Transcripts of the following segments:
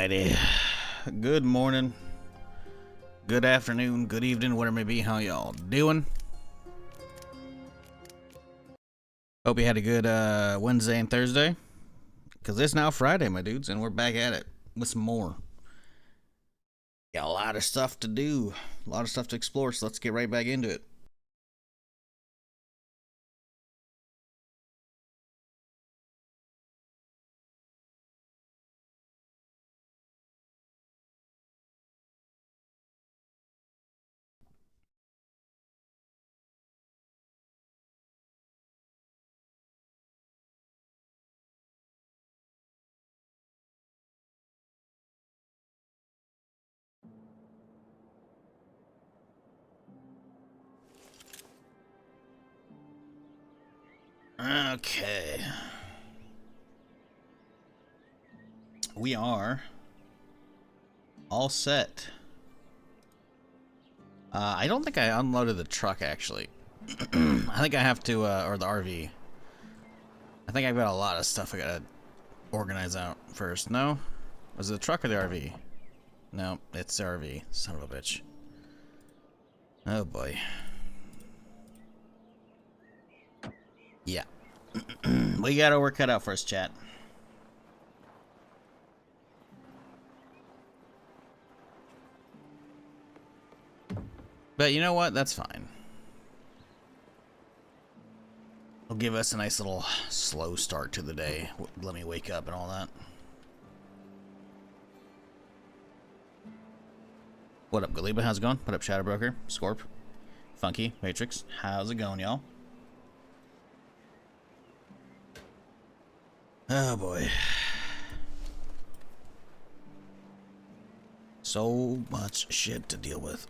Alrighty. Good morning, good afternoon, good evening, whatever it may be. How y'all doing? Hope you had a good Wednesday and Thursday. Because it's now Friday, my dudes, and we're back at it with some more. Got a lot of stuff to do, a lot of stuff to explore, so let's get right back into it. Okay. We are all set. I don't think I unloaded the truck, actually. I think I have to, or the RV. I think I've got a lot of stuff I gotta organize out first. No? Was it the truck or the RV? No, it's the RV. Son of a bitch. Oh boy. Yeah. We got our work cut out for us, chat. But you know what? That's fine. It'll give us a nice little slow start to the day. Let me wake up and all that. What up, Galiba? How's it going? What up, Shadowbroker? Scorp? Funky? Matrix? How's it going, y'all? Oh boy. So much shit to deal with.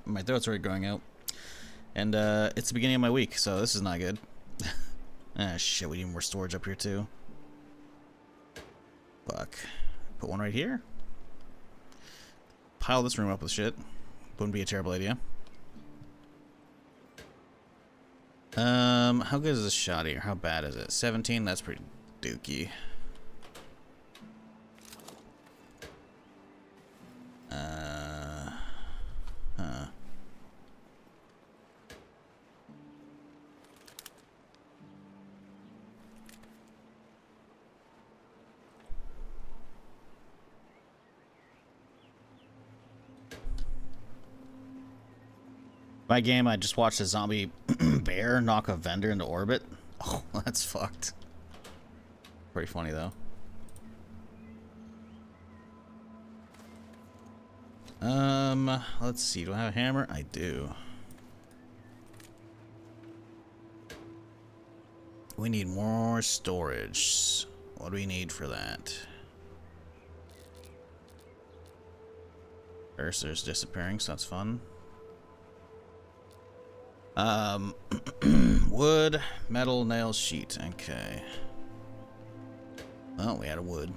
My throat's already growing out. And it's the beginning of my week, so this is not good. Ah shit, we need more storage up here too. Fuck. Put one right here. Pile this room up with shit. Wouldn't be a terrible idea. How good is this shot here? How bad is it? 17? That's pretty dookie. Huh. My game, I just watched a zombie bear knock a vendor into orbit. Oh, that's fucked. Pretty funny, though. Let's see. Do I have a hammer? I do. We need more storage. What do we need for that? Cursor's disappearing, so that's fun. Wood, metal, nails, sheet. Okay. Well, we had a wood.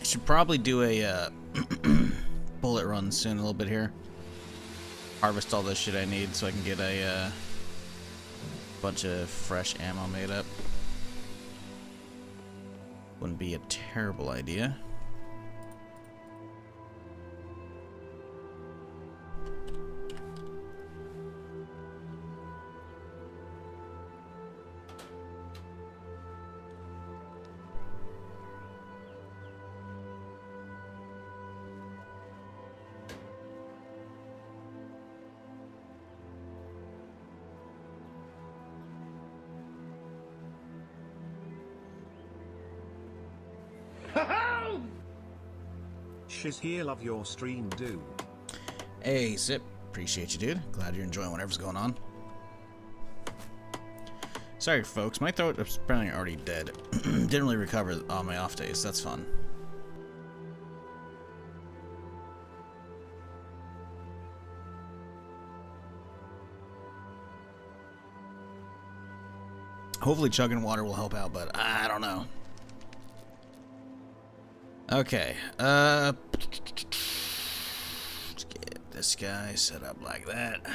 Should probably do a bullet run soon, a little bit here. Harvest all this shit I need so I can get a bunch of fresh ammo made up. Wouldn't be a terrible idea. Shiz here, love your stream, dude. Hey, Sip. Appreciate you, dude. Glad you're enjoying whatever's going on. Sorry, folks. My throat is apparently already dead. Didn't really recover on my off days. That's fun. Hopefully chugging water will help out, but I don't know. Okay. Let's get this guy set up like that.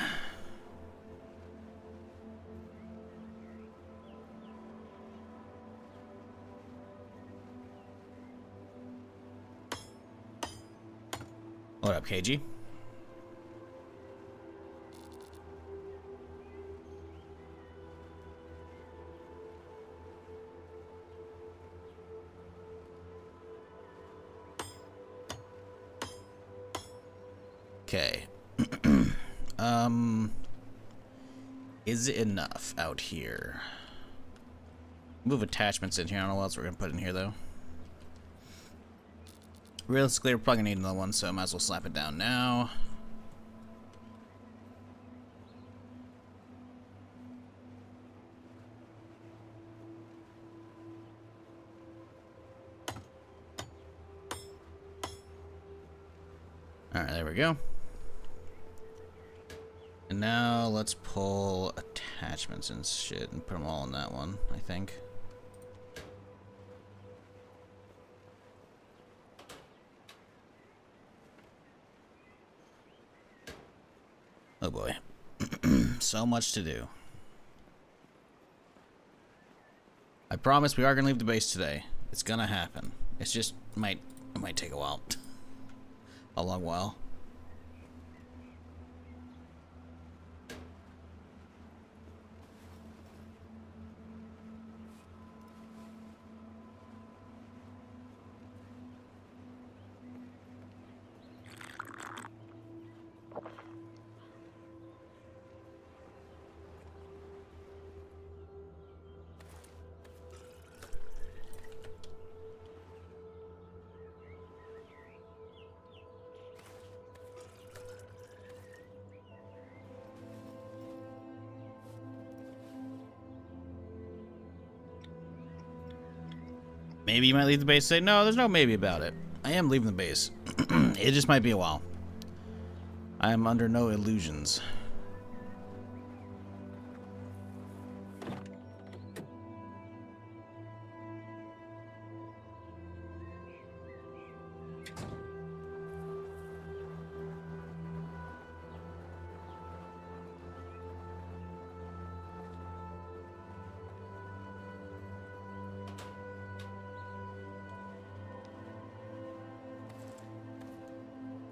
What up, KG? Okay. Is it enough out here? Move attachments in here. I don't know what else we're gonna put in here though. Realistically, we're probably gonna need another one, so I might as well slap it down now. Alright, there we go. And now let's pull attachments and shit and put them all in that one, I think. Oh boy. So much to do. I promise we are gonna leave the base today. It's gonna happen. It's just it might take a while. A long while. Maybe you might leave the base and say, no, there's no maybe about it. I am leaving the base. It just might be a while. I am under no illusions.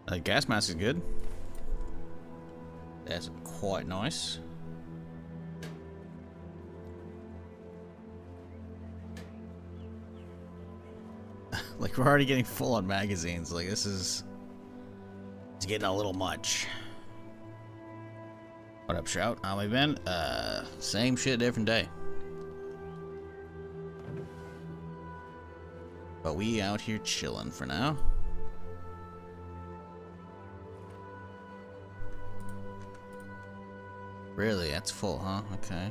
The gas mask is good. That's quite nice. Like, we're already getting full on magazines. Like, this is... It's getting a little much. What up, Shout? How have I been? Same shit, different day. But we out here chilling for now. Really? That's full, huh? Okay.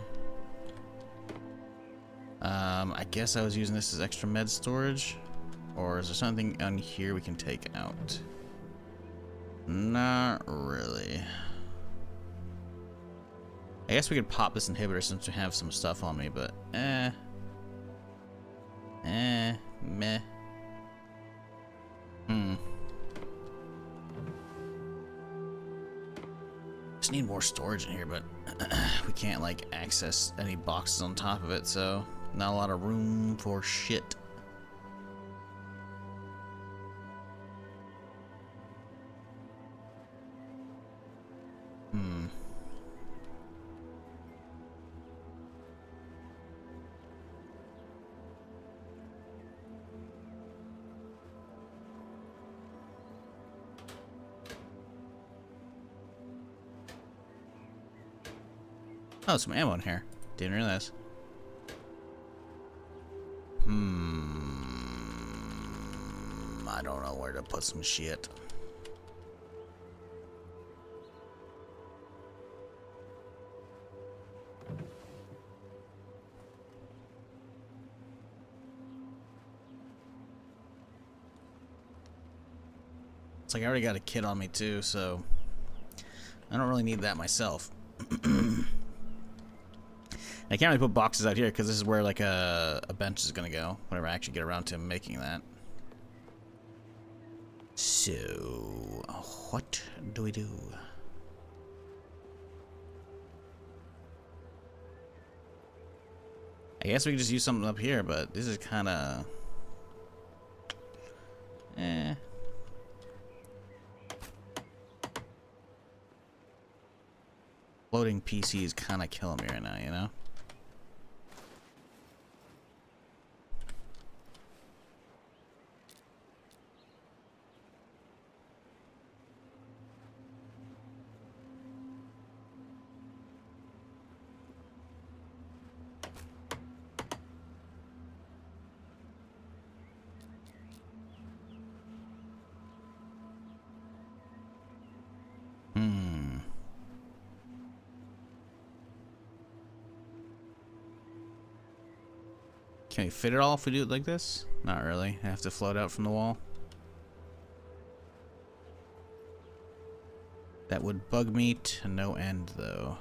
I guess I was using this as extra med storage. Or is there something on here we can take out? Not really. I guess we could pop this inhibitor since we have some stuff on me, but meh. Just need more storage in here, but we can't like access any boxes on top of it, so not a lot of room for shit. Oh, some ammo in here. Didn't realize. I don't know where to put some shit. It's like I already got a kit on me too, so I don't really need that myself. I can't really put boxes out here because this is where like a bench is gonna go whenever I actually get around to making that. So, what do we do? I guess we could just use something up here, but this is kind of... Floating PC is kind of killing me right now, you know? Can we fit it all if we do it like this? Not really. I have to float out from the wall. That would bug me to no end, though.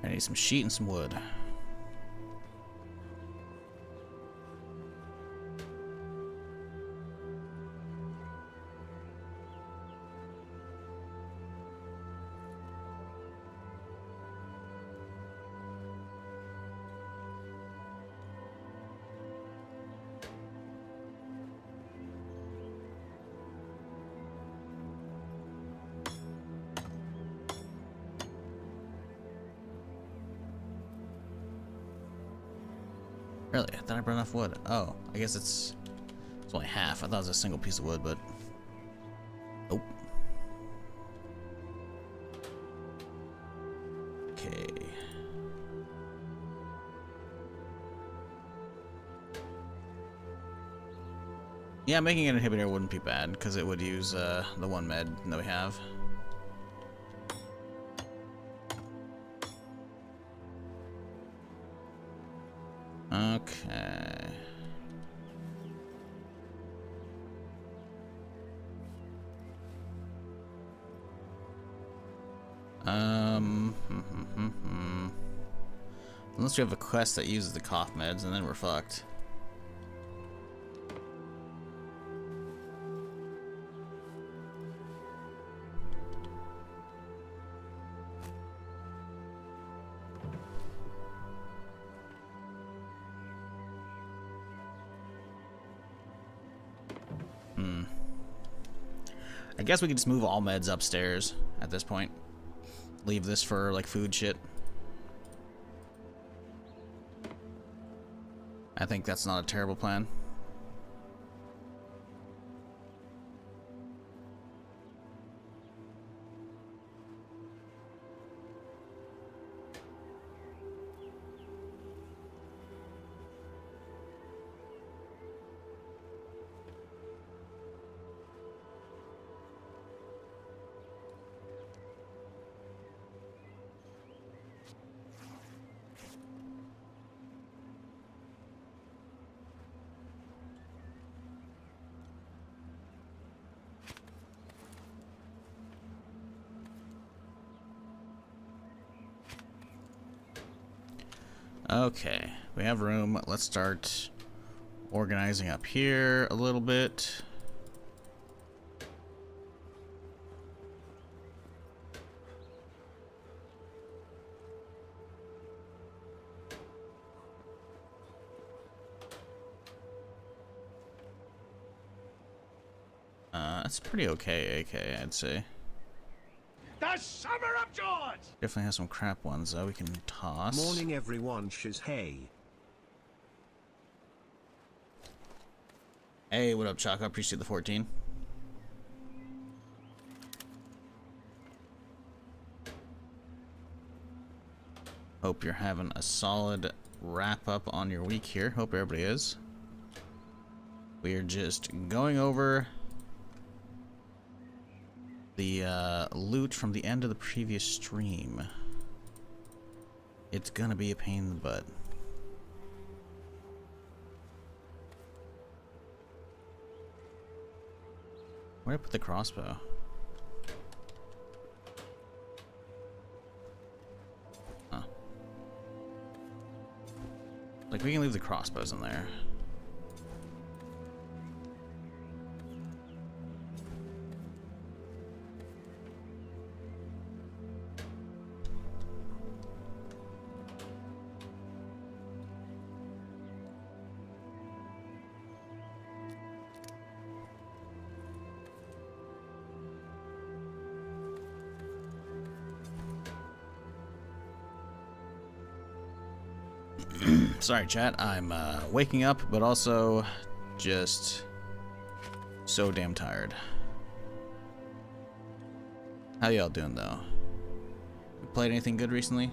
I need some sheet and some wood. Really? I thought I brought enough wood. Oh, I guess it's only half. I thought it was a single piece of wood, but nope. Okay. Yeah, making an inhibitor wouldn't be bad because it would use the one med that we have. Okay. Unless we have a quest that uses the cough meds, and then we're fucked. I guess we could just move all meds upstairs at this point. Leave this for like food shit. I think that's not a terrible plan. Okay, we have room. Let's start organizing up here a little bit. It's pretty okay, AK, I'd say. The summer of George! Definitely has some crap ones though we can toss. Morning everyone, shiz hey. Hey, what up, Chaka? Appreciate the 14. Hope you're having a solid wrap up on your week here. Hope everybody is. We are just going over the loot from the end of the previous stream. It's gonna be a pain in the butt. Where'd I put the crossbow? Huh. Like, we can leave the crossbows in there. Sorry, chat. I'm waking up, but also just so damn tired. How y'all doing, though? You played anything good recently?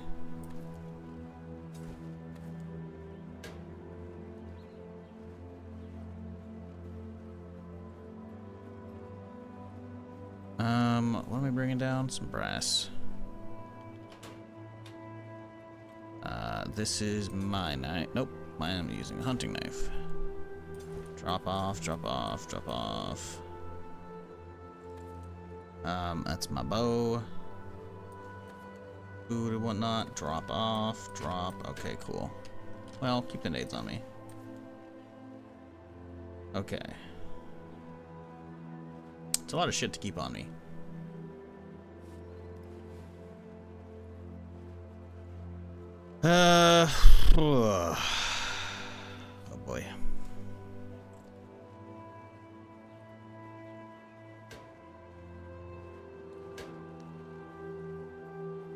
What am I bringing down? Some brass. This is my knife. Nope, I'm using a hunting knife. Drop off, drop off, drop off. That's my bow. Food and whatnot. Drop off, drop. Okay, cool. Well, keep the nades on me. Okay. It's a lot of shit to keep on me. Oh boy.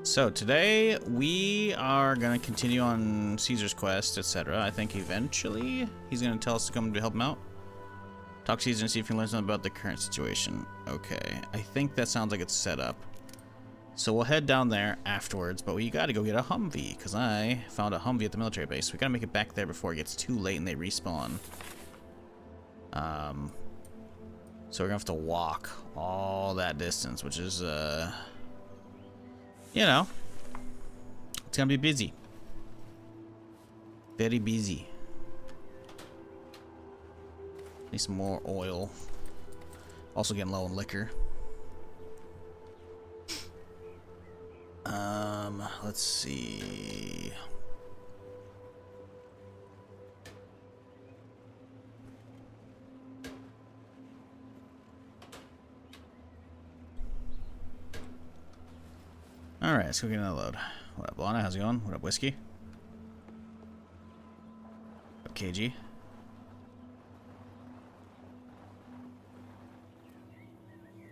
So today we are gonna continue on Caesar's quest, etc. I think eventually he's gonna tell us to come to help him out. Talk to Caesar and see if you can learn something about the current situation. Okay, I think that sounds like it's set up. So we'll head down there afterwards, but we gotta go get a Humvee, because I found a Humvee at the military base. We gotta make it back there before it gets too late and they respawn. So we're gonna have to walk all that distance, which is, you know, it's gonna be busy. Very busy. Need some more oil. Also getting low on liquor. Let's see. Alright, let's go get another load. What up, Lana? How's it going? What up, Whiskey? What up, KG?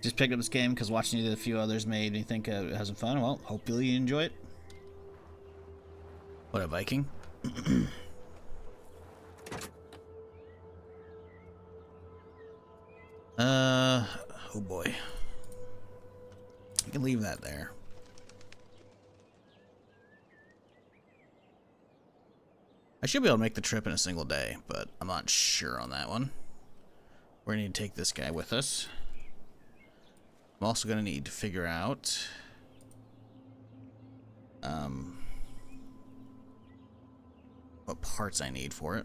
Just picked up this game because watching you that a few others made me think it has some fun. Well, hopefully you enjoy it. What a Viking. Oh boy. I can leave that there. I should be able to make the trip in a single day, but I'm not sure on that one. We're gonna need to take this guy with us. I'm also gonna need to figure out what parts I need for it.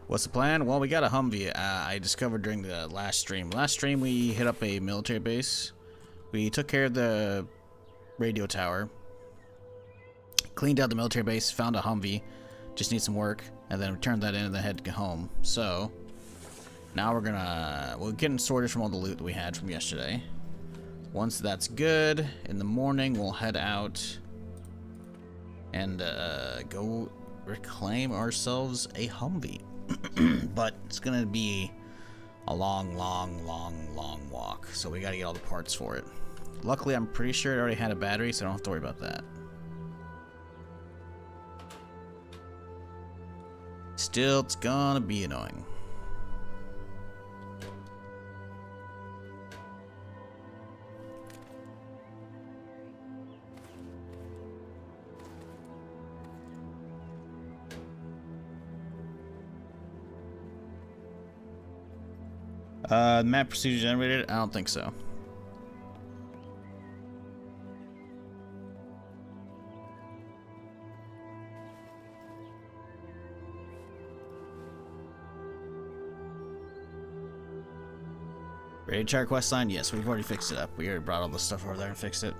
What's the plan? Well, we got a Humvee. I discovered during the last stream. Last stream, we hit up a military base. We took care of the radio tower. Cleaned out the military base, found a Humvee. Just need some work. And then returned that in and then head home. So, now we're getting sorted from all the loot that we had from yesterday. Once that's good, in the morning, we'll head out and go reclaim ourselves a Humvee. But it's gonna be a long walk, so we gotta get all the parts for it. Luckily, I'm pretty sure it already had a battery, so I don't have to worry about that. Still, it's gonna be annoying. Map procedure generated? I don't think so. Ready to try our quest line? Yes, we've already fixed it up. We already brought all the stuff over there and fixed it.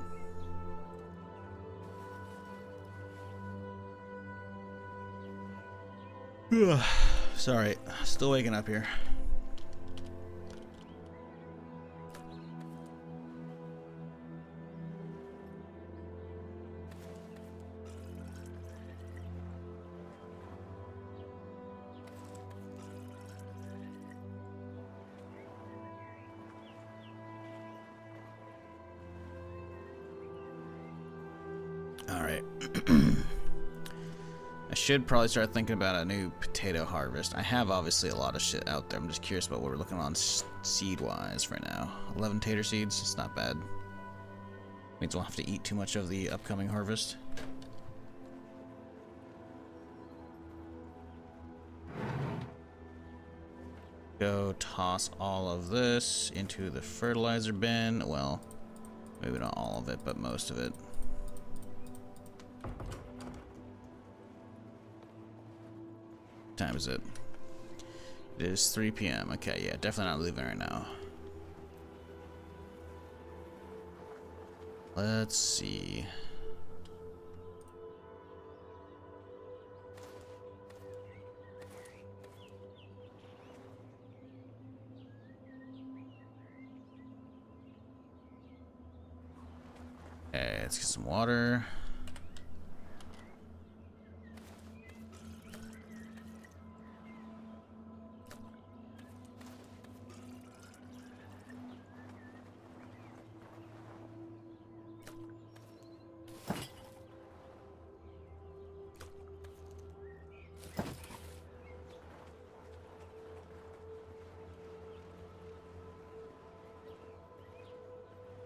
Sorry, still waking up here. Alright. I should probably start thinking about a new potato harvest. I have obviously a lot of shit out there. I'm just curious about what we're looking on seed-wise right now. 11 tater seeds, it's not bad. Means we'll have to eat too much of the upcoming harvest. Go toss all of this into the fertilizer bin. Well, maybe not all of it, but most of it. What time is it? It is 3 p.m. Okay, yeah, definitely not leaving right now. Let's see. Okay, let's get some water.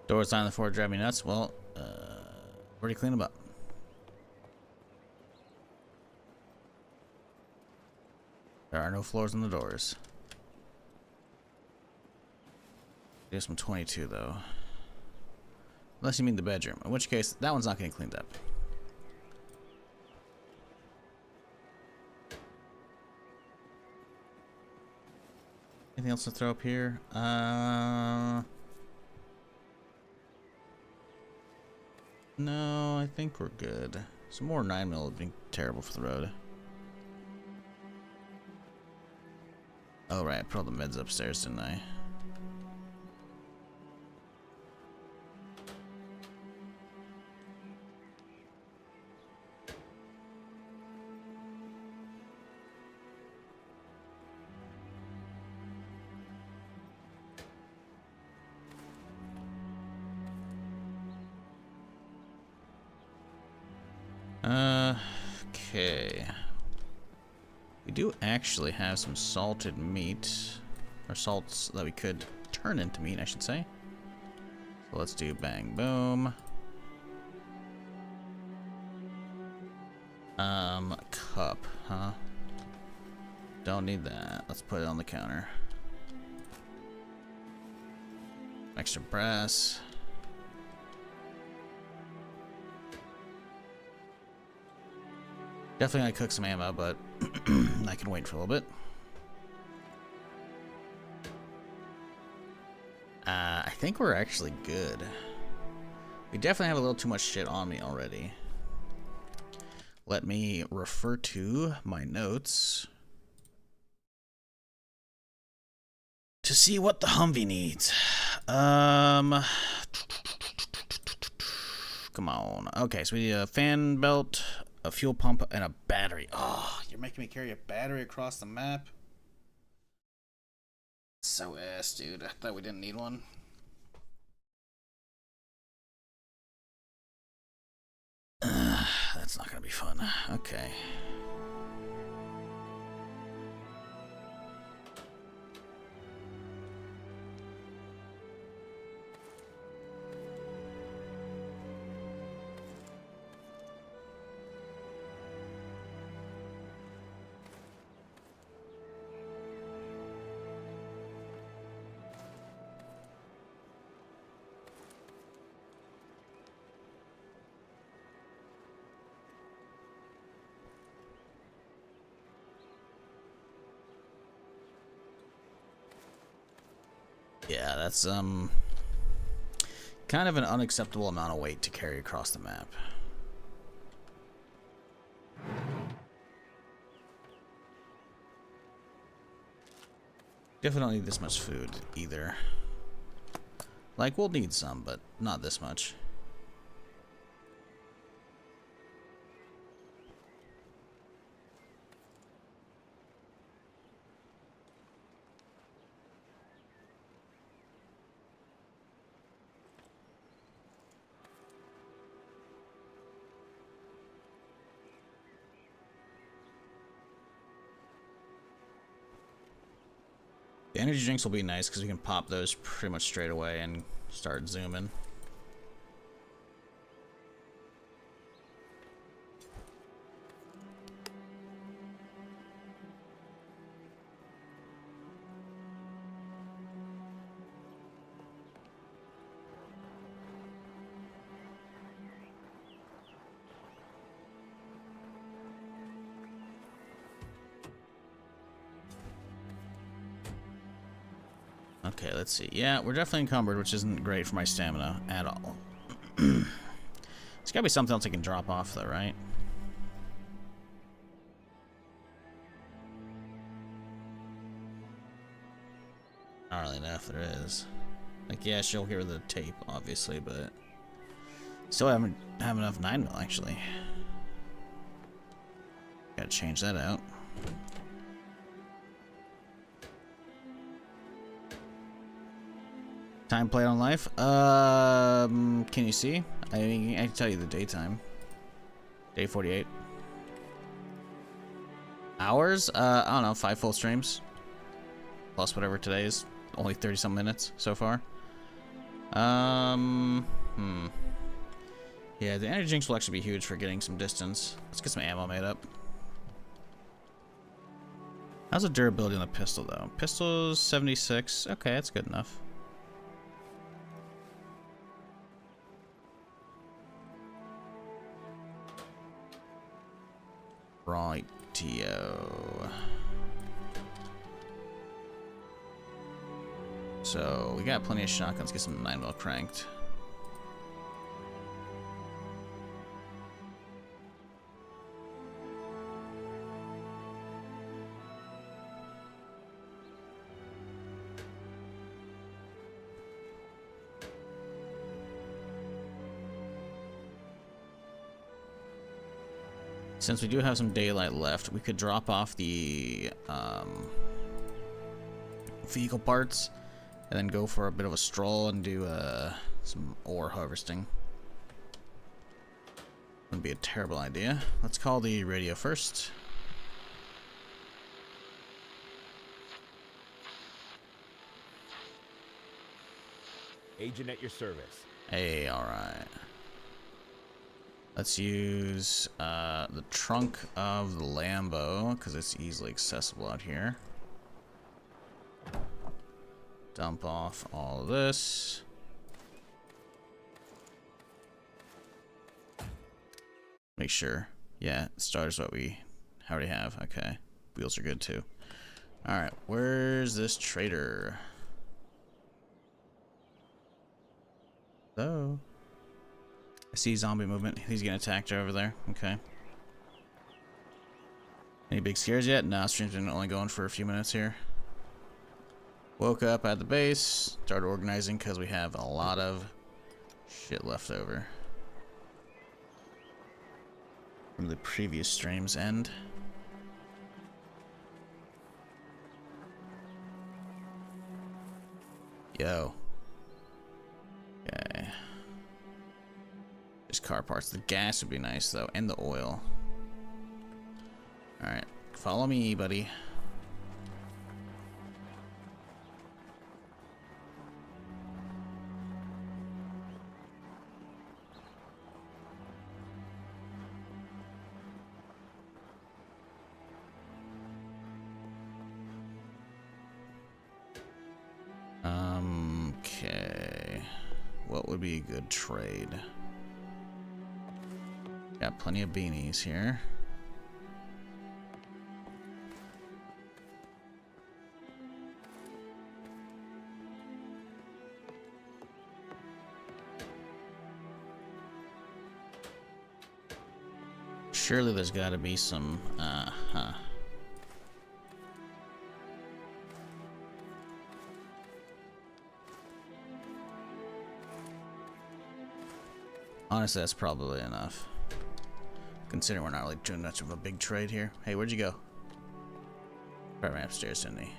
Doors on the floor drive me nuts. Well, already clean them up. There are no floors on the doors. There's some 22 though. Unless you mean the bedroom, in which case that one's not getting cleaned up. Anything else to throw up here? No, I think we're good. Some more 9mm would be terrible for the road. Oh right, I put all the meds upstairs, didn't I? Okay. We do actually have some salted meat, or salts that we could turn into meat, I should say. So let's do bang boom. Cup, huh? Don't need that. Let's put it on the counter. Extra brass. Definitely gonna cook some ammo, but I can wait for a little bit. I think we're actually good. We definitely have a little too much shit on me already. Let me refer to my notes to see what the Humvee needs. Come on. Okay, so we need a fan belt, a fuel pump, and a battery. Oh, you're making me carry a battery across the map? So ass, dude. I thought we didn't need one. That's not gonna be fun. Okay. Yeah, that's kind of an unacceptable amount of weight to carry across the map. Definitely don't need this much food either. Like, we'll need some, but not this much. The energy drinks will be nice because we can pop those pretty much straight away and start zooming. Okay, let's see. Yeah, we're definitely encumbered, which isn't great for my stamina at all. There's gotta be something else I can drop off, though, right? I don't really know if there is. Like, yeah, she'll get rid of the tape, obviously, but still haven't have enough 9mm, actually. Gotta change that out. Time played on life? Can you see? I mean, I can tell you the daytime. Day 48. Hours? I don't know, 5 full streams. Plus whatever today is. Only 30-some minutes so far. Yeah, the energy drinks will actually be huge for getting some distance. Let's get some ammo made up. How's the durability on the pistol, though? Pistol's 76. Okay, that's good enough. Rightio. So we got plenty of shotguns. Get some 9mm cranked. Since we do have some daylight left, we could drop off the vehicle parts and then go for a bit of a stroll and do some ore harvesting. Wouldn't be a terrible idea. Let's call the radio first. Agent at your service. Hey, alright. Let's use the trunk of the Lambo, because it's easily accessible out here. Dump off all of this. Make sure. Yeah, starter's what we already have. Okay. Wheels are good too. Alright, where's this trader? Hello? I see zombie movement. He's getting attacked over there. Okay. Any big scares yet? No, stream's been only going for a few minutes here. Woke up at the base. Started organizing because we have a lot of shit left over from the previous stream's end. Yo. Okay. Just car parts. The gas would be nice, though, and the oil. Alright, follow me, buddy. Okay. What would be a good trade? Got plenty of beanies here. Surely there's got to be some, Honestly, that's probably enough. Considering we're not really doing much of a big trade here. Hey, where'd you go? Probably upstairs, didn't he?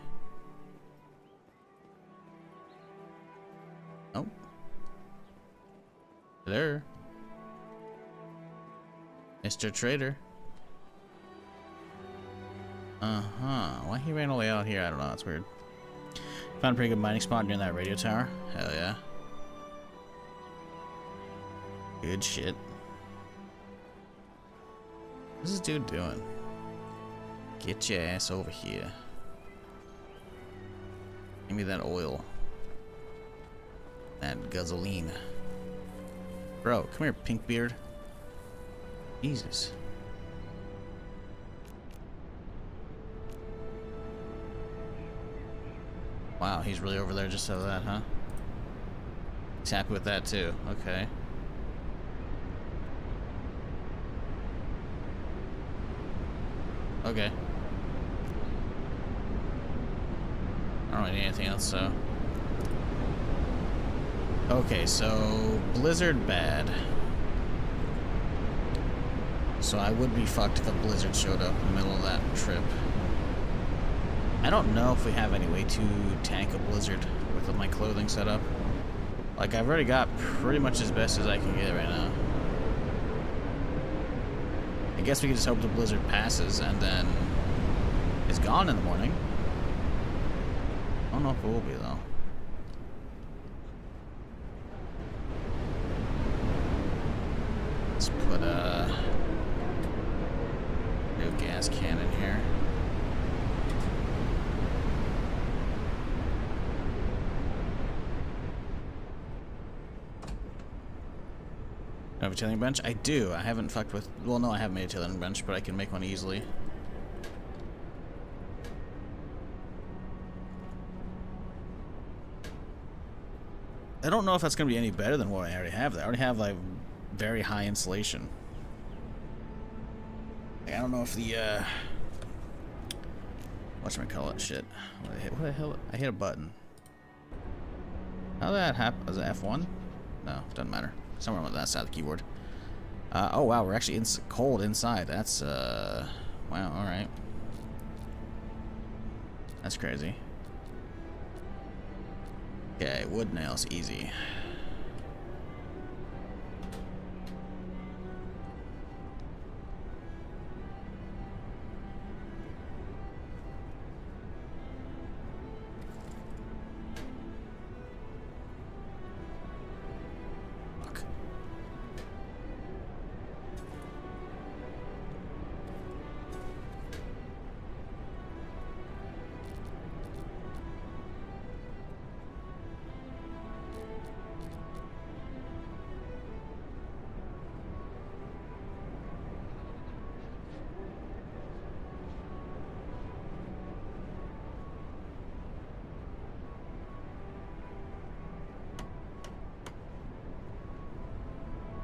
Oh. There. Mr. Trader. Why he ran all the way out here? I don't know. That's weird. Found a pretty good mining spot near that radio tower. Hell yeah. Good shit. What's this dude doing? Get your ass over here. Give me that oil. That gasoline. Bro, come here, pink beard. Jesus. Wow, he's really over there just so that, huh? He's happy with that too. Okay. Okay. I don't really need anything else, so. Okay, so blizzard bad. So I would be fucked if a blizzard showed up in the middle of that trip. I don't know if we have any way to tank a blizzard with my clothing set up. Like, I've already got pretty much as best as I can get right now. I guess we can just hope the blizzard passes and then it's gone in the morning. I don't know if it will be, though. Let's put a new gas cannon here. Do I have a tailing bench? I do. I haven't fucked with... Well, no, I haven't made a tailing bench, but I can make one easily. I don't know if that's going to be any better than what I already have. I already have, like, very high insulation. Like, I don't know if the, whatchamacallit shit. What the hell? I hit a button. How did that happen? Was it F1? No, doesn't matter. Somewhere on that side of the keyboard. Oh wow, we're actually cold inside. That's wow. All right. That's crazy. Okay, wood nails, easy.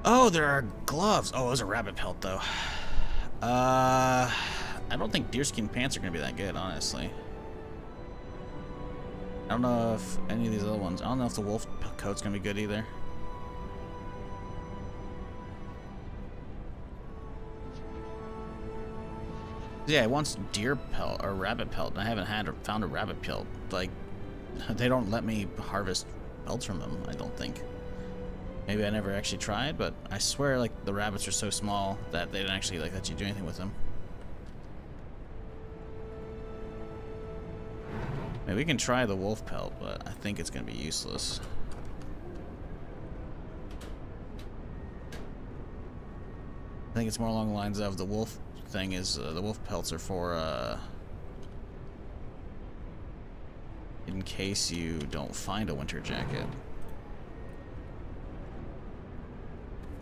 Oh, there are gloves. Oh, it was a rabbit pelt, though. I don't think deerskin pants are gonna be that good, honestly. I don't know if any of these other ones. I don't know if the wolf coat's gonna be good either. Yeah, it wants deer pelt or rabbit pelt, and I haven't found a rabbit pelt. Like, they don't let me harvest pelts from them, I don't think. Maybe I never actually tried, but I swear like the rabbits are so small that they didn't actually like let you do anything with them. Maybe we can try the wolf pelt, but I think it's gonna be useless. I think it's more along the lines of the wolf thing is the wolf pelts are for in case you don't find a winter jacket.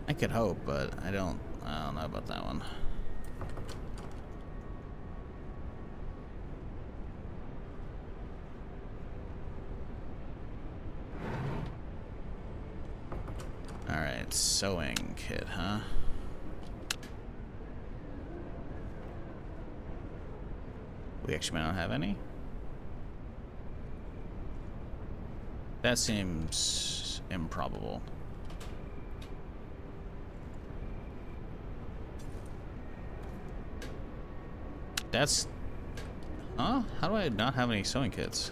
I could hope, but I don't know about that one. Alright, sewing kit, huh? We actually might not have any. That seems improbable. That's... Huh? How do I not have any sewing kits?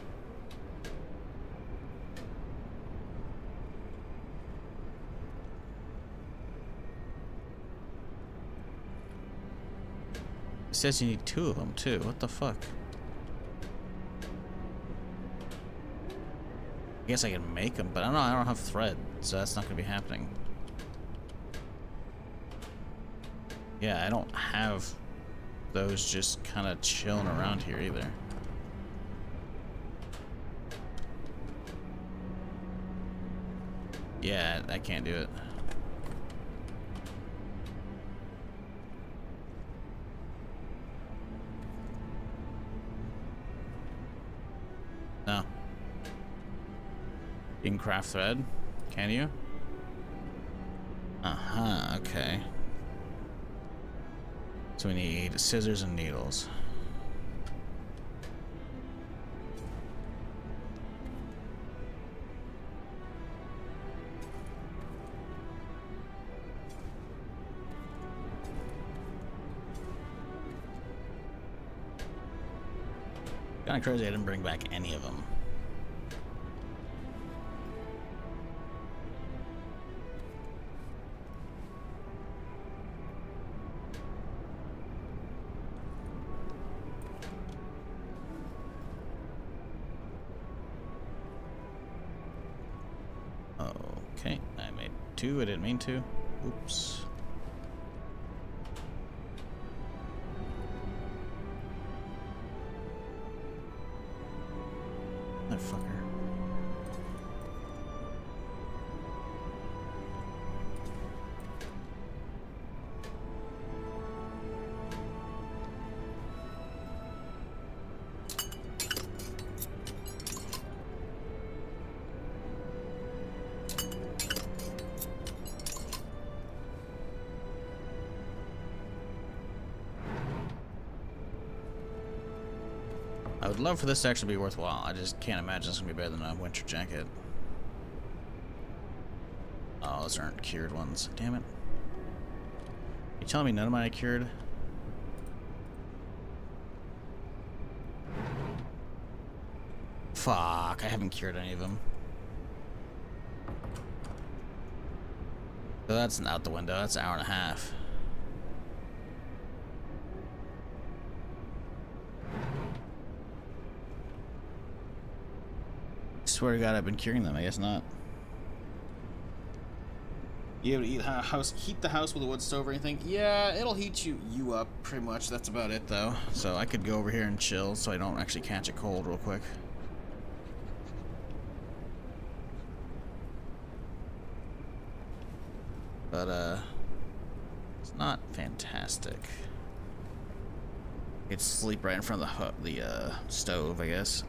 It says you need 2 of them too. What the fuck? I guess I can make them, but I don't have thread, so that's not gonna be happening. Yeah, I don't have those just kind of chilling around here either. Yeah, I can't do it. No. You can craft thread, can you? Uh-huh, okay. So we need scissors and needles. Kinda crazy I didn't bring back any of them. Okay, I made 2, I didn't mean to. Oops. Motherfucker. I would love for this to actually be worthwhile. I just can't imagine it's gonna be better than a winter jacket. Oh, those aren't cured ones. Damn it. You telling me none of mine are cured? Fuck, I haven't cured any of them. So that's out the window. That's an hour and a half. Swear to God, I've been curing them. I guess not. You able to heat the house with a wood stove or anything? Yeah, it'll heat you up pretty much. That's about it though. So I could go over here and chill so I don't actually catch a cold real quick. But it's not fantastic. I could sleep right in front of the stove, I guess.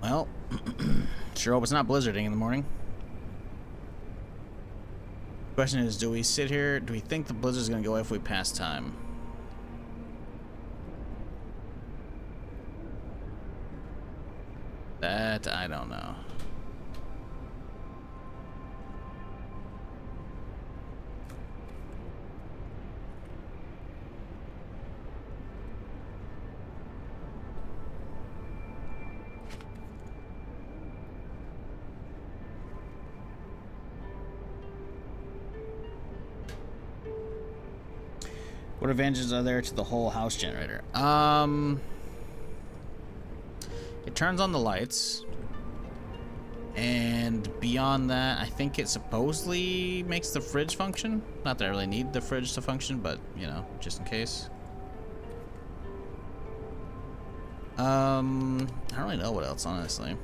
Well, sure hope it's not blizzarding in the morning. Question is, do we sit here? Do we think the blizzard's gonna go away if we pass time? That I don't know. What advantages are there to the whole house generator? It turns on the lights, and beyond that, I think it supposedly makes the fridge function. Not that I really need the fridge to function, but you know, just in case. I don't really know what else, honestly.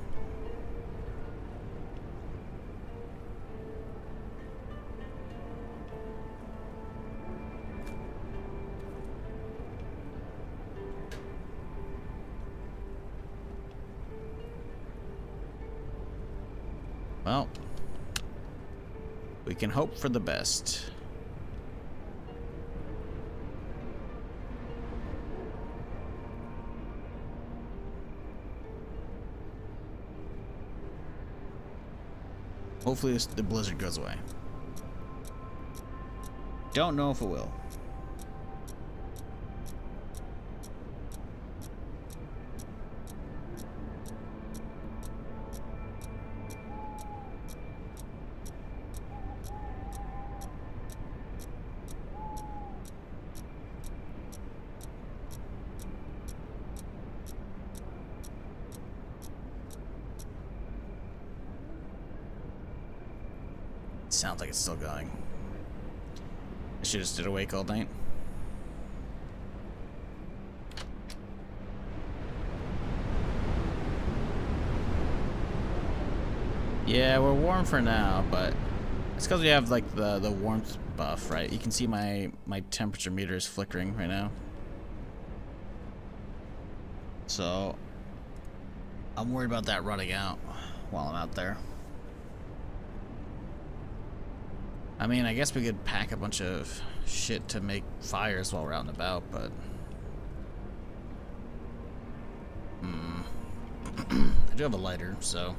Well, we can hope for the best. Hopefully the blizzard goes away. Don't know if it will. Sounds like it's still going. I should have stood awake all night. Yeah, we're warm for now, but it's because we have like the warmth buff, right? You can see my temperature meter is flickering right now. So I'm worried about that running out while I'm out there. I mean, I guess we could pack a bunch of shit to make fires while we're out and about, but... I do have a lighter, so...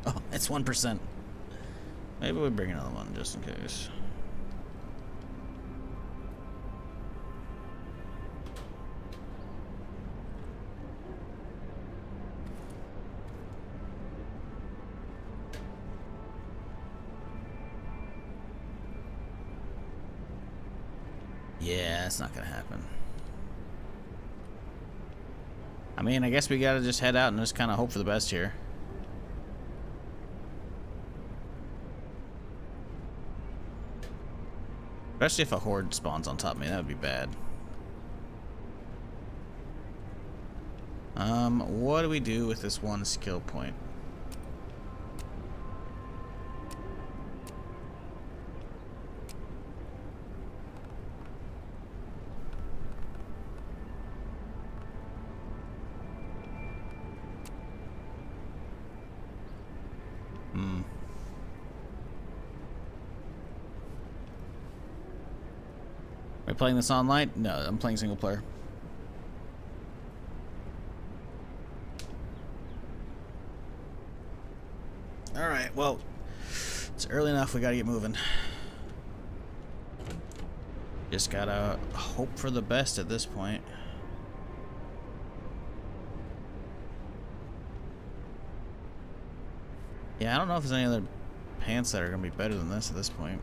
Oh, it's 1%. Maybe we bring another one, just in case. Yeah, it's not gonna happen. I mean, I guess we gotta just head out and just kind of hope for the best here. Especially if a horde spawns on top of me, that would be bad. What do we do with this one skill point? Are we playing this online? No, I'm playing single player. Alright, well, it's early enough, we gotta get moving. Just gotta hope for the best at this point. Yeah, I don't know if there's any other pants that are gonna be better than this at this point.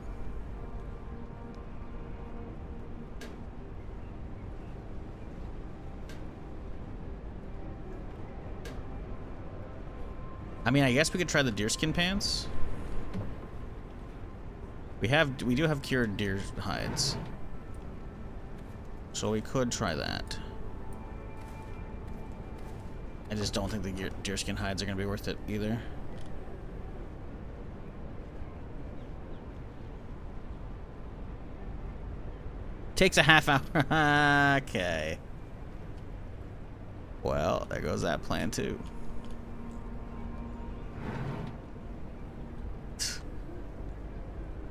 I mean, I guess we could try the deerskin pants. We do have cured deer hides, so we could try that. I just don't think the deerskin hides are gonna be worth it either. Takes a half hour. Okay. Well, there goes that plan too.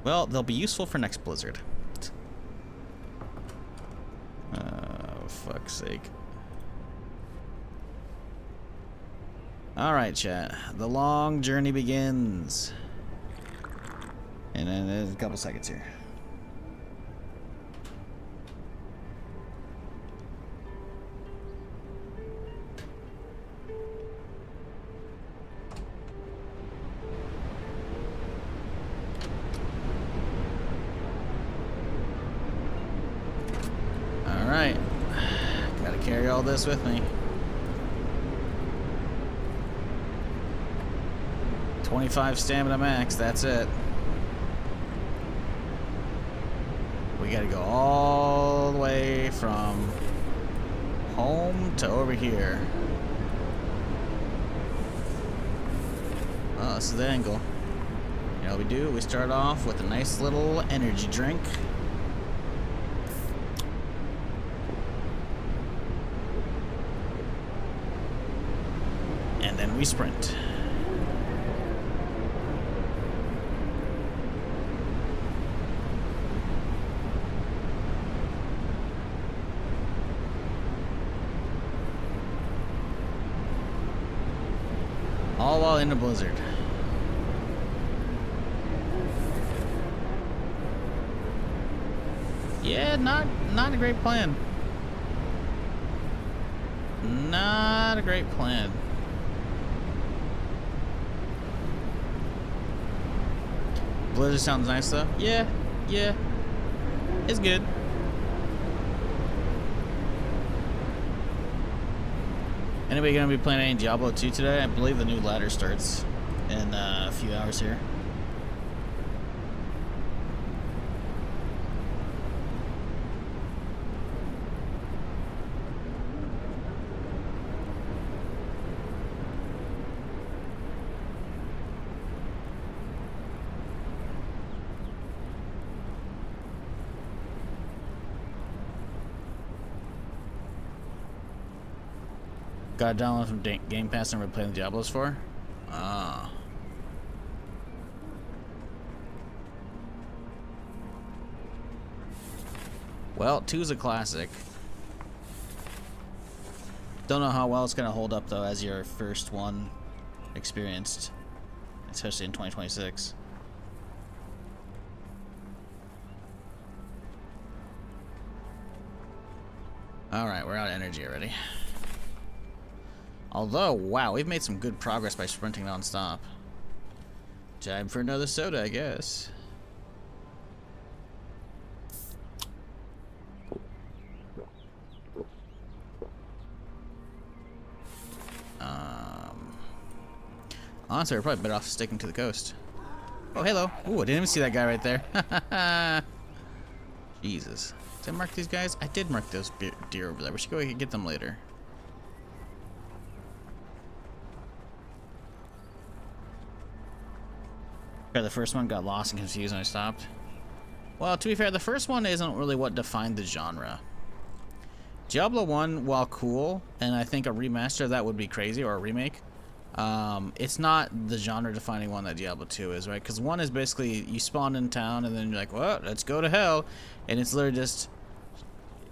Well, they'll be useful for next blizzard. Oh, fuck's sake. Alright, chat. The long journey begins. And then there's a couple seconds here. Alright. Gotta carry all this with me. 25 stamina max, that's it. We gotta go all the way from home to over here. Oh, this is the angle. You know what we do? We start off with a nice little energy drink. And then we sprint. All while in a blizzard. Yeah, not a great plan. Not a great plan. Blizzard sounds nice though. Yeah, it's good. Anybody gonna be playing any Diablo 2 today? I believe the new ladder starts in a few hours here. Got a download from Game Pass and we're playing Diablos 4? Ah. Well, 2's a classic. Don't know how well it's gonna hold up though as your first one experienced, especially in 2026. Alright, we're out of energy already. Although, wow, we've made some good progress by sprinting non-stop. Time for another soda, I guess. Honestly, we're probably better off sticking to the coast. Oh, hello. Ooh, I didn't even see that guy right there. Jesus. Did I mark these guys? I did mark those deer over there. We should go get them later. The first one got lost and confused when I stopped. Well, to be fair, the first one isn't really what defined the genre. Diablo 1, while cool, and I think a remaster of that would be crazy, or a remake, it's not the genre-defining one that Diablo 2 is, right? Because 1 is basically, you spawn in town, and then you're like, well, let's go to hell, and it's literally just,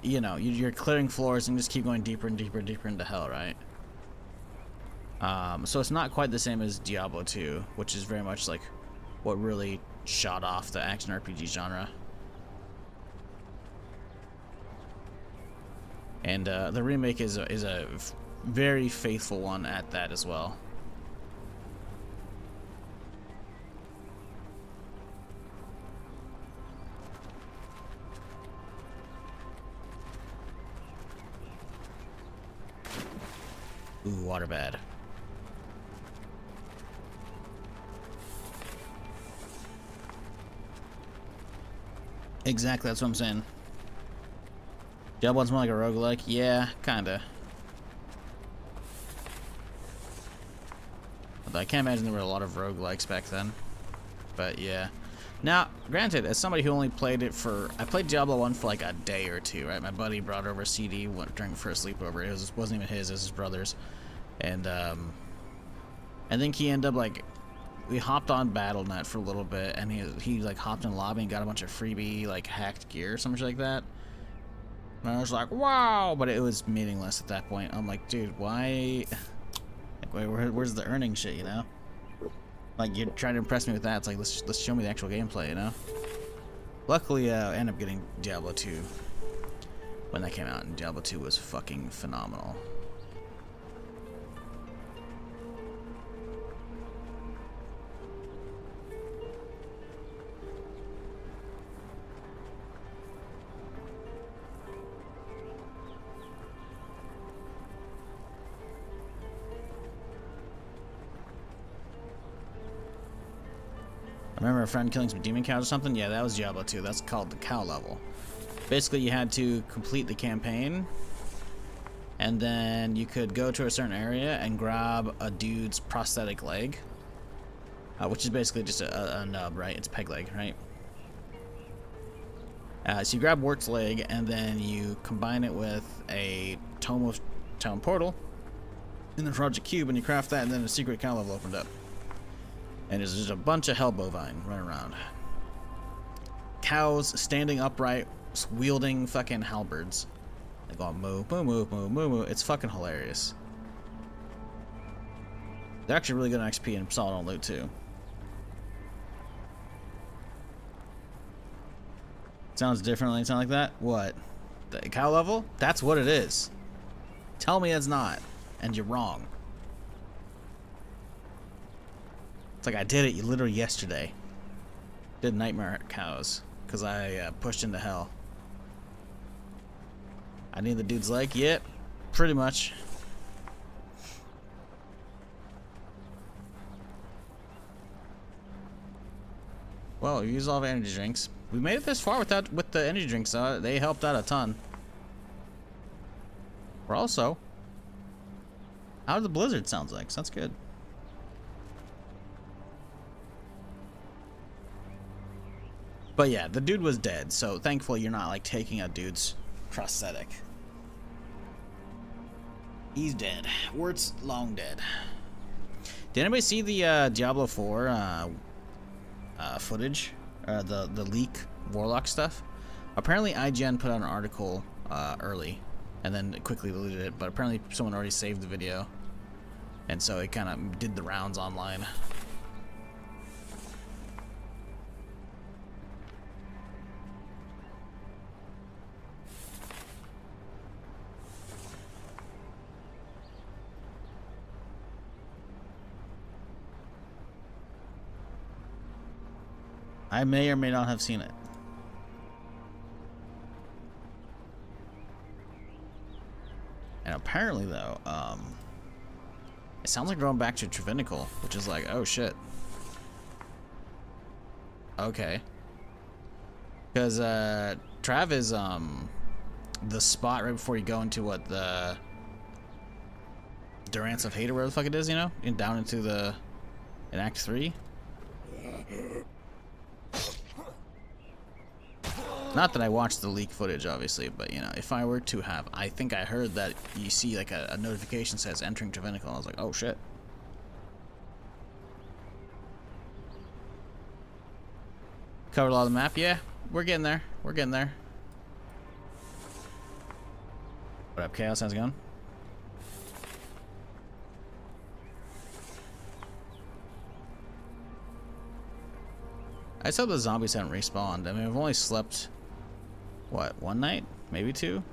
you know, you're clearing floors and just keep going deeper and deeper and deeper into hell, right? So it's not quite the same as Diablo 2, which is very much like what really shot off the action RPG genre. And the remake is a very faithful one at that as well. Ooh, water bad. Exactly, that's what I'm saying. Diablo 1's more like a roguelike? Yeah, kinda. Although I can't imagine there were a lot of roguelikes back then. But yeah. Now, granted, as somebody who only played it for... I played Diablo 1 for like a day or two, right? My buddy brought over a CD during for a sleepover. It wasn't even his, it was his brother's. And I think he ended up like we hopped on BattleNet for a little bit, and he like hopped in the lobby and got a bunch of freebie like hacked gear or something like that. And I was like, wow, but it was meaningless at that point. I'm like, dude, why? Like, where's the earning shit, you know? Like, you're trying to impress me with that. It's like, let's show me the actual gameplay, you know? Luckily, I ended up getting Diablo 2 when that came out, and Diablo 2 was fucking phenomenal. I remember a friend killing some demon cows or something. Yeah, that was Diablo 2. That's called the cow level. Basically, you had to complete the campaign, and then you could go to a certain area and grab a dude's prosthetic leg, which is basically just a nub, right? It's peg leg, right? So you grab Wort's leg, and then you combine it with a Tome of Town portal in the Project Cube, and you craft that, and then a secret cow level opened up. And there's just a bunch of hell bovine running around. Cows standing upright, wielding fucking halberds. They go moo, moo, moo, moo, moo, moo. It's fucking hilarious. They're actually really good on XP and solid on loot too. Sounds different when you sound like that? What? The cow level? That's what it is. Tell me it's not. And you're wrong. It's like I did it literally yesterday. Did nightmare cows because I pushed into hell. I need the dude's leg. Yep, pretty much. Well, we used all the energy drinks. We made it this far with the energy drinks. They helped out a ton. We're also out of the blizzard. Sounds like. Sounds good. But yeah, the dude was dead, so thankfully you're not like taking a dude's prosthetic. He's dead. Wirt's long dead. Did anybody see the Diablo 4 footage? The leak Warlock stuff? Apparently IGN put out an article early and then quickly deleted it, but apparently someone already saved the video. And so it kind of did the rounds online. I may or may not have seen it. And apparently, though, it sounds like going back to Trevinical, which is like, oh shit. Okay. Because Trav is the spot right before you go into what the Durance of Hate or whatever the fuck it is, you know, and down into in Act 3. Not that I watched the leak footage, obviously, but, you know, if I were to have, I think I heard that you see, like, a notification says entering Trevinical. I was like, oh, shit. Covered a lot of the map? Yeah, we're getting there. We're getting there. What up, Chaos? How's it going? I just hope the zombies haven't respawned. I mean, I've only slept... what, one night? Maybe two?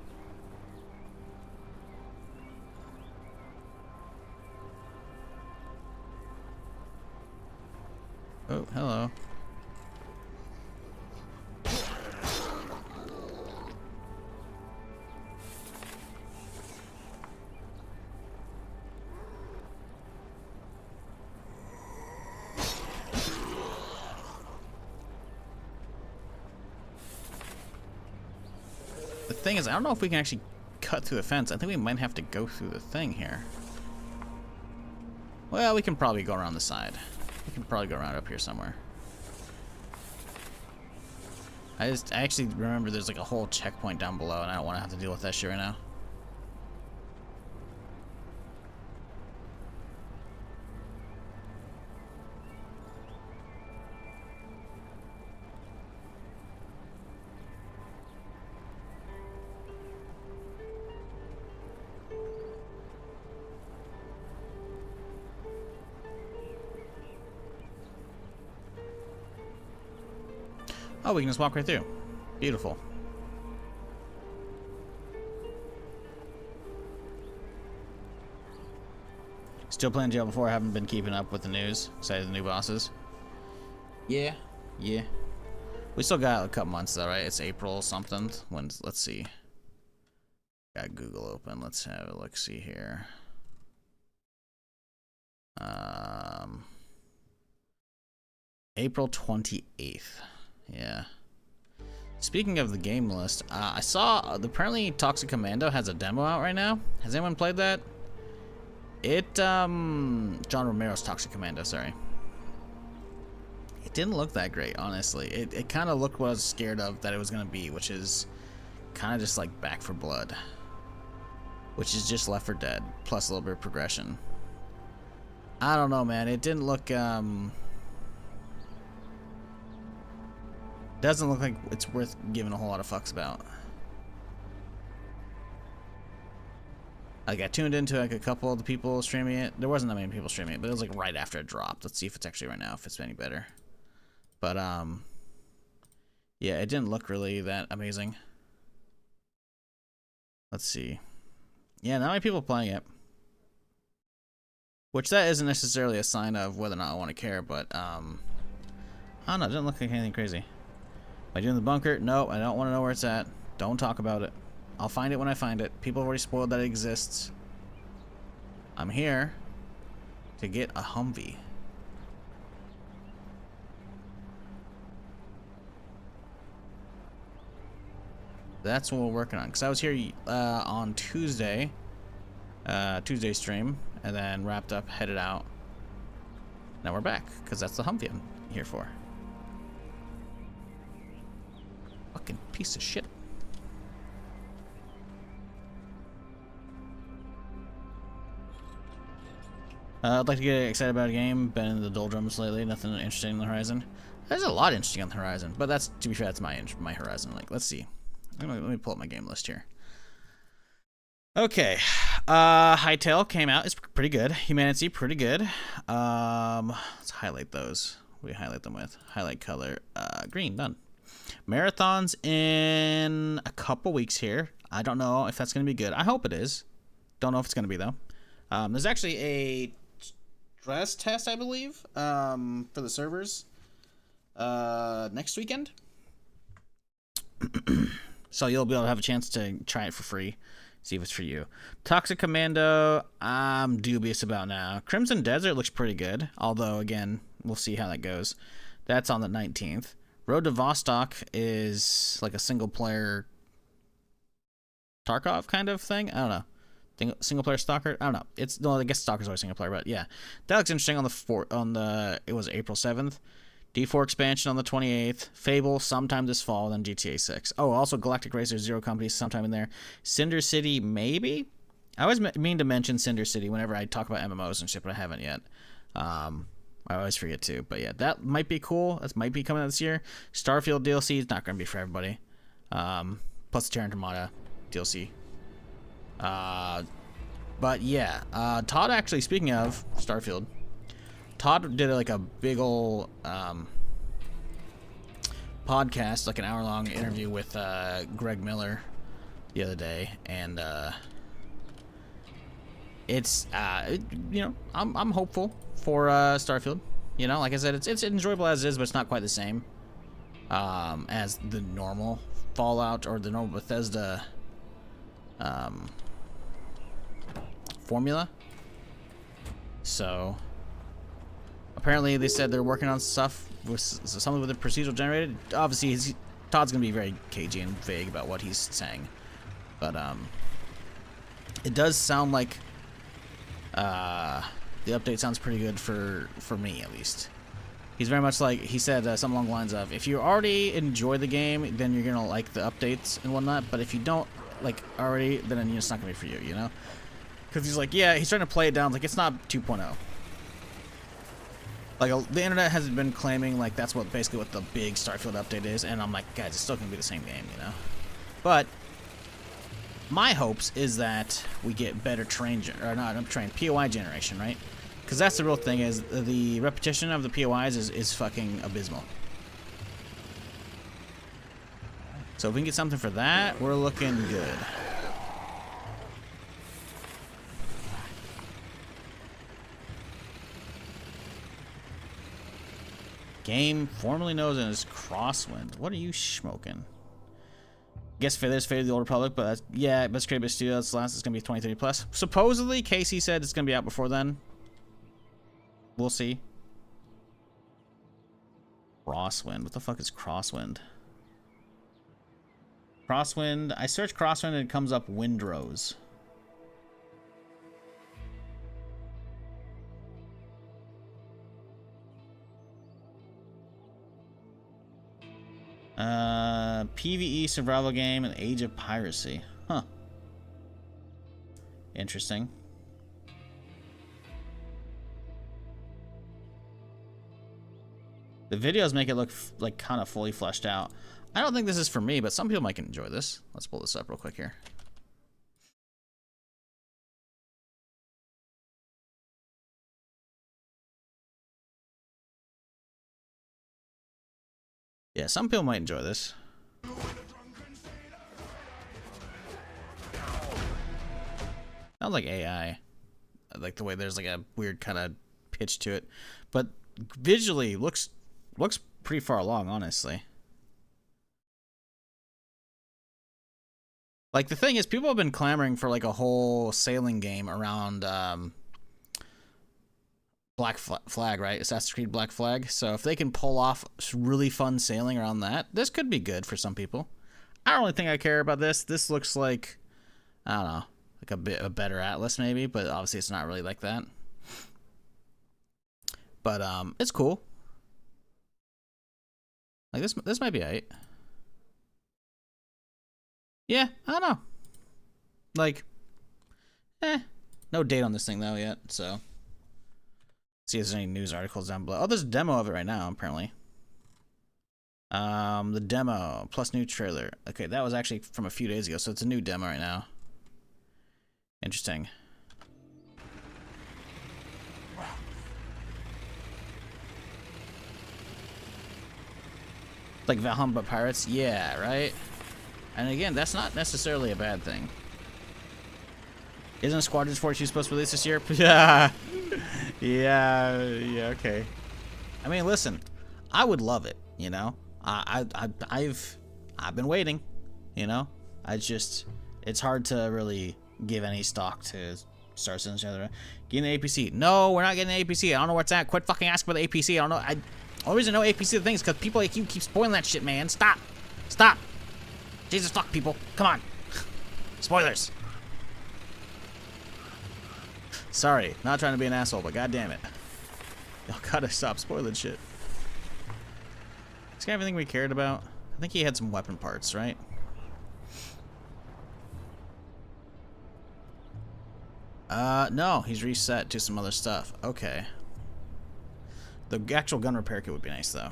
Oh, hello. The thing is, I don't know if we can actually cut through the fence. I think we might have to go through the thing here. Well, we can probably go around the side. We can probably go around up here somewhere. I actually remember there's like a whole checkpoint down below, and I don't want to have to deal with that shit right now. Oh, we can just walk right through. Beautiful. Still playing jail before. I haven't been keeping up with the news. Excited the new bosses. Yeah. Yeah. We still got a couple months though, right? It's April something. Let's see. Got Google open. Let's have a look. See here. April 28th. Yeah. Speaking of the game list, I saw apparently Toxic Commando has a demo out right now. Has anyone played that? John Romero's Toxic Commando, sorry. It didn't look that great, honestly. It kind of looked what I was scared of that it was going to be, which is kind of just like Back 4 Blood. Which is just Left 4 Dead, plus a little bit of progression. I don't know, man. It didn't look, doesn't look like it's worth giving a whole lot of fucks about. I got tuned into like a couple of the people streaming it. There wasn't that many people streaming it, but it was like right after it dropped. Let's see if it's actually right now, if it's any better. But yeah, it didn't look really that amazing. Let's see. Yeah, not many people playing it. Which that isn't necessarily a sign of whether or not I want to care, but I don't know, it didn't look like anything crazy. Am I doing the bunker? No, I don't want to know where it's at. Don't talk about it. I'll find it when I find it. People have already spoiled that it exists. I'm here to get a Humvee. That's what we're working on. Because I was here on Tuesday. Tuesday stream. And then wrapped up, headed out. Now we're back. Because that's the Humvee I'm here for. Fucking piece of shit. I'd like to get excited about a game. Been in the doldrums lately. Nothing interesting on the horizon. There's a lot interesting on the horizon, but that's, to be fair, that's my horizon. Like, let's see. Let me pull up my game list here. Okay, Hightail came out. It's pretty good. HumanitZ, pretty good. Let's highlight those. What do we highlight them with? Highlight color. Green. Done. Marathons in a couple weeks here. I don't know if that's gonna be good. I hope it is. Don't know if it's gonna be though. There's actually a stress test, I believe, for the servers next weekend. So you'll be able to have a chance to try it for free, see if it's for you. Toxic Commando, I'm dubious about now. Crimson Desert looks pretty good, although again, we'll see how that goes. That's on the 19th. Road to Vostok is like a single player Tarkov kind of thing. I don't know. Single player Stalker. I don't know. It's no, I guess Stalker's always single player, but yeah, that looks interesting. It was April 7th. D4 expansion on the 28th. Fable sometime this fall. Then GTA 6. Oh, also Galactic Racer Zero Company sometime in there. Cinder City maybe. I always mean to mention Cinder City whenever I talk about MMOs and shit, but I haven't yet. I always forget to, but yeah, that might be cool. That might be coming out this year. Starfield DLC is not going to be for everybody. Plus the Terran Armada DLC. But yeah, Todd actually, speaking of Starfield, Todd did like a big ol' podcast, like an hour-long interview with Greg Miller the other day, and it's you know, I'm hopeful for Starfield. You know, like I said, it's enjoyable as it is, but it's not quite the same as the normal Fallout or the normal Bethesda formula. So apparently they said they're working on stuff with something with the procedural generated. Obviously Todd's gonna be very cagey and vague about what he's saying, but it does sound like the update sounds pretty good for me, at least. He's very much like, he said something along the lines of, if you already enjoy the game, then you're gonna like the updates and whatnot, but if you don't like already, then it's not gonna be for you, you know? Because he's like, yeah, he's trying to play it down, like it's not 2.0. Like, the internet has been claiming like that's what basically what the big Starfield update is, and I'm like, guys, it's still gonna be the same game, you know? But my hopes is that we get better POI generation, right? Because that's the real thing, is the repetition of the POIs is fucking abysmal. So if we can get something for that, we're looking good. Game formerly known as Crosswind. What are you smoking? Guess there's Fate of the Old Republic, but yeah, best created by studio. That's last. It's gonna be 2030 plus. Supposedly, Casey said it's gonna be out before then. We'll see. Crosswind. What the fuck is Crosswind? Crosswind. I search Crosswind and it comes up Windrose. PvE survival game and Age of Piracy. Huh. Interesting. The videos make it look like kind of fully fleshed out. I don't think this is for me, but some people might enjoy this. Let's pull this up real quick here. Yeah, some people might enjoy this. Sounds like AI. I like the way there's like a weird kind of pitch to it. But visually looks pretty far along, honestly. Like the thing is, people have been clamoring for like a whole sailing game around Black Flag, right? Assassin's Creed Black Flag. So if they can pull off really fun sailing around that, this could be good for some people. I don't really think I care about this. This looks like, I don't know, like a better Atlas maybe, but obviously it's not really like that. But it's cool. Like this might be alright. Yeah, I don't know. Like, no date on this thing though yet, so. See if there's any news articles down below. Oh, there's a demo of it right now, apparently. The demo plus new trailer. Okay, that was actually from a few days ago, so it's a new demo right now. Interesting. Like Valheim but pirates? Yeah, right? And again, that's not necessarily a bad thing. Isn't Squadron 42 supposed to release this year? Yeah. Yeah, okay. I mean, listen, I would love it, you know? I've been waiting, you know? It's hard to really give any stock to Star Citizen. Getting an APC. No, we're not getting an APC. I don't know where it's at. Quit fucking asking about the APC. I don't know. Only reason I know APC the thing is because people like you keep spoiling that shit, man. Stop. Stop. Jesus fuck, people. Come on. Spoilers. Sorry, not trying to be an asshole, but god damn it. Y'all gotta stop spoiling shit. This guy everything we cared about? I think he had some weapon parts, right? No, he's reset to some other stuff. Okay. The actual gun repair kit would be nice, though.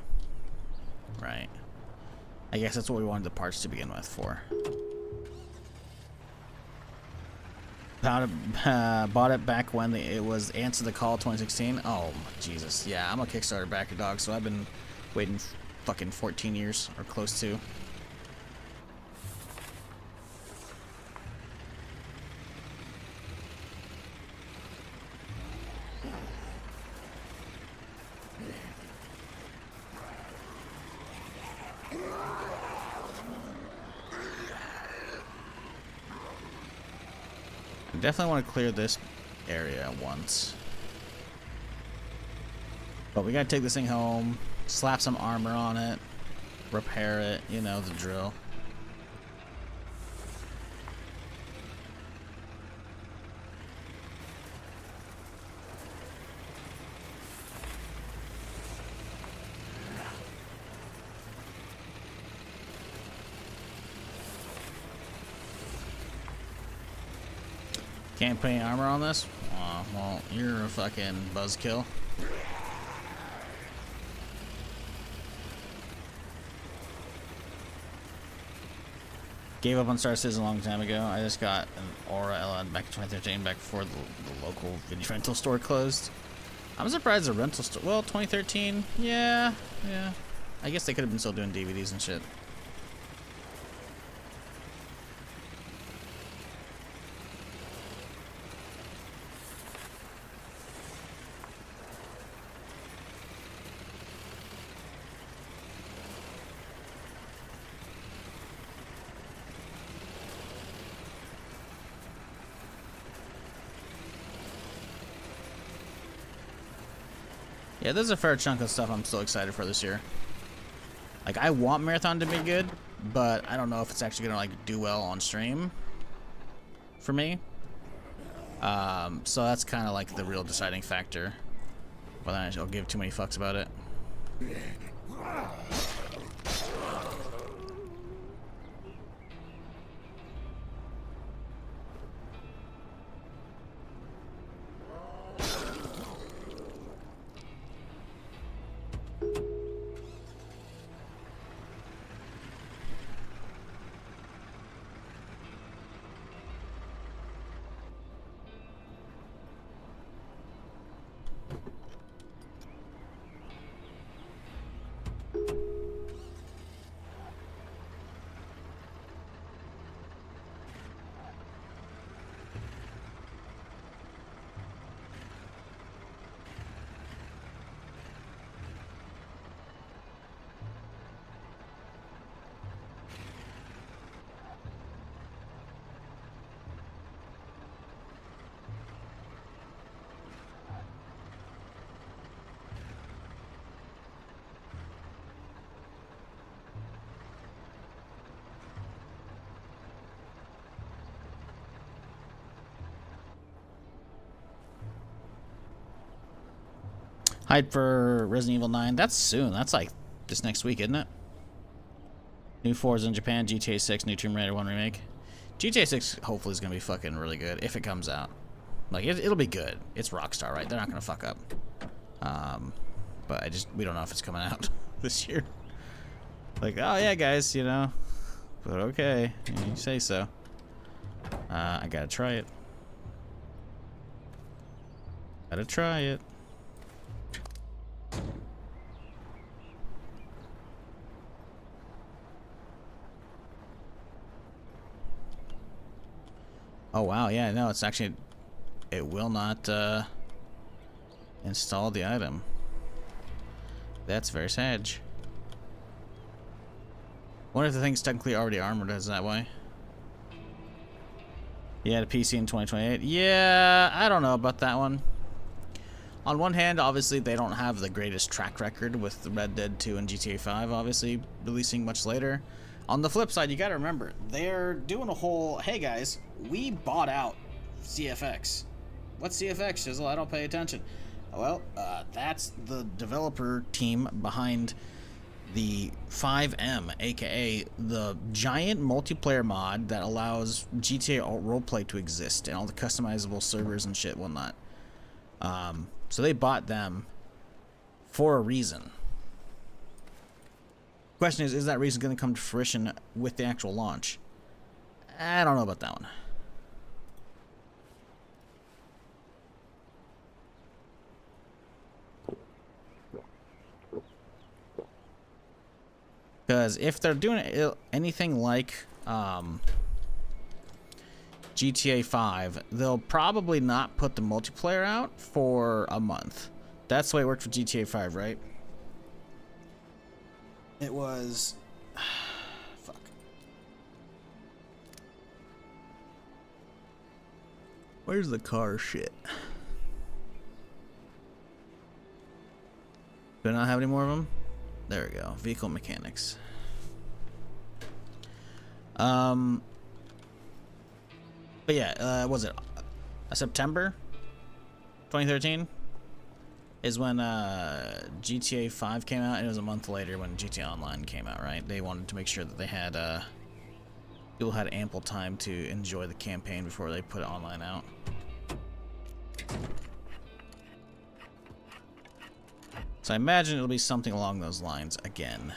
Right. I guess that's what we wanted the parts to begin with for. Bought it back when it was Answer the Call 2016. Oh, Jesus. Yeah, I'm a Kickstarter backer, dog, so I've been waiting fucking 14 years, or close to. Definitely want to clear this area once. But we gotta take this thing home, slap some armor on it, repair it, you know the drill. Can't put any armor on this? Oh, well, you're a fucking buzzkill. Gave up on Star Citizen a long time ago. I just got an Aura LN back in 2013, back before the local video rental store closed. I'm surprised the rental store. Well, 2013, yeah. I guess they could have been still doing DVDs and shit. Yeah, there's a fair chunk of stuff I'm still excited for this year. Like, I want Marathon to be good, but I don't know if it's actually gonna like do well on stream for me. So that's kind of like the real deciding factor. Whether I'll give too many fucks about it. Hype for Resident Evil 9. That's soon. That's like this next week, isn't it? New Forza in Japan, GTA 6, new Tomb Raider 1 remake. GTA 6 hopefully is going to be fucking really good if it comes out. Like, it'll be good. It's Rockstar, right? They're not going to fuck up. But we don't know if it's coming out this year. Like, oh yeah, guys, you know. But okay, you say so. I gotta try it. Gotta try it. Oh wow, yeah, no, it's actually, it will not install the item. That's very sad. Wonder if the thing's technically already armored, is that why? Yeah, the PC in 2028. Yeah, I don't know about that one. On one hand, obviously, they don't have the greatest track record with Red Dead 2 and GTA 5, obviously, releasing much later. On the flip side, you gotta remember, they're doing a whole, hey guys, we bought out CFX. What's CFX, Shizzle? I don't pay attention. Well, that's the developer team behind the 5M, aka the giant multiplayer mod that allows GTA roleplay to exist and all the customizable servers and shit whatnot. So they bought them for a reason. Question is that reason going to come to fruition with the actual launch? I don't know about that one. Because if they're doing anything like GTA 5, they'll probably not put the multiplayer out for a month. That's the way it worked for GTA 5, right? It was... fuck. Where's the car shit? Do I not have any more of them? There we go. Vehicle mechanics. But yeah, was it September 2013 is when GTA 5 came out, and it was a month later when GTA Online came out, right? They wanted to make sure that they had people had ample time to enjoy the campaign before they put it online out. So I imagine it'll be something along those lines again.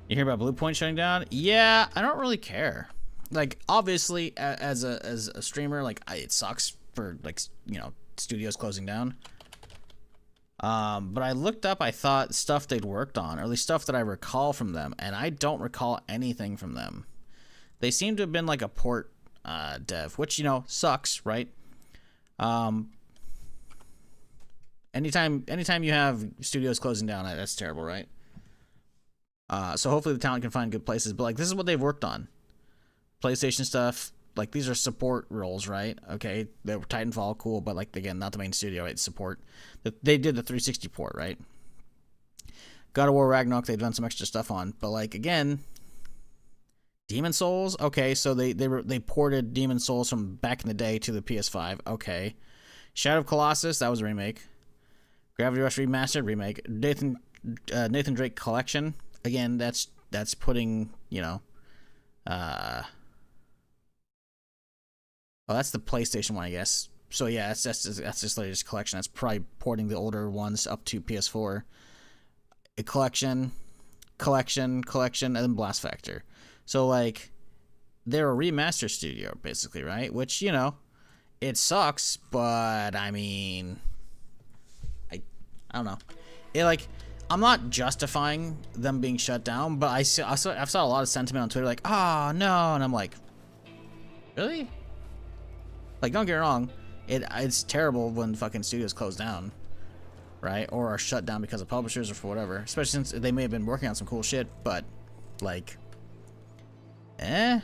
You hear about Blue Point shutting down? Yeah, I don't really care. Like, obviously, as a streamer, like, it sucks for, like, you know, studios closing down. But I looked up, I thought stuff they'd worked on, or at least stuff that I recall from them, and I don't recall anything from them. They seem to have been like a port dev, which, you know, sucks, right? Anytime you have studios closing down, that's terrible, right? So hopefully the talent can find good places. But like, this is what they've worked on: PlayStation stuff, like these are support roles, right? Okay, they were Titanfall, cool, but like again, not the main studio, right? Support. They did the 360 port, right? God of War Ragnarok, they've done some extra stuff on, but like again, Demon Souls, okay, so they ported Demon Souls from back in the day to the PS5, okay. Shadow of Colossus, that was a remake. Gravity Rush Remastered, remake. Nathan Drake Collection, again, that's putting, you know, oh, that's the PlayStation one, I guess. So yeah, that's just latest collection. That's probably porting the older ones up to PS4. A collection, and then Blast Factor. So like, they're a remaster studio basically, right? Which, you know, it sucks, but I mean, I don't know. It like, I'm not justifying them being shut down, but I've saw a lot of sentiment on Twitter like, oh no, and I'm like, really? Like, don't get me wrong, it's terrible when fucking studios close down, right? Or are shut down because of publishers or for whatever. Especially since they may have been working on some cool shit, but like, There's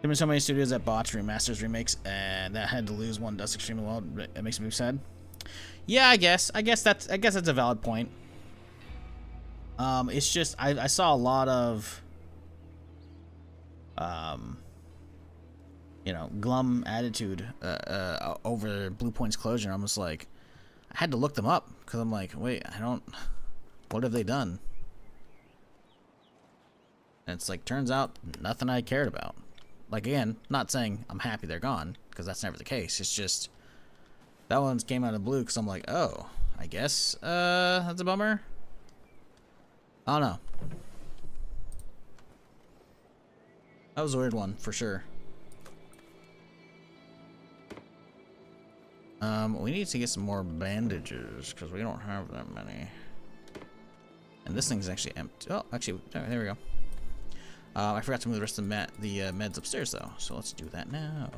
been so many studios that botched remasters, remakes, and that had to lose one does extremely well. It makes me sad. Yeah, I guess that's a valid point. It's just I saw a lot of you know, glum attitude over Blue Point's closure. I'm just like, I had to look them up because I'm like, wait, what have they done? And it's like, turns out nothing I cared about. Like, again, not saying I'm happy they're gone, because that's never the case. It's just, that one came out of the blue because I'm like, oh, I guess that's a bummer. I don't know. That was a weird one, for sure. We need to get some more bandages, because we don't have that many. And this thing's actually empty. Oh, actually, there we go. I forgot to move the rest of the meds upstairs, though, so let's do that now.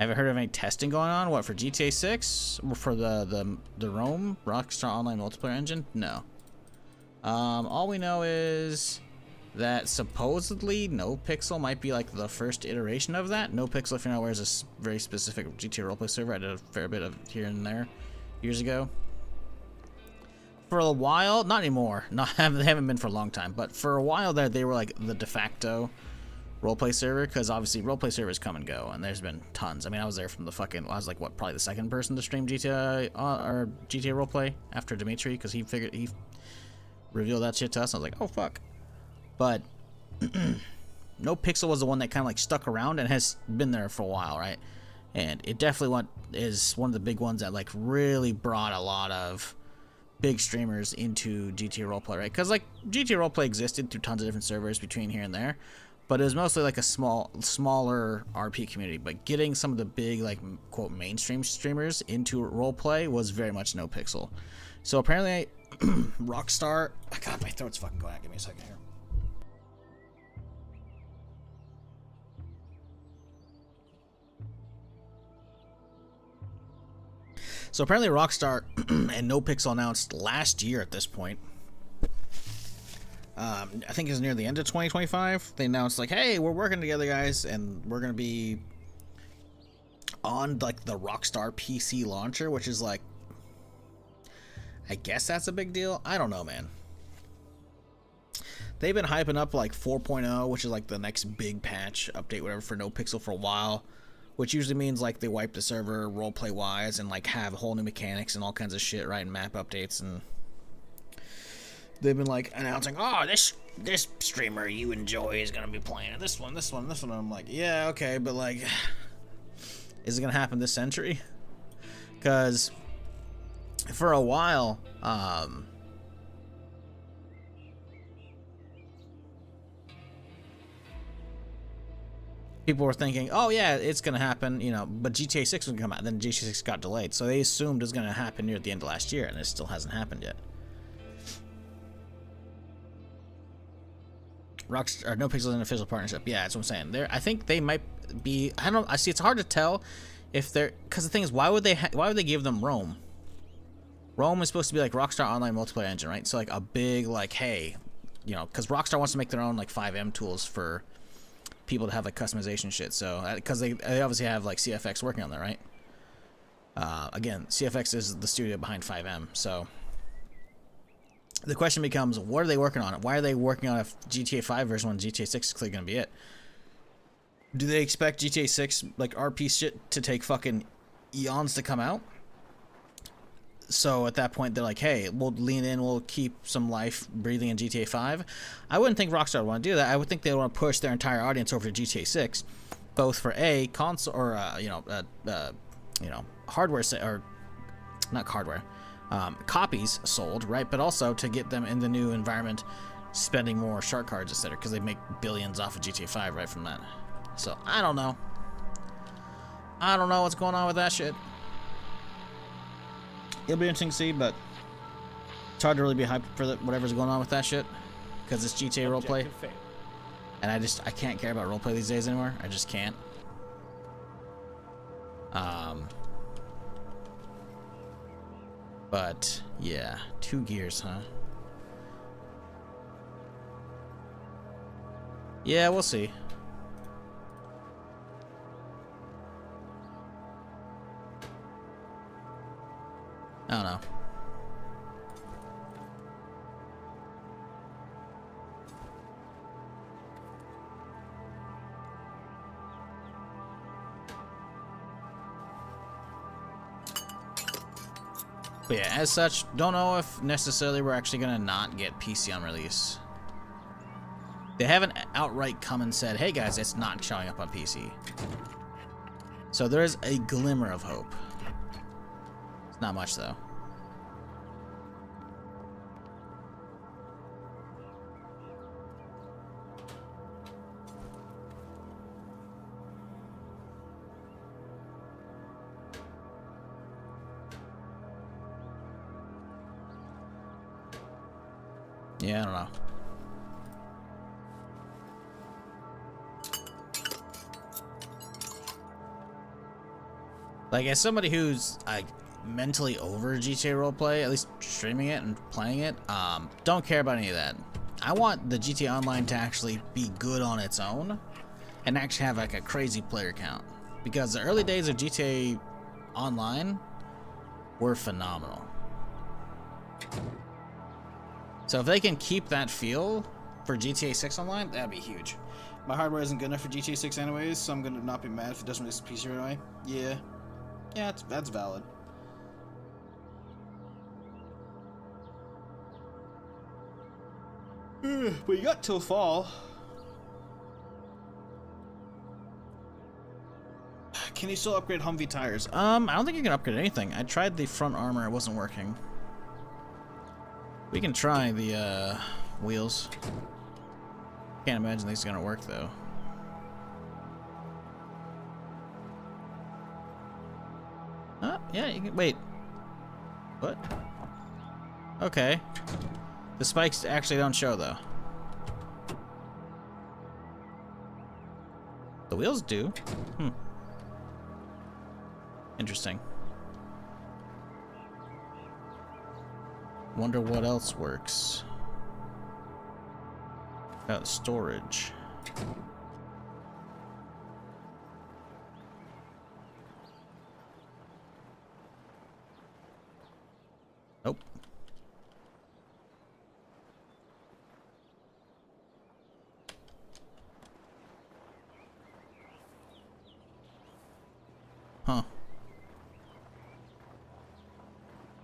Have you heard of any testing going on? What, for GTA 6? Or for the Rome Rockstar Online multiplayer engine? No. All we know is that supposedly NoPixel might be like the first iteration of that. NoPixel, if you're not aware, is a very specific GTA roleplay server. I did a fair bit of here and there years ago. For a while, not anymore. They haven't been for a long time, but for a while there, they were like the de facto roleplay server, because obviously roleplay servers come and go, and there's been tons. I mean, I was there from I was like, what, probably the second person to stream GTA or GTA roleplay after Dimitri, because he revealed that shit to us. I was like, oh fuck. But NoPixel was the one that kind of like stuck around and has been there for a while, right? And it definitely is one of the big ones that like really brought a lot of big streamers into GTA roleplay, right? Because like GTA roleplay existed through tons of different servers between here and there, but it was mostly like a smaller RP community. But getting some of the big, like, quote, mainstream streamers into roleplay was very much NoPixel. So apparently, Rockstar. Oh God, my throat's fucking going out. Give me a second here. So apparently, Rockstar and NoPixel announced last year at this point. I think it's near the end of 2025. They announced like, "Hey, we're working together, guys, and we're gonna be on like the Rockstar PC launcher," which is like, I guess that's a big deal. I don't know, man. They've been hyping up like 4.0, which is like the next big patch update, whatever, for NoPixel for a while, which usually means like they wipe the server roleplay wise and like have whole new mechanics and all kinds of shit, right? And map updates, and they've been like announcing, oh, this streamer you enjoy is gonna be playing this one. And I'm like, yeah, okay, but like, is it gonna happen this century? Because for a while, people were thinking, oh yeah, it's gonna happen, you know, but GTA 6 was gonna come out, and then GTA 6 got delayed, so they assumed it was gonna happen near the end of last year, and it still hasn't happened yet. Rockstar, NoPixel is an official partnership. Yeah, that's what I'm saying. I think they might be. I don't. I see. It's hard to tell If they're, because the thing is, why would they give them Rome? Rome is supposed to be like Rockstar Online multiplayer engine, right? So like a big like, hey, you know, because Rockstar wants to make their own like 5M tools for people to have like customization shit. So because they obviously have like CFX working on that, right? Again, CFX is the studio behind 5M. So the question becomes, what are they working on? Why are they working on a GTA 5 version when GTA 6 is clearly going to be it? Do they expect GTA 6 like RP shit to take fucking eons to come out? So at that point, they're like, hey, we'll lean in, we'll keep some life breathing in GTA 5. I wouldn't think Rockstar would want to do that. I would think they want to push their entire audience over to GTA 6, both for a console or hardware or not hardware, copies sold, right? But also to get them in the new environment, spending more shark cards, etc., because they make billions off of GTA 5 right from that. So I don't know. I don't know what's going on with that shit. It'll be interesting to see, but it's hard to really be hyped for whatever's going on with that shit, because it's GTA roleplay, and I can't care about roleplay these days anymore. I just can't. But yeah, 2 gears, huh? Yeah, we'll see. I don't know. But yeah, as such, don't know if necessarily we're actually gonna not get PC on release. They haven't outright come and said, hey guys, it's not showing up on PC. So there is a glimmer of hope. It's not much though. Yeah, I don't know. Like, as somebody who's like mentally over GTA roleplay, at least streaming it and playing it, don't care about any of that. I want the GTA Online to actually be good on its own and actually have like a crazy player count, because the early days of GTA Online were phenomenal. So if they can keep that feel for GTA 6 Online, that'd be huge. My hardware isn't good enough for GTA 6 anyways, so I'm gonna not be mad if it doesn't release PC right away. Yeah. Yeah, that's valid. But you got till fall. Can you still upgrade Humvee tires? I don't think you can upgrade anything. I tried the front armor, it wasn't working. We can try the wheels. Can't imagine these are gonna work though. Yeah, you can wait. What? Okay. The spikes actually don't show though. The wheels do. Interesting. Wonder what else works. Got storage. Nope. Huh.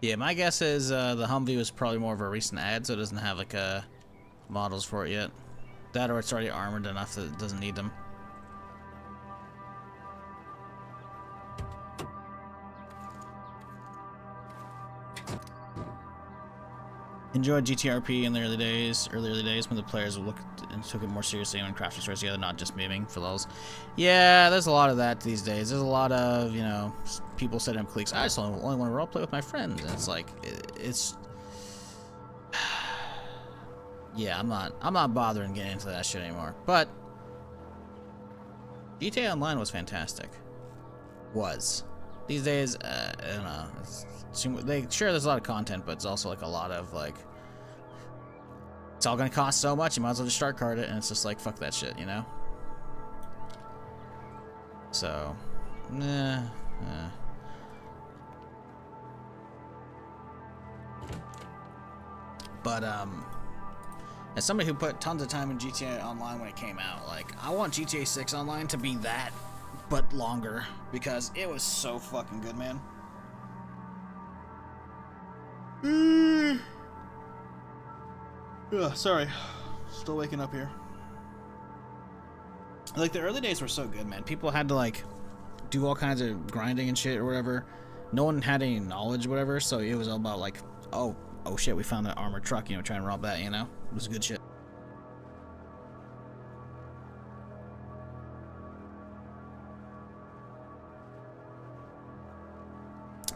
Yeah, my guess is the Humvee was probably more of a recent ad, so it doesn't have like models for it yet. That, or it's already armored enough that it doesn't need them. Enjoyed GTRP in the early days when the players looked and took it more seriously and crafted stories together, not just memeing for lulz. Yeah, there's a lot of that these days. There's a lot of, you know, people setting up cliques. I just only want to roleplay with my friends. And it's like, it's... Yeah, I'm not bothering getting into that shit anymore. But GTA Online was fantastic. Was. These days, I don't know. Sure, there's a lot of content, but it's also like a lot of like, it's all gonna cost so much, you might as well just start card it, and it's just like, fuck that shit, you know? So, nah. But, as somebody who put tons of time in GTA Online when it came out, like, I want GTA 6 Online to be that, but longer, because it was so fucking good, man. Ugh, sorry. Still waking up here. Like, the early days were so good, man. People had to, like, do all kinds of grinding and shit or whatever. No one had any knowledge or whatever, so it was all about, like, oh shit, we found that armored truck, you know, try and rob that, you know? It was good shit.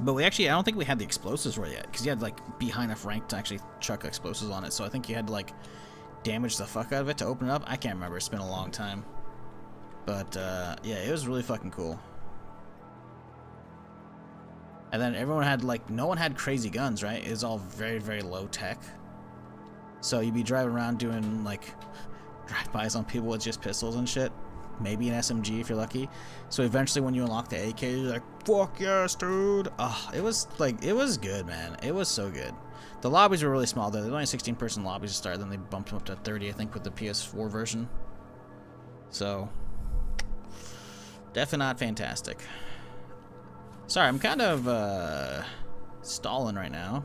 But we actually, I don't think we had the explosives right yet, because you had to, like, be high enough rank to actually chuck explosives on it, so I think you had to, like, damage the fuck out of it to open it up. I can't remember, it's been a long time. But, yeah, it was really fucking cool. And then everyone had, like, no one had crazy guns, right? It was all very, very low tech. So you'd be driving around doing, like, drive-bys on people with just pistols and shit. Maybe an SMG if you're lucky. So eventually when you unlock the AK, you're like, fuck yes, dude. Oh, it was, like, it was good, man. It was so good. The lobbies were really small, though. There's only 16-person lobbies to start, then they bumped them up to 30, I think, with the PS4 version. So, definitely not fantastic. Sorry, I'm kind of stalling right now.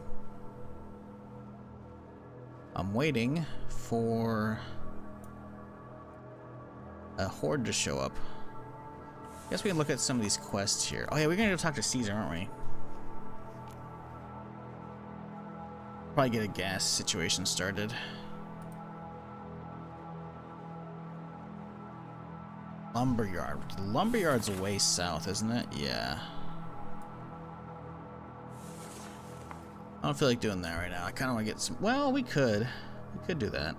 I'm waiting for a horde to show up. Guess we can look at some of these quests here. Oh yeah, we're gonna go talk to Caesar, aren't we? Probably get a gas situation started. Lumberyard. The lumberyard's way south, isn't it? Yeah. I don't feel like doing that right now. I kind of want to get some... Well, we could. We could do that.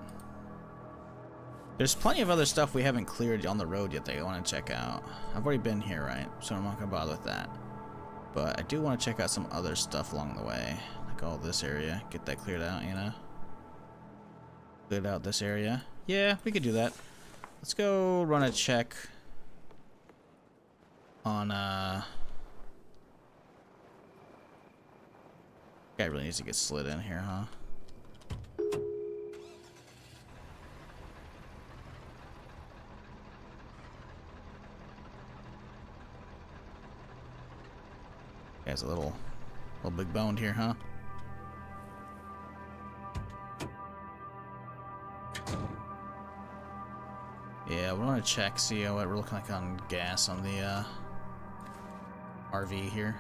There's plenty of other stuff we haven't cleared on the road yet that I want to check out. I've already been here, right? So I'm not going to bother with that. But I do want to check out some other stuff along the way. Like all this area. Get that cleared out, you know? Cleared out this area. Yeah, we could do that. Let's go run a check on, Guy really needs to get slid in here, huh? Guy's a little big boned here, huh? Yeah, we want to check, see what we're looking like on gas on the RV here.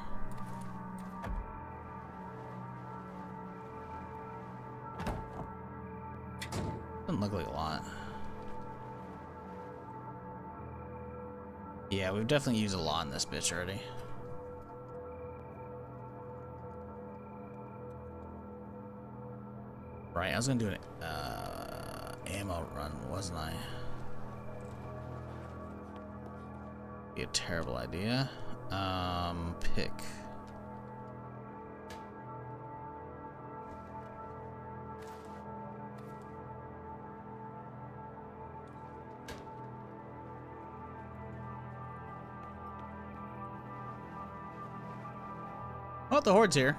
Doesn't look like a lot. Yeah, we've definitely used a lot in this bitch already. Right, I was gonna do an ammo run, wasn't I? Be a terrible idea. Pick. Oh, the horde's here.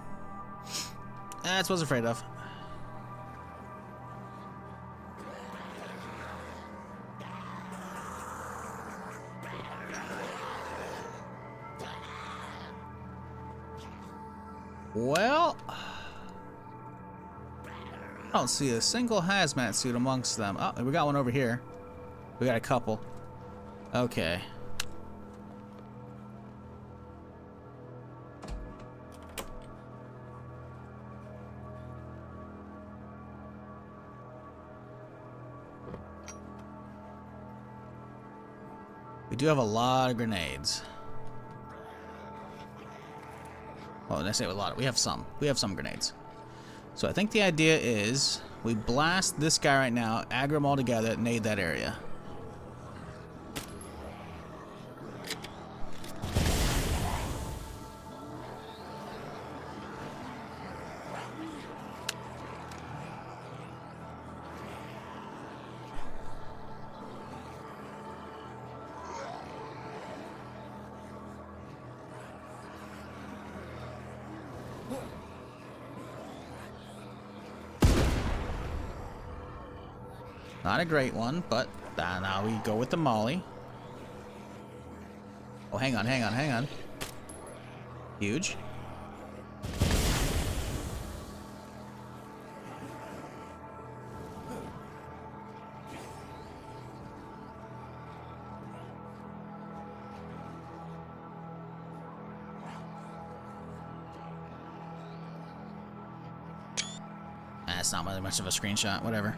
That's what I was afraid of. Well, I don't see a single hazmat suit amongst them. Oh, we got one over here. We got a couple. Okay. We do have a lot of grenades. Well, I say a lot. We have some. We have some grenades. So I think the idea is we blast this guy right now, aggro them all together, nade that area. Not a great one, but now we go with the molly. Oh, hang on, hang on, hang on. Huge. That's not really much of a screenshot, whatever.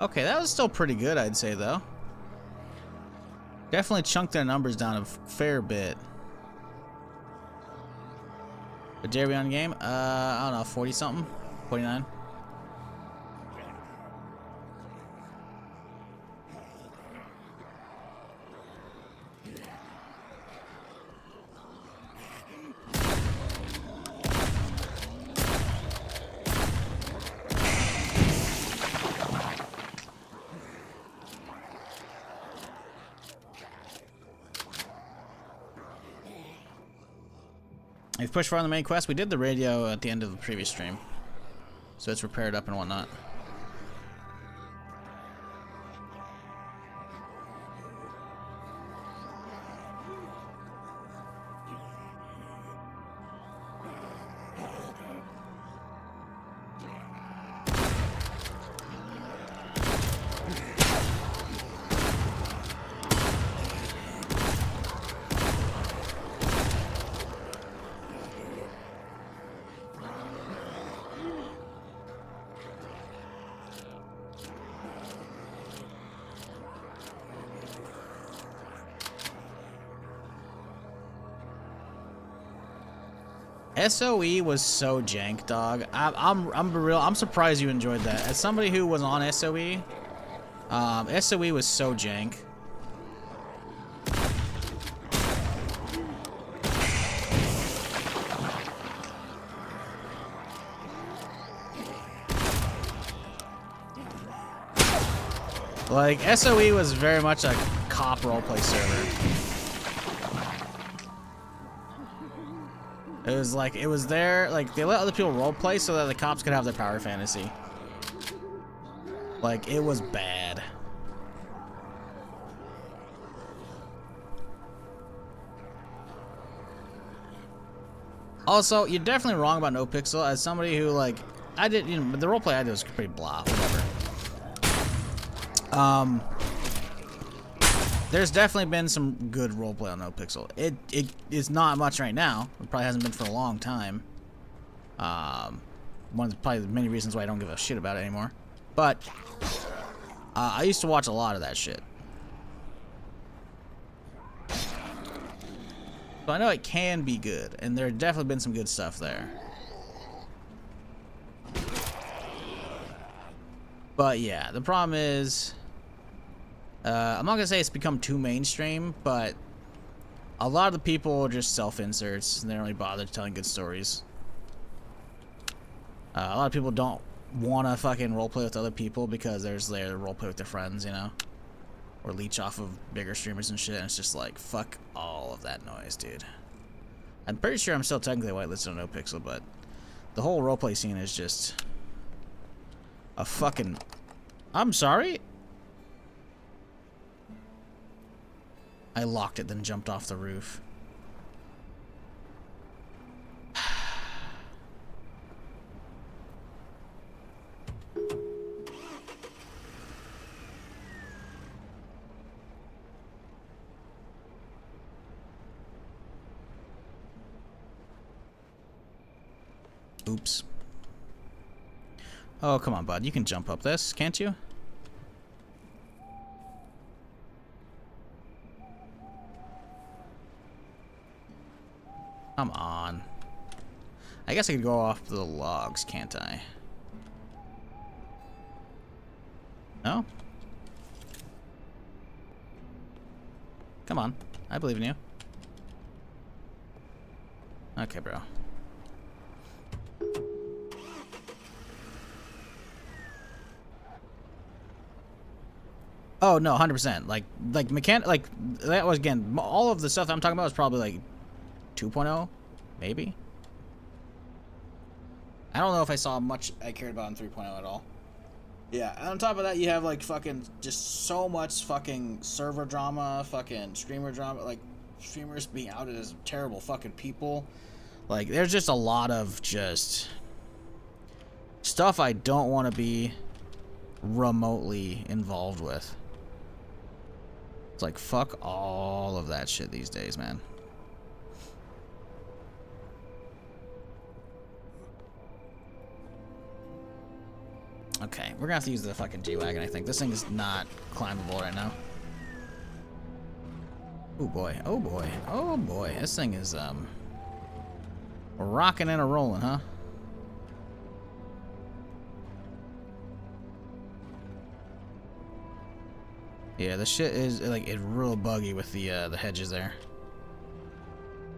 Okay, that was still pretty good, I'd say, though. Definitely chunked their numbers down a fair bit. A dare on game? I don't know, 40 something? 49? We've pushed far on the main quest. We did the radio at the end of the previous stream, so it's repaired up and whatnot. SOE was so jank, dog. I'm surprised you enjoyed that. As somebody who was on SOE, SOE was so jank. Like, SOE was very much a cop roleplay server. It was like, it was there, like, they let other people roleplay so that the cops could have their power fantasy. Like, it was bad. Also, you're definitely wrong about NoPixel. As somebody who, like, I did, you know, the roleplay I did was pretty blah, whatever. There's definitely been some good roleplay on NoPixel. It is not much right now. It probably hasn't been for a long time. One of the, probably the many reasons why I don't give a shit about it anymore. But I used to watch a lot of that shit. So I know it can be good, and there have definitely been some good stuff there. But yeah, the problem is, I'm not gonna say it's become too mainstream, but a lot of the people are just self-inserts, and they don't really bother telling good stories. A lot of people don't want to fucking roleplay with other people because there's there to roleplay with their friends, you know, or leech off of bigger streamers and shit. And it's just like, fuck all of that noise, dude. I'm pretty sure I'm still technically whitelisted on NoPixel, but the whole roleplay scene is just a fucking. I'm sorry. I locked it, then jumped off the roof. Oops. Oh, come on, bud. You can jump up this, can't you? Come on. I guess I could go off the logs, can't I? No? Come on. I believe in you. Okay, bro. Oh, no, 100%. Like that was, again, all of the stuff that I'm talking about was probably like 2.0, maybe. I don't know if I saw much I cared about in 3.0 at all. Yeah, and on top of that, you have like fucking just so much fucking server drama, fucking streamer drama, like streamers being outed as terrible fucking people. Like, there's just a lot of just stuff I don't want to be remotely involved with. It's like, fuck all of that shit these days, man. Okay, we're gonna have to use the fucking G-Wagon, I think. This thing is not climbable right now. Oh boy, oh boy, oh boy. This thing is, rocking and a rolling, huh? Yeah, the shit is, like, it's real buggy with the hedges there.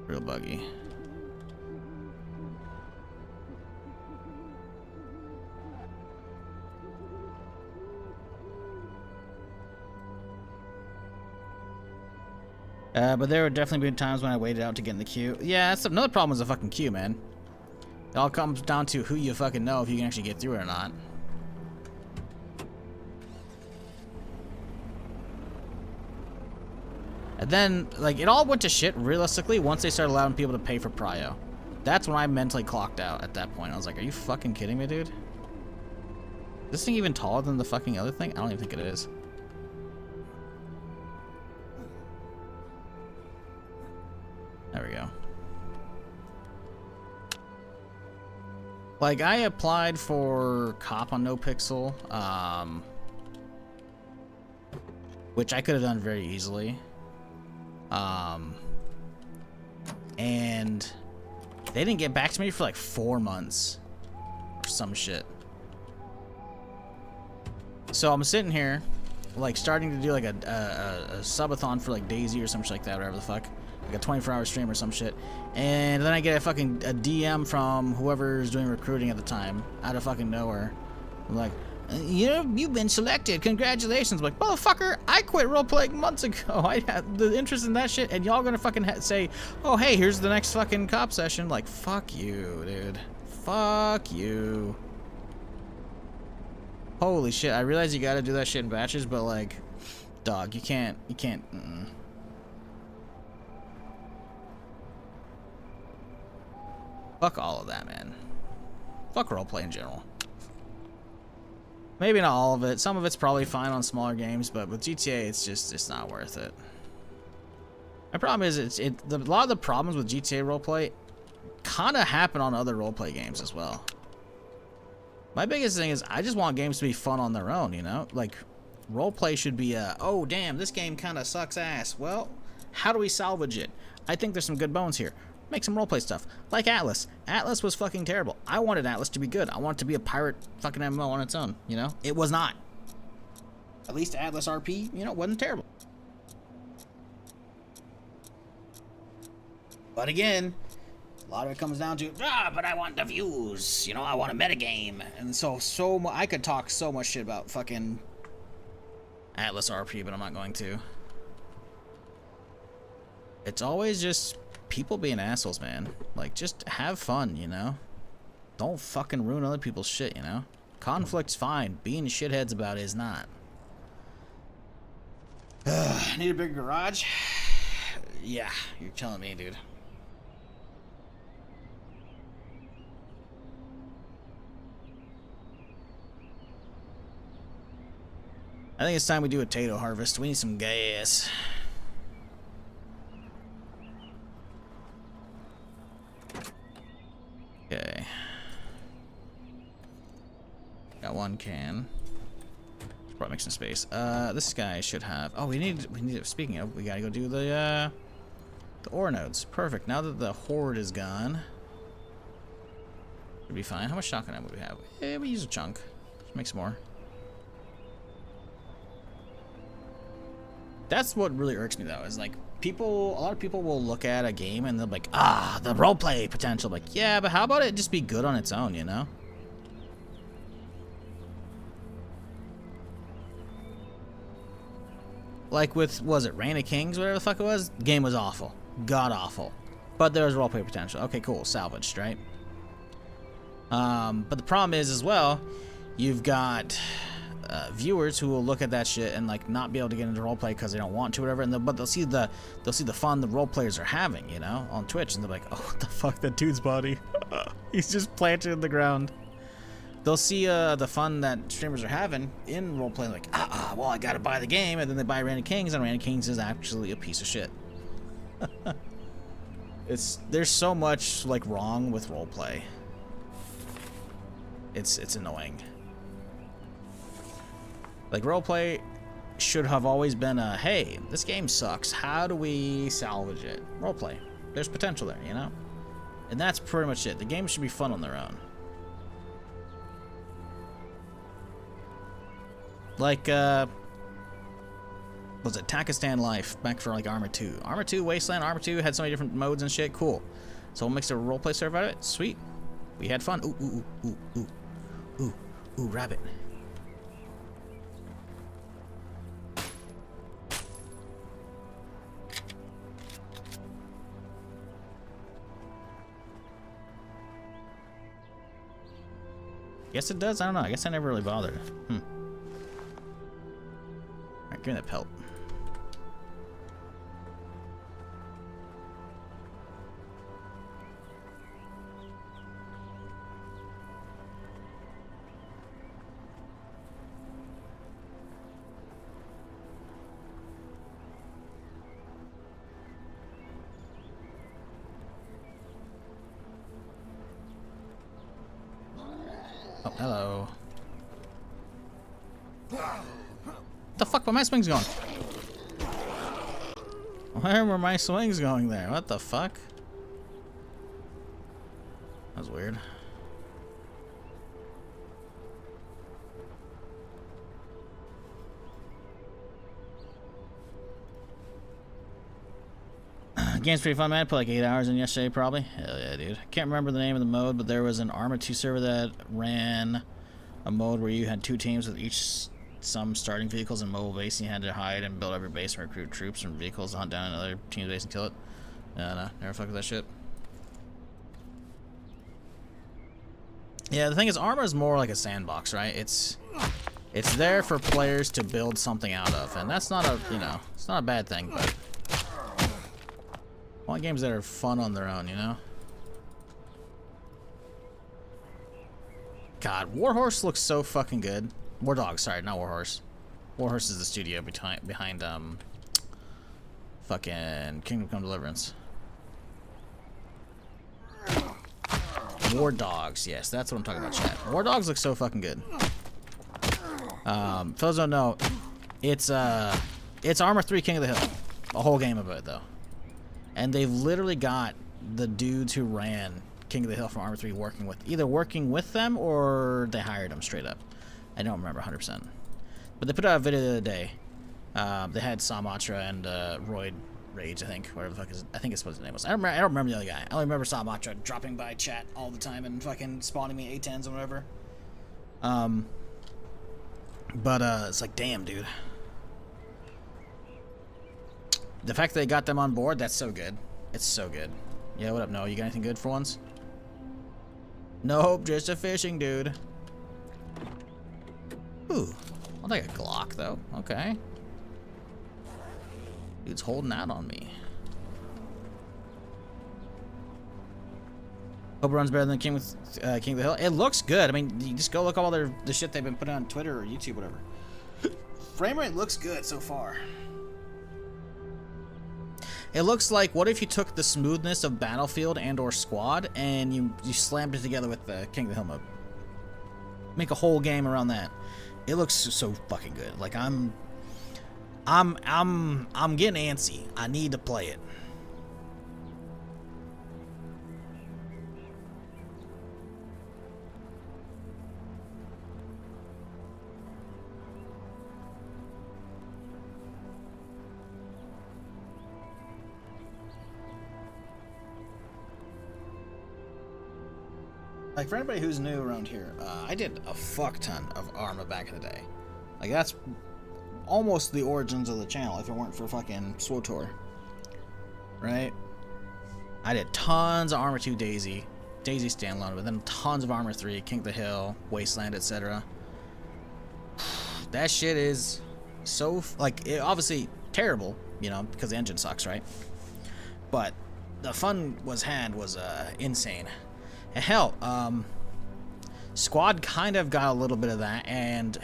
Real buggy. But there would definitely be times when I waited out to get in the queue. Yeah, that's another problem with the fucking queue, man. It all comes down to who you fucking know if you can actually get through it or not. And then, like, it all went to shit, realistically, once they started allowing people to pay for prio. That's when I mentally clocked out at that point. I was like, are you fucking kidding me, dude? Is this thing even taller than the fucking other thing? I don't even think it is. There we go. Like, I applied for cop on NoPixel, which I could have done very easily. And they didn't get back to me for like 4 months or some shit. So I'm sitting here, like, starting to do like a subathon for like Daisy or something like that, whatever the fuck. Like a 24-hour stream or some shit. And then I get a DM from whoever's doing recruiting at the time, out of fucking nowhere. I'm like, you know, you've been selected. Congratulations. I'm like, motherfucker, I quit roleplaying months ago. I had the interest in that shit, and y'all gonna fucking say, oh, hey, here's the next fucking cop session. Like, fuck you, dude. Fuck you. Holy shit. I realize you gotta do that shit in batches, but like, dog, you can't. Fuck all of that, man. Fuck roleplay in general. Maybe not all of it. Some of it's probably fine on smaller games, but with GTA, it's not worth it. My problem is, a lot of the problems with GTA roleplay kind of happen on other roleplay games as well. My biggest thing is, I just want games to be fun on their own, you know? Like, roleplay should be oh, damn, this game kind of sucks ass. Well, how do we salvage it? I think there's some good bones here. Make some roleplay stuff. Like Atlas. Atlas was fucking terrible. I wanted Atlas to be good. I wanted it to be a pirate fucking MMO on its own, you know? It was not. At least Atlas RP, you know, wasn't terrible. But again, a lot of it comes down to, but I want the views. You know, I want a metagame. And so I could talk so much shit about fucking Atlas RP, but I'm not going to. It's always just people being assholes, man. Like, just have fun, you know? Don't fucking ruin other people's shit, you know? Conflict's fine. Being shitheads about it is not. Need a bigger garage? Yeah, you're telling me, dude. I think it's time we do a potato harvest. We need some gas. Okay. Got one can. Probably make some space. This guy should have. Oh, we need. Speaking of, we gotta go do the ore nodes. Perfect. Now that the horde is gone, should be fine. How much shotgun ammo do we have? Yeah, we use a chunk. Let's make some more. That's what really irks me, though, is like a lot of people will look at a game and they'll be like, the roleplay potential. Like, yeah, but how about it just be good on its own, you know? Like with, was it Reign of Kings, whatever the fuck it was? The game was awful. God awful. But there was roleplay potential. Okay, cool. Salvaged, right? But the problem is as well, you've got viewers who will look at that shit and like not be able to get into roleplay because they don't want to, or whatever. And but they'll see the fun the role players are having, you know, on Twitch, and they're like, oh, what the fuck, that dude's body, he's just planted in the ground. They'll see the fun that streamers are having in roleplay, like, well, I gotta buy the game, and then they buy Random Kings, and Random Kings is actually a piece of shit. There's so much like wrong with roleplay. It's annoying. Like, roleplay should have always been a, hey, this game sucks, how do we salvage it? Roleplay. There's potential there, you know? And that's pretty much it. The games should be fun on their own. Like, was it Takistan Life back for like Arma 2? Arma 2, Wasteland, Arma 2 had so many different modes and shit. Cool. So we'll mix a roleplay server out of it. Sweet. We had fun. Ooh, rabbit. Guess it does. I don't know. I guess I never really bothered. Alright, give me that pelt. Oh, hello. What the fuck were my swings going? Where were my swings going there? What the fuck? That was weird. Game's pretty fun, man. I put like 8 hours in yesterday, probably. Hell yeah, dude. I can't remember the name of the mode, but there was an Arma 2 server that ran a mode where you had 2 teams with each some starting vehicles and mobile base, and you had to hide and build up your base and recruit troops and vehicles to hunt down another team's base and kill it. No, never fuck with that shit. Yeah, the thing is, Arma is more like a sandbox, right? It's there for players to build something out of, and that's not a, you know, it's not a bad thing, but I want games that are fun on their own, you know? God, Warhorse looks so fucking good. War Dog, sorry, not Warhorse. Warhorse is the studio behind fucking Kingdom Come Deliverance. War Dogs, yes, that's what I'm talking about, chat. War Dogs look so fucking good. For those who don't know, it's Arma 3 King of the Hill. A whole game of it, though. And they've literally got the dudes who ran King of the Hill from Arma 3 either working with them or they hired them straight up. I don't remember 100%. But they put out a video the other day. They had Samatra and Royd Rage, I think. Whatever the fuck is, I think it's what his name was. I don't remember the other guy. I only remember Samatra dropping by chat all the time and fucking spawning me A10s or whatever. It's like, damn, dude. The fact that they got them on board, that's so good. It's so good. Yeah, what up, Noah? You got anything good for once? Nope, just a fishing dude. Ooh, I'll take a Glock, though. Okay. Dude's holding out on me. Hope it runs better than King of the Hill. It looks good. I mean, you just go look at all the shit they've been putting on Twitter or YouTube, whatever. Frame rate looks good so far. It looks like, what if you took the smoothness of Battlefield and or Squad and you slammed it together with the King of the Hill mode. Make a whole game around that. It looks so fucking good. Like, I'm getting antsy. I need to play it. Like, for anybody who's new around here, I did a fuck ton of Arma back in the day. Like, that's almost the origins of the channel, if it weren't for fucking SWTOR. Right? I did tons of Arma 2 Daisy. Daisy standalone, but then tons of Armor 3, King of the Hill, Wasteland, etc. That shit is so like obviously terrible, you know, because the engine sucks, right? But the fun was insane. And hell, Squad kind of got a little bit of that, and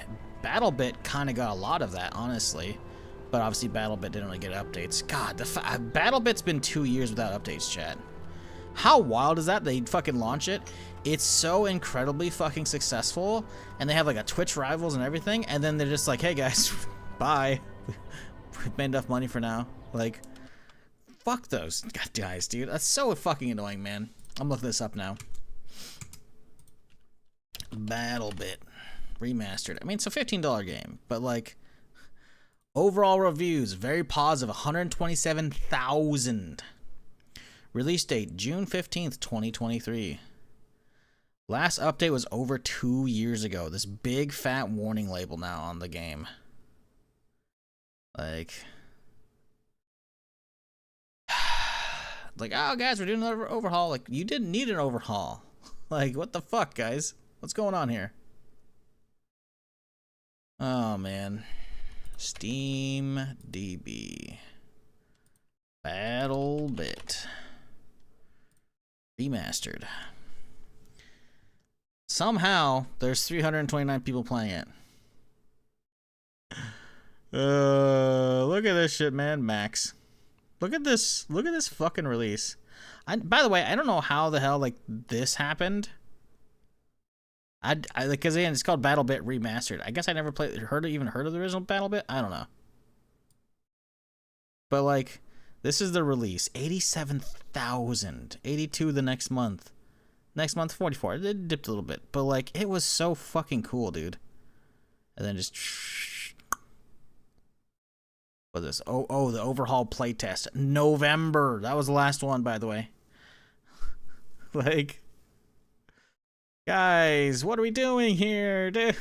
BattleBit kind of got a lot of that, honestly. But obviously BattleBit didn't really get updates. God, BattleBit's been 2 years without updates, chat. How wild is that? They fucking launch it. It's so incredibly fucking successful, and they have like a Twitch rivals and everything, and then they're just like, hey guys, bye. We've made enough money for now. Like, fuck those guys, dude. That's so fucking annoying, man. I'm looking this up now. BattleBit remastered. I mean, it's a $15 game, but like overall reviews very positive. 127,000. Release date June 15th, 2023. Last update was over 2 years ago. This big fat warning label now on the game. Like, oh guys, we're doing another overhaul. Like, you didn't need an overhaul. Like, what the fuck, guys? What's going on here? Oh, man. Steam DB. BattleBit. Remastered. Somehow, there's 329 people playing it. Look at this shit, man. Max. Look at this. Look at this fucking release. By the way, I don't know how the hell, like, this happened. Because again, it's called BattleBit Remastered. I guess I never even heard of the original BattleBit. I don't know. But like, this is the release. 87,000. 82 the next month. Next month 44. It dipped a little bit, but like, it was so fucking cool, dude. And then just what's this? Oh, the overhaul playtest. November. That was the last one, by the way. Like, guys, what are we doing here, dude?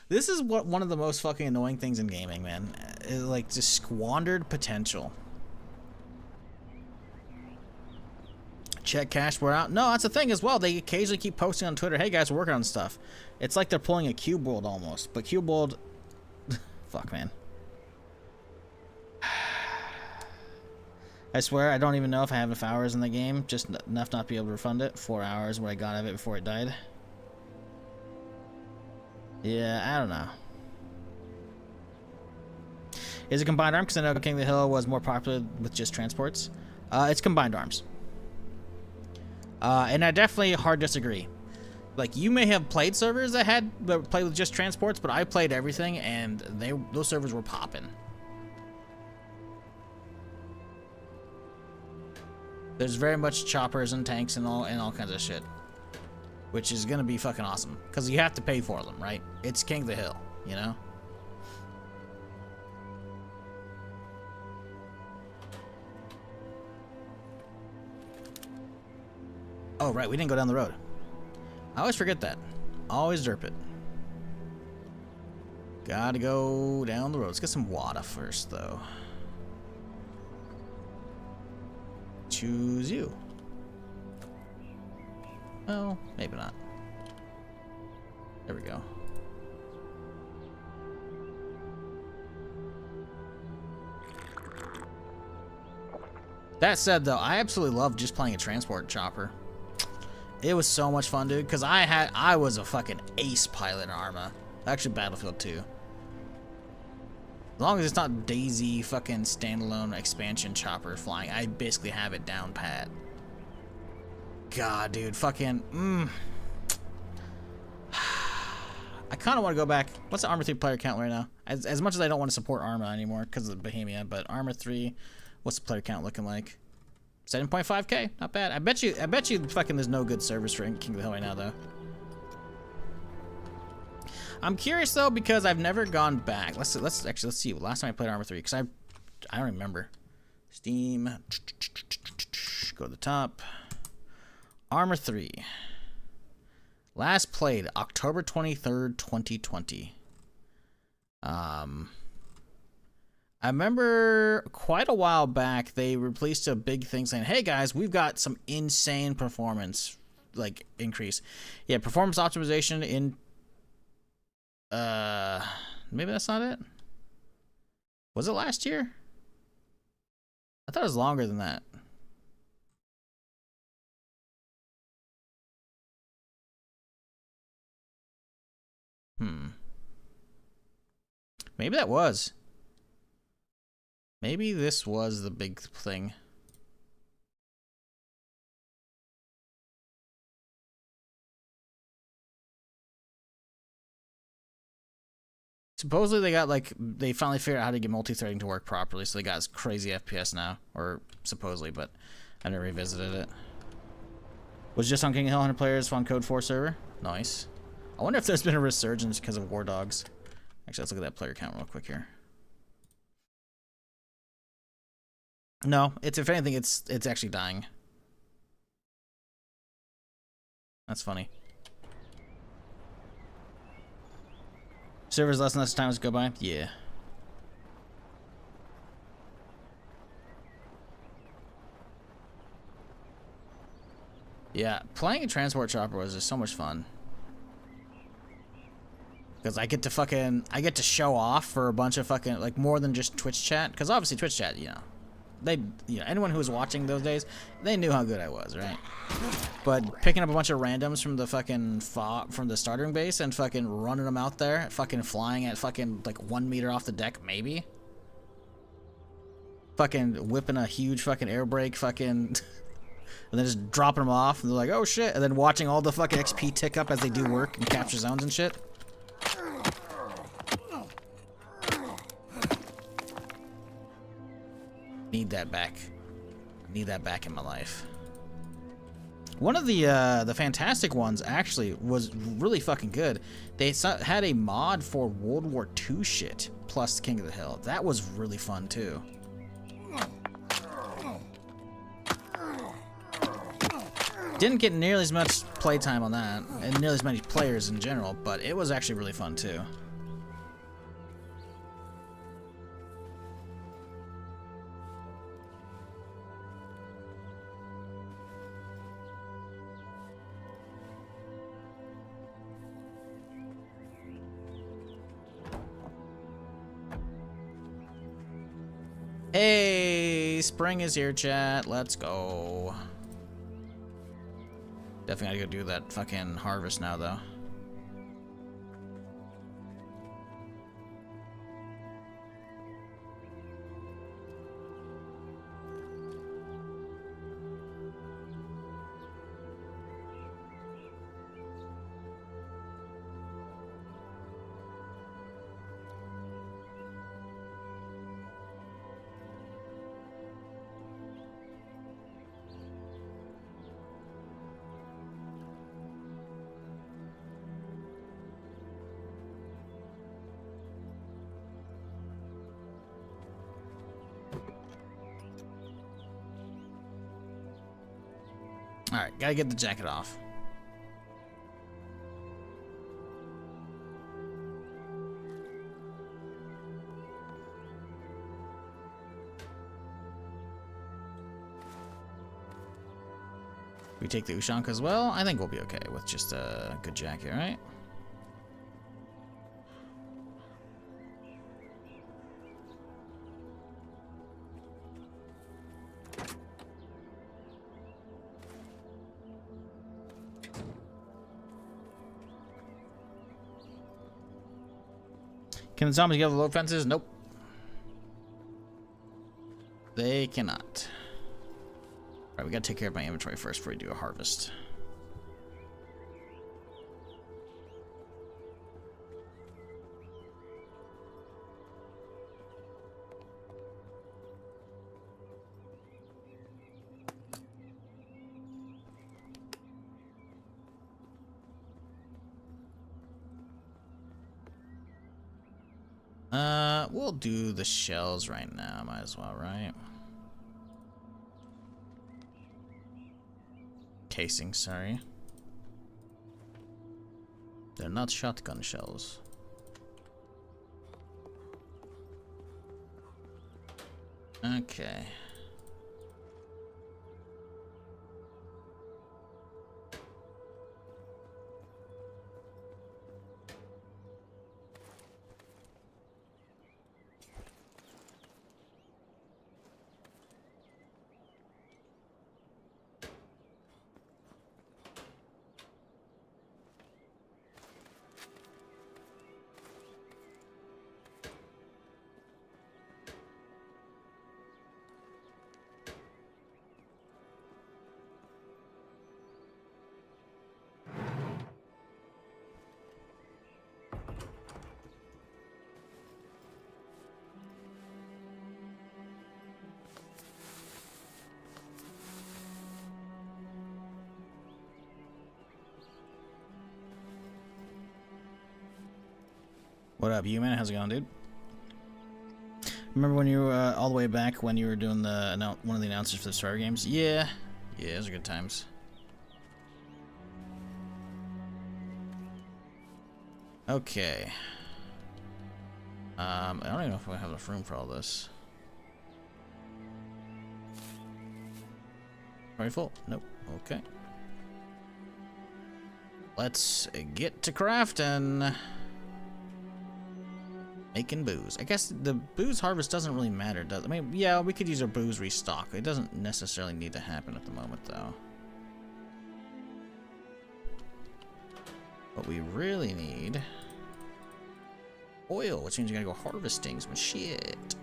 This is one of the most fucking annoying things in gaming, man. Like, just squandered potential. Check cash, we're out. No, that's the thing as well. They occasionally keep posting on Twitter, hey guys, we're working on stuff. It's like they're pulling a Cube World almost. But Cube World, fuck, man. I swear, I don't even know if I have enough hours in the game. Just enough not to be able to refund it. 4 hours what I got out of it before it died. Yeah, I don't know. Is it combined arms? Because I know King of the Hill was more popular with just transports. It's combined arms. And I definitely hard disagree. Like, you may have played servers that played with just transports, but I played everything, and those servers were popping. There's very much choppers and tanks and all kinds of shit, which is gonna be fucking awesome because you have to pay for them, right? It's King of the Hill, you know. Oh right, we didn't go down the road. I always forget that. Always derp it. Gotta go down the road. Let's get some water first, though. Choose you. Well, maybe not. There we go. That said, though, I absolutely love just playing a transport chopper. It was so much fun, dude, because I was a fucking ace pilot in Arma. Actually, Battlefield 2. As long as it's not Daisy fucking standalone expansion chopper flying, I basically have it down pat. God, dude, fucking, I kind of want to go back. What's the Arma 3 player count right now? As much as I don't want to support Arma anymore because of Bohemia, but Arma 3, what's the player count looking like? 7.5k, not bad. I bet you fucking there's no good servers for King of the Hill right now, though. I'm curious though because I've never gone back. Let's see. Last time I played Arma 3, because I don't remember. Steam. Go to the top. Arma 3. Last played October 23rd, 2020. I remember quite a while back they released a big thing saying, "Hey guys, we've got some insane performance like increase." Yeah, performance optimization in maybe that's not it. Was it last year? I thought it was longer than that. Maybe that was. Maybe this was the big thing. Supposedly they got like, they finally figured out how to get multi-threading to work properly, so they got crazy FPS now, or supposedly, but I never revisited it. Was just on King of Hill 100 players on Code 4 server. Nice. I wonder if there's been a resurgence because of War Dogs. Actually, let's look at that player count real quick here. No, it's, if anything, it's actually dying. That's funny. Servers less and less time go by? Yeah. Yeah, playing a transport chopper was just so much fun. Because I get to show off for a bunch of fucking, like, more than just Twitch chat. Because obviously Twitch chat, you know, anyone who was watching those days, they knew how good I was, right? But picking up a bunch of randoms from the fucking from the starting base and fucking running them out there, fucking flying at fucking like 1 meter off the deck, maybe. Fucking whipping a huge fucking air brake, fucking, and then just dropping them off, and they're like, oh shit, and then watching all the fucking XP tick up as they do work and capture zones and shit. Need that back. Need that back in my life. One of the fantastic ones actually was really fucking good. They had a mod for World War II shit plus King of the Hill. That was really fun too. Didn't get nearly as much playtime on that, and nearly as many players in general, but it was actually really fun too. Hey, spring is here, chat. Let's go. Definitely gotta go do that fucking harvest now, though. Alright, gotta get the jacket off. We take the Ushanka as well. I think we'll be okay with just a good jacket, right? Can the zombies get over the load fences? Nope. They cannot. Alright, we gotta take care of my inventory first before we do a harvest. We'll do the shells right now, might as well, right? Casing, sorry. They're not shotgun shells. Okay. What up, Human? How's it going, dude? Remember when you were all the way back when you were doing the one of the announcers for the Starter games? Yeah, those are good times. Okay. I don't even know if I have enough room for all this. Already full? Nope. Okay. Let's get to crafting. Making booze. I guess the booze harvest doesn't really matter, does it? I mean, yeah, we could use our booze restock. It doesn't necessarily need to happen at the moment, though. What we really need... oil, which means you gotta go harvesting some shit.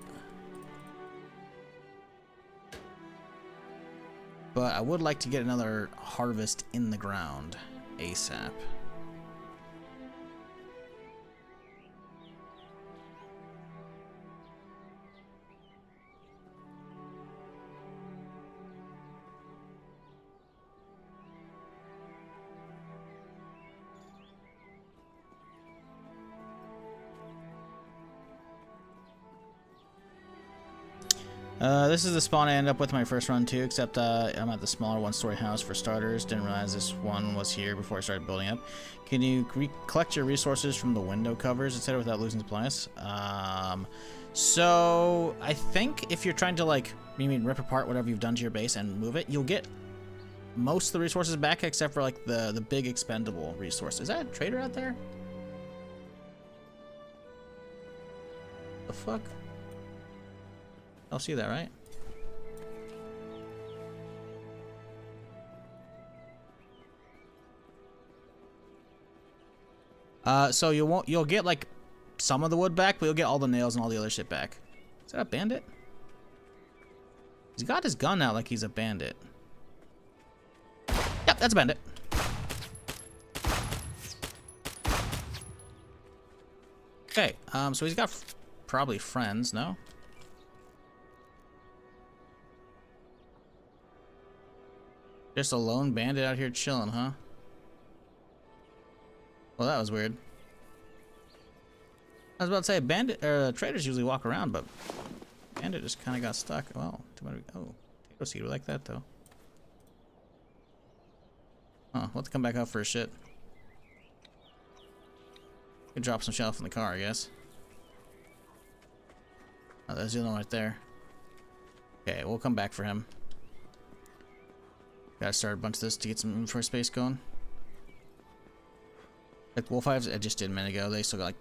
But I would like to get another harvest in the ground ASAP. This is the spawn I ended up with my first run too, except I'm at the smaller one-story house for starters. Didn't realize this one was here before I started building up. Can you collect your resources from the window covers instead without losing supplies? So I think if you're trying to like maybe rip apart whatever you've done to your base and move it, you'll get most of the resources back except for like the big expendable resource. Is that a trader out there? The fuck? I'll see that, right? So you'll get like some of the wood back, but you'll get all the nails and all the other shit back. Is that a bandit? He's got his gun out like he's a bandit. Yep, that's a bandit. Okay, so he's got probably friends, no? Just a lone bandit out here chilling, huh? Well, that was weird. I was about to say, traders usually walk around, but bandit just kind of got stuck. Well, oh, potato seed, we like that though. Huh, we'll have to come back out for a shit. Could drop some shelf in the car, I guess. Oh, there's the other one right there. Okay, we'll come back for him. Gotta start a bunch of this to get some inventory space going. Like Wolf Hives, I just did a minute ago. They still got like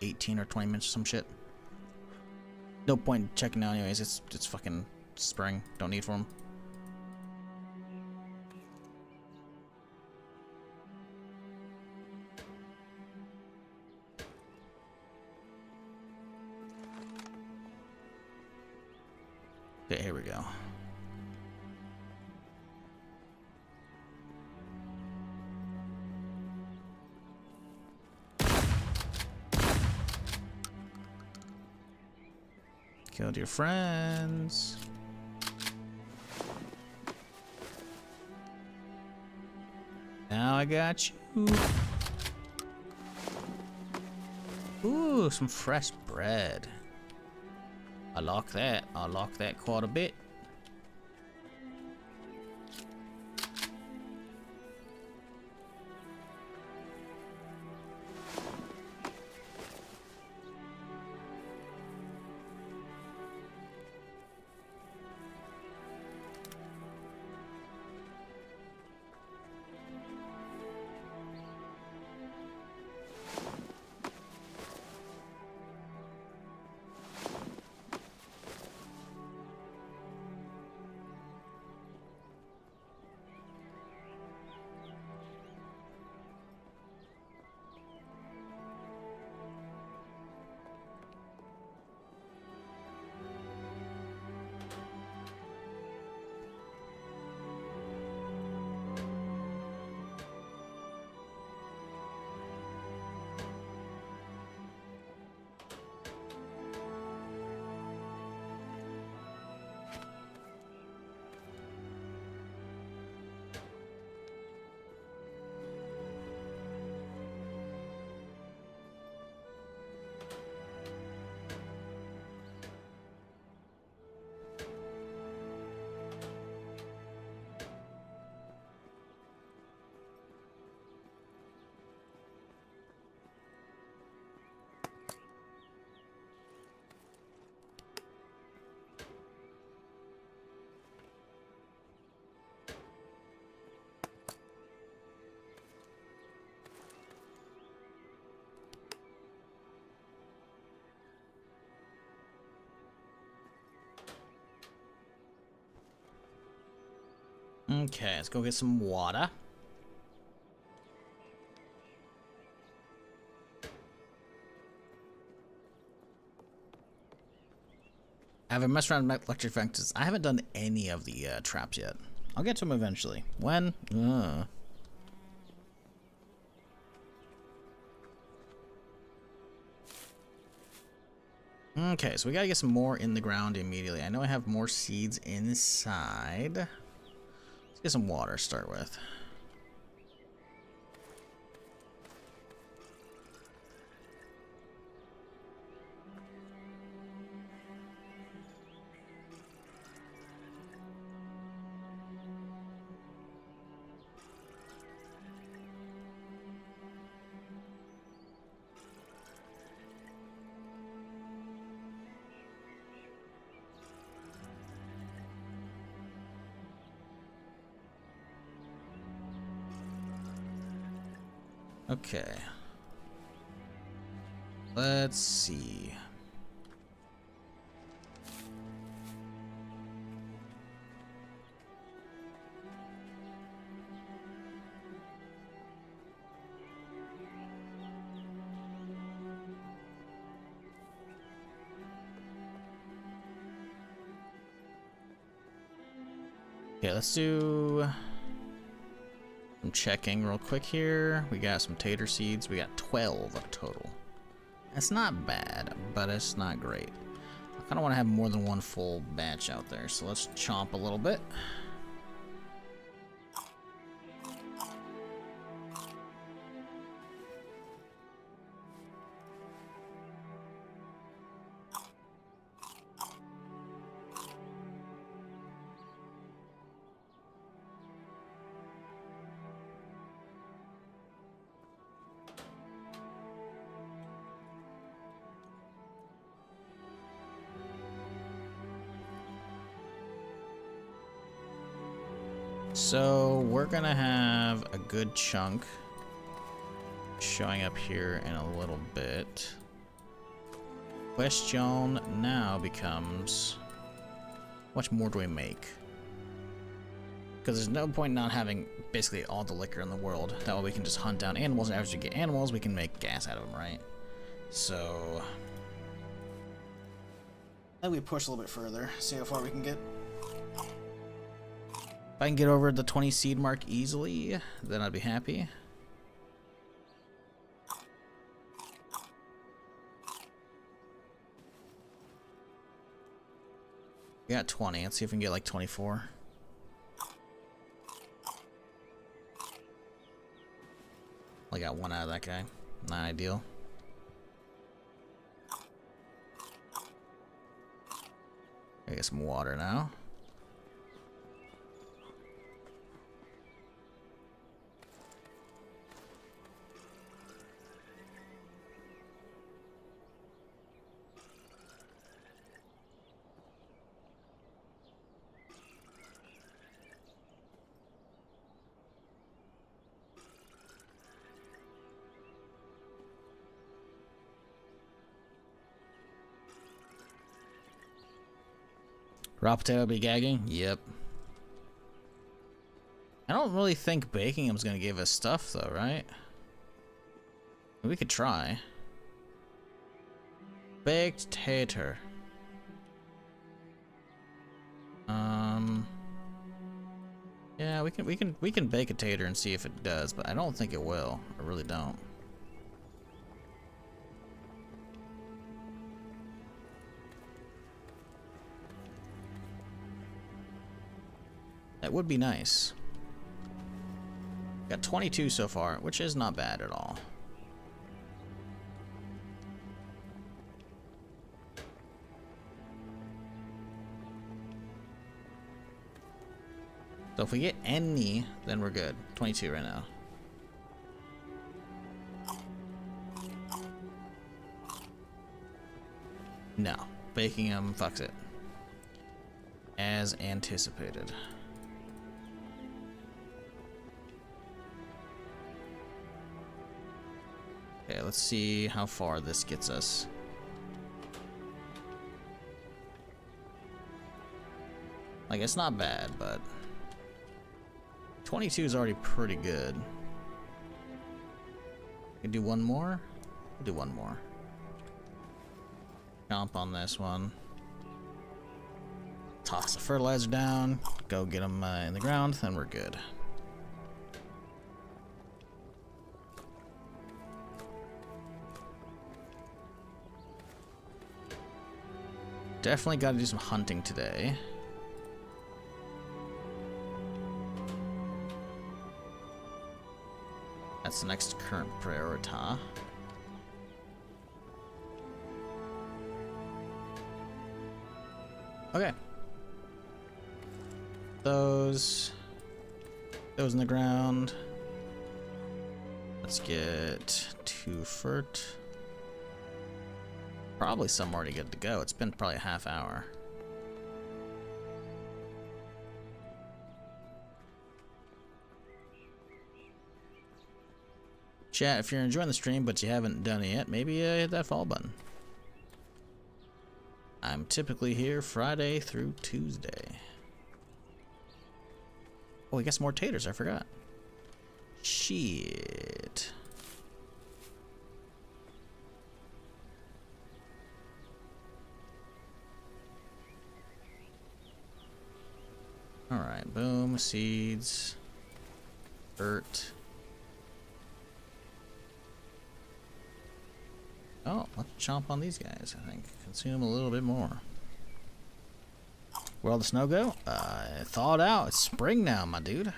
18 or 20 minutes or some shit. No point checking now anyways. It's fucking spring. Don't need for them. Okay, here we go. Killed your friends. Now I got you. Ooh, some fresh bread. I like that. I like that quite a bit. Okay, let's go get some water. I haven't messed around with electric fences. I haven't done any of the traps yet. I'll get to them eventually. When? Okay, so we gotta get some more in the ground immediately. I know I have more seeds inside. Let's get some water to start with. Okay. Let's see. Okay, let's do some checking real quick here. We got some tater seeds. We got 12 total. That's not bad, but it's not great. I kind of want to have more than one full batch out there, so let's chomp a little bit. So we're gonna have a good chunk showing up here in a little bit. Question now becomes, how much more do we make? Because there's no point not having basically all the liquor in the world. That way we can just hunt down animals, and after we get animals, we can make gas out of them, right? So then we push a little bit further, see how far we can get. If I can get over the 20 seed mark easily, then I'd be happy. We got 20. Let's see if we can get like 24. I got one out of that guy. Not ideal. I get some water now. Raw potato be gagging? Yep. I don't really think baking them's gonna give us stuff though, right? We could try. Baked tater. Yeah, we can bake a tater and see if it does, but I don't think it will. I really don't. That would be nice. Got 22 so far, which is not bad at all. So if we get any, then we're good. 22 right now. No. Baking them fucks it. As anticipated. Okay, let's see how far this gets us. Like, it's not bad, but 22 is already pretty good. We can do one more? We'll do one more. Jump on this one. Toss the fertilizer down. Go get them in the ground, then we're good. Definitely got to do some hunting today. That's the next current priority. Okay. Those in the ground. Let's get 2 fert. Probably some already good to go. It's been probably a half hour. Chat, if you're enjoying the stream but you haven't done it yet, maybe hit that follow button. I'm typically here Friday through Tuesday. Oh, we got some more taters, I forgot. Shit. Alright, boom, seeds. Dirt. Oh, let's chomp on these guys, I think. Consume a little bit more. Where'll the snow go? Thawed out. It's spring now, my dude.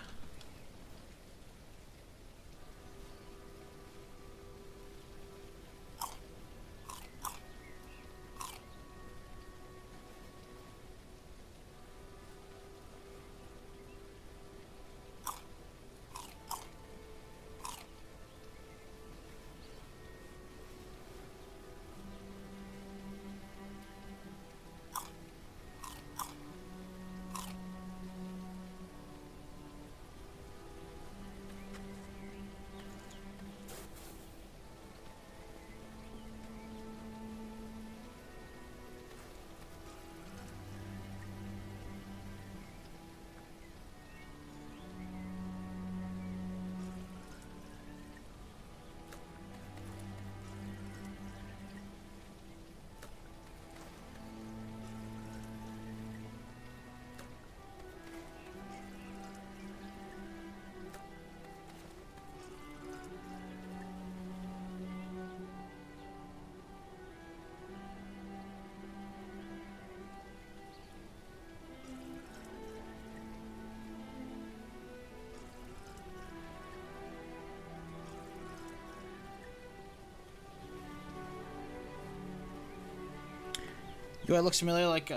Do I look familiar like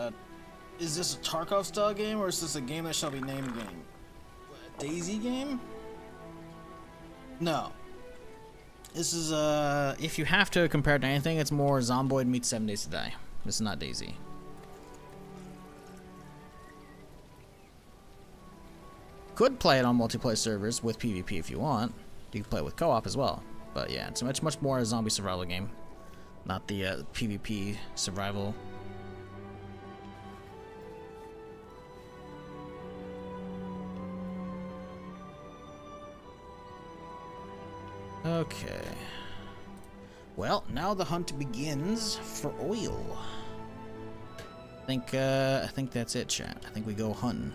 is this a Tarkov style game or is this a game that shall be named game? A DayZ game? No. This is if you have to compare it to anything, it's more Zomboid meets 7 Days to Die. This is not DayZ. Could play it on multiplayer servers with PvP if you want. You can play it with co-op as well. But yeah, it's much more a zombie survival game, not the PvP survival. Okay. Well, now the hunt begins for oil. I think that's it, chat. I think we go hunting.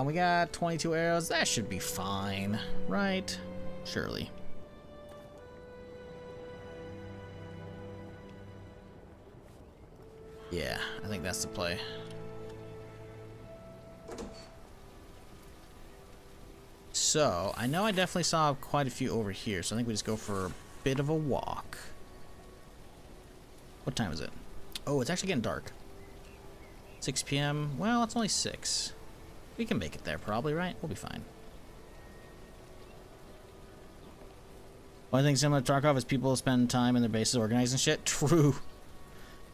We got 22 arrows. That should be fine, right? Surely. Yeah, I think that's the play. So, I know I definitely saw quite a few over here, so I think we just go for a bit of a walk. What time is it? Oh, it's actually getting dark. 6 p.m. Well, it's only 6. We can make it there probably, right? We'll be fine. One thing similar to Tarkov is people spend time in their bases organizing shit. True.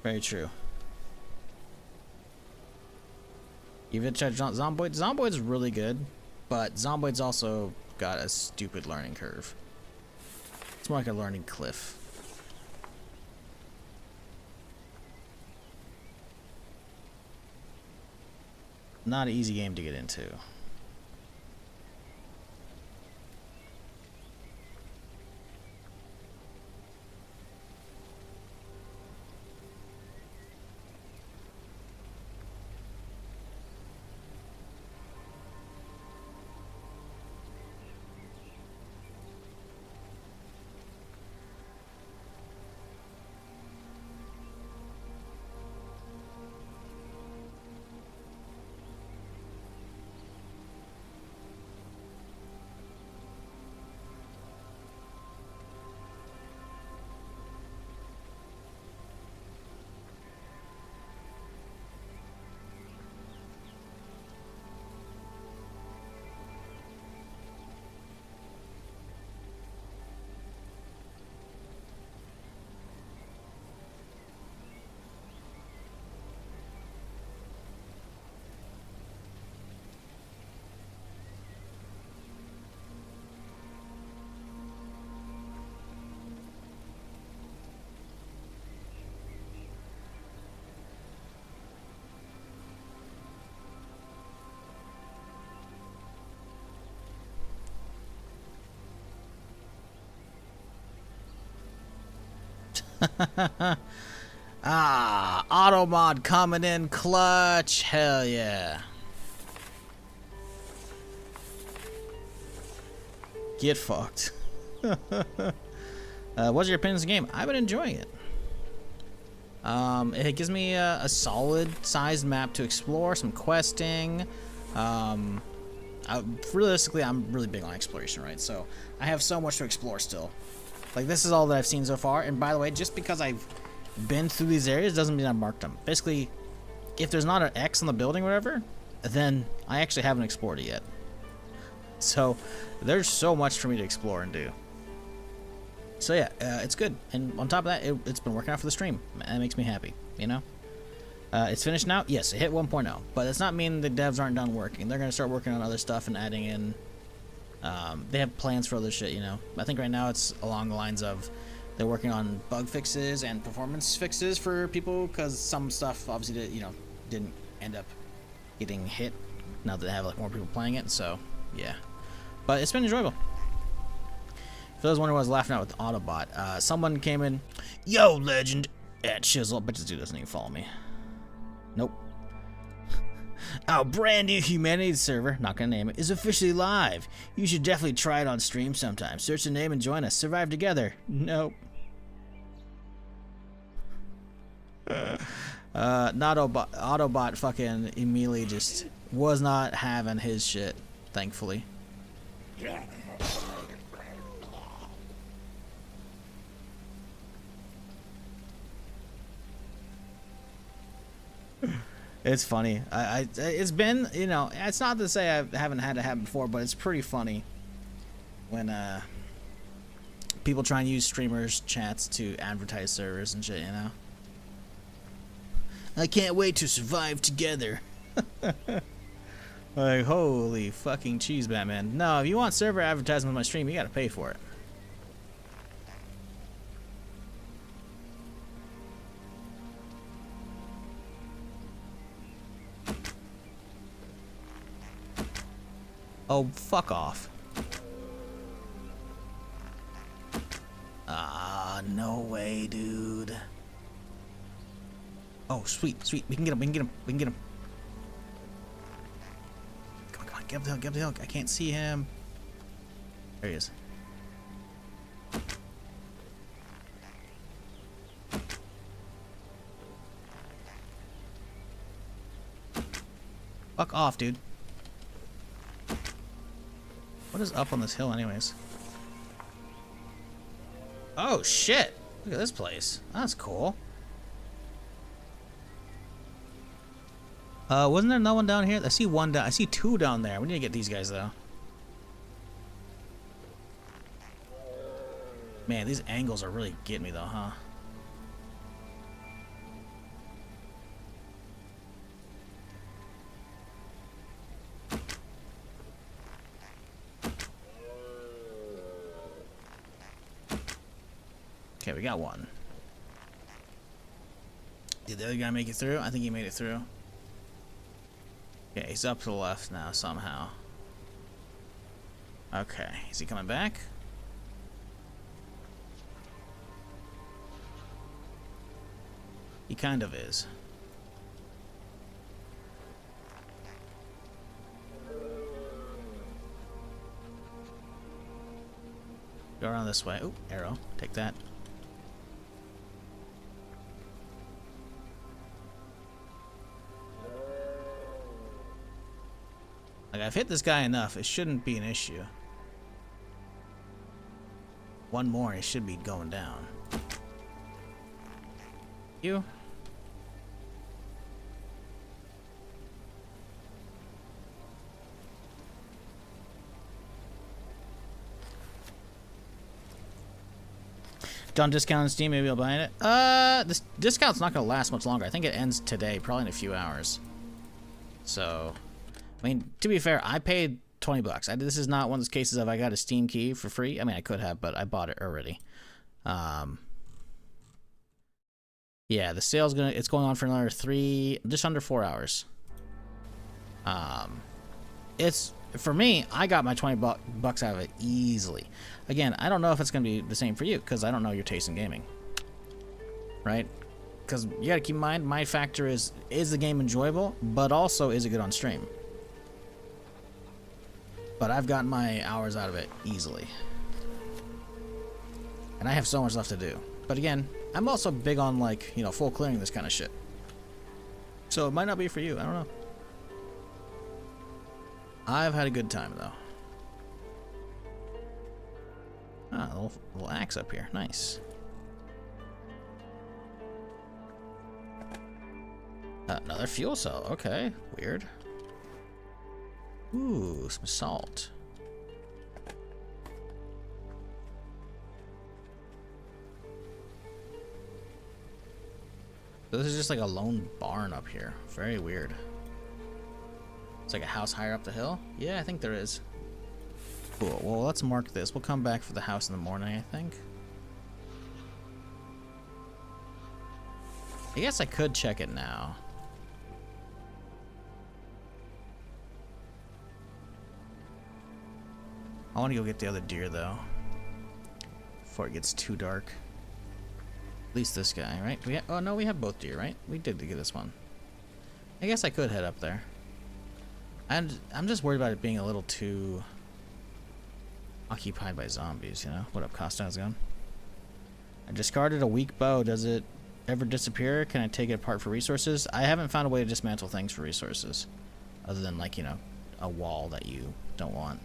Very true. Even check Zomboid. Zomboid's really good, but Zomboid's also got a stupid learning curve. It's more like a learning cliff. Not an easy game to get into. Ah, auto mod coming in clutch. Hell yeah. Get fucked. What's your opinions of the game? I've been enjoying it. It gives me a solid sized map to explore, some questing. Realistically, I'm really big on exploration, right? So I have so much to explore still. Like, this is all that I've seen so far. And by the way, just because I've been through these areas doesn't mean I've marked them. Basically, if there's not an X on the building or whatever, then I actually haven't explored it yet. So there's so much for me to explore and do. So yeah, it's good. And on top of that, it's been working out for the stream. That makes me happy, you know? It's finished now? Yes, it hit 1.0. But that's not mean the devs aren't done working. They're going to start working on other stuff and adding in... they have plans for other shit, you know? I think right now it's along the lines of they're working on bug fixes and performance fixes for people, because some stuff obviously, you know, didn't end up getting hit now that they have like more people playing it, so yeah. But it's been enjoyable. For those wondering what I was laughing at with the Autobot, someone came in, yo, legend, at Shizzle. But this dude doesn't even follow me. Nope. Our brand new HumanitZ server, not gonna name it, is officially live. You should definitely try it on stream sometime. Search the name and join us. Survive together. Nope. Autobot fucking immediately just was not having his shit, thankfully. It's funny. It's been, you know, it's not to say I haven't had it happen before, but it's pretty funny when people try and use streamers' chats to advertise servers and shit, you know? I can't wait to survive together. Like, holy fucking cheese, Batman. No, if you want server advertisement on my stream, you gotta pay for it. Oh, fuck off. Ah, no way, dude. Oh, sweet, sweet. We can get him, we can get him, we can get him. Come on, come on, get up the hill, get up the hill. I can't see him. There he is. Fuck off, dude. What is up on this hill anyways? Oh shit! Look at this place. That's cool. Wasn't there no one down here? I see one down. I see two down there. We need to get these guys though. Man, these angles are really getting me though, huh? Okay, we got one. Did the other guy make it through? I think he made it through. Okay, he's up to the left now somehow. Okay, is he coming back? He kind of is. Go around this way. Oh, arrow. Take that. Like, I've hit this guy enough. It shouldn't be an issue. One more, he should be going down. You. Done discount on Steam, maybe I'll buy it. This discount's not gonna last much longer. I think it ends today, probably in a few hours. So, I mean, to be fair, I paid 20 bucks. This is not one of those cases of I got a Steam key for free. I mean, I could have, but I bought it already. Yeah, the sale's it's going on for another just under 4 hours. It's, for me, I got my 20 bucks out of it easily. Again, I don't know if it's going to be the same for you, because I don't know your taste in gaming. right? Because you gotta keep in mind, my factor is the game enjoyable, but also is it good on stream? But I've gotten my hours out of it easily. And I have so much left to do. But again, I'm also big on, like, you know, full clearing this kind of shit. So it might not be for you, I don't know. I've had a good time, though. Ah, a little axe up here, nice. Another fuel cell, okay, weird. Ooh, some salt. So this is just like a lone barn up here. Very weird. It's like a house higher up the hill? Yeah, I think there is. Cool, well let's mark this. We'll come back for the house in the morning, I think. I guess I could check it now. I want to go get the other deer, though, before it gets too dark. At least this guy, right? Do we oh, no, we have both deer, right? We did get this one. I guess I could head up there. And I'm just worried about it being a little too occupied by zombies, you know? What up, Costa? How's it going? I discarded a weak bow. Does it ever disappear? Can I take it apart for resources? I haven't found a way to dismantle things for resources. Other than, like, you know, a wall that you don't want.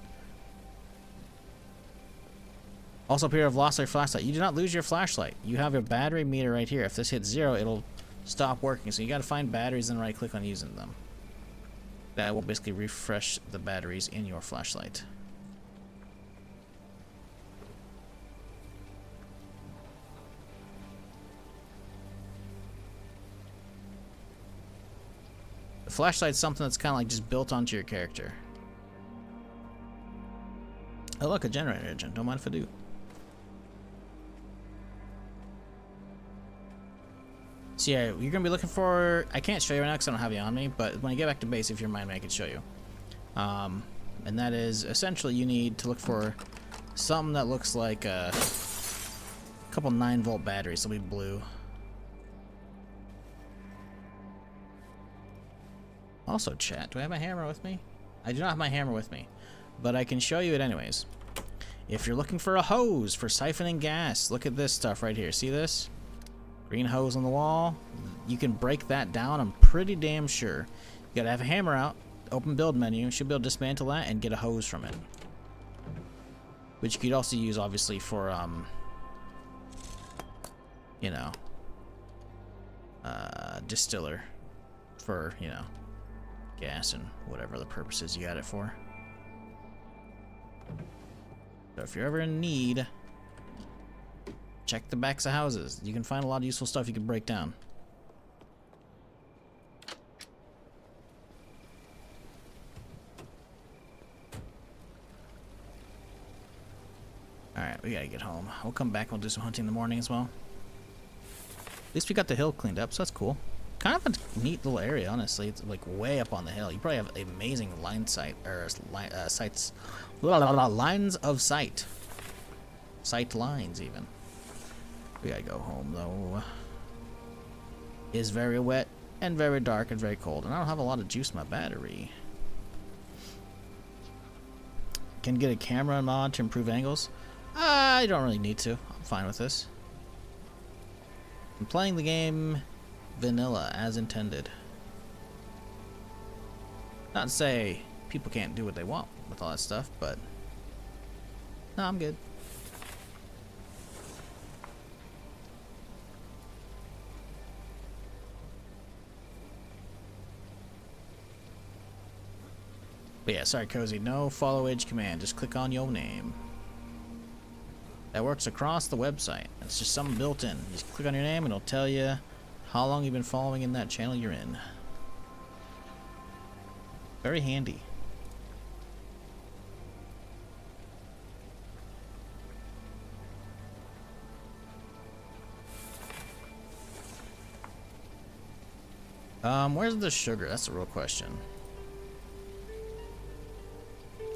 Also, appear to have lost their flashlight. You do not lose your flashlight. You have a battery meter right here. If this hits 0, it'll stop working. So you got to find batteries and right click on using them. That will basically refresh the batteries in your flashlight. The flashlight's something that's kind of like just built onto your character. Oh look, a generator engine. Don't mind if I do. So yeah, you're going to be looking for... I can't show you right now because I don't have you on me, but when I get back to base, if you remind me, I can show you. And that is, essentially, you need to look for something that looks like a couple 9-volt batteries. They'll be blue. Also, chat, do I have my hammer with me? I do not have my hammer with me, but I can show you it anyways. If you're looking for a hose for siphoning gas, look at this stuff right here. See this? Green hose on the wall. You can break that down, I'm pretty damn sure. You gotta have a hammer out, open build menu, you should be able to dismantle that and get a hose from it. Which you could also use, obviously, for, you know, distiller. For, you know, gas and whatever the purposes you got it for. So if you're ever in need, check the backs of houses. You can find a lot of useful stuff you can break down. Alright, we gotta get home. We'll come back and we'll do some hunting in the morning as well. At least we got the hill cleaned up, so that's cool. Kind of a neat little area, honestly. It's like way up on the hill. You probably have amazing line sight, or sights. Lines of sight. Sight lines, even. We gotta go home, though. It's very wet and very dark and very cold, and I don't have a lot of juice in my battery. Can get a camera mod to improve angles. I don't really need to. I'm fine with this. I'm playing the game vanilla as intended. Not to say people can't do what they want with all that stuff, but no, I'm good. But yeah, sorry Cozy, no follow edge command, just click on your name. That works across the website. It's just something built in. You just click on your name and it'll tell you how long you've been following in that channel you're in. Very handy. Where's the sugar? That's the real question.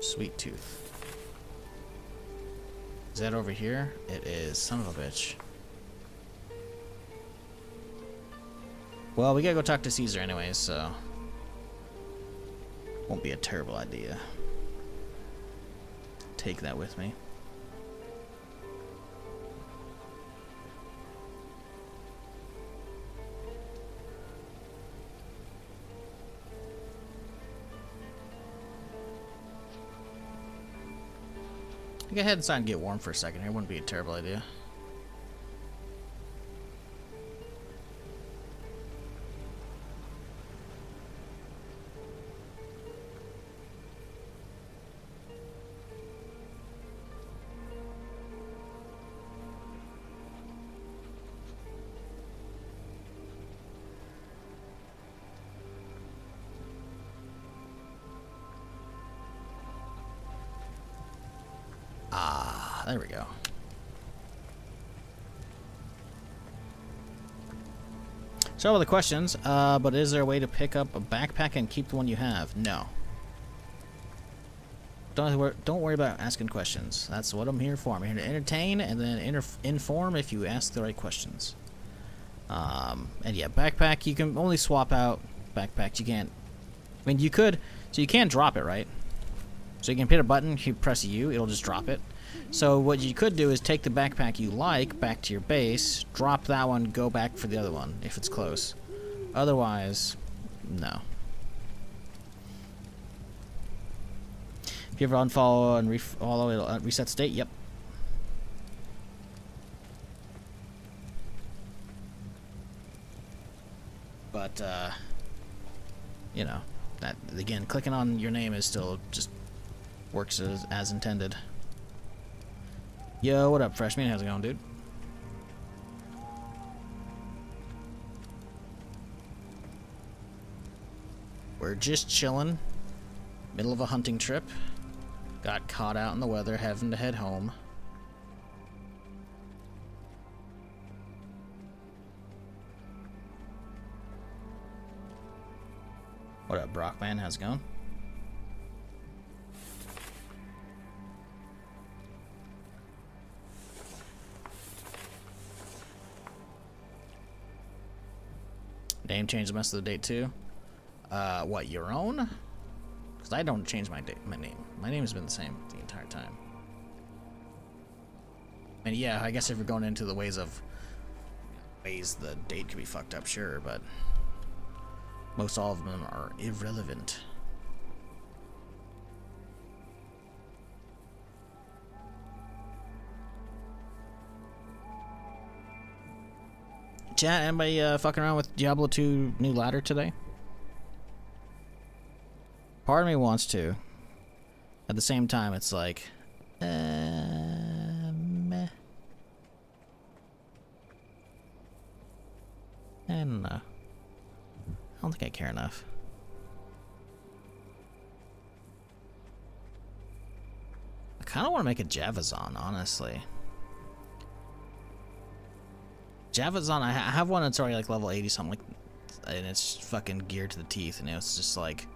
Sweet tooth. Is that over here? It is. Son of a bitch. Well, we gotta go talk to Caesar anyways, so won't be a terrible idea. Take that with me. Go ahead inside and get warm for a second here. Wouldn't be a terrible idea. There we go. So all the questions, but is there a way to pick up a backpack and keep the one you have? No. Don't worry about asking questions. That's what I'm here for. I'm here to entertain and then inform if you ask the right questions. And yeah, backpack, you can only swap out backpacks. You can't, I mean, you could, so you can't drop it, right? So you can hit a button, you press U, it'll just drop it. So what you could do is take the backpack you like back to your base, drop that one, go back for the other one if it's close. Otherwise, no. If you ever unfollow and refollow, it'll reset state. Yep. But you know, that again, clicking on your name is still just works as intended. Yo, what up, freshman? How's it going, dude? We're just chilling. Middle of a hunting trip. Got caught out in the weather, having to head home. What up, Brockman? How's it going? Name change the rest of the date too. What, your own? Because I don't change my name. My name has been the same the entire time. And yeah, I guess if we're going into the ways the date could be fucked up, sure, but most all of them are irrelevant. Chat, anybody fucking around with Diablo 2 new ladder today? Part of me wants to. At the same time, it's like, meh. I don't know. I don't think I care enough. I kind of want to make a Javazon, honestly. Javazon, I have one that's already like level 80 something, like, and it's fucking geared to the teeth, and it's just like,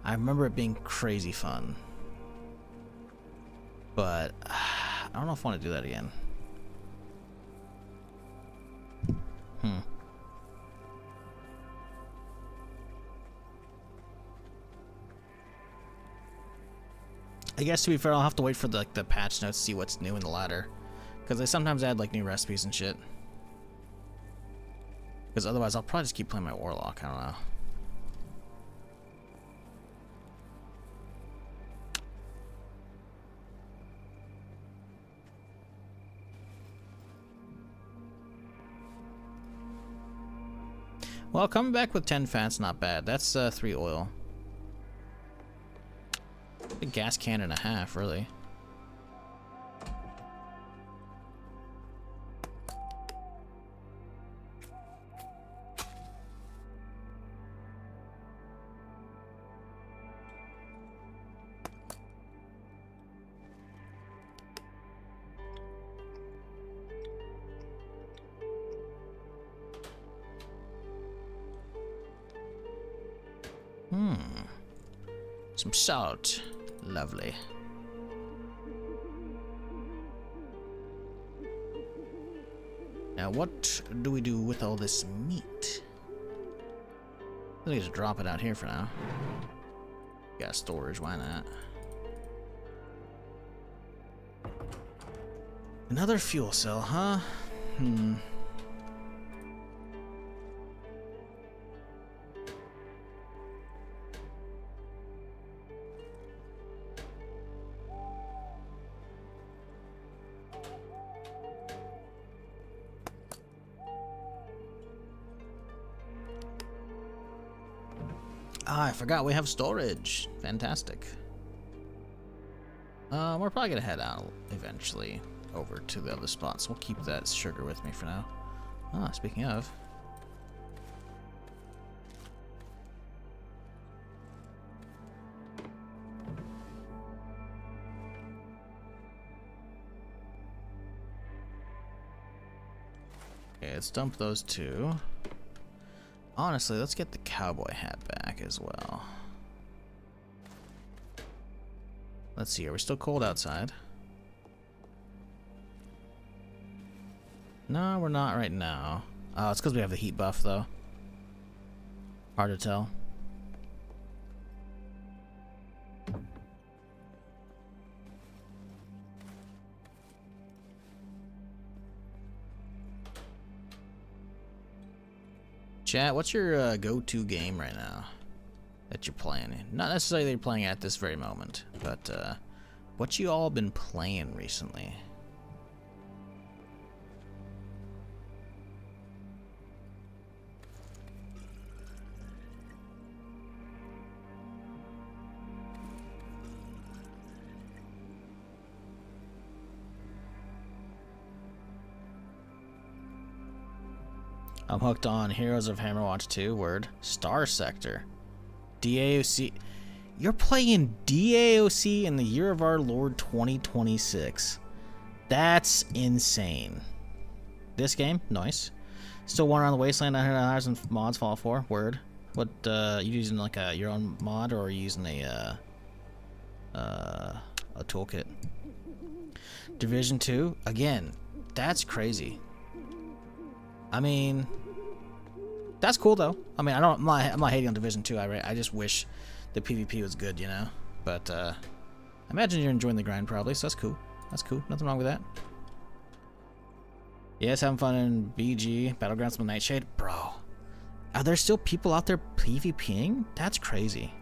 I remember it being crazy fun, but I don't know if I want to do that again. I guess to be fair, I'll have to wait for the patch notes to see what's new in the ladder, because they sometimes add like new recipes and shit. Because otherwise, I'll probably just keep playing my Warlock. I don't know. Well, coming back with 10 fat's not bad. That's 3 oil. A gas can and a half, really. Some salt. Lovely. Now what do we do with all this meat? Let me just drop it out here for now. Got storage, why not? Another fuel cell, huh? Ah, I forgot we have storage. Fantastic. We're probably gonna head out eventually over to the other spots. We'll keep that sugar with me for now. Ah, speaking of. Okay, let's dump those two. Honestly, let's get the cowboy hat back as well. Let's see, are we still cold outside? No, we're not right now. Oh, it's because we have the heat buff, though. Hard to tell. Chat, what's your go-to game right now that you're playing? Not necessarily that you're playing at this very moment, but what you all been playing recently? I'm hooked on Heroes of Hammerwatch 2, word. Star Sector. DAOC. You're playing DAOC in the year of our Lord 2026. That's insane. This game? Nice. Still one around the wasteland, $900 and mods Fallout 4, word. What, you using like your own mod, or are you using a toolkit? Division 2? Again, that's crazy. I mean, that's cool though. I mean, I'm not hating on Division 2. I just wish the PvP was good, you know. But I imagine you're enjoying the grind probably, so that's cool. That's cool. Nothing wrong with that. Yes, having fun in BG Battlegrounds with Nightshade, bro. Are there still people out there PvPing? That's crazy.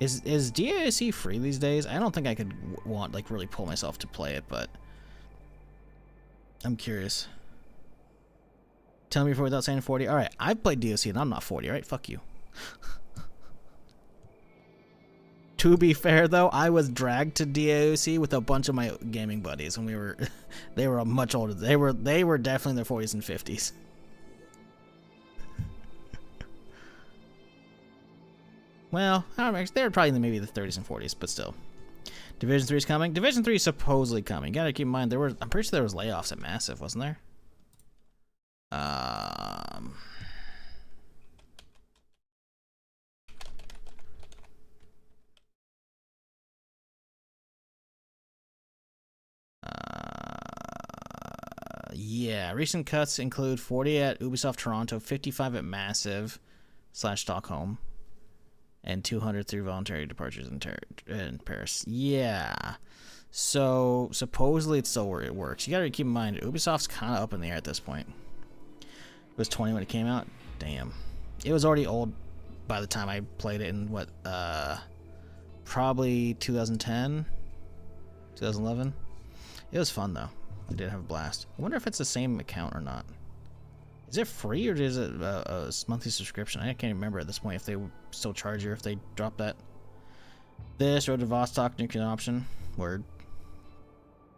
Is DAC free these days? I don't think I could really pull myself to play it, but I'm curious. Tell me before without saying 40. Alright, I've played DOC and I'm not 40, alright? Fuck you. To be fair though, I was dragged to DOC with a bunch of my gaming buddies and they were much older. They were definitely in their 40s and 50s. Well, I don't know, they were probably in maybe the 30s and 40s, but still. Division 3 is coming. Division 3 is supposedly coming. You gotta keep in mind I'm pretty sure there was layoffs at Massive, wasn't there? Yeah, recent cuts include 40 at Ubisoft Toronto, 55 at Massive / Stockholm, and 200 through voluntary departures in Paris. Yeah. So supposedly it's still where it works. You gotta keep in mind Ubisoft's kind of up in the air at this point. It was 20 when it came out. Damn. It was already old by the time I played it in what, probably 2010, 2011. It was fun though. I did have a blast. I wonder if it's the same account or not. Is it free or is it a monthly subscription? I can't remember at this point if they still charge you or if they drop that. This Road to Vostok nuclear option. Word.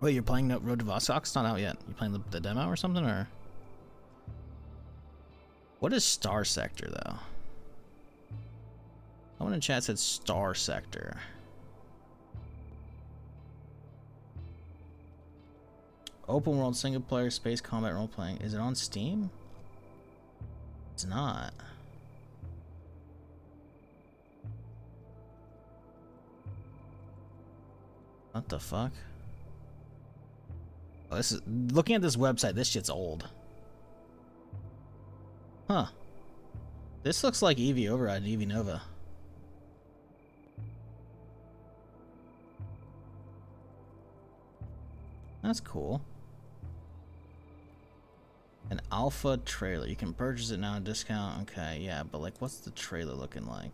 Wait, you're playing Road to Vostok? It's not out yet. You playing the demo or something, or? What is Star Sector, though? Someone in chat said Star Sector. Open world single player space combat role playing. Is it on Steam? It's not. What the fuck? Oh, this is looking at this website. This shit's old. Huh. This looks like EV Override and EV Nova. That's cool. An alpha trailer. You can purchase it now at discount. Okay, yeah, but like, what's the trailer looking like?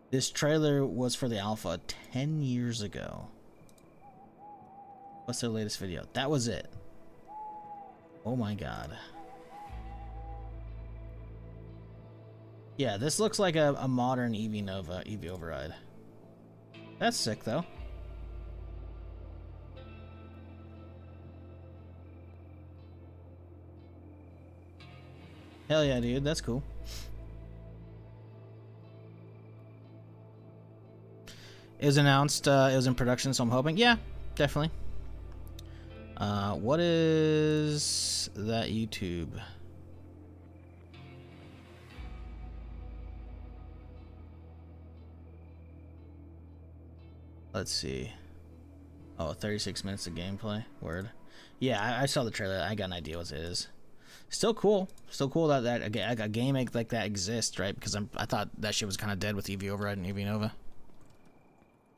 This trailer was for the alpha 10 years ago. What's their latest video? That was it. Oh my god. Yeah, this looks like a modern EV Nova, EV Override. That's sick, though. Hell yeah, dude. That's cool. It was announced, it was in production, so I'm hoping. Yeah, definitely. What is that YouTube? Let's see. Oh, 36 minutes of gameplay. Word. Yeah, I saw the trailer. I got an idea what it is. Still cool. Still cool that a game like that exists, right? Because I thought that shit was kind of dead with EV Override and EV Nova.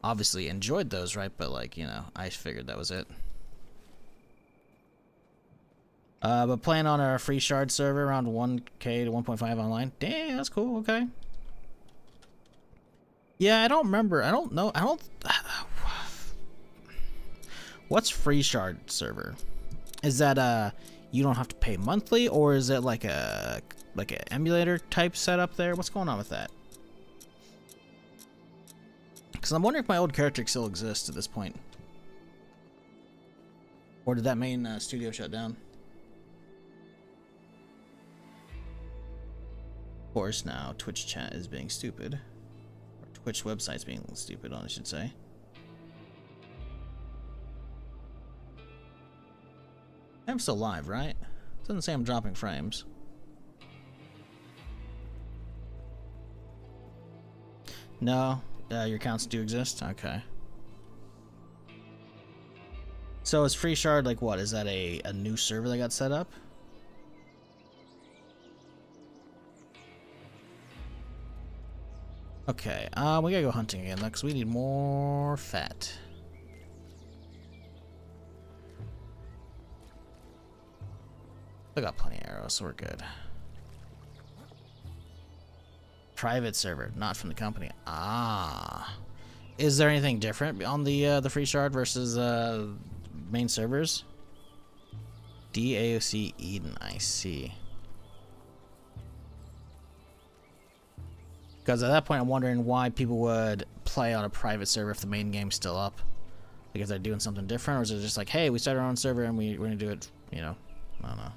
Obviously enjoyed those, right? But like, you know, I figured that was it. But playing on our free shard server around 1K to 1.5 online. Damn, that's cool. Okay. Yeah, I don't remember. I don't know. What's free shard server? Is that you don't have to pay monthly, or is it like an emulator type setup there? What's going on with that? Because I'm wondering if my old character still exists at this point, or did that main studio shut down? Of course, now Twitch chat is being stupid, or Twitch website's being stupid, I should say. I'm still live, right? Doesn't say I'm dropping frames. No, your accounts do exist? Okay. So is Free Shard like what? Is that a new server that got set up? Okay, we gotta go hunting again though, because we need more fat. I got plenty of arrows, so we're good. Private server, not from the company. Ah, is there anything different on the free shard versus main servers? DAOC Eden, I see. Because at that point, I'm wondering why people would play on a private server if the main game's still up. Like if they're doing something different, or is it just like, hey, we started our own server and we're gonna do it, you know? I don't know.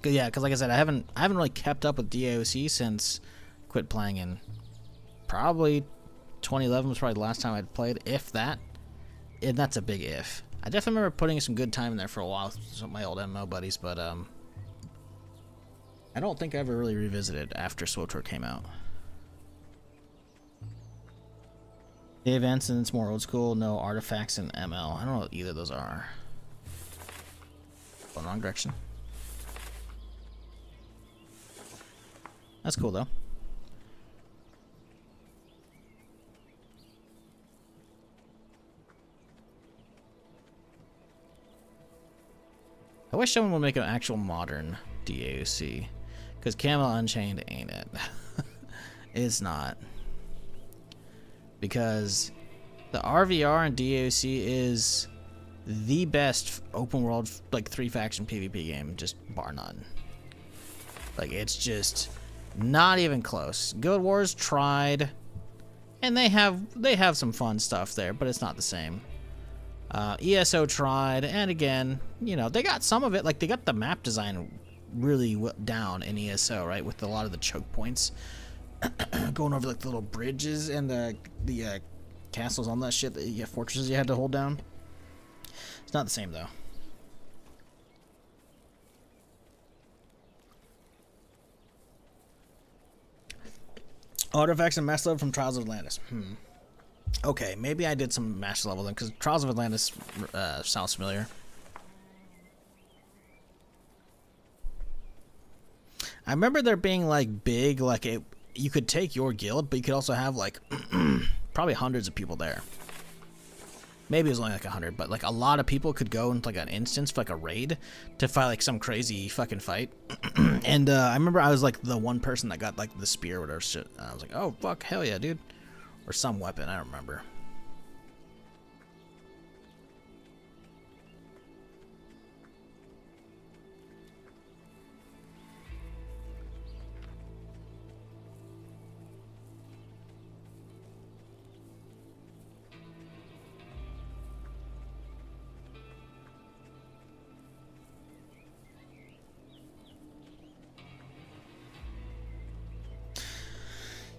Yeah, because like I said, I haven't really kept up with DAOC since quit playing in probably 2011 was probably the last time I'd played, if that. And that's a big if. I definitely remember putting some good time in there for a while with some of my old MMO buddies, but I don't think I ever really revisited after SWTOR came out. The events and it's more old school, no artifacts and ML. I don't know what either of those are. Going wrong direction. That's cool though. I wish someone would make an actual modern DAOC, because Camel Unchained ain't it. It's not. Because the RVR and DAOC is the best open world like 3-faction PvP game, just bar none. Like it's just not even close. Guild Wars tried, and they have some fun stuff there, but it's not the same. ESO tried, and again, you know, they got some of it. Like they got the map design really down in ESO, right, with a lot of the choke points going over like the little bridges and the castles on that shit, the fortresses you had to hold down. It's not the same though. Artifacts and master level from Trials of Atlantis. Okay, maybe I did some master level then, because Trials of Atlantis sounds familiar. I remember there being like big, like you could take your guild, but you could also have like probably hundreds of people there. Maybe it was only like 100, but like a lot of people could go into like an instance for like a raid to fight like some crazy fucking fight. And I remember I was like the one person that got like the spear or whatever shit. And I was like, oh fuck, hell yeah, dude. Or some weapon, I don't remember.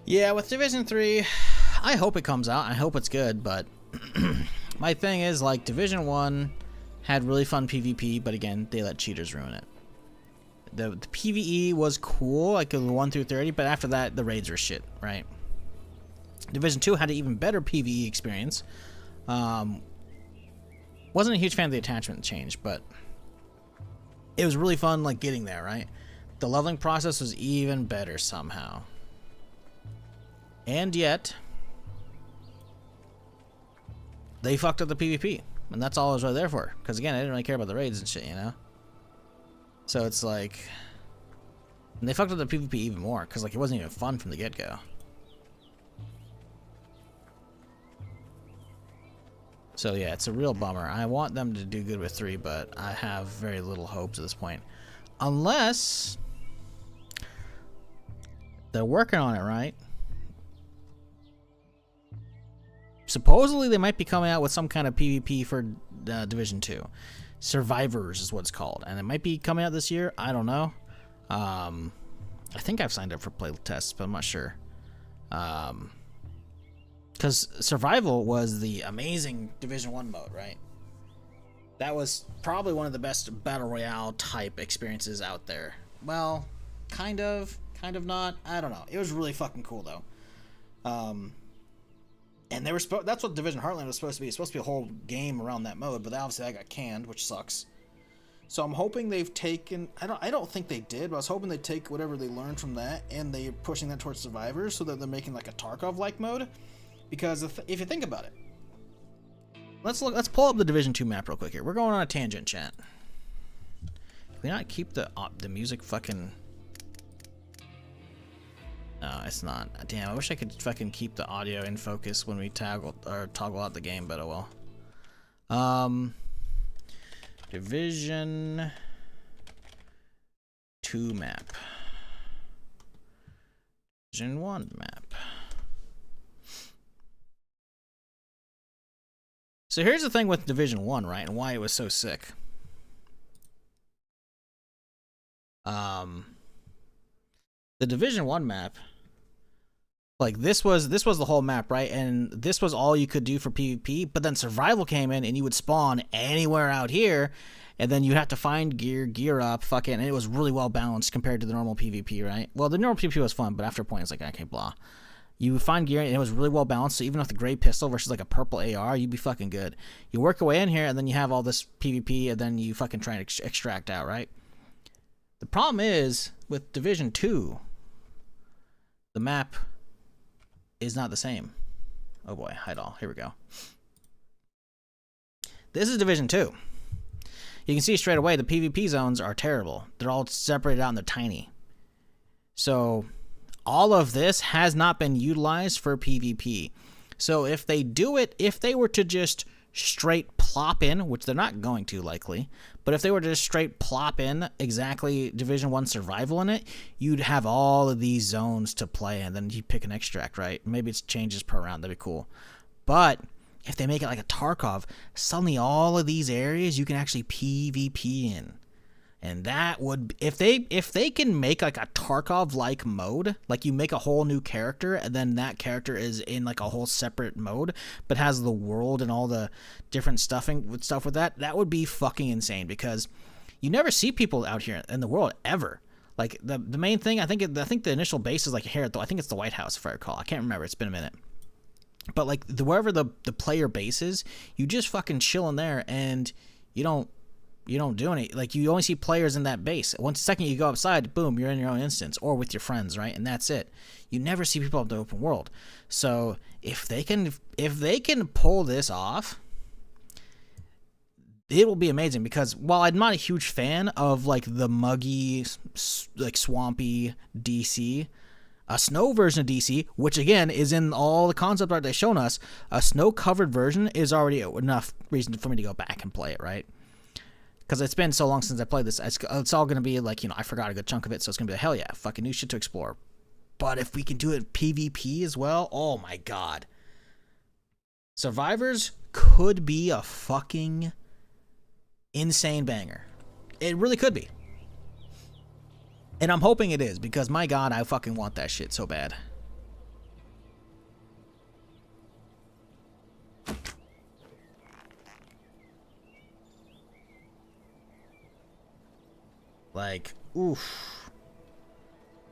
Yeah, with Division 3, I hope it comes out. I hope it's good, but my thing is, like, Division 1 had really fun PvP, but again, they let cheaters ruin it. The PvE was cool, like the 1 through 30, but after that, the raids were shit, right? Division 2 had an even better PvE experience. Wasn't a huge fan of the attachment change, but it was really fun, like, getting there, right? The leveling process was even better somehow. And yet, they fucked up the PvP. And that's all I was really there for. Because again, I didn't really care about the raids and shit, you know? So it's like... And they fucked up the PvP even more. Because like, it wasn't even fun from the get-go. So yeah, it's a real bummer. I want them to do good with 3, but I have very little hopes at this point. Unless... they're working on it, right? Supposedly, they might be coming out with some kind of PvP for Division 2. Survivors is what it's called. And it might be coming out this year. I don't know. I think I've signed up for play tests, but I'm not sure. Because Survival was the amazing Division 1 mode, right? That was probably one of the best Battle Royale type experiences out there. Well, kind of not. I don't know. It was really fucking cool, though. And they were that's what Division Heartland was supposed to be. It's supposed to be a whole game around that mode, but obviously that got canned, which sucks. So I'm hoping they've taken... I don't think they did, but I was hoping they'd take whatever they learned from that, and they're pushing that towards Survivors, so that they're making like a Tarkov-like mode. Because if you think about it... Let's pull up the Division 2 map real quick here. We're going on a tangent, chat. Can we not keep the music fucking... No, it's not. Damn, I wish I could fucking keep the audio in focus when we toggle out the game, but oh well. Division 2 map. Division 1 map. So here's the thing with Division 1, right, and why it was so sick. The Division 1 map, like this was the whole map, right? And this was all you could do for PvP, but then Survival came in and you would spawn anywhere out here, and then you have to find gear up, fucking, and it was really well balanced compared to the normal PvP, right? Well, the normal PvP was fun, but after a point it's like, okay, blah. You would find gear and it was really well balanced, so even with a gray pistol versus like a purple AR, you'd be fucking good. You work your way in here and then you have all this PvP and then you fucking try to extract out, right? The problem is, with Division 2, the map is not the same. Oh boy, hide all. Here we go. This is Division 2. You can see straight away the PvP zones are terrible. They're all separated out and they're tiny. So, all of this has not been utilized for PvP. So if they do it, if they were to just straight plop in, which they're not going to likely, but if they were to just straight plop in exactly Division 1 Survival in it, you'd have all of these zones to play, and then you pick an extract, right? Maybe it's changes per round, that'd be cool. But if they make it like a Tarkov, suddenly all of these areas you can actually PvP in. And that would, if they can make like a Tarkov-like mode, like you make a whole new character, and then that character is in like a whole separate mode, but has the world and all the different stuff with that, that would be fucking insane, because you never see people out here in the world ever. Like the main thing, I think the initial base is like here, I think it's the White House if I recall. I can't remember. It's been a minute. But like wherever the player base is, you just fucking chill in there, and you don't You don't do any, like, you only see players in that base. Once the second you go outside, boom, you're in your own instance or with your friends, right? And that's it. You never see people up the open world. So if they can pull this off, it will be amazing. Because while I'm not a huge fan of like the muggy, like swampy DC, a snow version of DC, which again is in all the concept art they've shown us, a snow-covered version is already enough reason for me to go back and play it, right? Because it's been so long since I played this, it's all going to be like, you know, I forgot a good chunk of it, so it's going to be like, hell yeah, fucking new shit to explore. But if we can do it PvP as well, oh my god. Survivors could be a fucking insane banger. It really could be. And I'm hoping it is, because my god, I fucking want that shit so bad. Like, oof.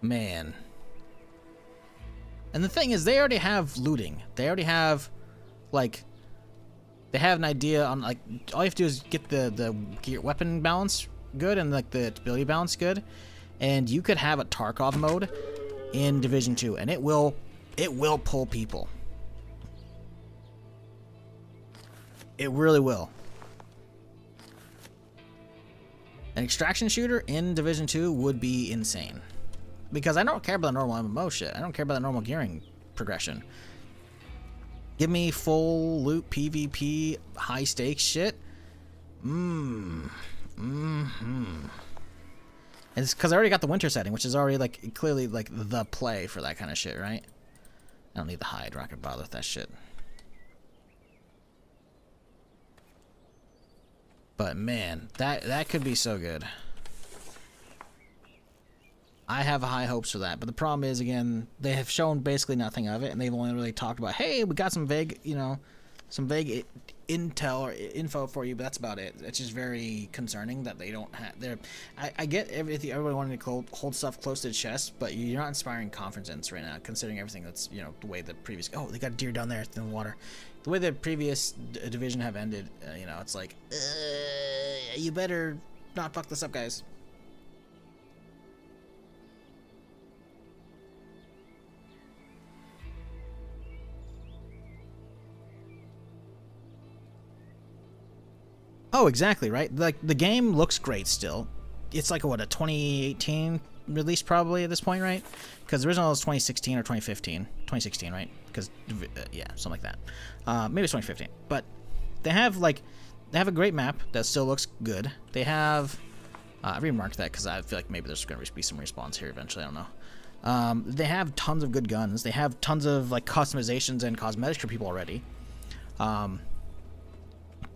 Man. And the thing is, they already have looting. They already have, like, they have an idea on, like, all you have to do is get the gear, weapon balance good and, like, the ability balance good. And you could have a Tarkov mode in Division 2, and it will pull people. It really will. An extraction shooter in Division 2 would be insane. Because I don't care about the normal MMO shit. I don't care about the normal gearing progression. Give me full loot PvP, high stakes shit. And it's because I already got the winter setting, which is already like clearly like the play for that kind of shit, right? I don't need the hide. I'm not gonna bother with that shit. But man, that could be so good. I have high hopes for that. But the problem is, again, they have shown basically nothing of it, and they've only really talked about, hey, we got some vague, you know, some vague intel or info for you, but that's about it. It's just very concerning that they don't have. I get everybody wanting to hold stuff close to the chest, but you're not inspiring confidence right now, considering everything that's, you know, the way the previous. Oh, they got a deer down there in the water. The way the previous division have ended, you know, it's like, you better not fuck this up, guys. Oh, exactly, right? Like, the game looks great still. It's like, what, a 2018 release probably at this point, right? Because the original was 2016 or 2015. 2016, right? Because, yeah, something like that. Maybe it's 2015. But they have, like, they have a great map that still looks good. They have, I remarked that because I feel like maybe there's going to be some respawns here eventually, I don't know. They have tons of good guns. They have tons of, like, customizations and cosmetics for people already.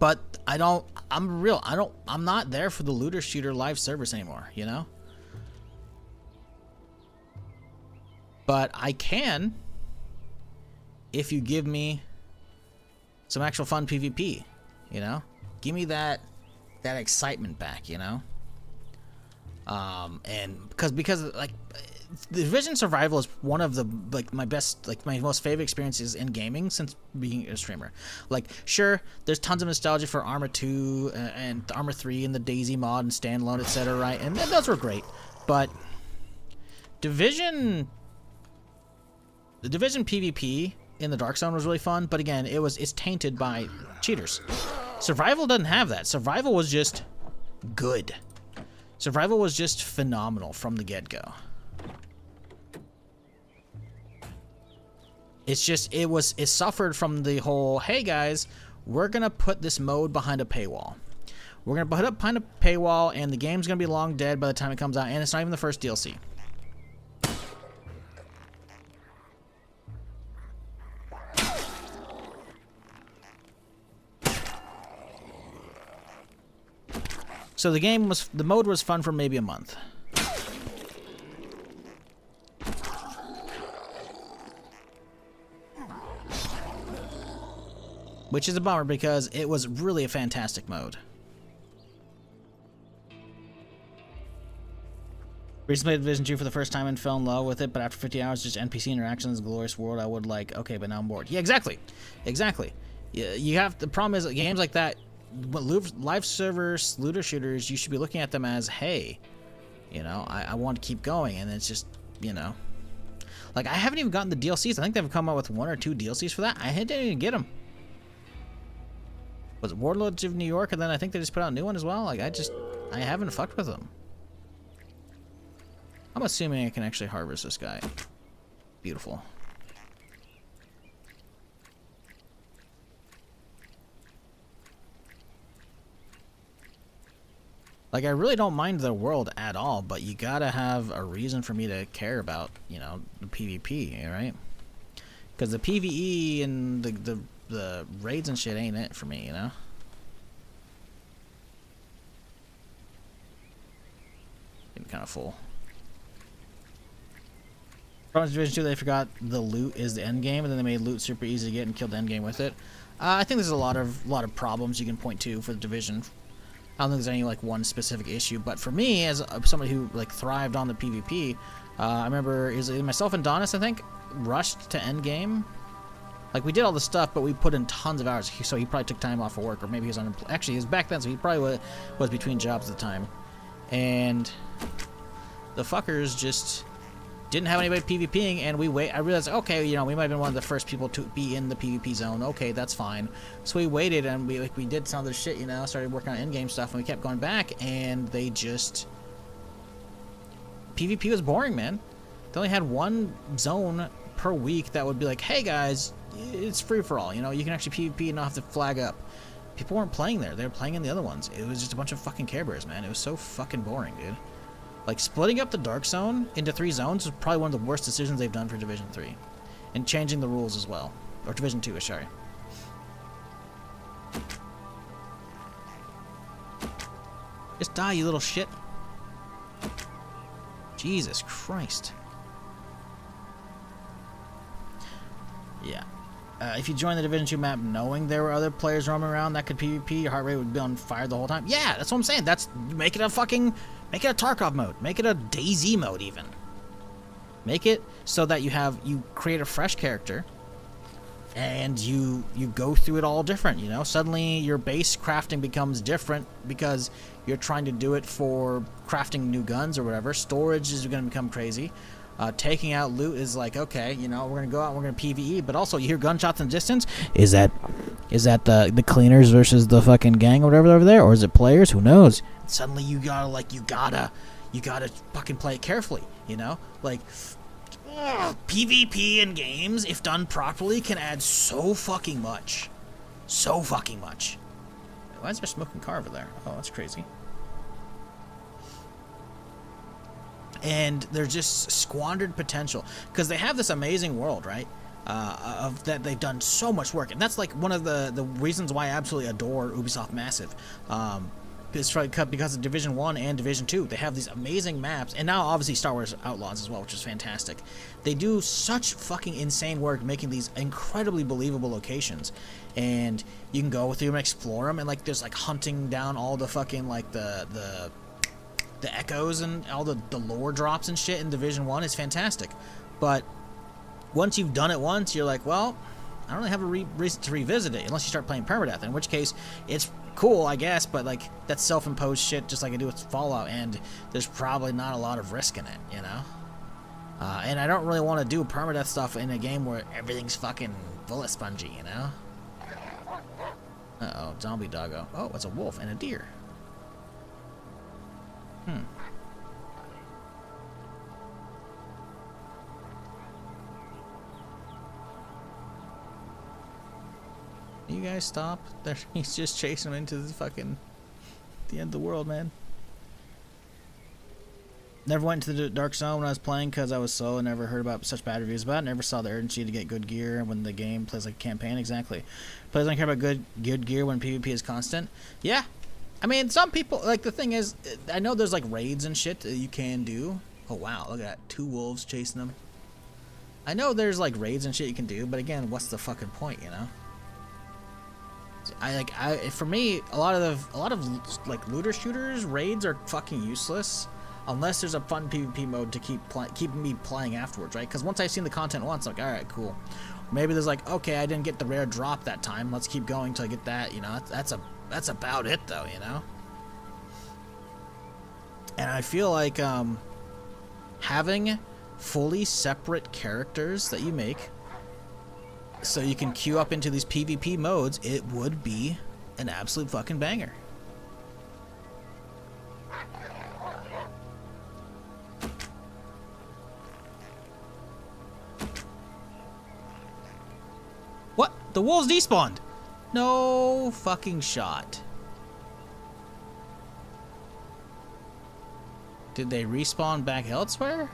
But I'm not there for the looter shooter live service anymore, you know? But I can if you give me some actual fun PvP, you know? Give me that excitement back, you know? And because like the Division Survival is one of the my most favorite experiences in gaming since being a streamer. Like, sure, there's tons of nostalgia for Arma 2 and Arma 3 and the Daisy mod and standalone, etc., right? And those were great, but the Division PvP in the Dark Zone was really fun, but again, it's tainted by cheaters. Survival doesn't have that. Survival was just good. Survival was just phenomenal from the get-go. It's just, it suffered from the whole, hey guys, we're gonna put this mode behind a paywall. We're gonna put it behind a paywall, and the game's gonna be long dead by the time it comes out, and it's not even the first DLC. So the mode was fun for maybe a month. Which is a bummer because it was really a fantastic mode. Recently played Division 2 for the first time and fell in love with it, but after 50 hours, just NPC interactions, glorious world, I would like, okay, but now I'm bored. Yeah, exactly. Exactly. You have, the problem is that games like that, live servers, looter shooters, you should be looking at them as, hey, you know, I want to keep going, and it's just, you know, like I haven't even gotten the DLCs. I think they've come out with 1 or 2 DLCs for that. I didn't even get them. Was it Warlords of New York, and then I think they just put out a new one as well. Like I haven't fucked with them. I'm assuming I can actually harvest this guy. Beautiful. Like, I really don't mind the world at all, but you gotta have a reason for me to care about, you know, the PvP, right? Because the PvE and the raids and shit ain't it for me, you know? Getting kind of full. From Division 2, they forgot the loot is the end game, and then they made loot super easy to get and killed the end game with it. I think there's a lot of problems you can point to for the Division. I don't think there's any like one specific issue, but for me, as somebody who like thrived on the PvP, I remember it was myself and Donis, I think, rushed to end game. Like, we did all the stuff, but we put in tons of hours, so he probably took time off of work, or maybe he was unemployed. Actually, he was back then, so he probably was between jobs at the time. And the fuckers just didn't have anybody PvPing, and I realized, okay, you know, we might have been one of the first people to be in the PvP zone. Okay, that's fine. So we waited, and we did some of this shit, you know, started working on in-game stuff, and we kept going back, and they just... PvP was boring, man. They only had one zone per week that would be like, hey guys, it's free for all, you know, you can actually PvP and not have to flag up. People weren't playing there. They were playing in the other ones. It was just a bunch of fucking Care Bears, man. It was so fucking boring, dude. Like, splitting up the Dark Zone into 3 zones was probably one of the worst decisions they've done for Division 3. And changing the rules as well. Or Division 2, sorry. Just die, you little shit. Jesus Christ. Yeah. If you join the Division 2 map knowing there were other players roaming around that could PvP, your heart rate would be on fire the whole time. Yeah, that's what I'm saying. Make it a Tarkov mode. Make it a DayZ mode even. Make it so that you create a fresh character and you go through it all different, you know? Suddenly your base crafting becomes different because you're trying to do it for crafting new guns or whatever. Storage is going to become crazy. Taking out loot is like, okay, you know, we're gonna go out and we're gonna PvE, but also you hear gunshots in the distance. Is that the cleaners versus the fucking gang or whatever over there, or is it players? Who knows? Suddenly you gotta fucking play it carefully, you know? Like, PvP in games, if done properly, can add so fucking much. So fucking much. Why is there a smoking car over there? Oh, that's crazy. And there's just squandered potential because they have this amazing world, right? Of that they've done so much work, and that's like one of the reasons why I absolutely adore Ubisoft Massive. It's because of Division 1 and Division 2. They have these amazing maps, and now obviously Star Wars Outlaws as well, which is fantastic. They do such fucking insane work making these incredibly believable locations, and you can go through and explore them, and like there's like hunting down all the fucking like the echoes and all the lore drops and shit in Division 1 is fantastic. But once you've done it once, you're like, well, I don't really have a reason to revisit it unless you start playing Permadeath, in which case it's cool, I guess, but like that's self-imposed shit just like I do with Fallout, and there's probably not a lot of risk in it, you know? And I don't really want to do Permadeath stuff in a game where everything's fucking bullet spongy, you know? Uh-oh, zombie doggo. Oh, it's a wolf and a deer. You guys stop. He's just chasing him into the end of the world, man. Never went into the Dark Zone when I was playing because I was slow and never heard about such bad reviews about it. Never saw the urgency to get good gear when the game plays like a campaign. Exactly. Players don't care about good gear when PvP is constant. Yeah. I mean, some people, like, the thing is, I know there's, like, raids and shit that you can do. Oh, wow, look at that. 2 wolves chasing them. I know there's, like, raids and shit you can do, but again, what's the fucking point, you know? For me, a lot of, like, looter shooters, raids are fucking useless. Unless there's a fun PvP mode to keep me playing afterwards, right? Because once I've seen the content once, like, alright, cool. Maybe there's like, okay, I didn't get the rare drop that time. Let's keep going till I get that, you know? That's That's about it, though, you know? And I feel like having fully separate characters that you make so you can queue up into these PvP modes, it would be an absolute fucking banger. What? The wolves despawned! No fucking shot. Did they respawn back elsewhere?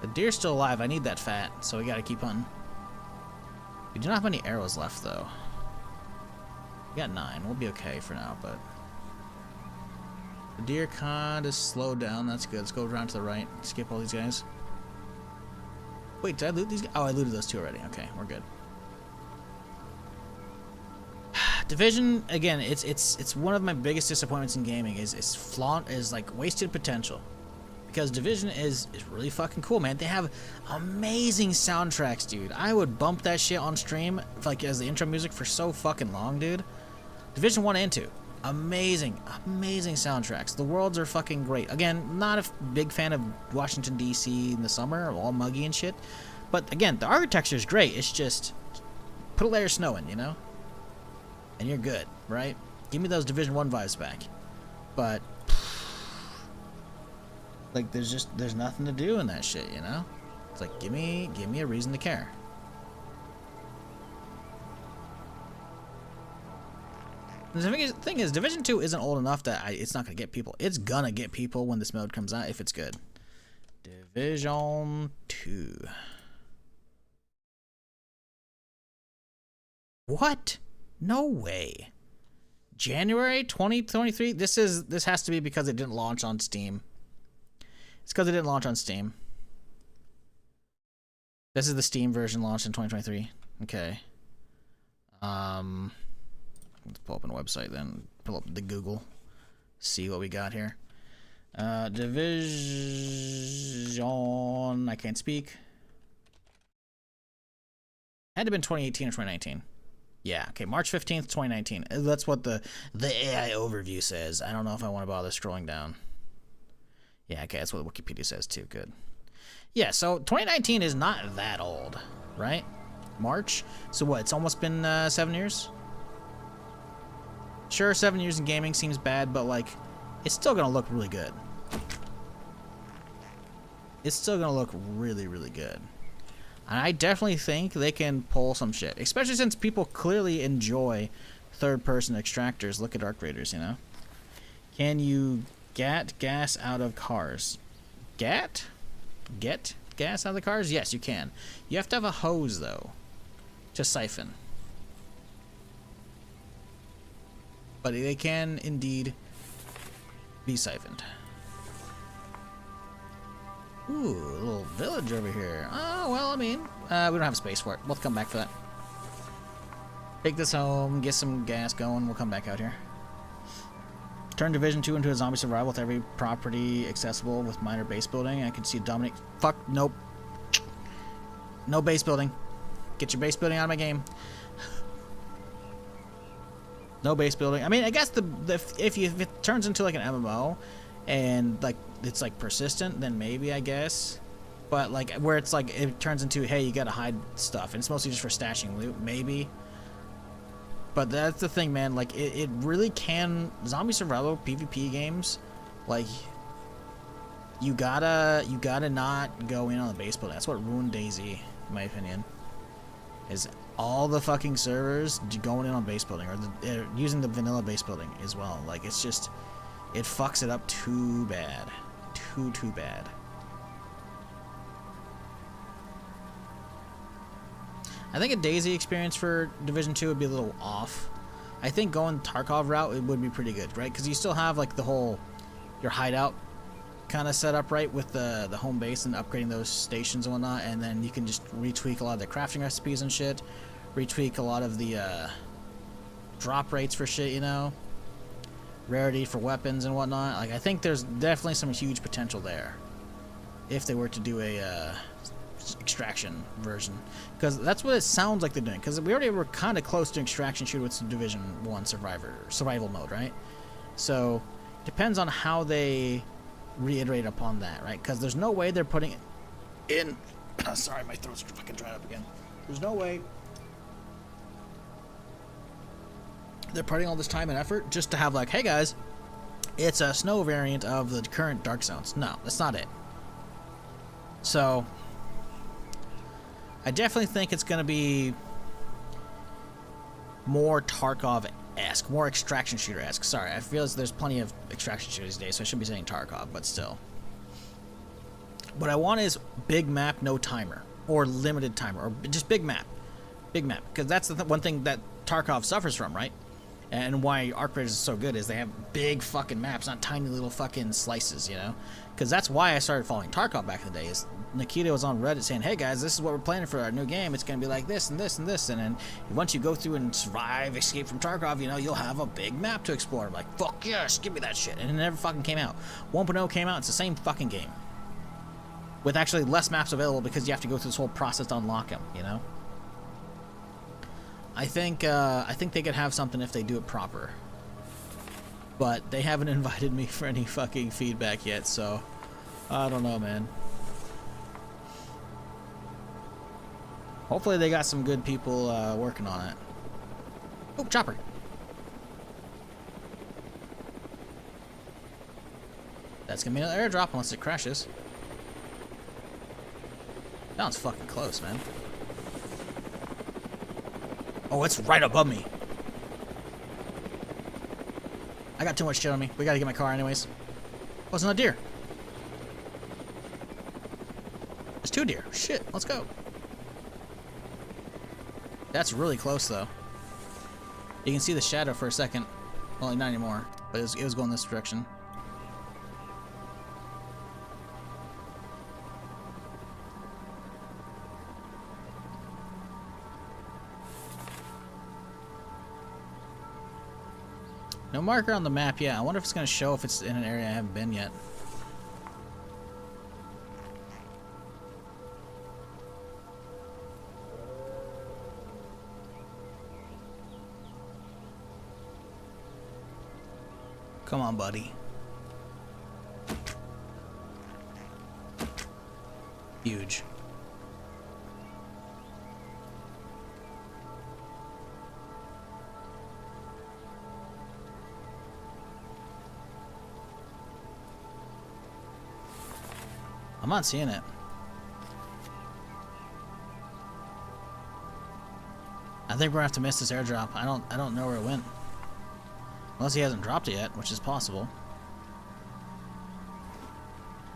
The deer's still alive. I need that fat, so we gotta keep hunting. We do not have any arrows left, though. We got 9. We'll be okay for now, but... The deer kinda slowed down. That's good. Let's go around to the right. Skip all these guys. Wait, did I loot these guys? Oh, I looted those 2 already. Okay, we're good. Division, again, it's one of my biggest disappointments in gaming is like wasted potential. Because Division is really fucking cool, man. They have amazing soundtracks, dude. I would bump that shit on stream like as the intro music for so fucking long, dude. Division 1 and 2. Amazing, amazing soundtracks. The worlds are fucking great. Again, not a big fan of Washington, D.C. in the summer, all muggy and shit. But again, the architecture is great. It's just, put a layer of snow in, you know? And you're good, right? Give me those Division 1 vibes back. But, like, there's nothing to do in that shit, you know? It's like, give me a reason to care. The thing is, Division 2 isn't old enough that it's not going to get people. It's going to get people when this mode comes out if it's good. Division 2. What? No way. January 2023? This has to be because it didn't launch on Steam. It's because it didn't launch on Steam. This is the Steam version launched in 2023. Okay. Let's pull up a website then. Pull up the Google. See what we got here. Division. I can't speak. Had to have been 2018 or 2019. Yeah, okay, March 15th, 2019. That's what the AI overview says. I don't know if I want to bother scrolling down. Yeah, okay, that's what Wikipedia says too. Good. Yeah, so 2019 is not that old, right? March? So what, it's almost been 7 years? Sure, 7 years in gaming seems bad, but like, it's still gonna look really good. It's still gonna look really, really good. And I definitely think they can pull some shit, especially since people clearly enjoy third-person extractors. Look at Arc Raiders, you know. Can you get gas out of cars? Get gas out of the cars? Yes, you can. You have to have a hose though, to siphon. But they can indeed be siphoned. Ooh, a little village over here. Oh, well, I mean, we don't have space for it. We'll come back for that. Take this home, get some gas going. We'll come back out here. Turn Division 2 into a zombie survival with every property accessible with minor base building. I can see Dominic. Fuck, nope. No base building. Get your base building out of my game. No base building. I mean, I guess if it turns into like an MMO, and like it's like persistent, then maybe, I guess. But like where it's like it turns into, hey, you gotta hide stuff, and it's mostly just for stashing loot, maybe. But that's the thing, man. Like it really can. Zombie survival PvP games, like you gotta not go in on the base building. That's what ruined DayZ, in my opinion. Is all the fucking servers going in on base building, or using the vanilla base building as well. Like it's just, it fucks it up too bad, too bad. I think a DayZ experience for Division 2 would be a little off. I think going Tarkov route, it would be pretty good, right? Because you still have like the whole your hideout kind of set up, right, with the home base and upgrading those stations and whatnot, and then you can just retweak a lot of the crafting recipes and shit, retweak a lot of the drop rates for shit, you know, rarity for weapons and whatnot. Like I think there's definitely some huge potential there if they were to do a extraction version, because that's what it sounds like they're doing. Because we already were kind of close to extraction shooter with Division 1 survival mode, right? So depends on how they reiterate upon that, right? Because there's no way they're putting it in. Sorry, my throat's fucking dried up again. There's no way they're putting all this time and effort just to have like, hey guys, it's a snow variant of the current Dark Zones. No, that's not it. So I definitely think it's going to be more Tarkov-esque, more extraction shooter-esque. Sorry, I feel there's plenty of extraction shooters these days, so I should be saying Tarkov, but still. What I want is big map, no timer, or limited timer, or just big map. Big map, because that's the one thing that Tarkov suffers from, right? And why ArcRage is so good is they have big fucking maps, not tiny little fucking slices, you know? Because that's why I started following Tarkov back in the day. Is Nikita was on Reddit saying, hey guys, this is what we're planning for our new game. It's going to be like this and this and this. And then once you go through and survive, escape from Tarkov, you know, you'll have a big map to explore. I'm like, fuck yes, give me that shit. And it never fucking came out. 1.0 came out, it's the same fucking game. With actually less maps available because you have to go through this whole process to unlock them, you know? I think they could have something if they do it proper. But they haven't invited me for any fucking feedback yet, so I don't know, man. Hopefully they got some good people working on it. Oh, chopper. That's gonna be another airdrop unless it crashes. That one's fucking close, man. Oh, it's right above me. I got too much shit on me. We gotta get my car anyways. Oh, it's another deer. There's 2 deer. Shit, let's go. That's really close, though. You can see the shadow for a second. Well, not anymore, but it was going this direction. No marker on the map yet. I wonder if it's going to show if it's in an area I haven't been yet. Come on, buddy. Huge. I'm not seeing it. I think we're gonna have to miss this airdrop. I don't know where it went. Unless he hasn't dropped it yet, which is possible.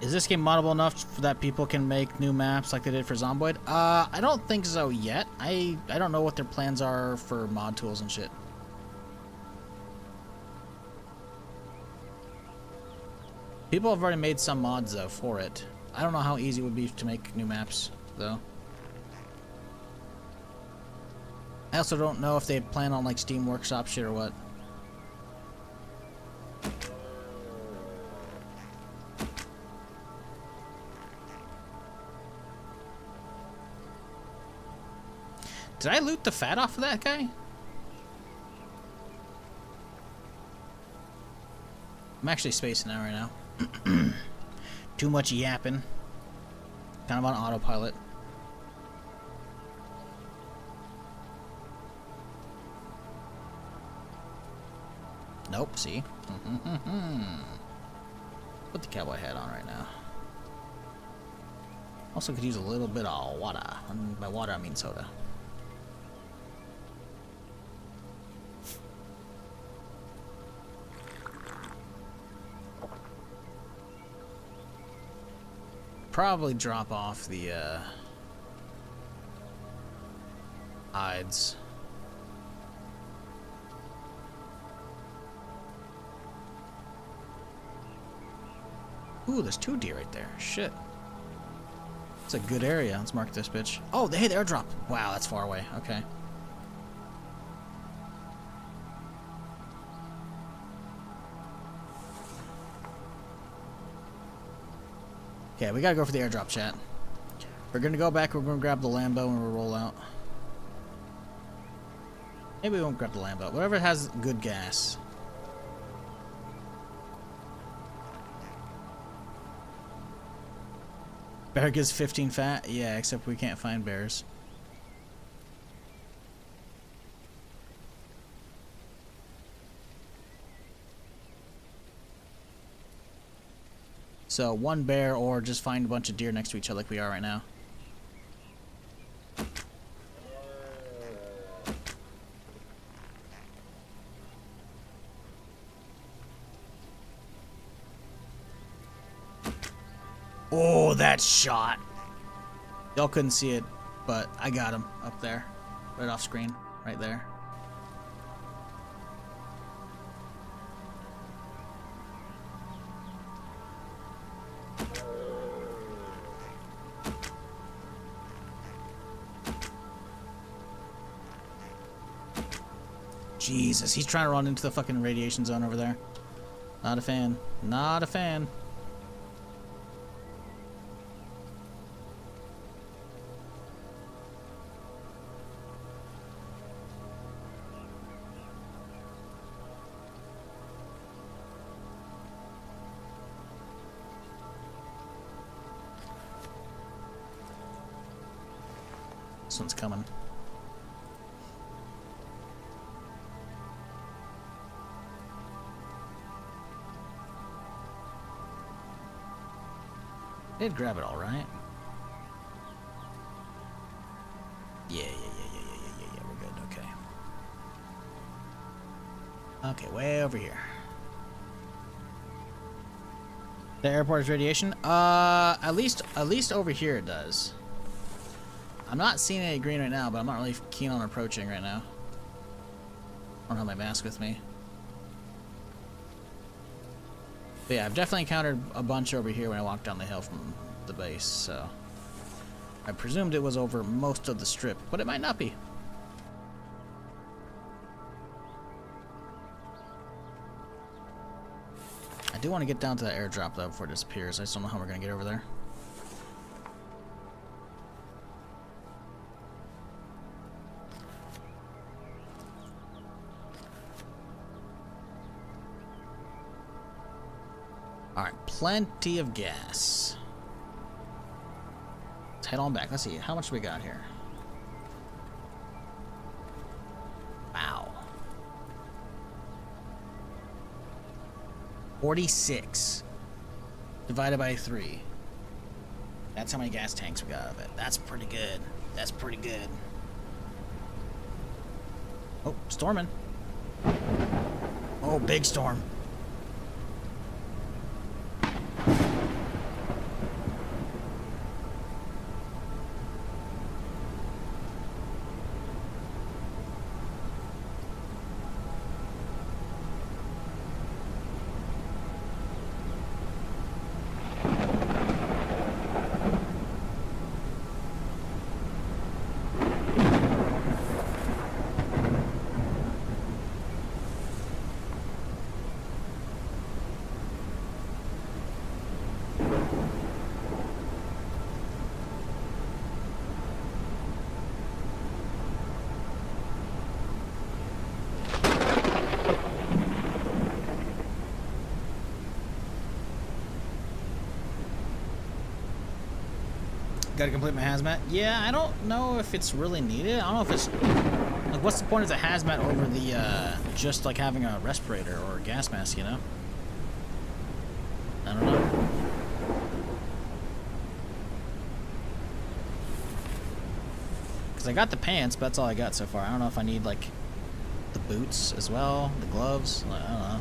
Is this game moddable enough that people can make new maps like they did for Zomboid? I don't think so yet. I don't know what their plans are for mod tools and shit. People have already made some mods though for it. I don't know how easy it would be to make new maps, though. I also don't know if they plan on like Steam Workshop shit or what. Did I loot the fat off of that guy? I'm actually spacing out right now. Too much yapping. Kind of on autopilot. Nope, see? Put the cowboy hat on right now. Also could use a little bit of water. And by water I mean soda. Probably drop off the hides. Ooh, there's 2 deer right there. Shit. It's a good area. Let's mark this bitch. Oh, hey, the airdrop. Wow, that's far away. Okay. Okay, we gotta go for the airdrop, chat. We're gonna go back. We're gonna grab the Lambo and we'll roll out. Maybe we won't grab the Lambo. Whatever has good gas. Bear gives 15 fat? Yeah, except we can't find bears. So, one bear or just find a bunch of deer next to each other like we are right now. Oh, that shot! Y'all couldn't see it, but I got him up there. Right off screen. Right there. Jesus, he's trying to run into the fucking radiation zone over there. Not a fan. Not a fan. This one's coming. Did grab it all right. Yeah, we're good, okay. Okay, way over here. The airport is radiation? At least over here it does. I'm not seeing any green right now, but I'm not really keen on approaching right now. I don't have my mask with me. But yeah, I've definitely encountered a bunch over here when I walked down the hill from the base, so I presumed it was over most of the strip, but it might not be. I do want to get down to that airdrop though before it disappears. I just don't know how we're going to get over there. Alright, plenty of gas. Let's head on back. Let's see, how much do we got here? Wow. 46. Divided by 3. That's how many gas tanks we got of it. That's pretty good. That's pretty good. Oh, storming. Oh, big storm. Gotta complete my hazmat. Yeah, I don't know if it's really needed. I don't know if it's like, what's the point of the hazmat over the just like having a respirator or a gas mask, you know? I don't know. Because I got the pants, but that's all I got so far. I don't know if I need like the boots as well, the gloves. I don't know.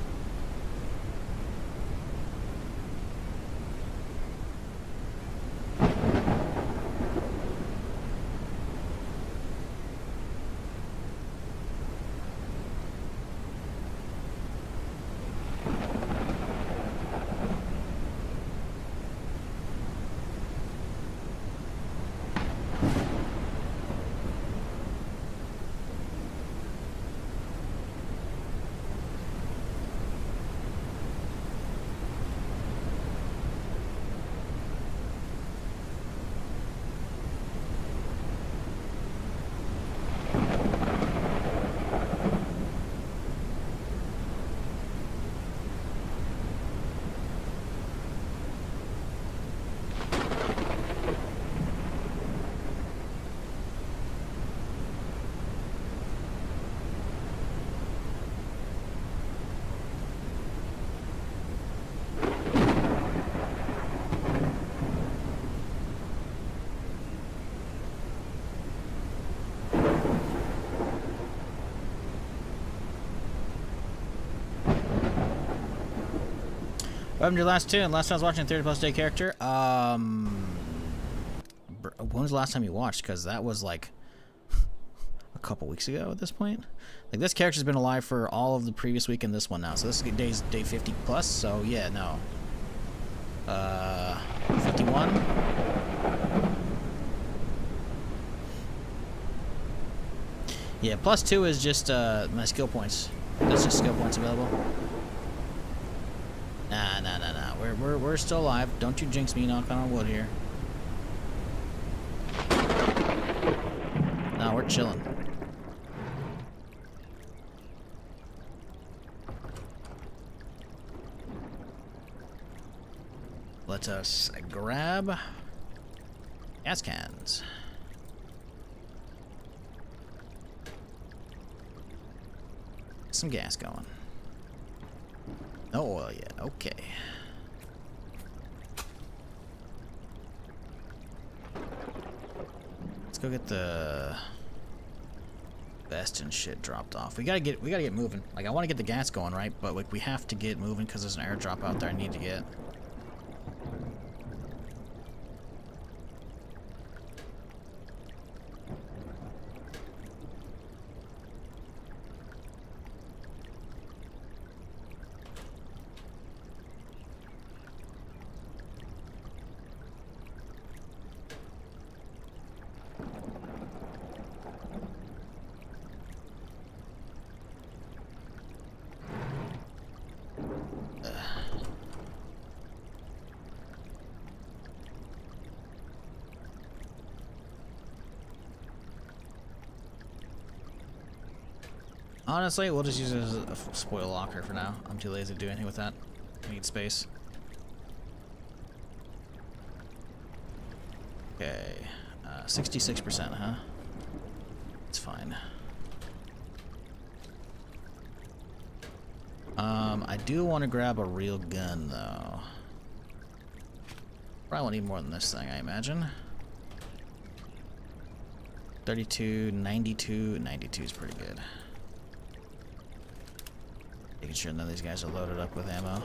What happened to your last tune? Last time I was watching a 30+ day character. When was the last time you watched? Because that was like a couple weeks ago at this point. Like, this character's been alive for all of the previous week and this one now. So this is day 50 plus. So yeah, no. 51. Yeah, +2 is just my skill points. That's just skill points available. Nah. We're still alive. Don't you jinx me, knock on wood here. No, we're chilling. Let us grab gas cans. Some gas going. No oil yet. Okay. Let's go get the vest and shit dropped off. We gotta get moving. Like, I want to get the gas going, right? But like, we have to get moving because there's an airdrop out there I need to get. Honestly, we'll just use it as a spoil locker for now. I'm too lazy to do anything with that. I need space. Okay, 66%, huh? It's fine. I do want to grab a real gun, though. Probably won't need more than this thing, I imagine. 32, 92. 92 is pretty good. Making sure none of these guys are loaded up with ammo.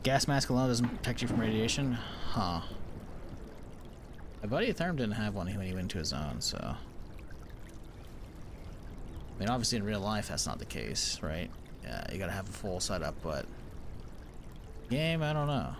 Gas mask alone doesn't protect you from radiation? Huh. My buddy Therm didn't have one when he went into his own, so... I mean, obviously in real life that's not the case, right? Yeah, you gotta have a full setup, but... Game, I don't know.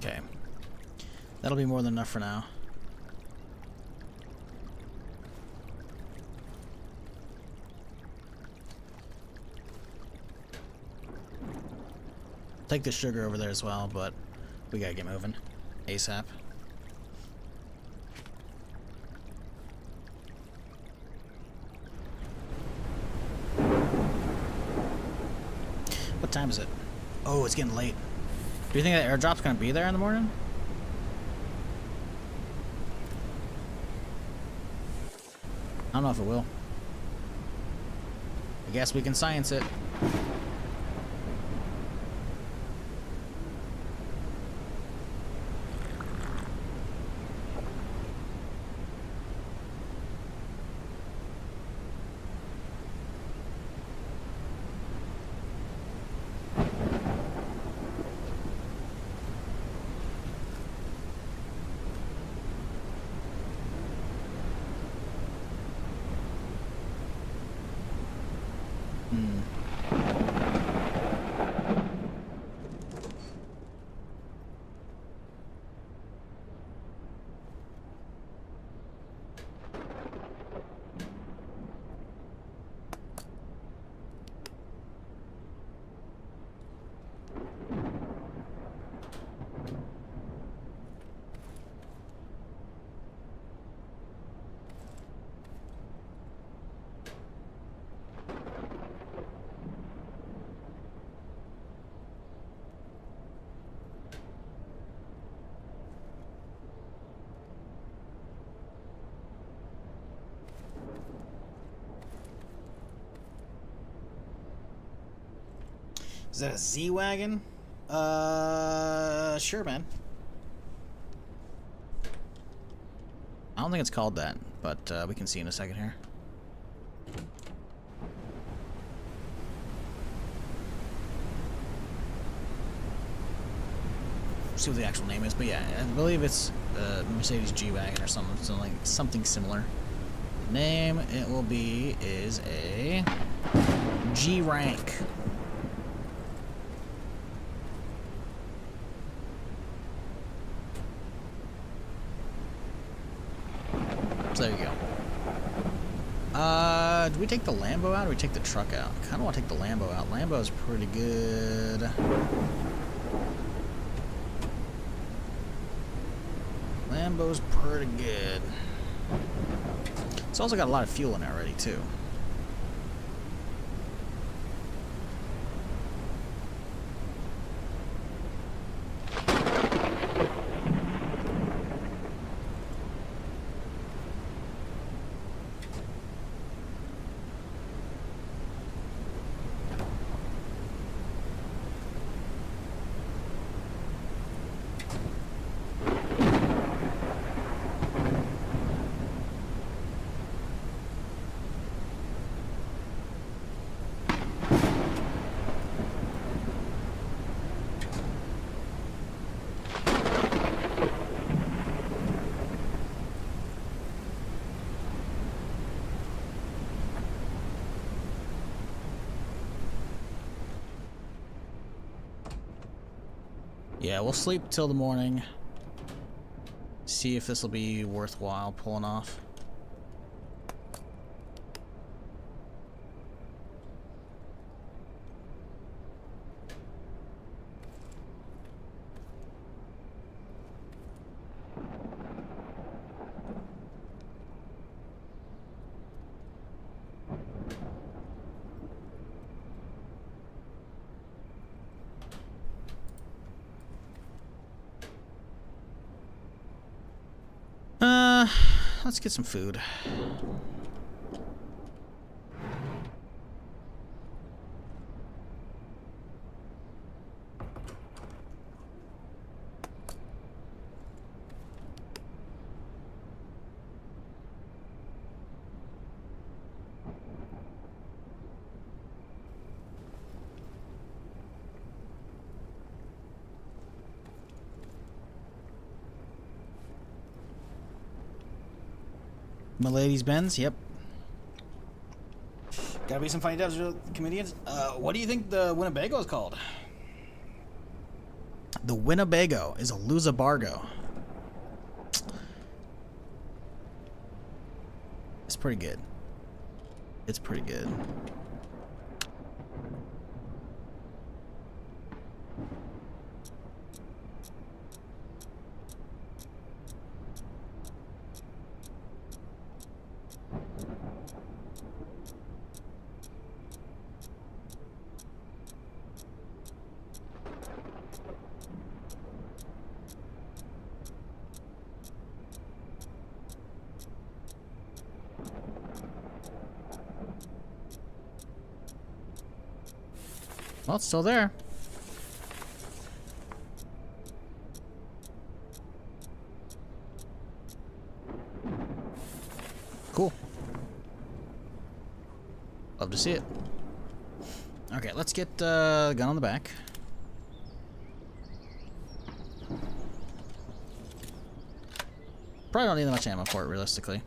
Okay. That'll be more than enough for now. Take the sugar over there as well, but we gotta get moving ASAP. What time is it? Oh, it's getting late. Do you think that airdrop's gonna be there in the morning? I don't know if it will. I guess we can science it. Is that a Z-Wagon? Sure, man. I don't think it's called that, but we can see in a second here. See what the actual name is, but yeah, I believe it's Mercedes G-Wagon or something similar. The name it will be is a G-Rank. So there you go. Do we take the Lambo out or do we take the truck out? I kind of want to take the Lambo out. Lambo's pretty good. Lambo's pretty good. It's also got a lot of fuel in it already, too. Yeah, we'll sleep till the morning. See if this will be worthwhile pulling off. Let's get some food. Milady's Benz, yep. Gotta be some funny devs comedians. What do you think the Winnebago is called? The Winnebago is a Luzabargo. It's pretty good. It's pretty good. Well, it's still there. Cool. Love to see it. Okay, let's get the gun on the back. Probably don't need that much ammo for it, realistically.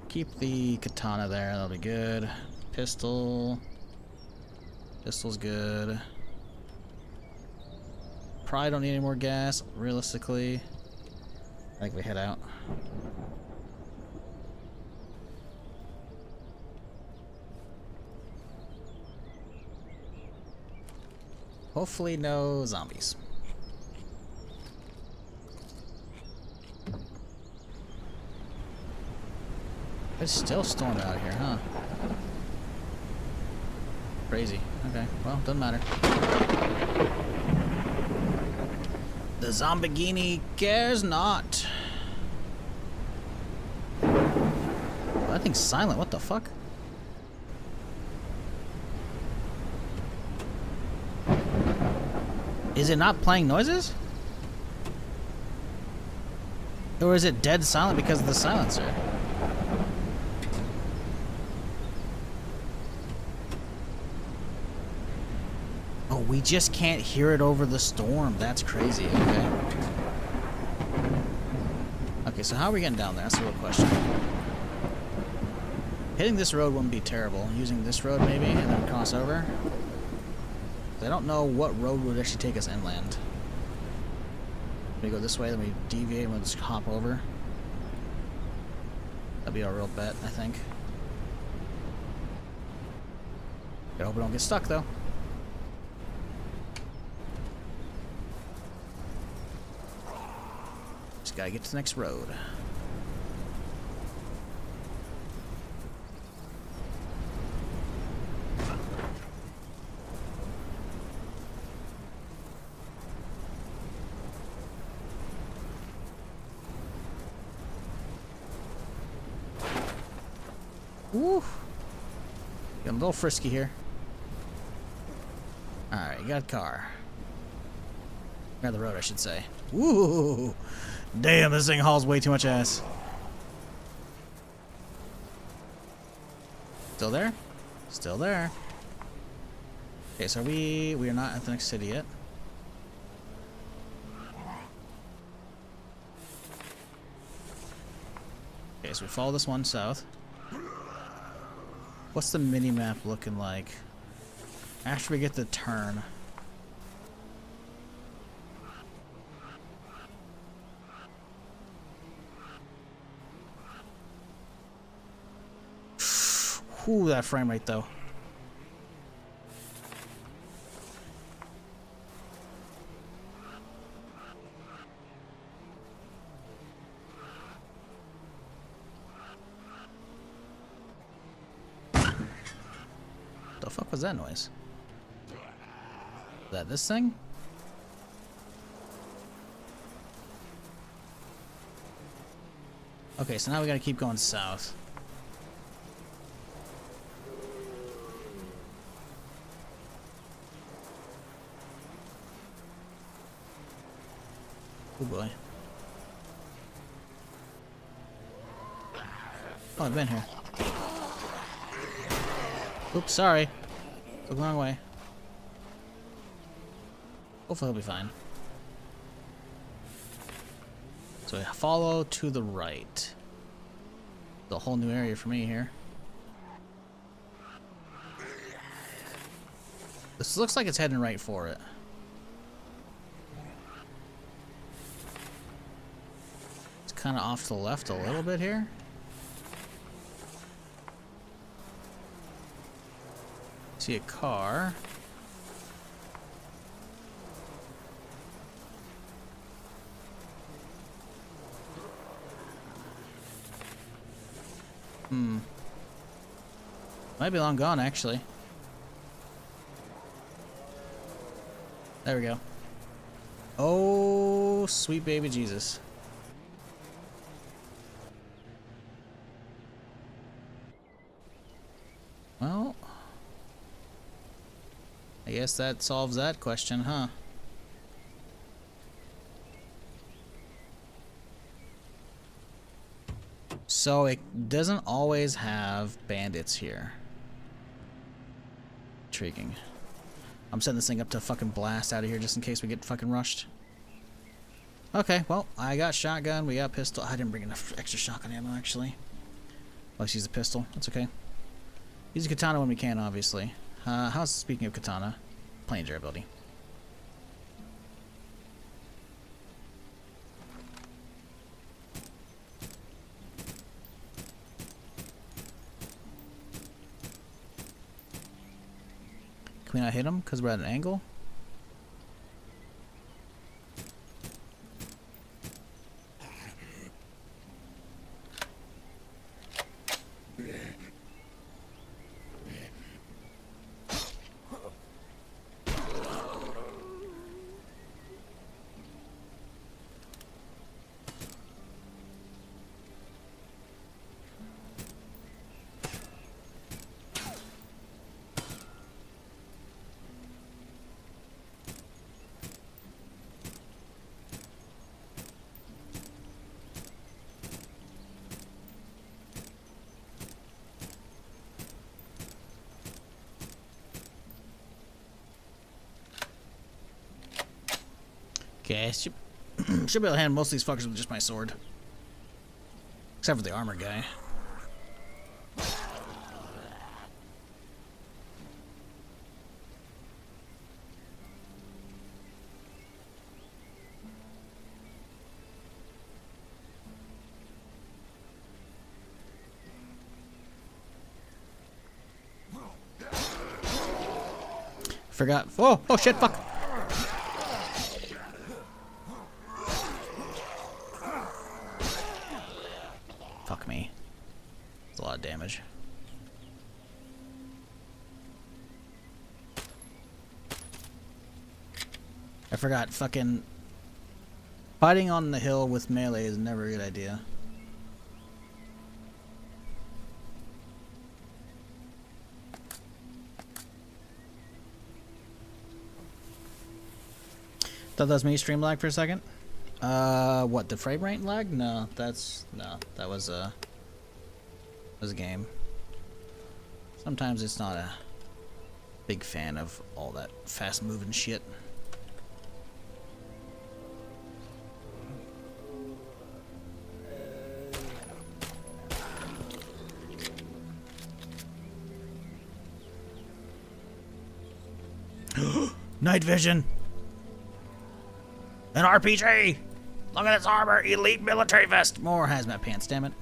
Keep the katana there, that'll be good. Pistol. Pistol's good. Probably don't need any more gas, realistically. I think we head out. Hopefully no zombies. It's still storming out here, huh? Crazy. Okay, well, doesn't matter. The Zombigini cares not. Oh, that thing's silent. What the fuck? Is it not playing noises? Or is it dead silent because of the silencer? Oh, we just can't hear it over the storm. That's crazy. Okay. Okay, so how are we getting down there? That's the real question. Hitting this road wouldn't be terrible. Using this road maybe, and then cross over. I don't know what road would actually take us inland. We go this way, then we deviate, and we'll just hop over. That'd be our real bet, I think. I hope we don't get stuck, though. Just gotta get to the next road. Woo! Getting a little frisky here. Alright, you got a car. Or the road, I should say. Woo! Damn, this thing hauls way too much ass. Still there? Still there. Okay, so we are not at the next city yet. Okay, so we follow this one south. What's the mini-map looking like after we get the turn? Ooh, that frame rate though. The fuck was that noise? Is that this thing? Okay, so now we gotta keep going south. Oh boy. Oh, I've been here. Oops, sorry. Took the wrong way. Hopefully he'll be fine. So we follow to the right. The whole new area for me here. This looks like it's heading right for it. It's kind of off to the left a little bit here. See a car. Might be long gone, actually. There we go. Oh, sweet baby Jesus. Well, I guess that solves that question, huh? So it doesn't always have bandits here. Intriguing. I'm setting this thing up to fucking blast out of here just in case we get fucking rushed. Okay, well, I got shotgun, we got pistol. I didn't bring enough extra shotgun ammo, actually. Let's use a pistol. That's okay. Use a katana when we can, obviously. How's, speaking of katana, playing durability? Can we not hit him because we're at an angle? Okay, should be able to handle most of these fuckers with just my sword. Except for the armor guy. Forgot. Oh shit, fuck. Fuck me. That's a lot of damage. I forgot, fucking fighting on the hill with melee is never a good idea. Thought that was me stream lag for a second. What, the frame rate lag? No, that was a game. Sometimes it's not a big fan of all that fast moving shit. Night vision. An RPG! Look at this armor! Elite military vest! More hazmat pants, damn it.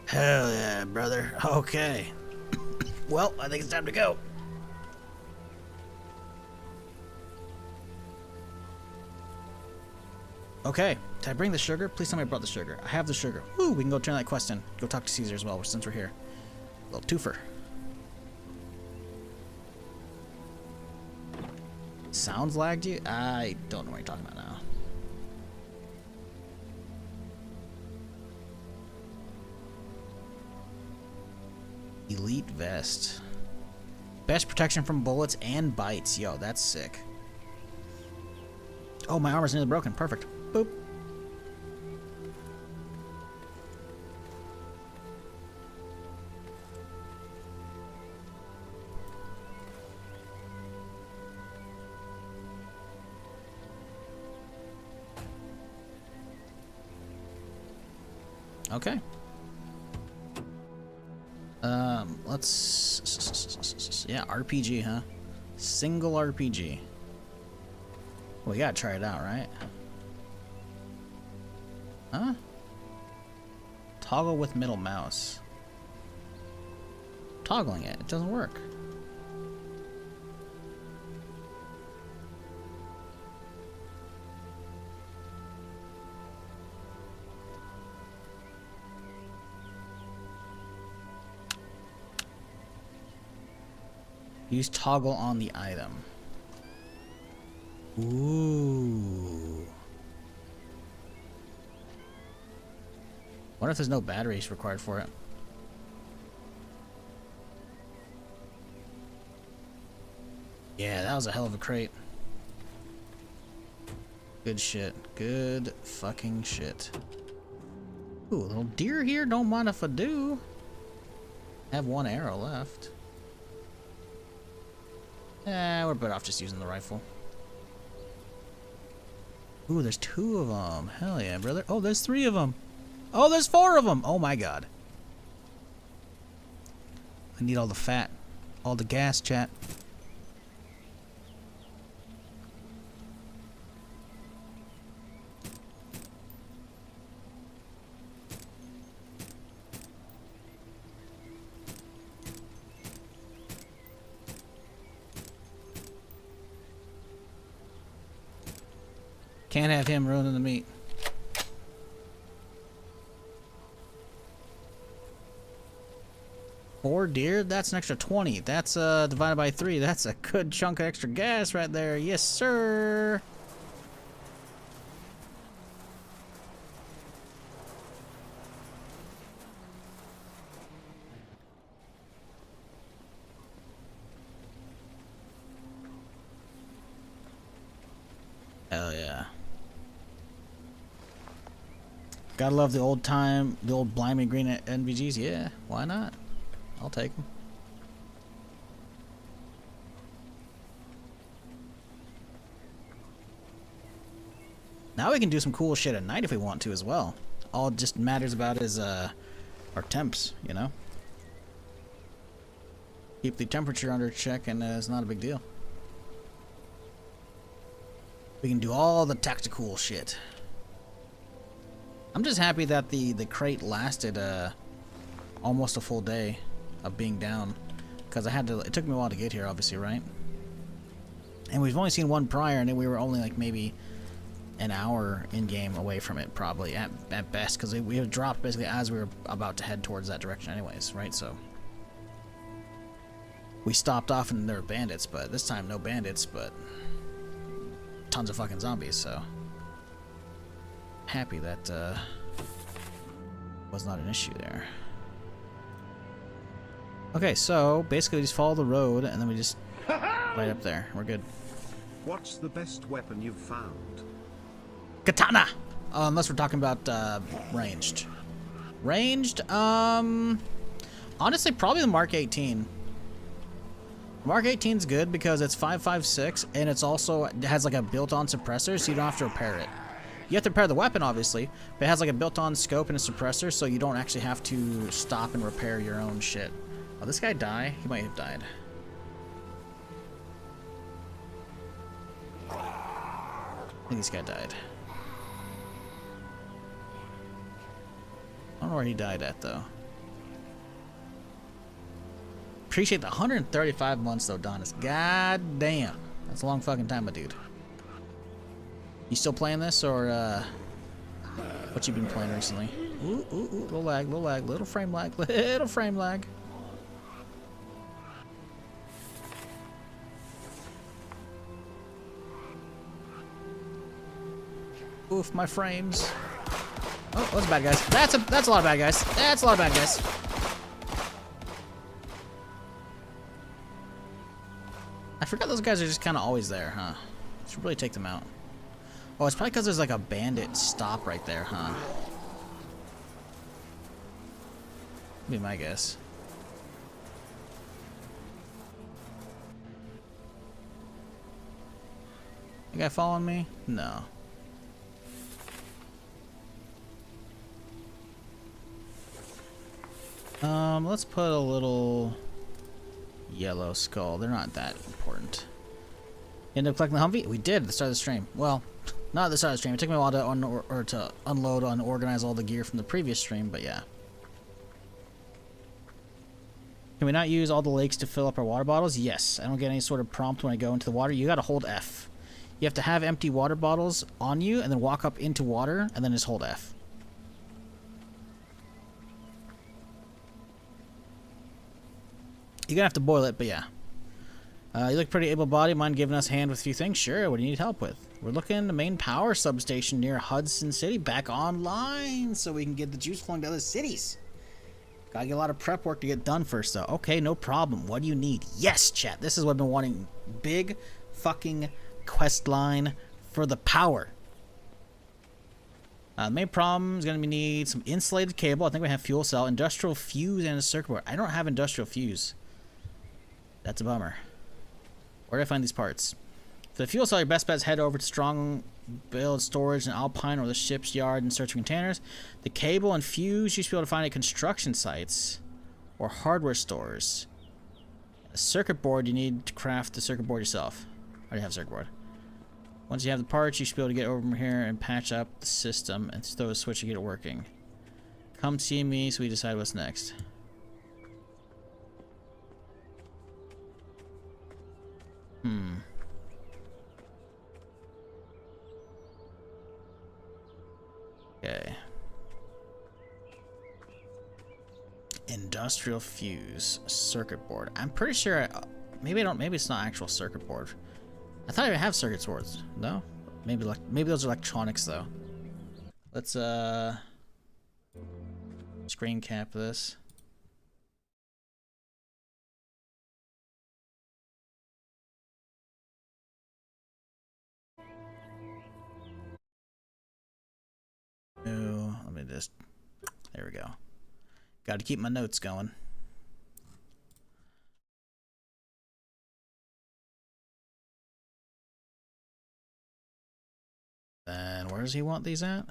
Hell yeah, brother. Okay. Well, I think it's time to go. Okay. Did I bring the sugar? Please tell me I brought the sugar. I have the sugar. Woo! We can go turn that quest in. Go talk to Caesar as well, since we're here. A little twofer. Sounds lagged you? I don't know what you're talking about now. Elite vest. Best protection from bullets and bites. Yo, that's sick. Oh, my armor's nearly broken. Perfect. Boop. Okay. Let's... Yeah, RPG, huh? Single RPG. We gotta try it out, right? Huh? Toggle with middle mouse. Toggling it. It doesn't work. Use toggle on the item. Ooh. What if there's no batteries required for it? Yeah, that was a hell of a crate. Good shit. Good fucking shit. Ooh, a little deer here. Don't mind if I do. I have one arrow left. We're better off just using the rifle. Ooh, there's 2 of them. Hell yeah, brother. Oh, there's 3 of them. Oh, there's 4 of them. Oh my god. I need all the fat. All the gas, chat. Can't have him ruining the meat. Four deer? That's an extra 20. That's divided by 3. That's a good chunk of extra gas right there. Yes, sir. Hell yeah. Gotta love the old blimey green NVGs. Yeah, why not? I'll take them. Now we can do some cool shit at night if we want to as well. All it just matters about is our temps, you know? Keep the temperature under check and it's not a big deal. We can do all the tactical shit. I'm just happy that the crate lasted almost a full day of being down. Because it took me a while to get here, obviously, right? And we've only seen one prior, and we were only like maybe an hour in-game away from it, probably, at best. Because we had dropped basically as we were about to head towards that direction anyways, right? So we stopped off and there were bandits, but this time no bandits, but tons of fucking zombies, so happy that was not an issue there. Okay, so basically we just follow the road and then we just right up there. We're good. What's the best weapon you've found? Katana! Unless we're talking about ranged. Ranged, honestly, probably the Mark 18. Mark 18's good because it's 5.56 and it's also it has like a built-on suppressor, so you don't have to repair it. You have to repair the weapon, obviously, but it has like a built-on scope and a suppressor, so you don't actually have to stop and repair your own shit. Oh, this guy die? He might have died. I think this guy died. I don't know where he died at, though. Appreciate the 135 months, though, Donis. God damn. That's a long fucking time, my dude. You still playing this, or, what you been playing recently? Ooh, ooh, ooh, little lag, little frame lag, little frame lag. Oof, my frames. Oh, those are bad guys. That's a lot of bad guys. That's a lot of bad guys. I forgot those guys are just kind of always there, huh? Should really take them out. Oh, it's probably because there's like a bandit stop right there, huh? Be my guess. You guy following me? No. Let's put a little yellow skull. They're not that important. End up collecting the Humvee? We did at the start of the stream. Well, not at the start of the stream. It took me a while to unload and organize all the gear from the previous stream, but yeah. Can we not use all the lakes to fill up our water bottles? Yes. I don't get any sort of prompt when I go into the water. You gotta hold F. You have to have empty water bottles on you and then walk up into water and then just hold F. You're gonna have to boil it, but yeah. You look pretty able-bodied. Mind giving us a hand with a few things? Sure. What do you need help with? We're looking at the main power substation near Hudson City back online so we can get the juice flowing to other cities. Gotta get a lot of prep work to get done first, though. Okay, no problem. What do you need? Yes, chat. This is what I've been wanting. Big fucking quest line for the power. Main problem is going to need some insulated cable. I think we have fuel cell, industrial fuse, and a circuit board. I don't have industrial fuse. That's a bummer. Where do I find these parts? For the fuel cell, your best bet is head over to Strong Build Storage in Alpine or the ship's yard and search for containers. The cable and fuse you should be able to find at construction sites or hardware stores. A circuit board, you need to craft the circuit board yourself. I already have a circuit board. Once you have the parts, you should be able to get over here and patch up the system and throw a switch to get it working. Come see me so we decide what's next. Okay. Industrial fuse circuit board. I'm pretty sure maybe it's not actual circuit board. I thought I would have circuit boards. No? Maybe those are electronics though. Let's screen cap this. Let me just, there we go. Got to keep my notes going. And where Where does he want these at?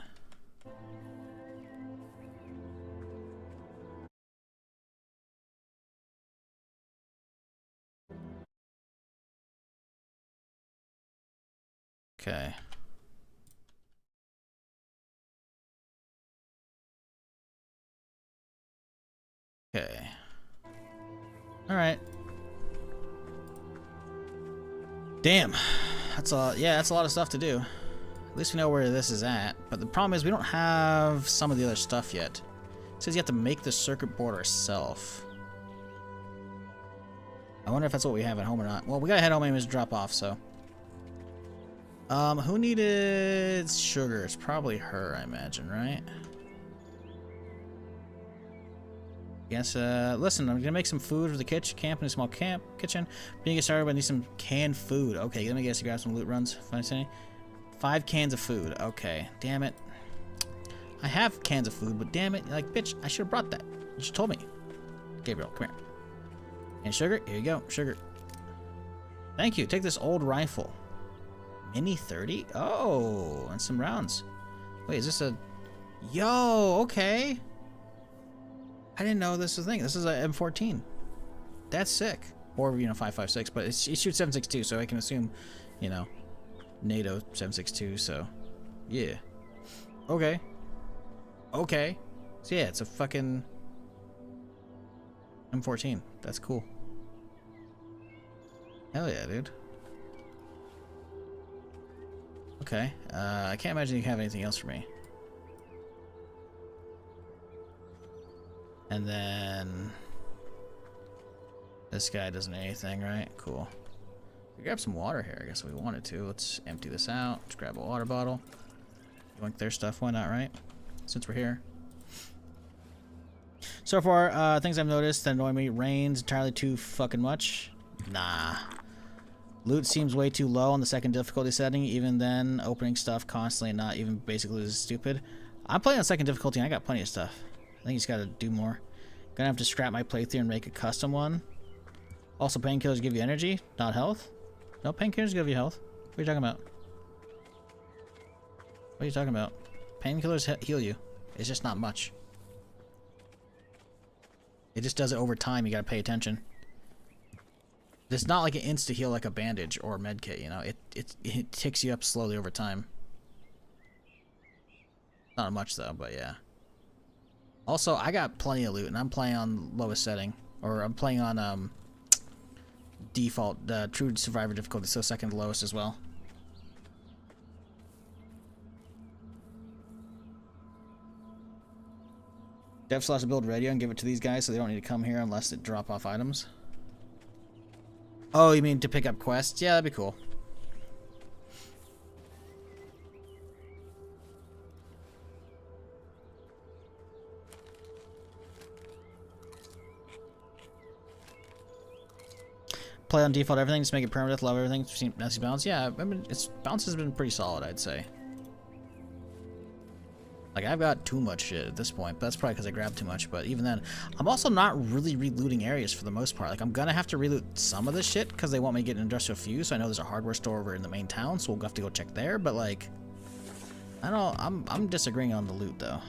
Okay. Okay. Alright. Damn. That's a lot of stuff to do. At least we know where this is at. But the problem is we don't have some of the other stuff yet. It says you have to make the circuit board ourselves. I wonder if that's what we have at home or not. Well, we gotta head home anyways to drop off, so. Who needed sugar? It's probably her, I imagine, right? Yes, listen, I'm gonna make some food for the camp in a small kitchen. When you get started, I need some canned food. Okay, let me guess, you grab some loot runs. 5 cans of food. Okay, damn it. I have cans of food, but damn it, like, bitch, I should have brought that. You should have told me. Gabriel, come here. And sugar? Here you go, sugar. Thank you, take this old rifle. Mini 30? Oh, and some rounds. Wait, is this a... Yo, okay. I didn't know this was a thing. This is a M14. That's sick. Or, you know, 5.56, but it shoots 7.62, so I can assume, you know, NATO 7.62, so, yeah. Okay. Okay. So, yeah, it's a fucking M14. That's cool. Hell yeah, dude. Okay. I can't imagine you have anything else for me. And then this guy doesn't need anything, right? Cool. We grab some water here, I guess if we wanted to. Let's empty this out. Let's grab a water bottle. Yoink their stuff, why not, right? Since we're here. So far, things I've noticed that annoy me. Rain's entirely too fucking much. Nah. Loot seems way too low on the second difficulty setting. Even then, opening stuff constantly and not even basically is stupid. I'm playing on second difficulty and I got plenty of stuff. I think he's got to do more. Gonna have to scrap my playthrough and make a custom one. Also, painkillers give you energy, not health. No, painkillers give you health. What are you talking about? What are you talking about? Painkillers heal you. It's just not much. It just does it over time. You gotta pay attention. It's not like an insta heal like a bandage or a med kit, you know. It ticks you up slowly over time. Not much though, but yeah. Also, I got plenty of loot, and I'm playing on lowest setting, or I'm playing on default true survivor difficulty, so second lowest as well. Dev still has to build radio and give it to these guys, so they don't need to come here unless it drop off items. Oh, you mean to pick up quests? Yeah, that'd be cool. Play on default everything, just make it permadeath, love everything, messy bounce. Yeah, I mean, its bounce has been pretty solid, I'd say. Like, I've got too much shit at this point, but that's probably because I grabbed too much, but even then, I'm also not really relooting areas for the most part. Like, I'm gonna have to reloot some of this shit, because they want me to get an industrial fuse, so I know there's a hardware store over in the main town, so we'll have to go check there, but like, I don't know, I'm disagreeing on the loot, though.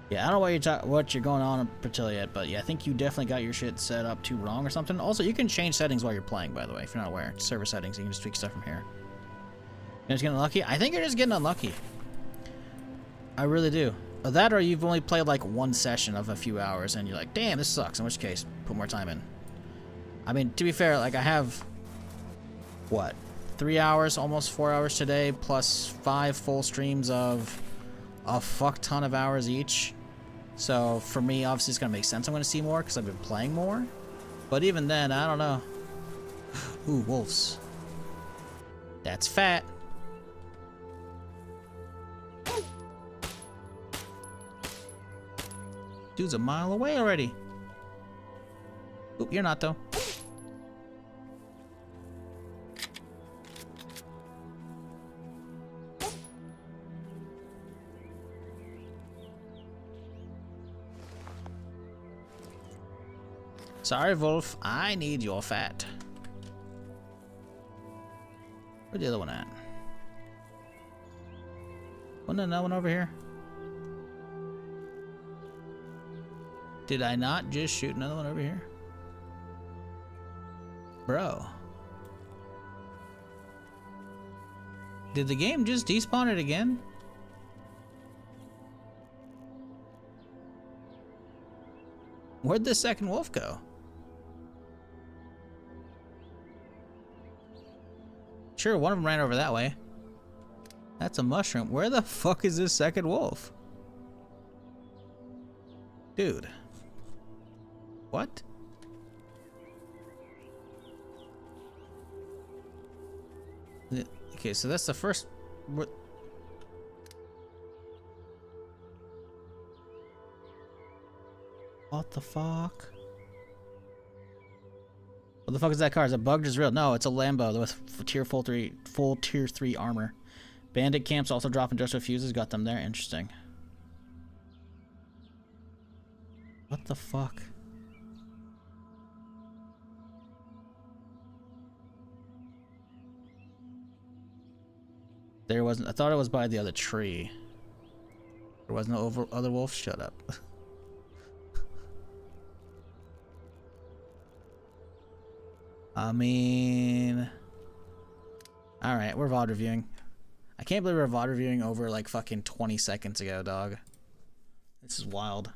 Yeah, I don't know what you're going on until yet, but yeah, I think you definitely got your shit set up too wrong or something. Also, you can change settings while you're playing, by the way, if you're not aware. Server settings, you can just tweak stuff from here. You're just getting unlucky? I think you're just getting unlucky. I really do. That or you've only played like one session of a few hours and you're like, damn, this sucks, in which case, put more time in. I mean, to be fair, like I have, what, 3 hours, almost 4 hours today, plus 5 full streams of a fuck ton of hours each. So for me, obviously it's gonna make sense. I'm gonna see more because I've been playing more. But even then, I don't know. Ooh, wolves. That's fat. Dude's a mile away already. Oop, you're not though. Sorry, Wolf. I need your fat. Where's the other one at? Wasn't there another one over here? Did I not just shoot another one over here? Bro. Did the game just despawn it again? Where'd the second wolf go? Sure, one of them ran over that way. That's a mushroom. Where the fuck is this second wolf? Dude. What? Okay, so that's the first... What the fuck? What the fuck is that car? Is it bugged or is it real? No, it's a Lambo with full tier 3 armor. Bandit camps also dropping just with fuses. Got them there. Interesting. What the fuck? There wasn't. I thought it was by the other tree. There was no other wolf. Shut up. I mean... Alright, we're VOD reviewing. I can't believe we're VOD reviewing over like fucking 20 seconds ago, dog. This is wild.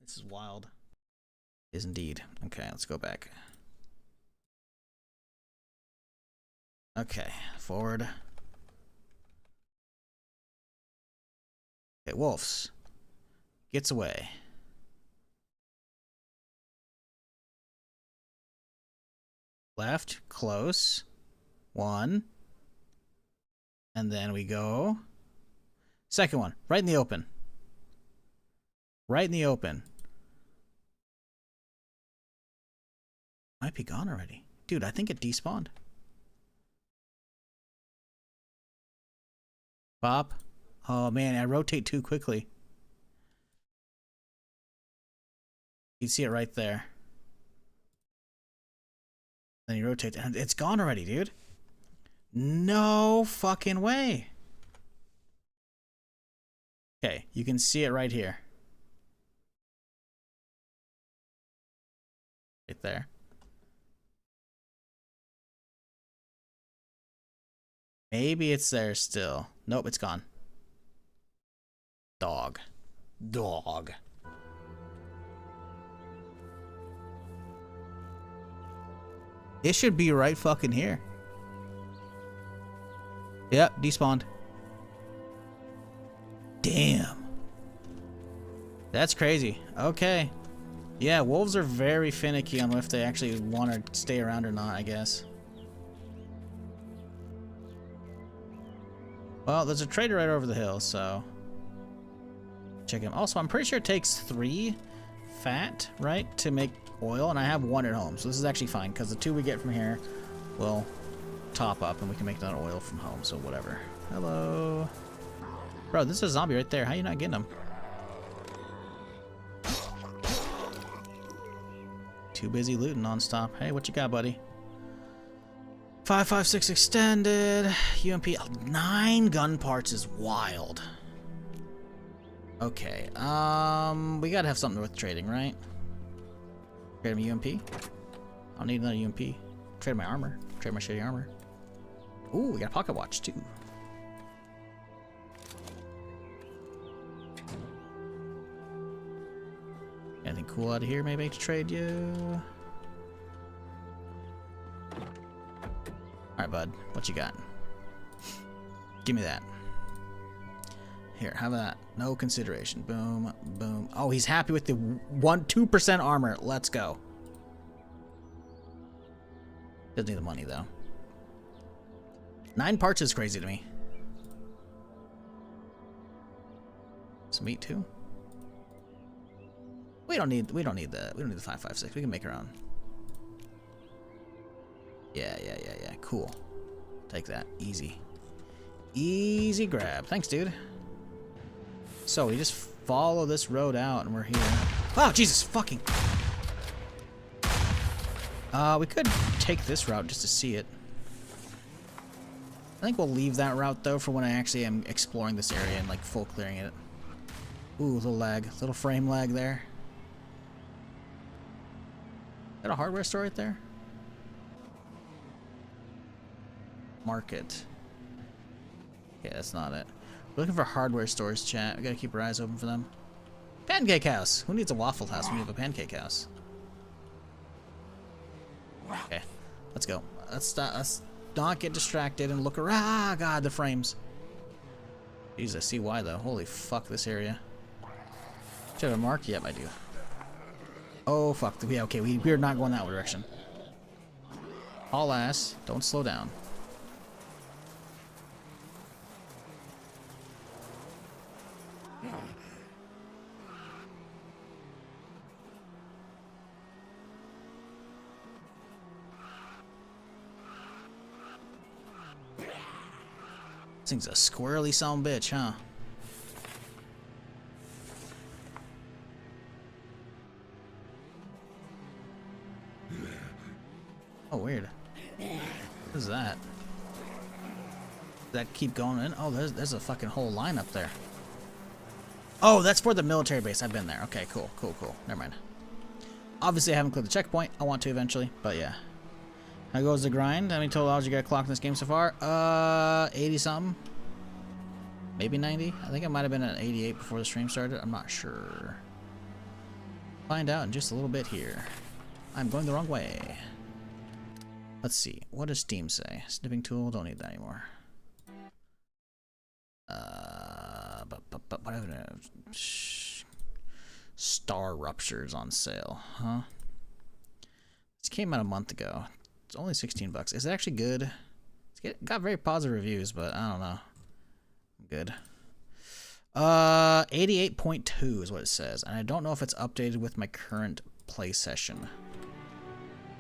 This is wild. Is indeed. Okay, let's go back. Okay, forward. Okay, wolves. Gets away. Left, close. 1. And then we go. Second one, right in the open. Right in the open. Might be gone already. Dude, I think it despawned. Bop. Oh man, I rotate too quickly. You can see it right there. Then you rotate, and it's gone already, dude. No fucking way. Okay, you can see it right here. Right there. Maybe it's there still. Nope, it's gone. Dog. Dog. It should be right fucking here. Yep, despawned. Damn. That's crazy. Okay. Yeah, wolves are very finicky on if they actually want to stay around or not, I guess. Well, there's a trader right over the hill, so... Check him. Also, I'm pretty sure it takes 3 fat, right, to make oil, and I have 1 at home, so this is actually fine, because the 2 we get from here will top up, and we can make that oil from home, so whatever. Hello. Bro, this is a zombie right there. How you not getting him? Too busy looting non-stop. Hey, what you got, buddy? 5.56 extended. UMP. 9 gun parts is wild. Okay, we gotta have something worth trading, right? Trade him UMP. I don't need another UMP. Trade my armor. Trade my shitty armor. Ooh, we got a pocket watch too. Anything cool out of here maybe to trade you? Alright, bud. What you got? Give me that. Here, have that. No consideration. Boom, boom. Oh, he's happy with the 2% armor. Let's go. Doesn't need the money, though. 9 parts is crazy to me. Some meat, too. We don't need the 5.56. We can make our own. Yeah. Cool. Take that. Easy. Easy grab. Thanks, dude. So he just follow this road out and we're here. Oh, Jesus fucking. We could take this route just to see it. I think we'll leave that route though for when I actually am exploring this area and like full clearing it. Ooh, little lag, little frame lag there. Is that a hardware store right there? Market. Yeah, that's not it. We're looking for hardware stores, chat. We gotta keep our eyes open for them. Pancake house! Who needs a waffle house when you have a pancake house? Okay, let's go. Let's not get distracted and look around. Ah, God, the frames. Jeez, I see why though. Holy fuck, this area. Should I have a mark? Yep, I do. Oh, fuck. Yeah, okay, we're not going that direction. Haul ass. Don't slow down. This thing's a squirrely son bitch, huh? Oh, weird. What is that? Does that keep going in? Oh, there's a fucking whole line up there. Oh, that's for the military base. I've been there. Okay, cool, cool, cool. Never mind. Obviously, I haven't cleared the checkpoint. I want to eventually, but yeah. How goes the grind? How many total hours you got clocked in this game so far? 80 something. Maybe 90. I think I might have been at 88 before the stream started. I'm not sure. Find out in just a little bit here. I'm going the wrong way. Let's see. What does Steam say? Snipping tool. Don't need that anymore. But what Star Ruptures on sale, huh? This came out a month ago. It's only 16 bucks. Is it actually good? It's got very positive reviews, but I don't know. Good. 88.2 is what it says, and I don't know if it's updated with my current play session.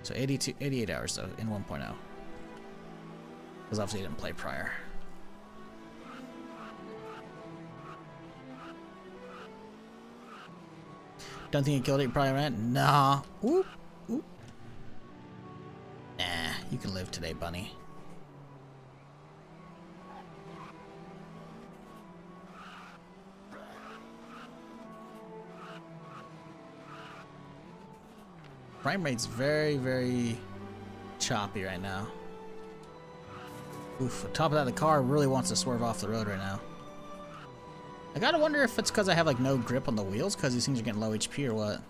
So 88 hours though in 1.0, because obviously I didn't play prior. Don't think you killed it. You probably ran. Nah. Oop. Oop. Nah. You can live today, bunny. Frame rate's very, very choppy right now. Oof. On top of that, the car really wants to swerve off the road right now. I gotta wonder if it's because I have like no grip on the wheels, because these things are getting low HP or what.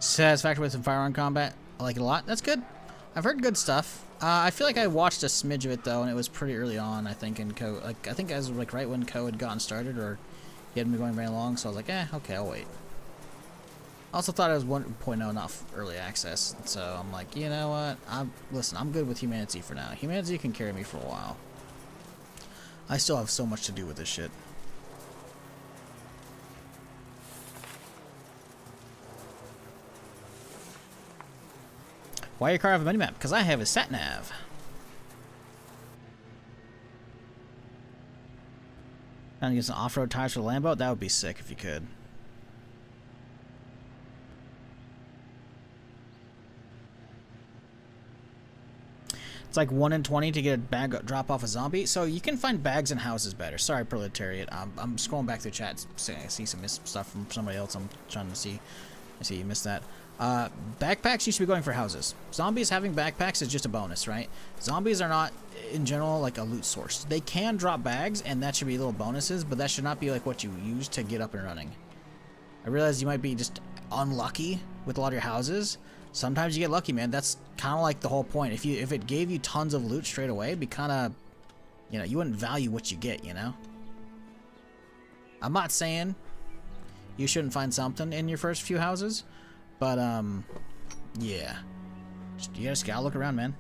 Satisfactory with some firearm combat. I like it a lot. That's good. I've heard good stuff. I feel like I watched a smidge of it though, and it was pretty early on. I think in code, like I think as like right when code had gotten started, or he hadn't been going very long. So I was like, okay, I'll wait. I also thought it was 1.0, not early access. So I'm like, you know what? Listen, I'm good with HumanitZ for now. HumanitZ can carry me for a while. I still have so much to do with this shit. Why your car have a minimap? Because I have a sat nav. Trying to get some off-road tires for the Lambo? That would be sick if you could. It's like 1 in 20 to get a bag drop off a zombie. So you can find bags in houses better. Sorry, Proletariat. I'm scrolling back through chat. I see some missed stuff from somebody else. I'm trying to see. I see you missed that. Backpacks used to be going for houses. Zombies having backpacks is just a bonus, right? Zombies are not, in general, like a loot source. They can drop bags, and that should be little bonuses, but that should not be like what you use to get up and running. I realize you might be just unlucky with a lot of your houses. Sometimes you get lucky, man. That's kind of like the whole point. If it gave you tons of loot straight away, it'd be kind of, you know, you wouldn't value what you get, you know? I'm not saying you shouldn't find something in your first few houses, but, yeah. You just gotta look around, man.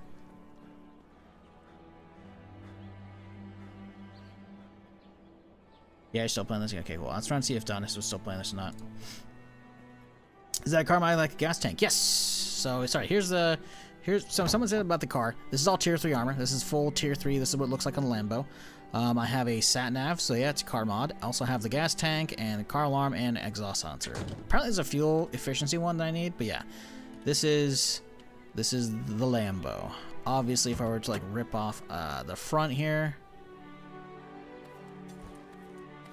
Yeah, you're still playing this? Okay, cool. I was trying to see if Donis was still playing this or not. Is that a car might like a gas tank? Yes! So, sorry, here's so someone said about the car. This is all tier 3 armor. This is full tier 3. This is what it looks like on the Lambo. I have a sat nav, so yeah, it's a car mod. I also have the gas tank and a car alarm and exhaust sensor. Apparently there's a fuel efficiency one that I need, but yeah. This is the Lambo. Obviously, if I were to like rip off the front here,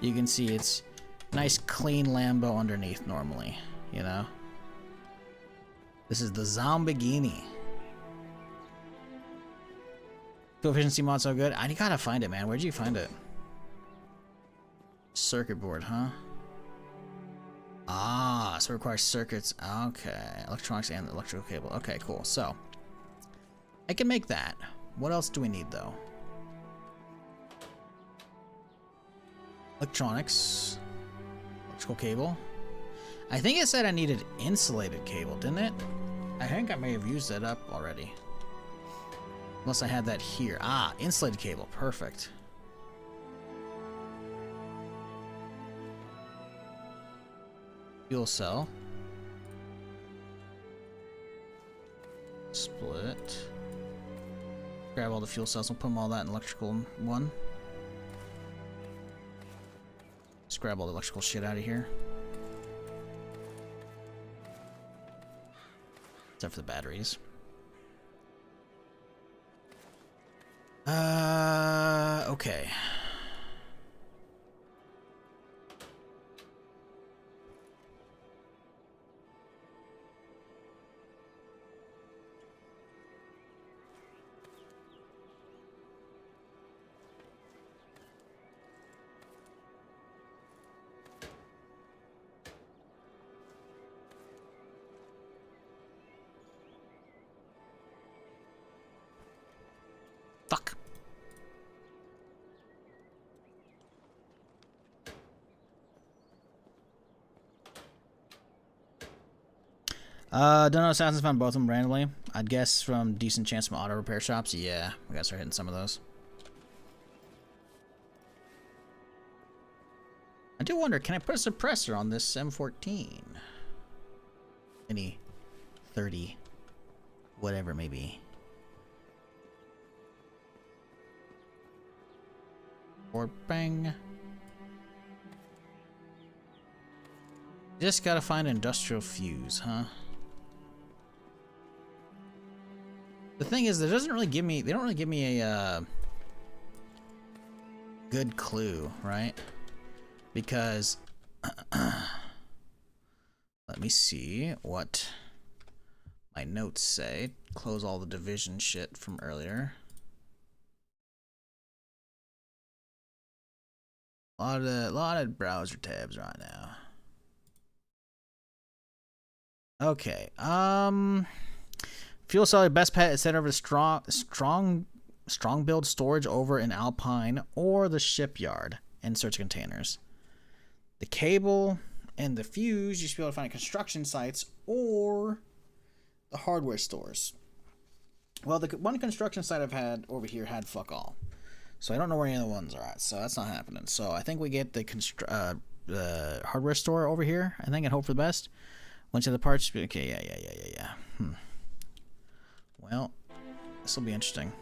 you can see it's nice clean Lambo underneath normally, you know? This is the Zombigini. Fuel efficiency mod so good. I gotta find it, man. Where'd you find it? Circuit board, huh? Ah, so it requires circuits. Okay. Electronics and the electrical cable. Okay, cool. So, I can make that. What else do we need, though? Electronics. Electrical cable. I think it said I needed insulated cable, didn't it? I think I may have used that up already. Unless I had that here. Ah, insulated cable. Perfect. Fuel cell. Split. Grab all the fuel cells and put them all that in electrical one. Just grab all the electrical shit out of here. Except for the batteries. Okay. Fuck. Don't know. Assassins found both of them randomly. I'd guess from decent chance from auto repair shops. Yeah, we gotta start hitting some of those. I do wonder, can I put a suppressor on this M14? Any 30, whatever maybe. Or bang. Just gotta find an industrial fuse, huh? The thing is, it doesn't really give me. They don't really give me a good clue, right? Because let me see what my notes say. Close all the division shit from earlier. A lot of browser tabs right now. Okay. Fuel cell best pet is set over strong build storage over in Alpine or the shipyard and search containers. The cable and the fuse you should be able to find at construction sites or the hardware stores. Well, the one construction site I've had over here had fuck all. So I don't know where any of the ones are at, so that's not happening. So I think we get the hardware store over here, I think, and hope for the best. Once you have the parts, okay, yeah. Well, this will be interesting.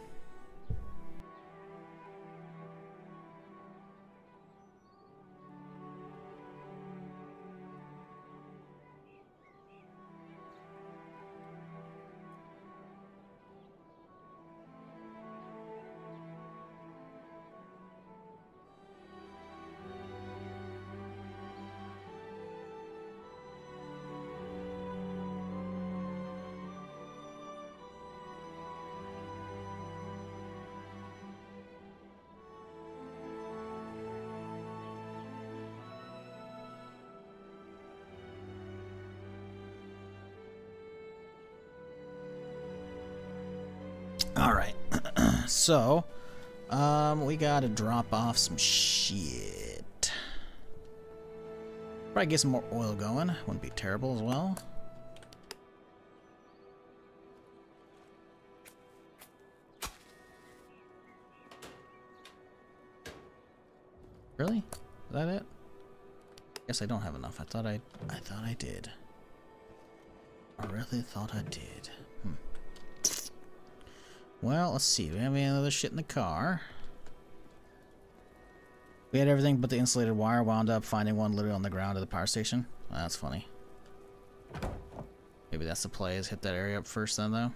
Alright, so, we gotta drop off some shit. Probably get some more oil going, wouldn't be terrible as well. Really? Is that it? Guess I don't have enough. I thought I did. I really thought I did. Well, let's see. Do we have any other shit in the car? We had everything but the insulated wire. Wound up finding one literally on the ground at the power station. Well, that's funny. Maybe that's the play, is hit that area up first then, though.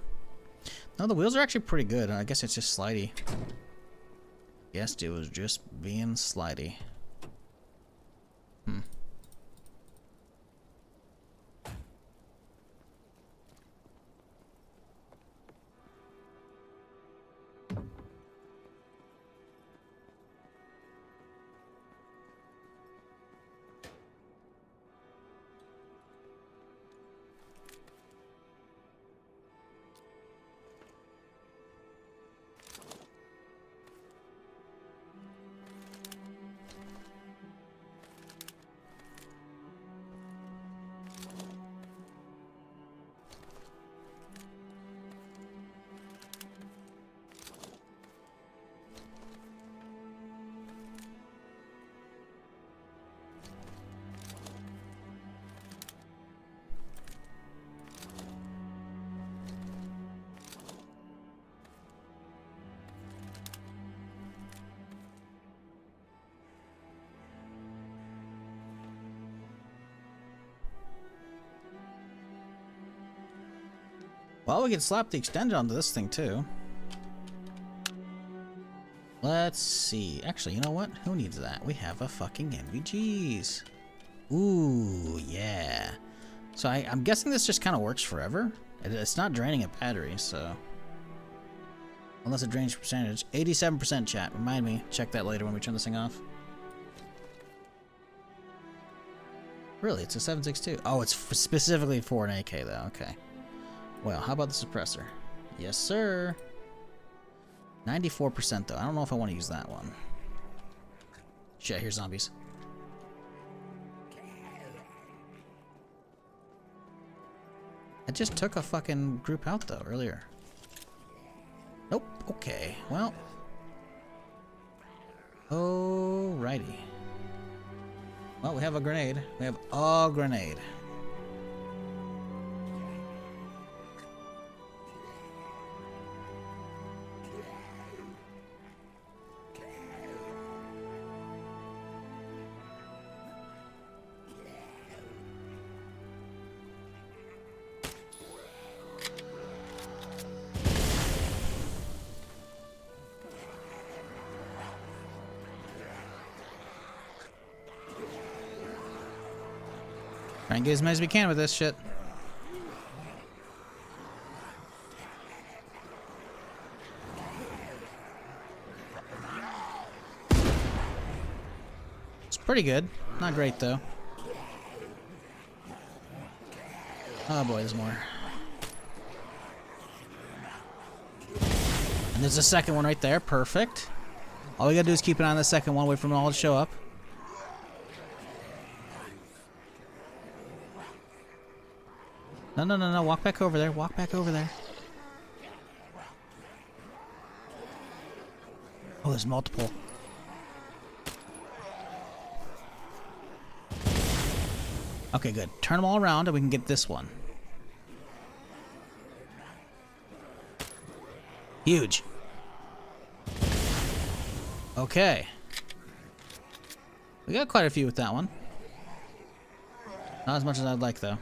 No, the wheels are actually pretty good. I guess it's just slidey. Yes, it was just being slidey. Well, we can slap the extender onto this thing too. Let's see. Actually, you know what? Who needs that? We have a fucking NVGs. Ooh, yeah. So I'm guessing this just kind of works forever. It's not draining a battery, so... Unless it drains percentage. 87% chat. Remind me. Check that later when we turn this thing off. Really? It's a 762. Oh, it's specifically for an AK, though. Okay. Well, how about the suppressor? Yes, sir. 94% though. I don't know if I want to use that one. Shit, here's zombies. I just took a fucking group out though earlier. Nope. Okay. Well. Alrighty. Well, we have a grenade. We have a grenade. Try and get as many as we can with this shit. It's pretty good. Not great though. Oh boy, there's more. And there's a second one right there. Perfect. All we gotta do is keep an eye on the second one, wait for them all to show up. No, no, no, no. Walk back over there. Walk back over there. Oh, there's multiple. Okay, good. Turn them all around and we can get this one. Huge. Okay. We got quite a few with that one. Not as much as I'd like, though.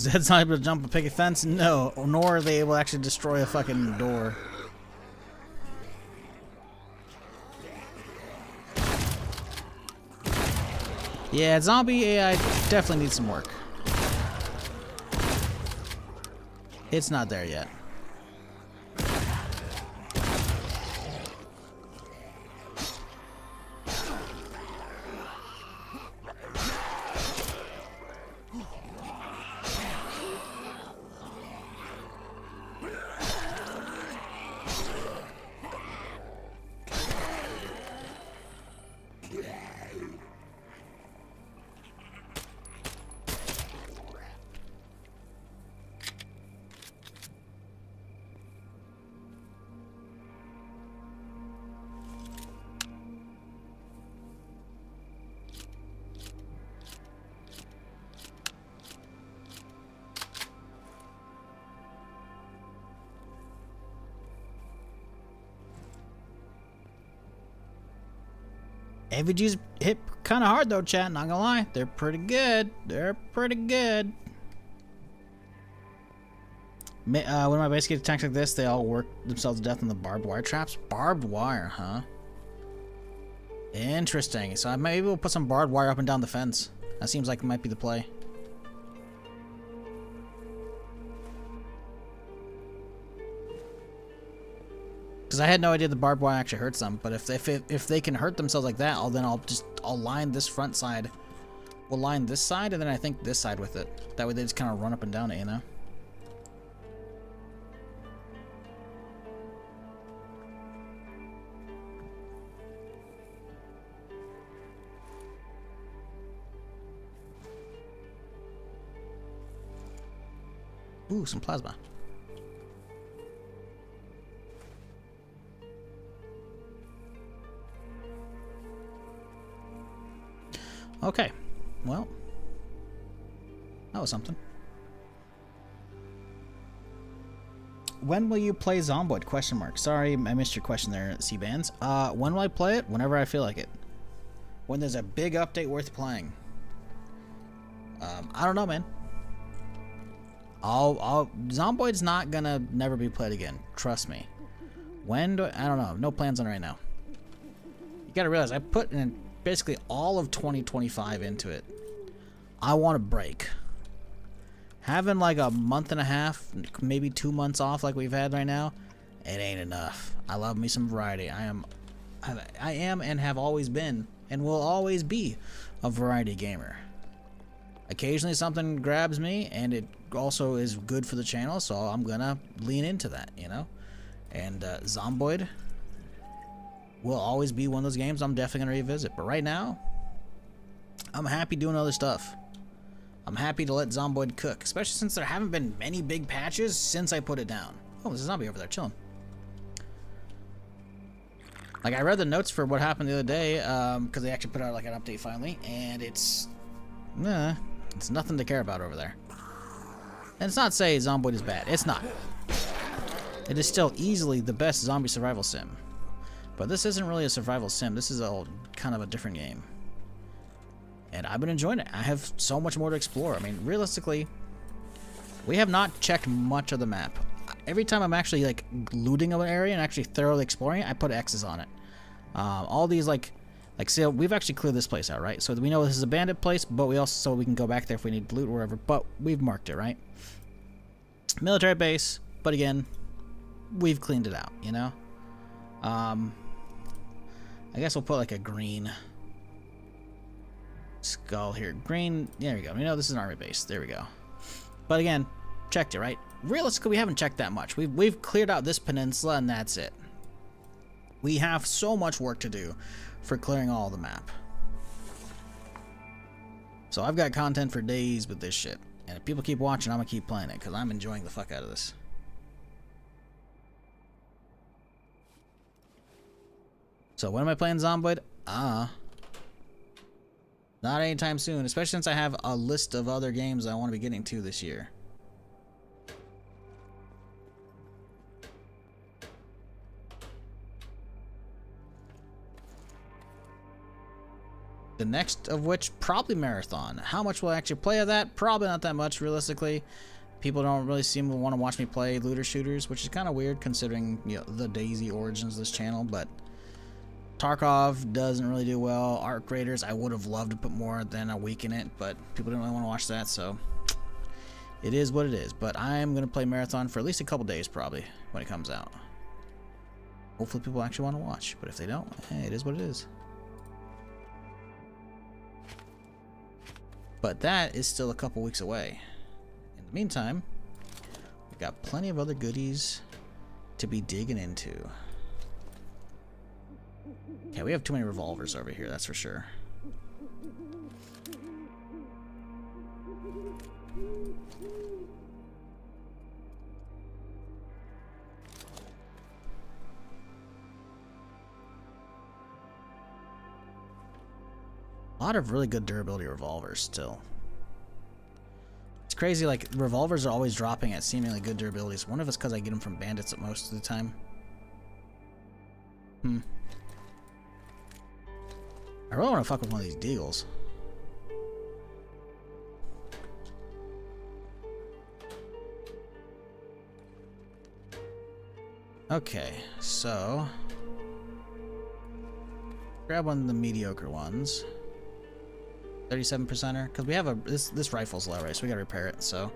Zed's not able to jump a picket fence? No, nor are they able to actually destroy a fucking door. Yeah, zombie AI definitely needs some work. It's not there yet. AVGs hit kind of hard though, chat. Not gonna lie, they're pretty good. They're pretty good. When my base get attacked like this, they all work themselves to death in the barbed wire traps. Barbed wire, huh? Interesting. So maybe we'll put some barbed wire up and down the fence. That seems like it might be the play. Because I had no idea the barbed wire actually hurts them, but if they can hurt themselves like that, I'll line this front side. We'll line this side, and then I think this side with it. That way they just kind of run up and down it, you know? Ooh, some plasma. Okay, well, that was something. When will you play Zomboid? Question mark. Sorry, I missed your question there, C-Bands. When will I play it? Whenever I feel like it. When there's a big update worth playing. I don't know, man. Zomboid's not gonna never be played again. Trust me. When do I don't know. No plans on it right now. You gotta realize I put in basically all of 2025 into it. I want a break. Having like a month and a half, maybe 2 months off like we've had right now, it ain't enough. I love me some variety. I am and have always been and will always be a variety gamer. Occasionally something grabs me and it also is good for the channel, so I'm gonna lean into that, you know? And Zomboid will always be one of those games I'm definitely gonna revisit. But right now, I'm happy doing other stuff. I'm happy to let Zomboid cook, especially since there haven't been many big patches since I put it down. Oh, there's a zombie over there chilling. Like, I read the notes for what happened the other day, because they actually put out like an update finally, and it's nothing to care about over there. And it's not to say Zomboid is bad. It's not. It is still easily the best zombie survival sim. But this isn't really a survival sim. This is a kind of a different game. And I've been enjoying it. I have so much more to explore. I mean, realistically, we have not checked much of the map. Every time I'm actually like looting an area and actually thoroughly exploring it, I put X's on it. All these like say we've actually cleared this place out, right? So we know this is a bandit place, but we also so we can go back there if we need to loot or whatever. But we've marked it, right? Military base, but again, we've cleaned it out, you know. I guess we'll put like a green skull here. Green, there we go. We know this is an army base. There we go. But again, checked it, right? Realistically, we haven't checked that much. We've cleared out this peninsula and that's it. We have so much work to do for clearing all the map. So I've got content for days with this shit. And if people keep watching, I'm gonna keep playing it because I'm enjoying the fuck out of this. So when am I playing Zomboid? Not anytime soon, especially since I have a list of other games I want to be getting to this year. The next of which, probably Marathon. How much will I actually play of that? Probably not that much, realistically. People don't really seem to want to watch me play looter shooters, which is kind of weird considering, you know, the Daisy origins of this channel, but Tarkov doesn't really do well. Arc Raiders, I would have loved to put more than a week in it, but people don't really want to watch that, so it is what it is. But I'm going to play Marathon for at least a couple days, probably, when it comes out. Hopefully people actually want to watch, but if they don't, hey, it is what it is. But that is still a couple weeks away. In the meantime, we've got plenty of other goodies to be digging into. Okay, we have too many revolvers over here, that's for sure. A lot of really good durability revolvers still. It's crazy, like, revolvers are always dropping at seemingly good durabilities. One of it's because I get them from bandits at most of the time. I really want to fuck with one of these deagles. Okay, so grab one of the mediocre ones. 37%er, because we have a this rifle's low, right? So we gotta repair it. So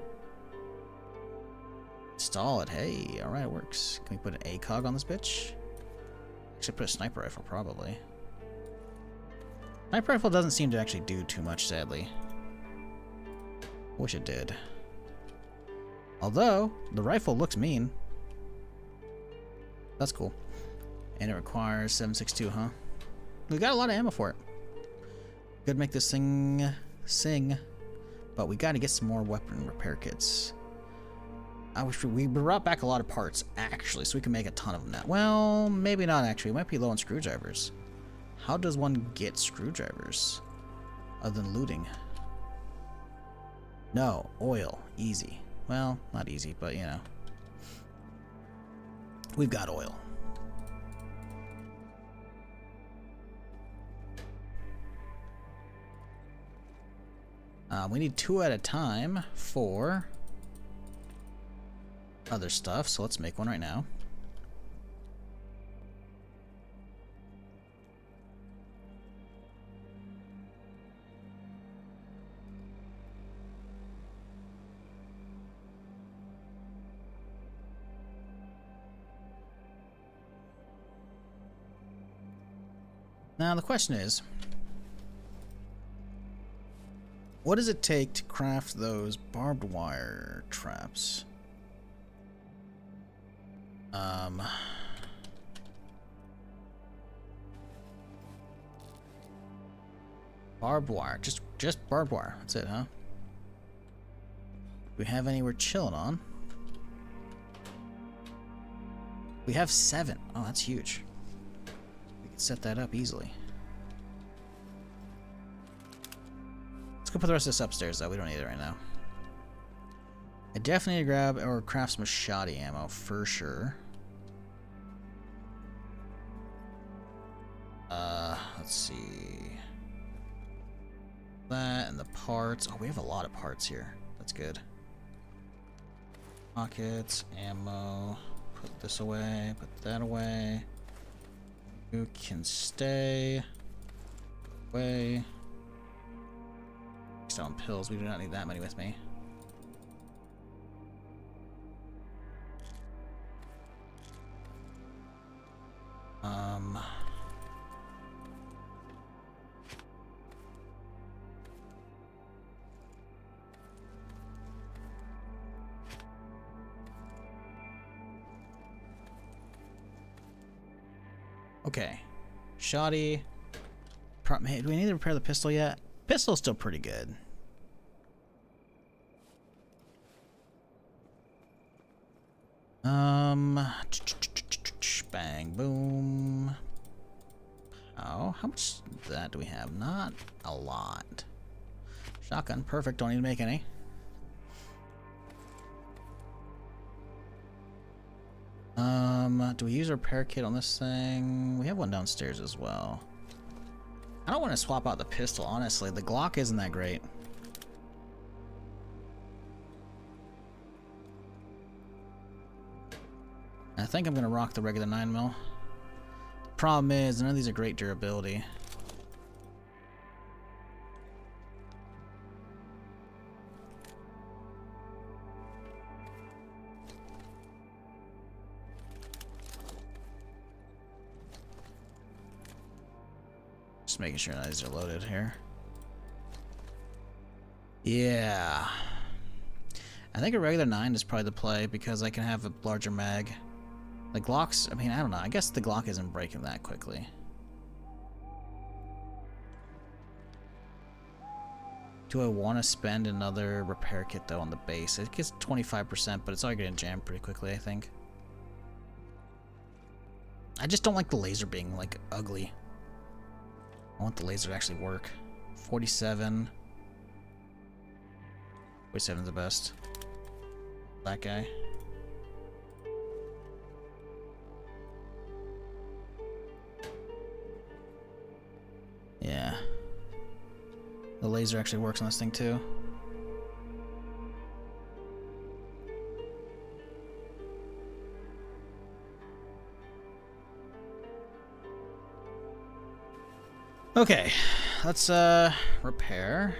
install it. Hey, all right, it works. Can we put an ACOG on this bitch? Actually, put a sniper rifle probably. Sniper rifle doesn't seem to actually do too much, sadly. Wish it did. Although the rifle looks mean. That's cool. And it requires 7.62, huh? We got a lot of ammo for it. Could make this thing sing, but we gotta get some more weapon repair kits. I wish we brought back a lot of parts, actually, so we can make a ton of them now. Well, maybe not, actually. We might be low on screwdrivers. How does one get screwdrivers? Other than looting. No, oil. Easy. Well, not easy, but, you know. We've got oil. We need 2 at a time for other stuff, so let's make one right now. Now the question is, what does it take to craft those barbed wire traps? Barbed wire, just barbed wire. That's it, huh? Do we have any we're chilling on? We have 7. Oh, that's huge. We can set that up easily. Let's go put the rest of this upstairs, though. We don't need it right now. I definitely need to grab or craft some shoddy ammo for sure. Let's see. That and the parts. Oh, we have a lot of parts here. That's good. Pockets, ammo. Put this away. Put that away. You can stay. Away. Selling pills. We do not need that many with me. Okay. Shoddy. Hey, do we need to repair the pistol yet? Pistol's still pretty good. Bang, boom. Oh, how much of that do we have? Not a lot. Shotgun, perfect. Don't need to make any. Do we use a repair kit on this thing? We have one downstairs as well. I don't want to swap out the pistol, honestly. The Glock isn't that great. I think I'm going to rock the regular 9mm. The problem is, none of these are great durability. Just making sure these are loaded here. Yeah. I think a regular 9 is probably the play because I can have a larger mag. The Glocks, I mean, I don't know. I guess the Glock isn't breaking that quickly. Do I want to spend another repair kit, though, on the base? It gets 25%, but it's already going to jam pretty quickly, I think. I just don't like the laser being, like, ugly. I want the laser to actually work. 47. 47 is the best. That guy. Yeah. The laser actually works on this thing too. Okay, let's repair.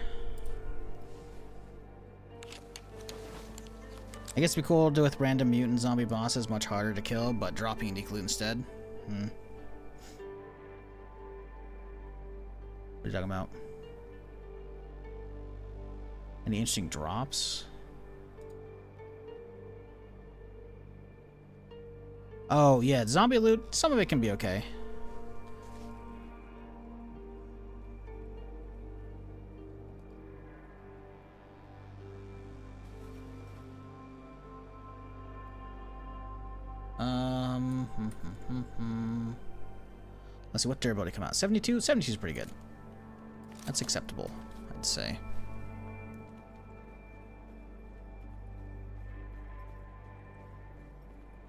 I guess it'd be cool to do with random mutant zombie bosses, much harder to kill, but dropping unique loot instead. What are you talking about? Any interesting drops? Oh, yeah, zombie loot, some of it can be okay. Let's see, what durability come out? 72? 72 is pretty good. That's acceptable, I'd say.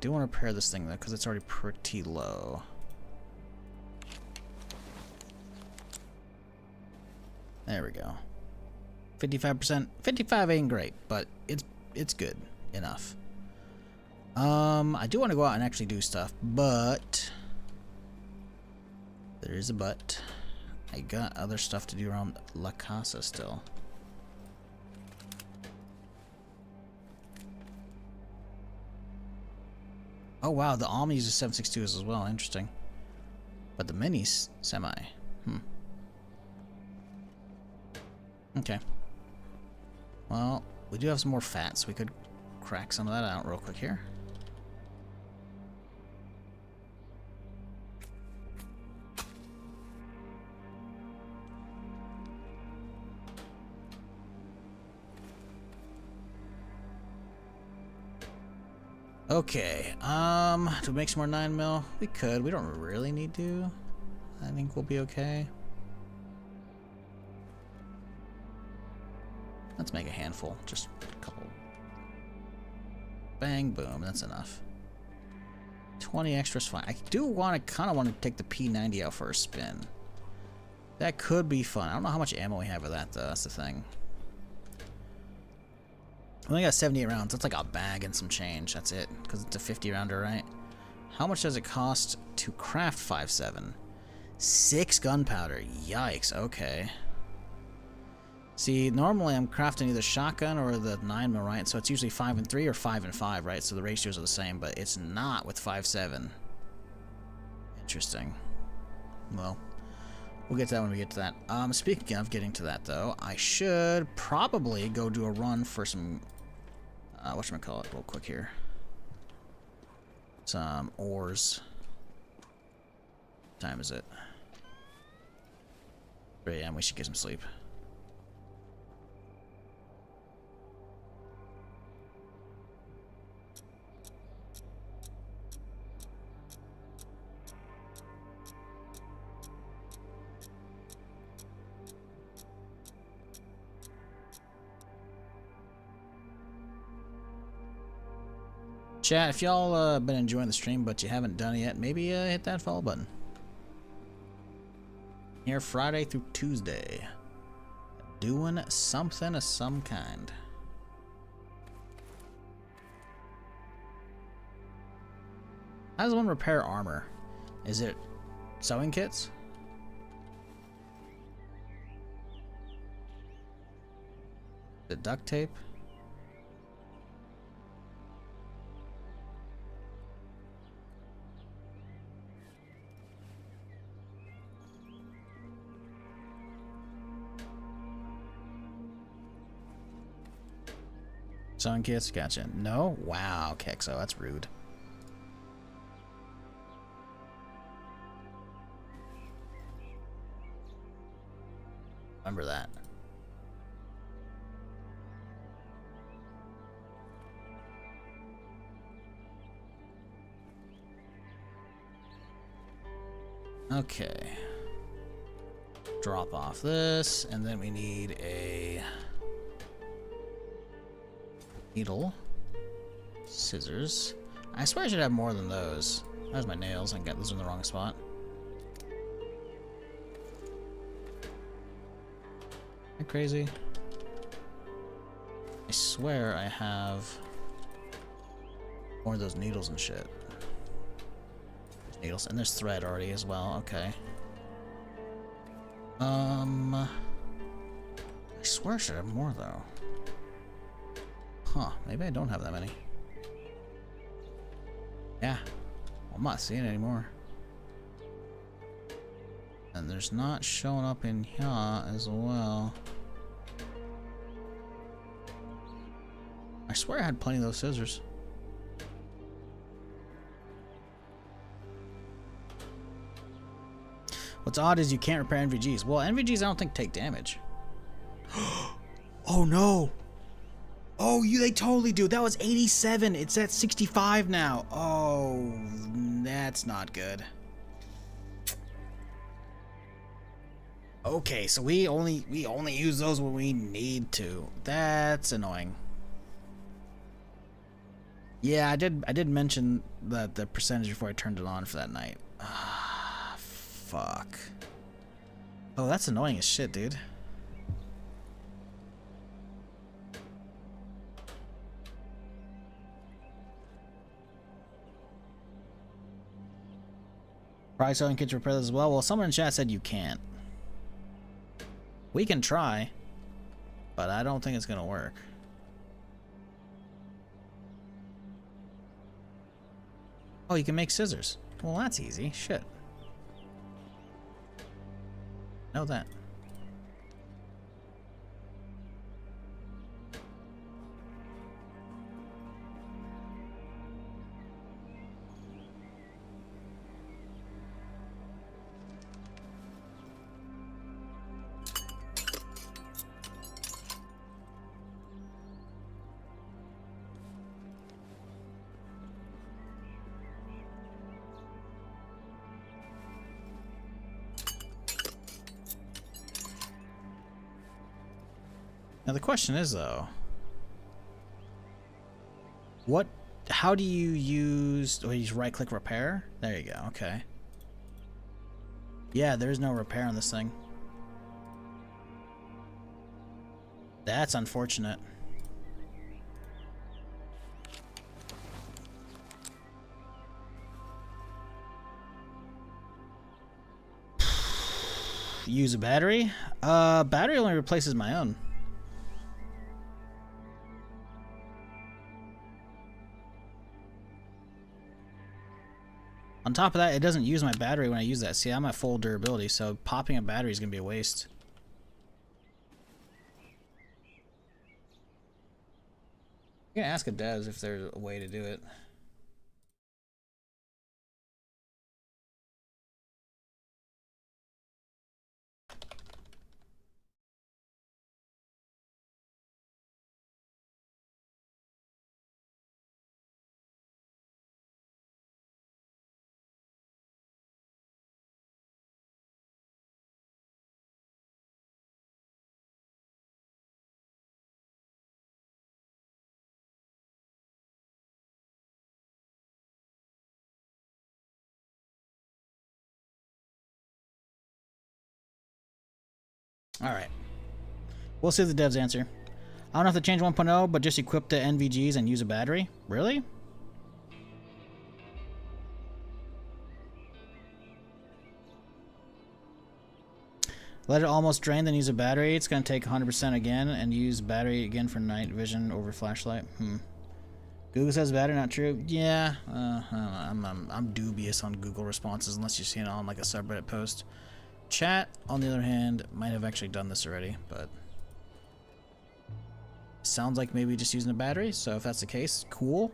Do want to repair this thing though, because it's already pretty low. There we go. 55%. 55 ain't great, but it's good enough. I do want to go out and actually do stuff, but there is a but. I got other stuff to do around La Casa still. Oh wow, the Alma uses 7.62s as well. Interesting. But the Mini's semi. Okay. Well, we do have some more fat, so we could crack some of that out real quick here. Okay, do we make some more 9mm? We could. We don't really need to. I think we'll be okay. Let's make a handful. Just a couple. Bang, boom. That's enough. 20 extra is fine. I do kind of want to take the P90 out for a spin. That could be fun. I don't know how much ammo we have with that, though. That's the thing. We only got 78 rounds. That's like a bag and some change. That's it. Because it's a 50 rounder, right? How much does it cost to craft 5.7? 6 gunpowder. Yikes. Okay. See, normally I'm crafting either shotgun or the 9mm, right? So it's usually 5 and 3 or 5 and 5, right? So the ratios are the same, but it's not with 5.7. Interesting. Well, we'll get to that when we get to that. Speaking of getting to that, though, I should probably go do a run for some... whatchamacallit, real quick here. Some ores. What time is it? 3 AM, we should get some sleep. Chat, if y'all been enjoying the stream but you haven't done it yet, maybe hit that follow button. Here Friday through Tuesday. Doing something of some kind. How does one repair armor? Is it sewing kits? The duct tape? Sewing kits? Gotcha. No? Wow, Kexo, that's rude. Remember that. Okay. Drop off this, and then we need a needle, scissors. I swear I should have more than those. There's my nails. I got those in the wrong spot. Am I crazy? I swear I have more of those needles and shit. There's needles, and there's thread already as well. Okay. I swear I should have more though. Huh, maybe I don't have that many. Yeah, I'm not seeing it anymore. And there's not showing up in here as well. I swear I had plenty of those scissors. What's odd is you can't repair NVGs. Well, NVGs I don't think take damage. Oh no! Oh, they totally do. That was 87. It's at 65 now. Oh, that's not good. Okay, so we only use those when we need to. That's annoying. Yeah, I did mention the percentage before I turned it on for that night. Ah, fuck. Oh, that's annoying as shit, dude. Probably selling kits to repair this as well. Well, someone in chat said you can't. We can try, but I don't think it's gonna work. Oh, you can make scissors. Well, that's easy. Shit. Know that. Now the question is though, how do you use, oh, you just right click repair? There you go, okay. Yeah, there's no repair on this thing. That's unfortunate. Use a battery? Battery only replaces my own. On top of that, it doesn't use my battery when I use that. See, I'm at full durability, so popping a battery is going to be a waste. I'm going to ask a devs if there's a way to do it. Alright. We'll see the devs answer. I don't have to change 1.0, but just equip the NVGs and use a battery? Really? Let it almost drain, then use a battery. It's going to take 100% again, and use battery again for night vision over flashlight. Google says battery, not true. Yeah, I'm dubious on Google responses unless you've seen it on like a subreddit post. Chat, on the other hand, might have actually done this already, but sounds like maybe just using a battery. So if that's the case, cool.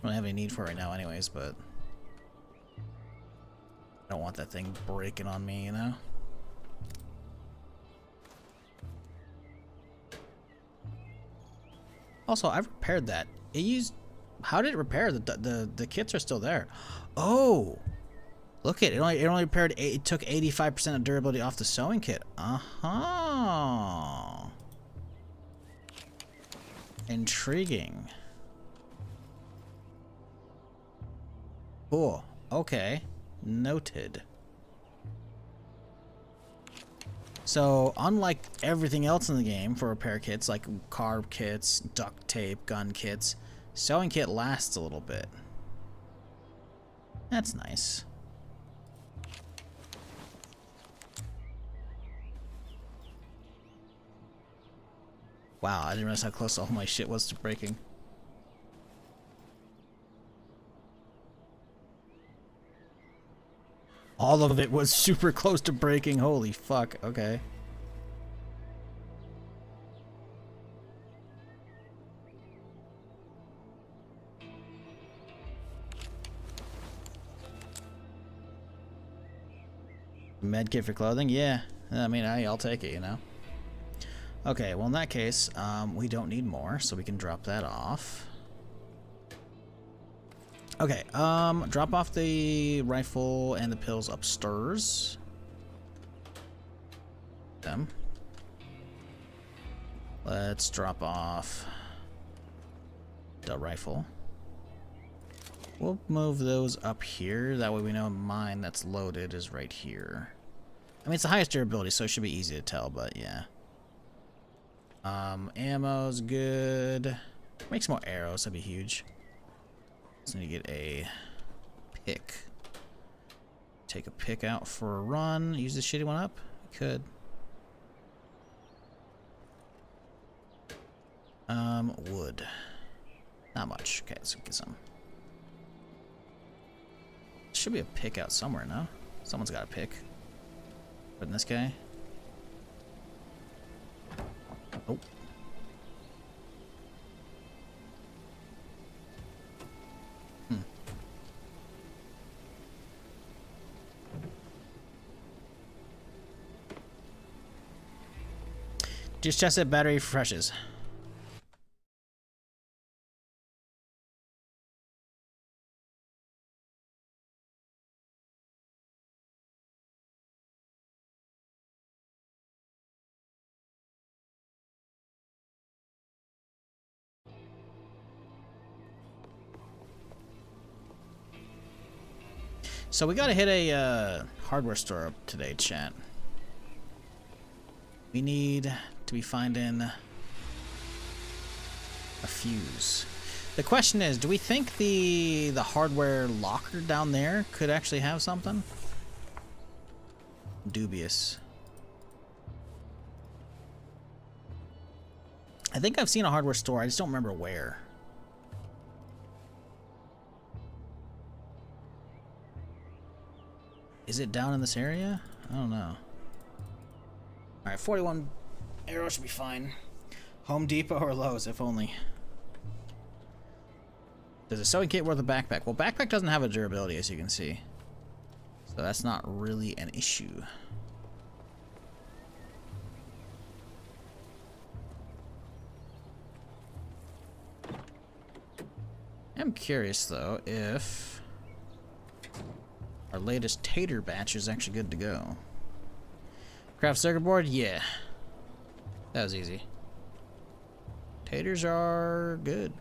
I don't have any need for it right now, anyways, but I don't want that thing breaking on me, you know. Also, I've repaired that. It used. How did it repair? The kits are still there. Oh, look at it. It only repaired. It took 85% of durability off the sewing kit. Intriguing. Cool. Okay. Noted. So, unlike everything else in the game for repair kits, like carb kits, duct tape, gun kits, sewing kit lasts a little bit. That's nice. Wow, I didn't realize how close all my shit was to breaking. All of it was super close to breaking. Holy fuck. Okay. Med kit for clothing? Yeah. I mean, I'll take it, you know. Okay, well in that case, we don't need more, so we can drop that off. Okay, drop off the rifle and the pills upstairs. Them. Let's drop off the rifle. We'll move those up here. That way we know mine that's loaded is right here. I mean, it's the highest durability, so it should be easy to tell, but yeah. Ammo's good. Make some more arrows, that'd be huge. Just need to get a pick. Take a pick out for a run. Use the shitty one up? Could. Wood. Not much. Okay, let's get some. Should be a pick out somewhere, no? Someone's got a pick. Put in this guy. Oh. Just test it, battery refreshes. So we gotta hit a hardware store up today, chat. We need to be finding a fuse. The question is, do we think the hardware locker down there could actually have something? Dubious. I think I've seen a hardware store, I just don't remember where. Is it down in this area? I don't know. Alright, 41 arrows should be fine. Home Depot or Lowe's, if only. Does a sewing kit worth a backpack? Well, backpack doesn't have a durability, as you can see. So that's not really an issue. I'm curious, though, if our latest tater batch is actually good to go. Craft circuit board? Yeah. That was easy. Taters are good.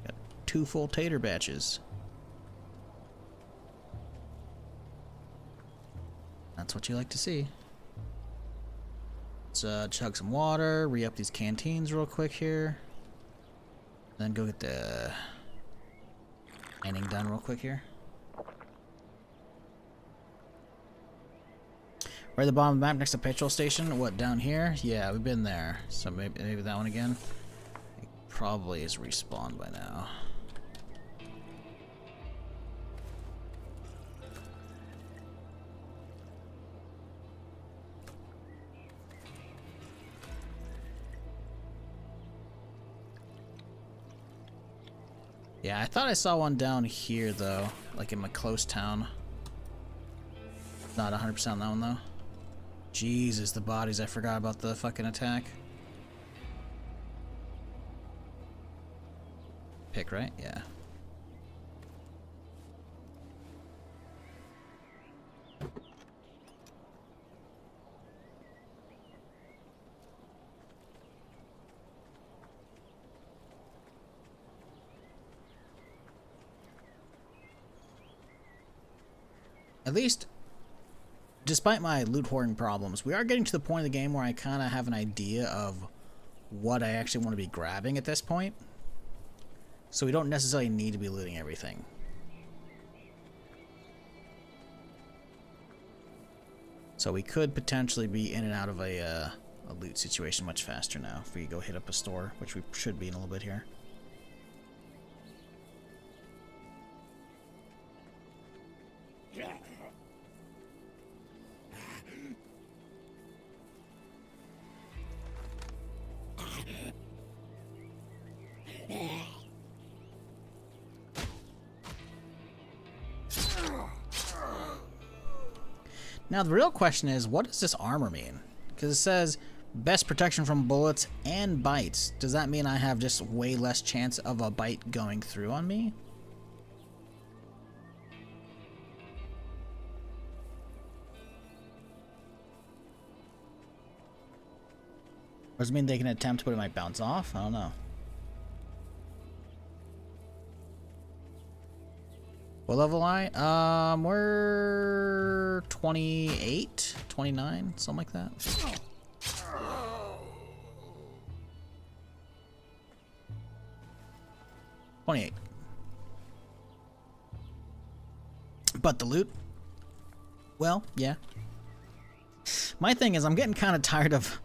Got 2 full tater batches. That's what you like to see. Let's chug some water, re-up these canteens real quick here. Then go get the mining done real quick here. We're at the bottom of the map next to petrol station. What, down here? Yeah, we've been there. So maybe that one again. It probably is respawned by now. Yeah, I thought I saw one down here though, like in my close town. Not 100% on that one though. Jesus, the bodies, I forgot about the fucking attack. Pick, right? Yeah. At least, despite my loot hoarding problems, we are getting to the point of the game where I kind of have an idea of what I actually want to be grabbing at this point. So we don't necessarily need to be looting everything. So we could potentially be in and out of a loot situation much faster now if we go hit up a store, which we should be in a little bit here. Now the real question is, what does this armor mean? Because it says best protection from bullets and bites. Does that mean I have just way less chance of a bite going through on me? Or does it mean they can attempt but it might bounce off? I don't know. What level am I? We're 28, 29, something like that. $28. But the loot? Well, yeah. My thing is, I'm getting kind of tired of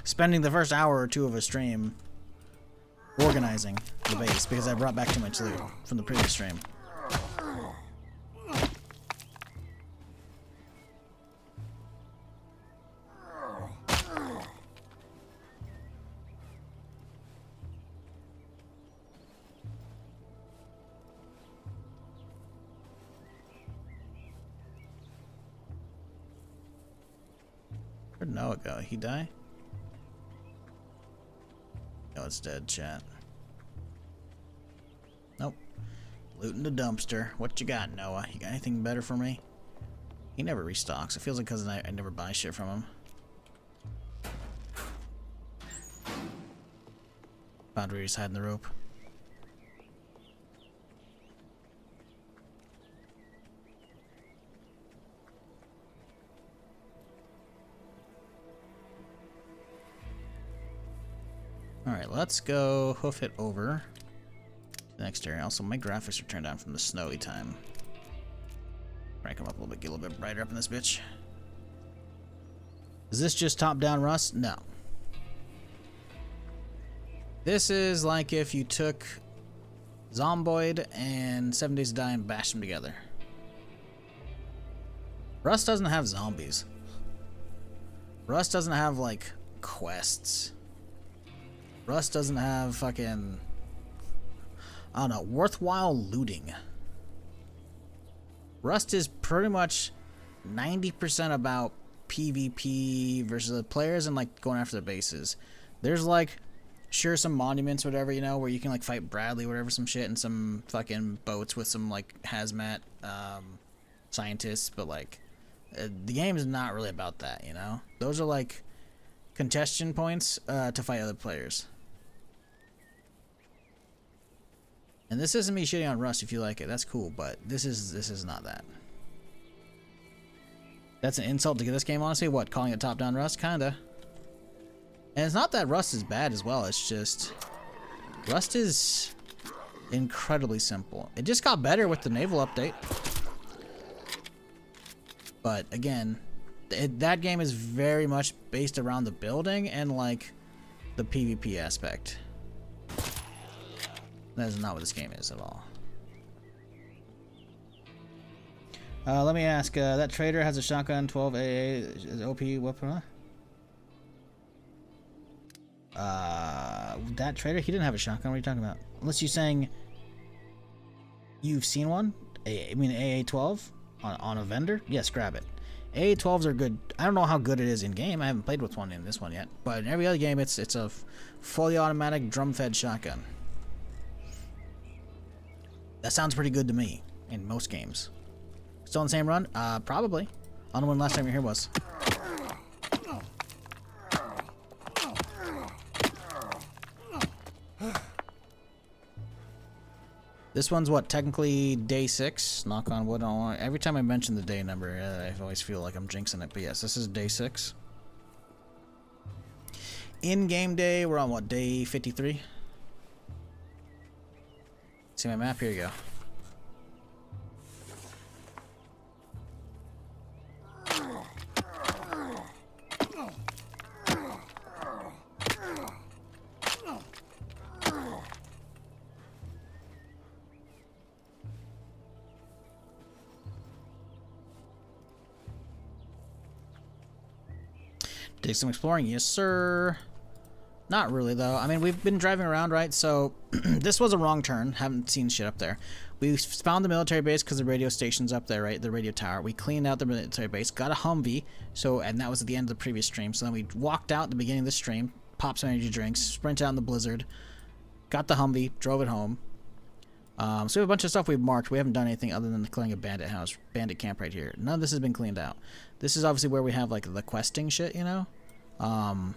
spending the first hour or two of a stream organizing the base because I brought back too much loot from the previous stream. Where'd Noah go? He die? No, it's dead, chat. Nope. Looting the dumpster. What you got, Noah? You got anything better for me? He never restocks. It feels like because I never buy shit from him. Found where he's hiding the rope. Alright, let's go hoof it over to the next area. Also, my graphics are turned down from the snowy time. Crank them up a little bit, get a little bit brighter up in this bitch. Is this just top-down Rust? No. This is like if you took Zomboid and 7 Days to Die and bashed them together. Rust doesn't have zombies. Rust doesn't have, like, quests. Rust doesn't have fucking, I don't know, worthwhile looting. Rust is pretty much 90% about PvP versus the players and like going after the bases. There's like, sure, some monuments, whatever, you know, where you can like fight Bradley, whatever, some shit, and some fucking boats with some like hazmat scientists, but like, the game is not really about that, you know? Those are like congestion points to fight other players. And this isn't me shitting on Rust. If you like it, that's cool, but this is not that. That's an insult to get this game, honestly. What, calling it top-down Rust? Kinda. And it's not that Rust is bad as well. It's just Rust is incredibly simple. It just got better with the naval update. But again, that game is very much based around the building and like the PvP aspect. That is not what this game is at all. Let me ask, that trader has a shotgun 12 AA is OP weapon, huh? That trader? He didn't have a shotgun. What are you talking about? Unless you're saying you've seen one? I mean AA-12 on a vendor? Yes, grab it. AA-12s are good. I don't know how good it is in game. I haven't played with one in this one yet. But in every other game, it's a fully automatic drum-fed shotgun. That sounds pretty good to me in most games. Still in the same run? Probably. I don't know when last time you're here was. This one's what, technically day 6? Knock on wood. Every time I mention the day number, I always feel like I'm jinxing it. But yes, this is day 6. In-game day, we're on what, day 53? See my map? Here you go. Did some exploring? Yes, sir. Not really, though. I mean, we've been driving around, right? So, this was a wrong turn. Haven't seen shit up there. We found the military base because the radio station's up there, right? The radio tower. We cleaned out the military base, got a Humvee, and that was at the end of the previous stream. So then we walked out at the beginning of the stream, popped some energy drinks, sprinted out in the blizzard, got the Humvee, drove it home. So we have a bunch of stuff we've marked. We haven't done anything other than clearing a bandit house, bandit camp right here. None of this has been cleaned out. This is obviously where we have like the questing shit, you know? And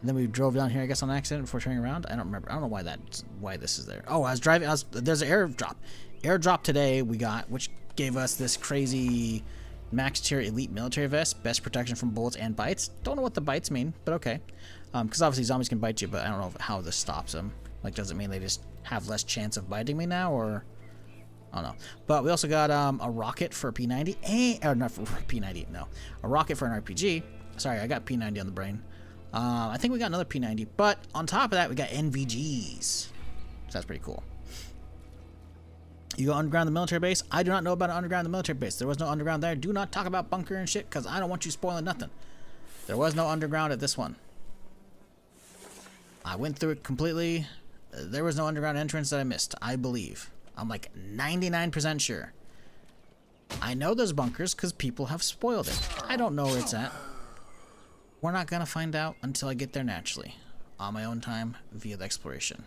then we drove down here, I guess, on accident before turning around. I don't remember. I don't know why this is there. Oh, I was driving. There's an airdrop today we got, which gave us this crazy max tier elite military vest, best protection from bullets and bites. Don't know what the bites mean, but okay. Because obviously zombies can bite you, but I don't know how this stops them. Like, does it mean they just have less chance of biting me now, or I don't know. But we also got a rocket for a P90, or not for P90, no, a rocket for an RPG. Sorry, I got P90 on the brain. I think we got another P90, but on top of that, we got NVGs. So that's pretty cool. You go underground the military base. I do not know about an underground the military base. There was no underground there. Do not talk about bunker and shit, because I don't want you spoiling nothing. There was no underground at this one. I went through it completely. There was no underground entrance that I missed, I believe. I'm like 99% sure. I know there's bunkers because people have spoiled it. I don't know where it's at. We're not going to find out until I get there naturally, on my own time, via the exploration.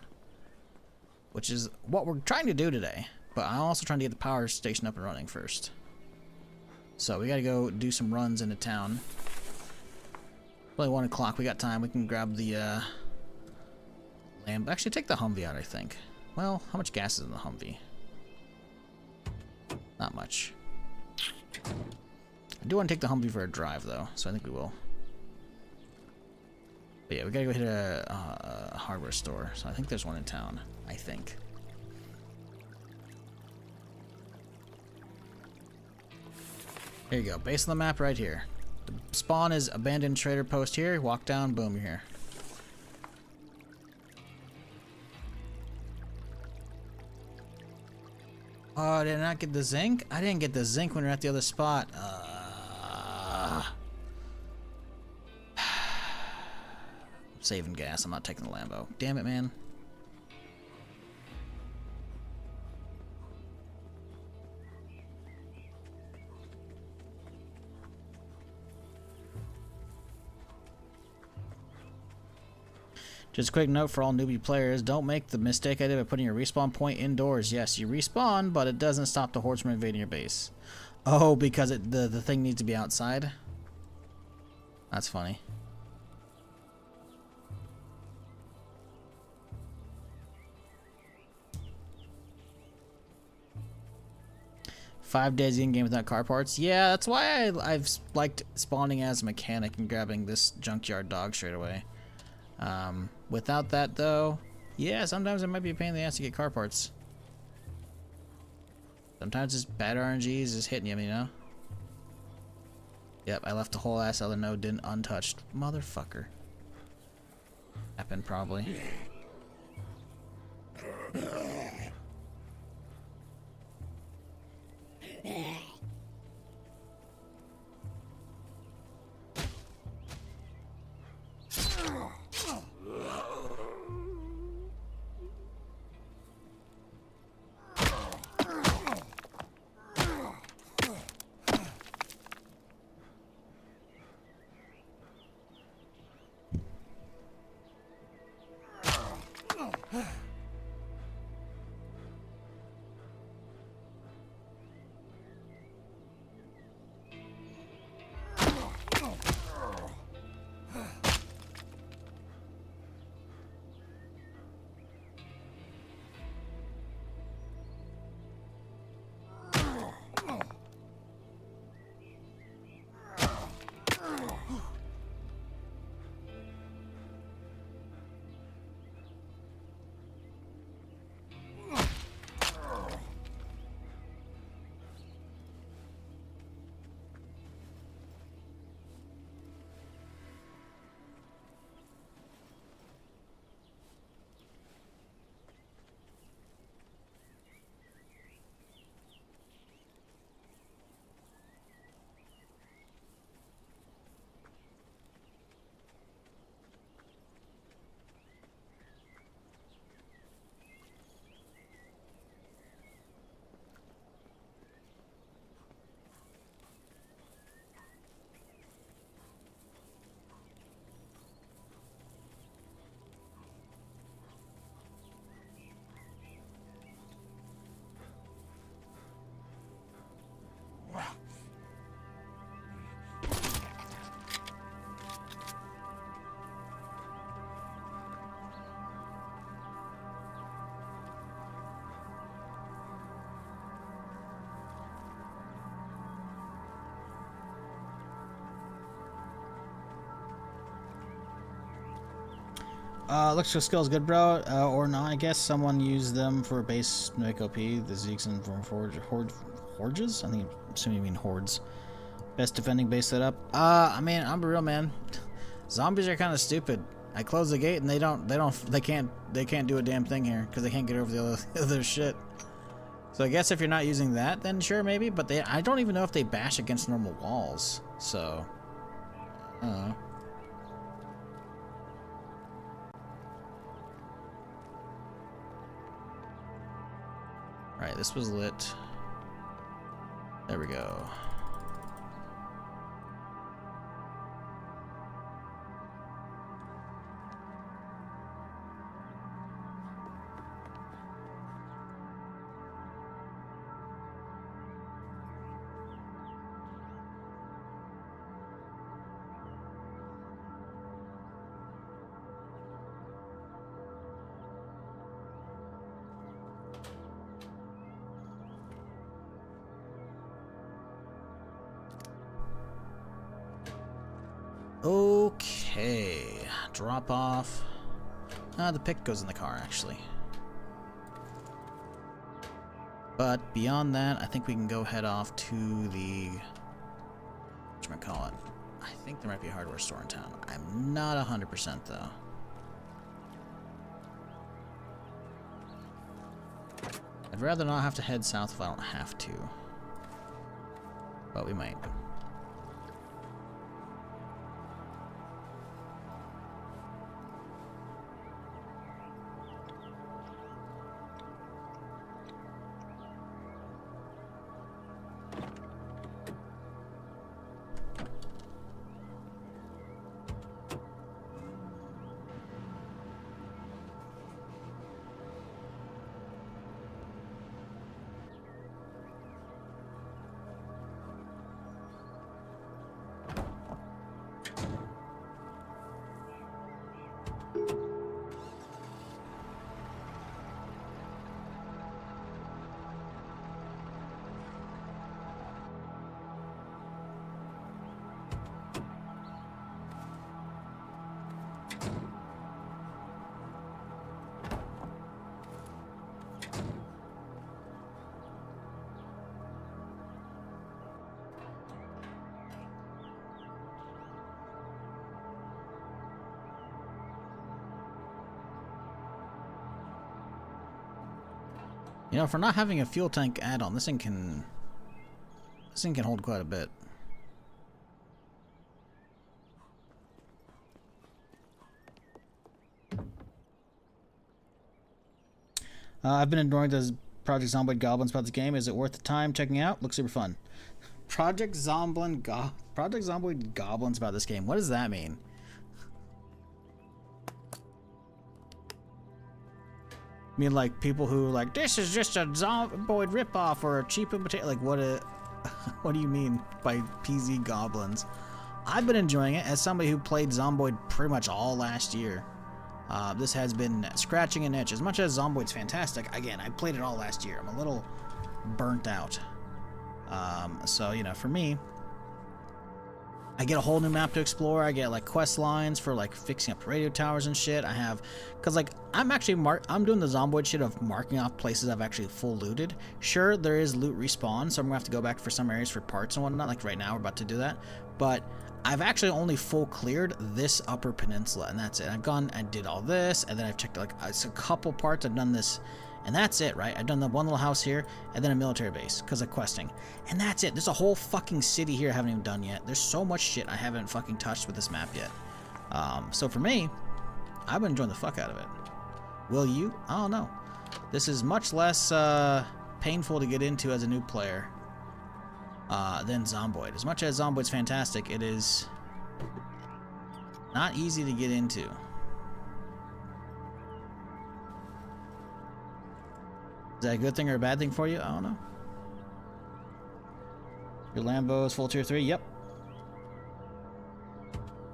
Which is what we're trying to do today, but I'm also trying to get the power station up and running first. So we got to go do some runs into town. Probably 1 o'clock, we got time. We can grab the actually take the Humvee out, I think. Well, how much gas is in the Humvee? Not much. I do want to take the Humvee for a drive, though, so I think we will. But yeah, we gotta go hit a hardware store. So I think there's one in town. I think. There you go. Base of the map right here. The spawn is abandoned trader post here. Walk down, boom, you're here. Oh, did I not get the zinc? I didn't get the zinc when we were at the other spot. Saving gas. I'm not taking the Lambo. Damn it, man. Just a quick note for all newbie players, don't make the mistake I did by putting your respawn point indoors. Yes, you respawn, but it doesn't stop the hordes from invading your base. Oh, because the thing needs to be outside? That's funny. 5 days in game without car parts. Yeah, that's why I've liked spawning as a mechanic and grabbing this junkyard dog straight away. Without that though, yeah, sometimes it might be a pain in the ass to get car parts. Sometimes it's bad RNG is just hitting you, you know? Yep, I left the whole ass other node didn't untouched. Motherfucker. Happened probably. Electrical skills good, bro, or not, I guess. Someone used them for base make OP, the Zeeks and from Horges? I'm assuming you mean hordes. Best defending base setup. I mean, I'm real, man. Zombies are kind of stupid. I close the gate and they can't do a damn thing here because they can't get over the other shit. So I guess if you're not using that, then sure, maybe. But I don't even know if they bash against normal walls. So, I don't know. Alright, this was lit. There we go. Okay, drop off. The pick goes in the car, actually. But beyond that, I think we can go head off to the... whatchamacallit? I think there might be a hardware store in town. I'm not 100% though. I'd rather not have to head south if I don't have to. But we might. know, for not having a fuel tank add-on, this thing can hold quite a bit. I've been enjoying those Project Zomboid Goblins about this game. Is it worth the time checking out? Looks super fun. Project Zomboid Goblins about this game. What does that mean? I mean, like, people who like, this is just a Zomboid ripoff or a cheap imitation. Like, what do you mean by PZ Goblins? I've been enjoying it as somebody who played Zomboid pretty much all last year. This has been scratching an itch. As much as Zomboid's fantastic, again, I played it all last year. I'm a little burnt out. So, you know, for me, I get a whole new map to explore. I get, like, quest lines for, like, fixing up radio towers and shit. I have, because, like, I'm doing the Zomboid shit of marking off places I've actually full looted. Sure, there is loot respawn, so I'm gonna have to go back for some areas for parts and whatnot. Like, right now, we're about to do that. But I've actually only full cleared this upper peninsula, and that's it. I've gone, I did all this, and then I've checked, like, it's a couple parts. I've done this, and that's it, right? I've done the one little house here, and then a military base, because of questing. And that's it. There's a whole fucking city here I haven't even done yet. There's so much shit I haven't fucking touched with this map yet. So for me, I've been enjoying the fuck out of it. Will you? I don't know. This is much less painful to get into as a new player than Zomboid. As much as Zomboid's fantastic, it is not easy to get into. Is that a good thing or a bad thing for you? I don't know. Your Lambo is full tier 3? Yep.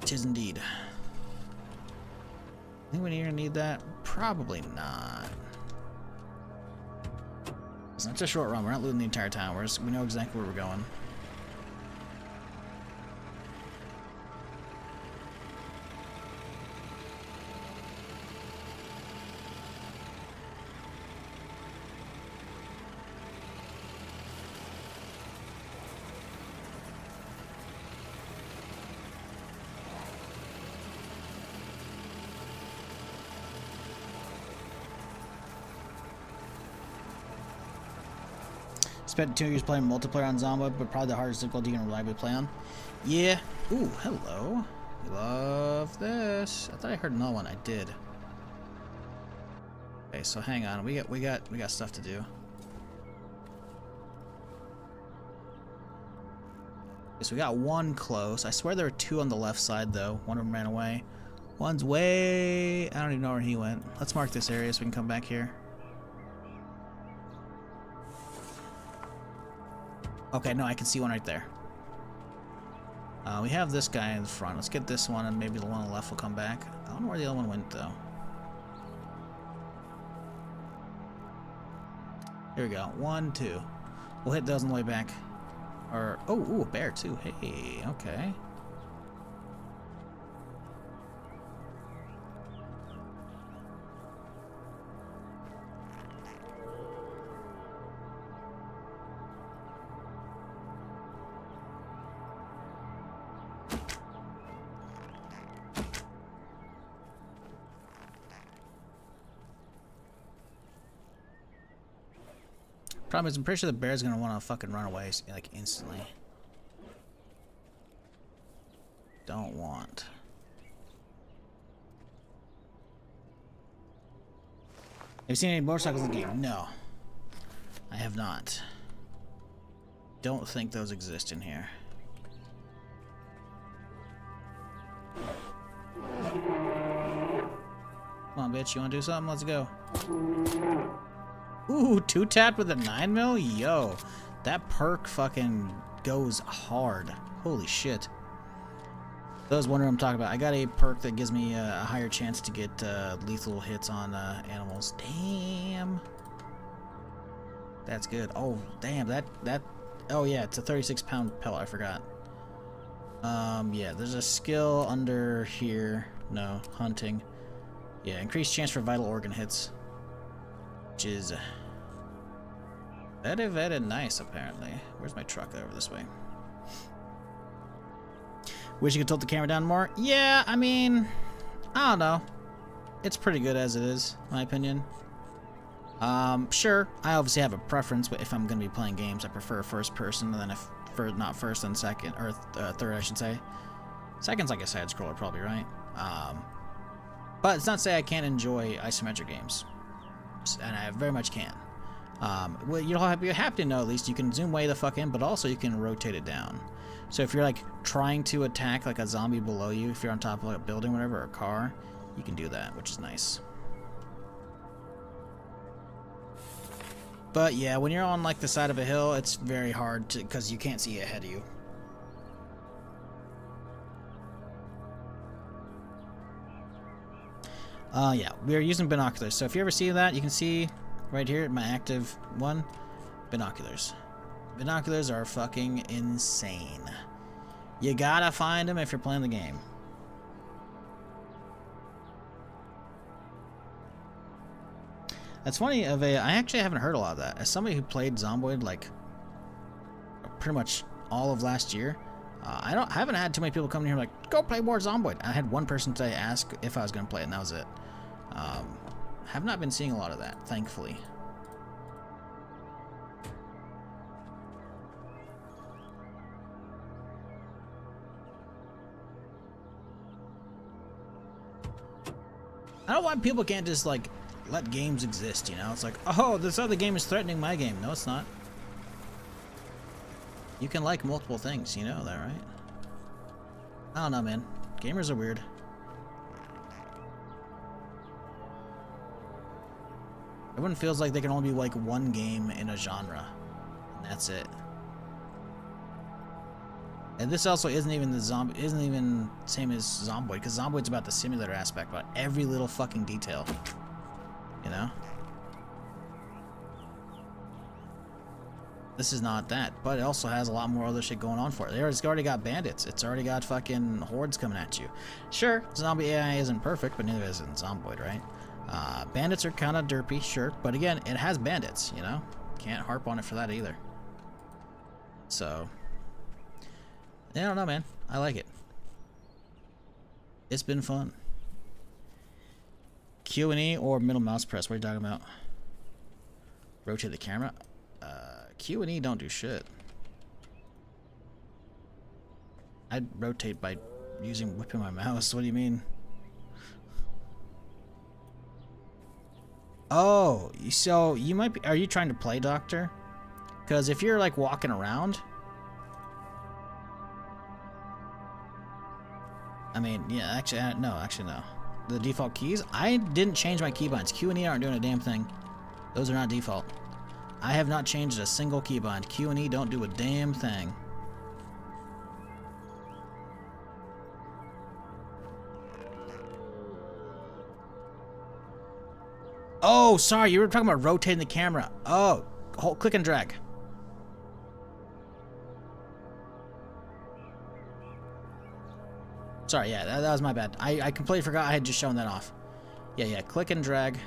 It is indeed. Think we need that? Probably not. It's not a short run. We're not looting the entire town. We know exactly where we're going. Spent 2 years playing multiplayer on Zomboid, but probably the hardest difficulty you can reliably play on. Yeah. Ooh, hello. Love this. I thought I heard another one. I did. Okay, so hang on. We got stuff to do. Okay, so we got one close. I swear there were two on the left side though. One of them ran away. One's way... I don't even know where he went. Let's mark this area so we can come back here. Okay, no, I can see one right there. We have this guy in the front. Let's get this one, and maybe the one on the left will come back. I don't know where the other one went, though. Here we go. 1, 2. We'll hit those on the way back. Or, oh, ooh, a bear, too. Hey, okay. Problem is, I'm pretty sure the bear's gonna want to fucking run away, like, instantly. Don't want. Have you seen any motorcycles in the game? No. I have not. Don't think those exist in here. Come on, bitch. You wanna do something? Let's go. Ooh, 2-tapped with a 9mm? Yo, that perk fucking goes hard. Holy shit. Those wondering what I'm talking about. I got a perk that gives me a higher chance to get lethal hits on animals. Damn. That's good. Oh, damn. That. Oh, yeah, it's a 36-pound pellet. I forgot. Yeah, there's a skill under here. No, hunting. Yeah, increased chance for vital organ hits. Which is very, very nice, apparently. Where's my truck? Over this way. Wish you could tilt the camera down more? Yeah, I mean, I don't know. It's pretty good as it is, in my opinion. Sure, I obviously have a preference, but if I'm going to be playing games, I prefer first person, and then if not first, then second, or third, I should say. Second's like a side scroller, probably, right? But it's not to say I can't enjoy isometric games, and I very much can. Well, you have to know at least you can zoom way the fuck in, but also you can rotate it down. So if you're like trying to attack like a zombie below you, if you're on top of like a building, or whatever, or a car, you can do that, which is nice. But yeah, when you're on like the side of a hill, it's very hard to, because you can't see ahead of you. Yeah, we are using binoculars. So if you ever see that, you can see right here, my active one, binoculars. Binoculars are fucking insane. You gotta find them if you're playing the game. That's funny. I actually haven't heard a lot of that. As somebody who played Zomboid like pretty much all of last year, I haven't had too many people come in here like, go play more Zomboid. I had one person today ask if I was gonna play it, and that was it. Have not been seeing a lot of that, thankfully. I don't know why people can't just like let games exist, you know? It's like, oh, this other game is threatening my game. No, it's not. You can like multiple things, you know that, right? I don't know, man. Gamers are weird. Everyone feels like they can only be like one game in a genre, and that's it. And this also isn't even the same as Zomboid, because Zomboid's about the simulator aspect, about every little fucking detail. You know? This is not that, but it also has a lot more other shit going on for it. It's already got bandits. It's already got fucking hordes coming at you. Sure, zombie AI isn't perfect, but neither is in Zomboid, right? Bandits are kind of derpy, sure, but again, it has bandits, you know? Can't harp on it for that either. So, I don't know, man. I like it. It's been fun. Q and E or middle mouse press? What are you talking about? Rotate the camera? Q and E don't do shit. I'd rotate by whipping my mouse. What do you mean? Oh, so you might be. Are you trying to play Doctor? Because if you're like walking around, I mean, yeah, actually, no. The default keys. I didn't change my keybinds. Q and E aren't doing a damn thing. Those are not default. I have not changed a single keybind. Q and E don't do a damn thing. Oh, sorry, you were talking about rotating the camera. Oh, click and drag. Sorry, yeah, that was my bad. I completely forgot I had just shown that off. Yeah, click and drag.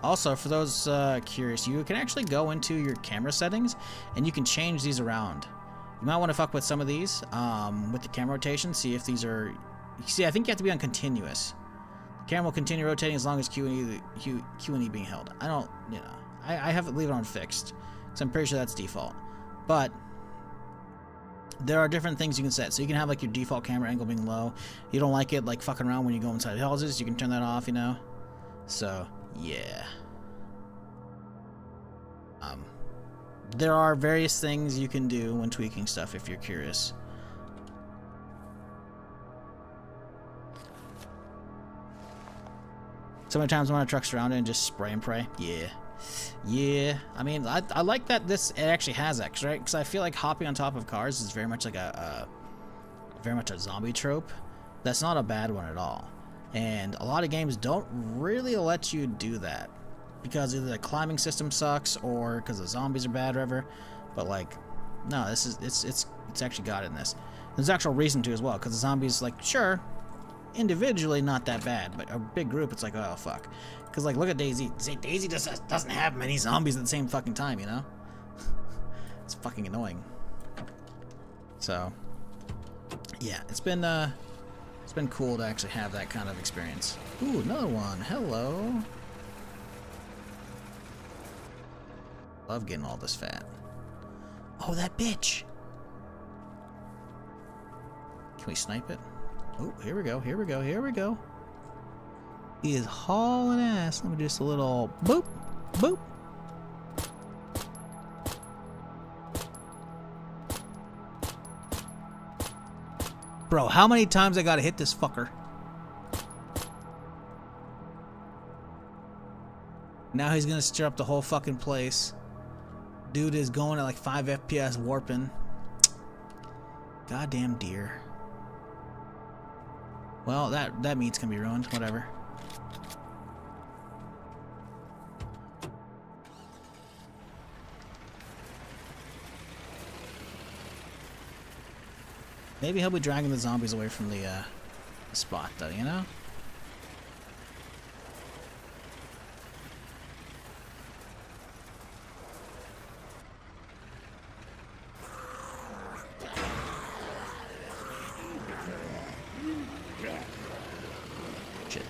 Also, for those curious, you can actually go into your camera settings and you can change these around. You might want to fuck with some of these with the camera rotation. See if these are. See, I think you have to be on continuous. The camera will continue rotating as long as Q and E being held. I don't, you know, I have it leave it on fixed, so I'm pretty sure that's default. But there are different things you can set. So you can have like your default camera angle being low. You don't like it like fucking around when you go inside houses. You can turn that off, you know. So. Yeah. There are various things you can do when tweaking stuff if you're curious. So many times when I truck surrounded and just spray and pray. Yeah. I mean, I like that it actually has X, right? Because I feel like hopping on top of cars is very much like very much a zombie trope. That's not a bad one at all. And a lot of games don't really let you do that because either the climbing system sucks or because the zombies are bad or whatever. But like, no, it's actually got it in this. There's actual reason to as well, because the zombies, like, sure, individually not that bad, but a big group, it's like, oh fuck. Because like, look at Daisy. Daisy just doesn't have many zombies at the same fucking time, you know. It's fucking annoying. So, yeah, it's been cool to actually have that kind of experience. Ooh, another one. Hello. Love getting all this fat. Oh, that bitch. Can we snipe it? Oh, here we go. Here we go. Here we go. He is hauling ass. Let me just a little boop, boop. Bro, how many times I gotta hit this fucker? Now he's gonna stir up the whole fucking place. Dude is going at like 5 FPS warping. Goddamn deer. Well, that meat's gonna be ruined. Whatever. Maybe he'll be dragging the zombies away from the spot, though, you know? Shit.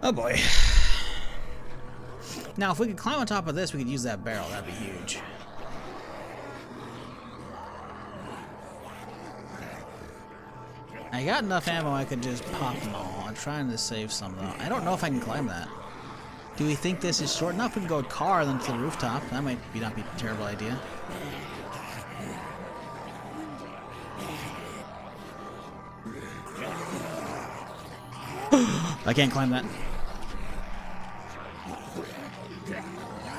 Oh boy. Now, if we could climb on top of this, we could use that barrel. That'd be huge. I got enough ammo I could just pop them all. I'm trying to save some though. I don't know if I can climb that. Do we think this is short enough? We can go car then to the rooftop. That might not be a terrible idea. I can't climb that.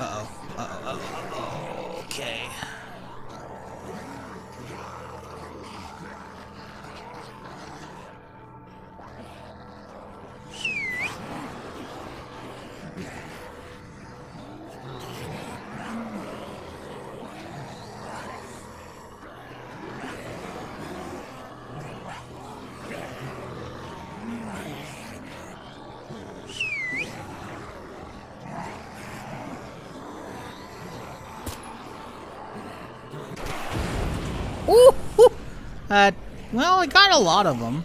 Uh-oh. Uh-oh. Uh-oh. Okay. Ooh! Well, I got a lot of them.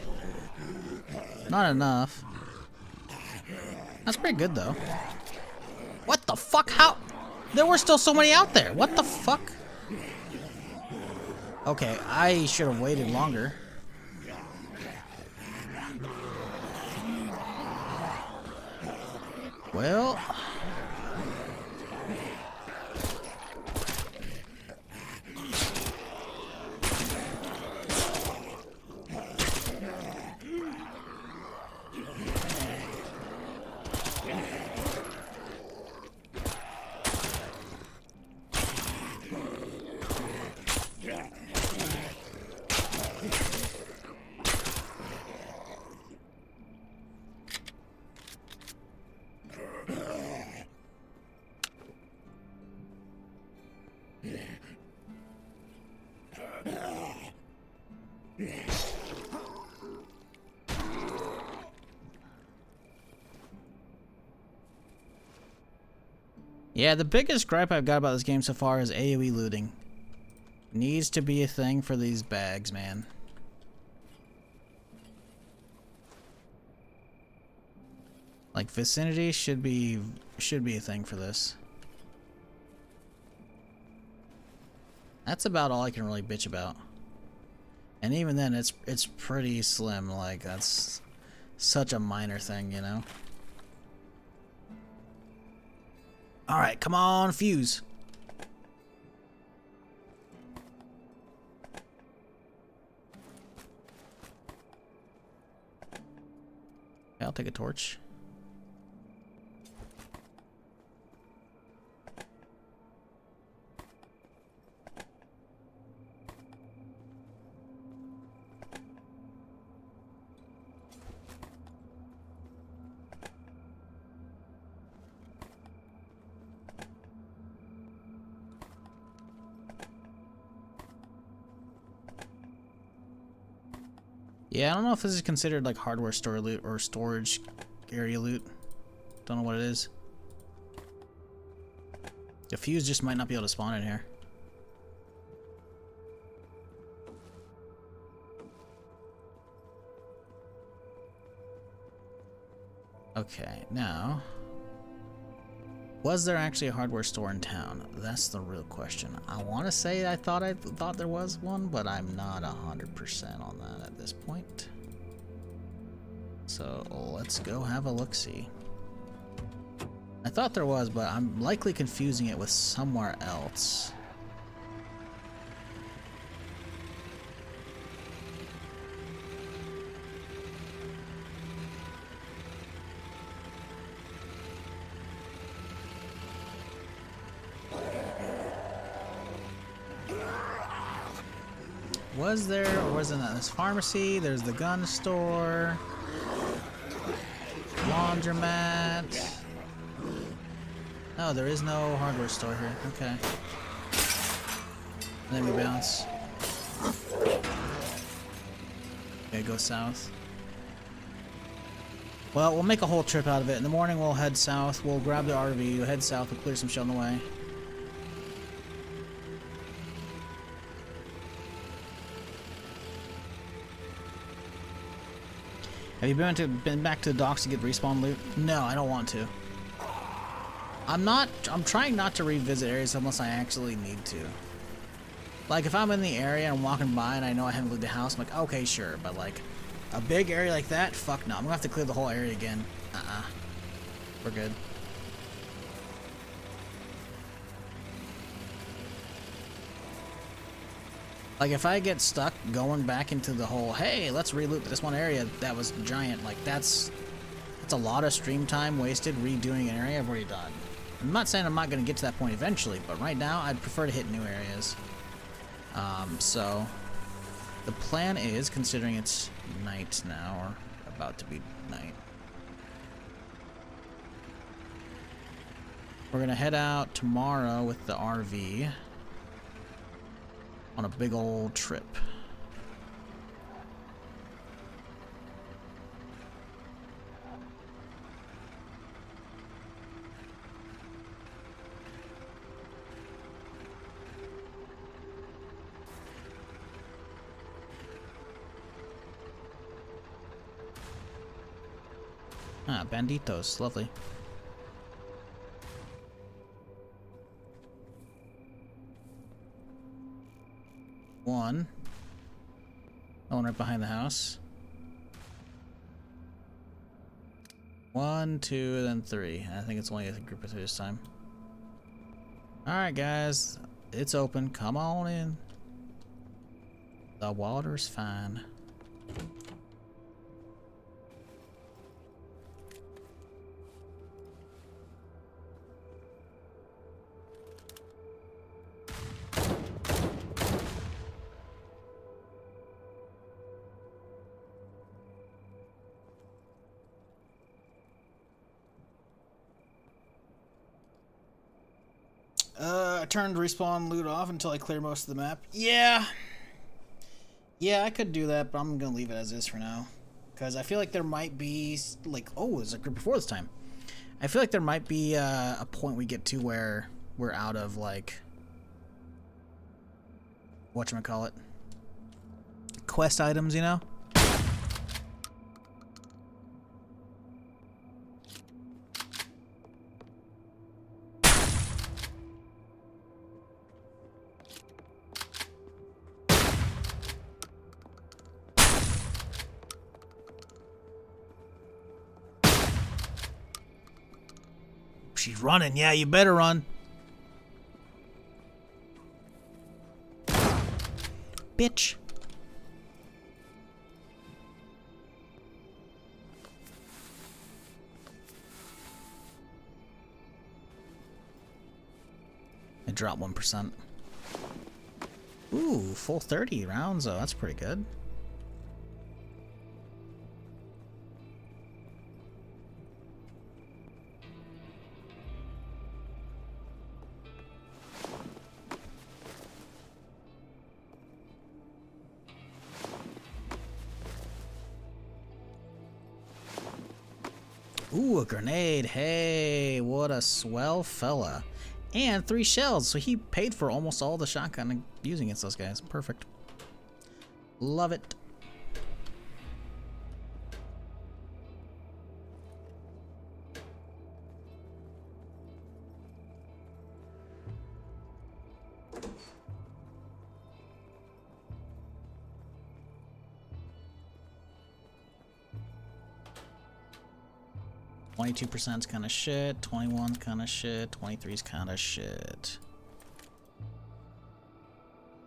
Not enough. That's pretty good, though. What the fuck? How? There were still so many out there. What the fuck? Okay, I should have waited longer. Well... Yeah, the biggest gripe I've got about this game so far is AoE looting. Needs to be a thing for these bags, man. Like vicinity should be a thing for this. That's about all I can really bitch about. And even then it's pretty slim, like that's such a minor thing, you know. All right, come on, fuse. Okay, I'll take a torch. Yeah, I don't know if this is considered like hardware store loot or storage area loot. Don't know what it is. The fuse just might not be able to spawn in here. Okay, now, was there actually a hardware store in town? That's the real question. I want to say I thought there was one, but I'm not 100% on that at this point. So let's go have a look-see. I thought there was, but I'm likely confusing it with somewhere else. Was there, or wasn't that? There's pharmacy, there's the gun store, laundromat. No, there is no hardware store here. Okay. And then we bounce. Okay, go south. Well, we'll make a whole trip out of it. In the morning, we'll head south. We'll grab the RV, we'll head south, we'll clear some shit on the way. Have you been back to the docks to get respawn loot? No, I don't want to. I'm trying not to revisit areas unless I actually need to. Like, if I'm in the area and I'm walking by and I know I haven't looted the house, I'm like, okay, sure. But, like, a big area like that? Fuck no. I'm gonna have to clear the whole area again. We're good. Like, if I get stuck going back into the whole, hey, let's reloot this one area that was giant, like, that's a lot of stream time wasted redoing an area I've already done. I'm not saying I'm not going to get to that point eventually, but right now I'd prefer to hit new areas. So the plan is, considering it's night now, or about to be night, we're going to head out tomorrow with the RV on a big old trip. Ah, banditos, lovely. One. Oh, one right behind the house. 1, 2, then 3. I think it's only a group of 3 this time. Alright, guys. It's open. Come on in. The water's fine. I turned respawn loot off until I clear most of the map. Yeah, I could do that, but I'm gonna leave it as is for now. Because I feel like there might be, like, oh, there's a group before this time. I feel like there might be a point we get to where we're out of, like, whatchamacallit, quest items, you know? She's running. Yeah, you better run. Bitch. I dropped 1%. Ooh, full 30 rounds though. That's pretty good. Ooh, a grenade. Hey, what a swell fella. And 3 shells, so he paid for almost all the shotgun and using against those guys. Perfect. Love it. %'s kind of shit, 21's kind of shit, 23's kind of shit.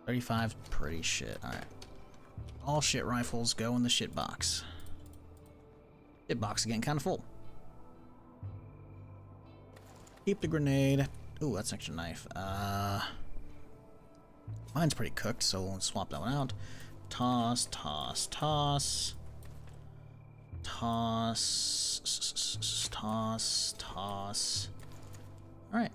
35's pretty shit. Alright. All shit rifles go in the shit box. Shit box is getting kind of full. Keep the grenade. Ooh, that's an extra knife. Mine's pretty cooked, so we'll swap that one out. Toss, toss, toss. Toss, toss, toss. All right.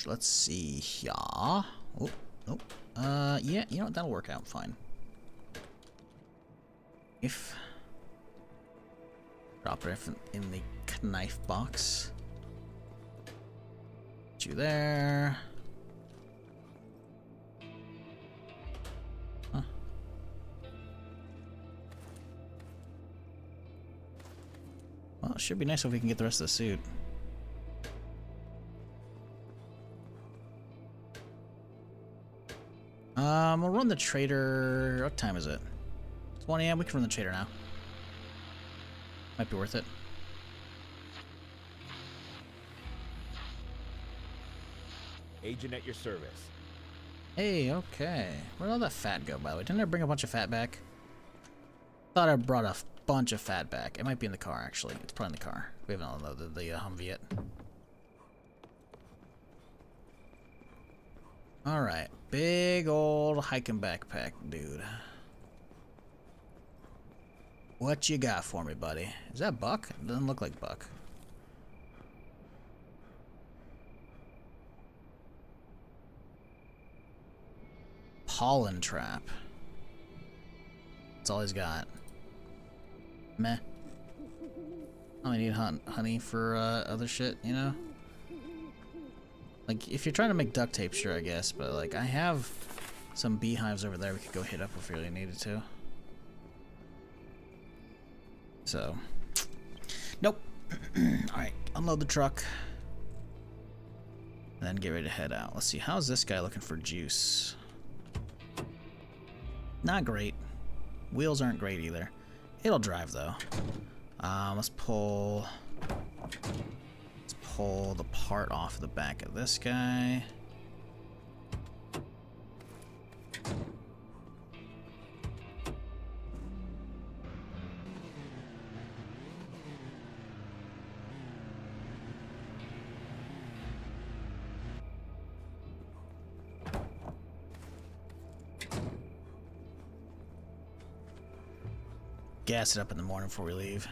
Let's see here. Oh, nope. Yeah, you know what? That'll work out fine. If drop it in the knife box. Put you there. Huh. Well, it should be nice if we can get the rest of the suit. We'll run the trader. What time is it? It's 1 AM. We can run the trader now. Might be worth it. Agent at your service. Hey, okay. Where'd all that fat go, by the way? Didn't I bring a bunch of fat back? Thought I brought a bunch of fat back. It might be in the car, actually. It's probably in the car. We haven't unloaded the Humvee yet. Alright. Big old hiking backpack, dude. What you got for me, buddy? Is that Buck? It doesn't look like Buck. Pollen trap. That's all he's got. Meh. I need honey for other shit, you know? Like, if you're trying to make duct tape, sure, I guess, but, like, I have some beehives over there we could go hit up if we really needed to. So, nope. Alright, unload the truck. And then get ready to head out. Let's see, how's this guy looking for juice? Not great. Wheels aren't great either. It'll drive, though. Let's pull the part off the back of this guy. Gas it up in the morning before we leave.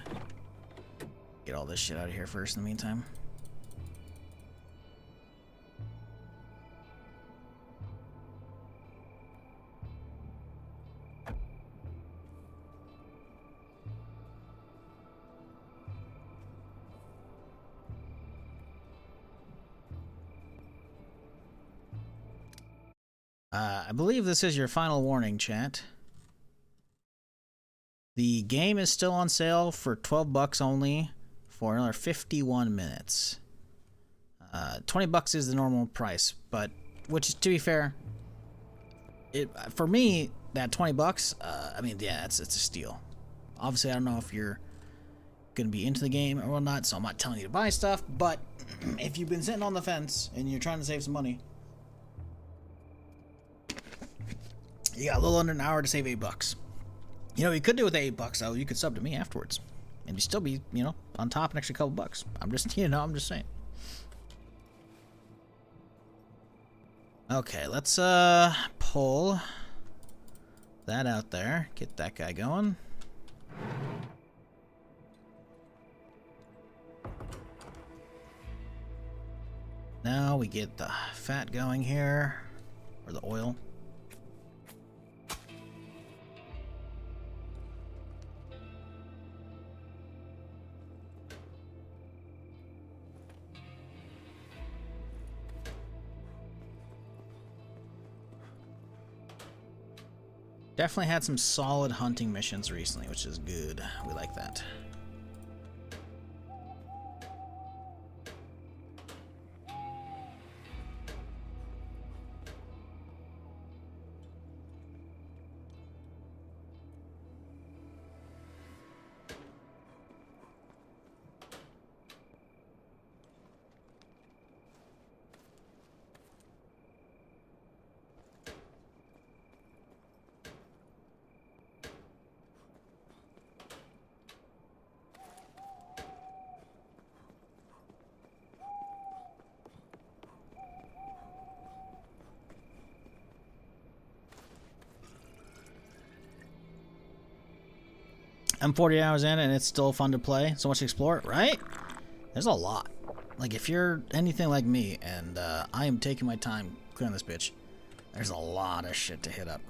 Get all this shit out of here first in the meantime. I believe this is your final warning, chat. The game is still on sale for $12 only for another 51 minutes. 20 bucks is the normal price, but which, to be fair, for me, that 20 bucks, I mean, yeah, it's a steal. Obviously, I don't know if you're gonna be into the game or whatnot, so I'm not telling you to buy stuff, but if you've been sitting on the fence and you're trying to save some money, you got a little under an hour to save $8. You know, you could do with $8 though. You could sub to me afterwards, and you still be, you know, on top an extra couple bucks. I'm just, you know, I'm just saying. Okay, let's pull that out there. Get that guy going. Now we get the fat going here, or the oil. Definitely had some solid hunting missions recently, which is good. We like that. I'm 40 hours in and it's still fun to play. So much to explore, right? There's a lot. Like, if you're anything like me and I am taking my time clearing this bitch, there's a lot of shit to hit up.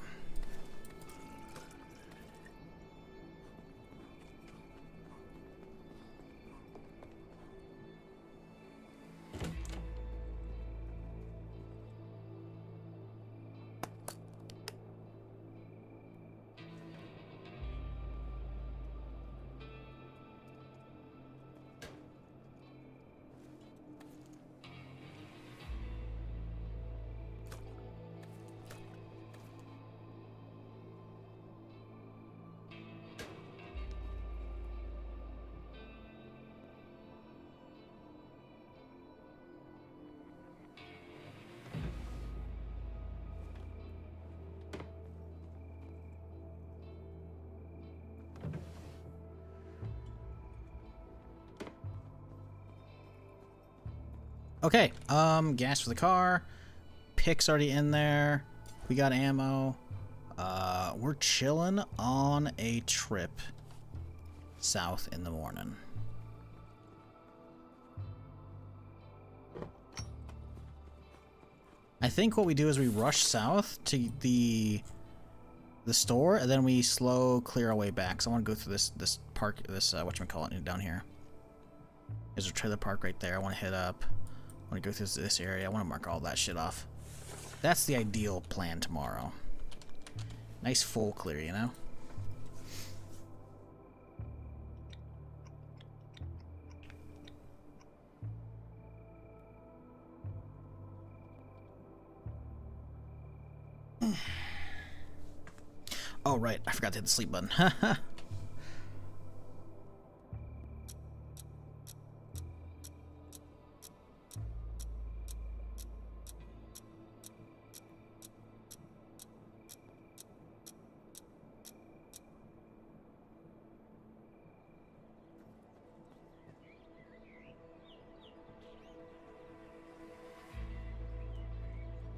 Okay, gas for the car. Pick's already in there. We got ammo. We're chilling on a trip south in the morning. I think what we do is we rush south to the store, and then we slow clear our way back. So I want to go through this park, this whatchamacallit down here. There's a trailer park right there. I want to hit up. I want to go through this area. I want to mark all that shit off. That's the ideal plan tomorrow. Nice full clear, you know? Oh, right. I forgot to hit the sleep button.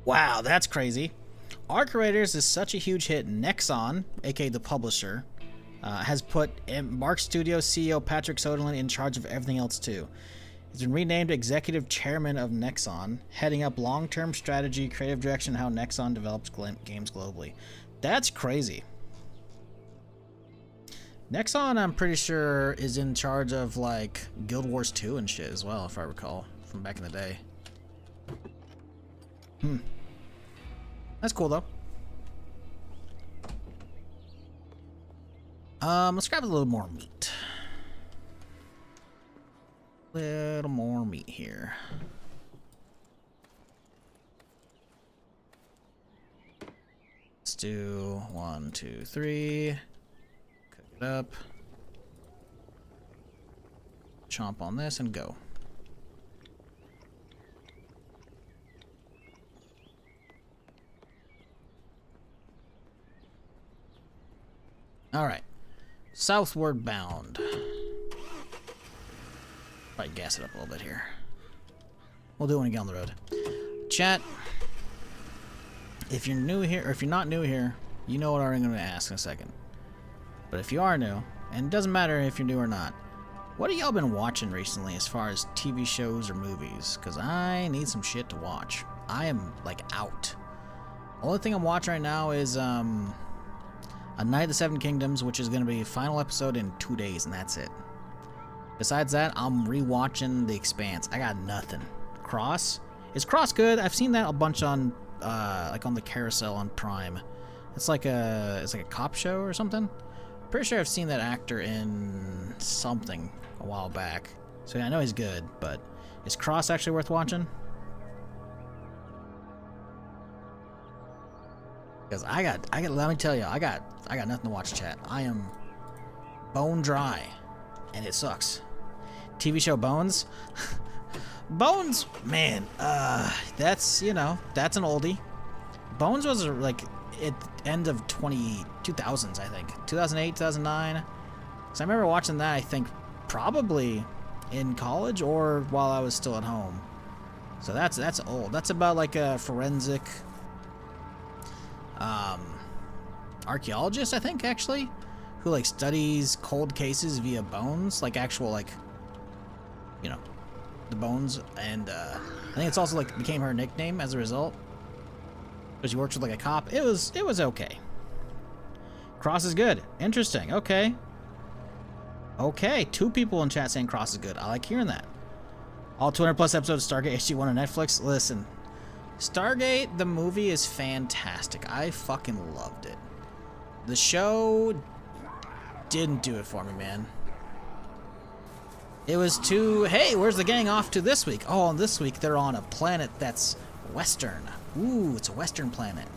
Wow, that's crazy. Arc Raiders is such a huge hit. Nexon, aka the publisher, has put Mark Studio CEO Patrick Soderlund in charge of everything else too. He's been renamed executive chairman of Nexon, heading up long-term strategy, creative direction, and how Nexon develops games globally. That's crazy. Nexon, I'm pretty sure, is in charge of like Guild Wars 2 and shit as well, if I recall from back in the day. That's cool though. Let's grab a little more meat. Little more meat here. Let's do 1, 2, 3. Cook it up. Chomp on this and go. All right, southward bound. Probably gas it up a little bit here. We'll do it when we get on the road. Chat, if you're new here, or if you're not new here, you know what I'm going to ask in a second. But if you are new, and it doesn't matter if you're new or not, what have y'all been watching recently as far as TV shows or movies? Because I need some shit to watch. I am, like, out. Only thing I'm watching right now is, A Night of the Seven Kingdoms, which is going to be final episode in 2 days, and that's it. Besides that, I'm rewatching The Expanse. I got nothing. Cross? Is Cross good? I've seen that a bunch on, like on the carousel on Prime. It's like a cop show or something. Pretty sure I've seen that actor in something a while back. So yeah, I know he's good, but is Cross actually worth watching? Because let me tell you, I got nothing to watch, chat. I am bone dry, and it sucks. TV show Bones? Bones, man, that's, you know, that's an oldie. Bones was like at the end of 2000s, I think. 2008, 2009. So I remember watching that, I think, probably in college or while I was still at home. So that's old. That's about like a forensic archaeologist, I think, actually, who like studies cold cases via bones, like actual, like, you know, the bones. And I think it's also like became her nickname as a result, because she works with like a cop. It was okay. Cross is good. Interesting. Okay, 2 people in chat saying Cross is good. I like hearing that. All 200 plus episodes of Stargate SG-1 on Netflix. Listen, Stargate the movie is fantastic. I fucking loved it. The show didn't do it for me, man. It was too, hey, where's the gang off to this week? Oh, and this week they're on a planet that's Western. Ooh, it's a Western planet.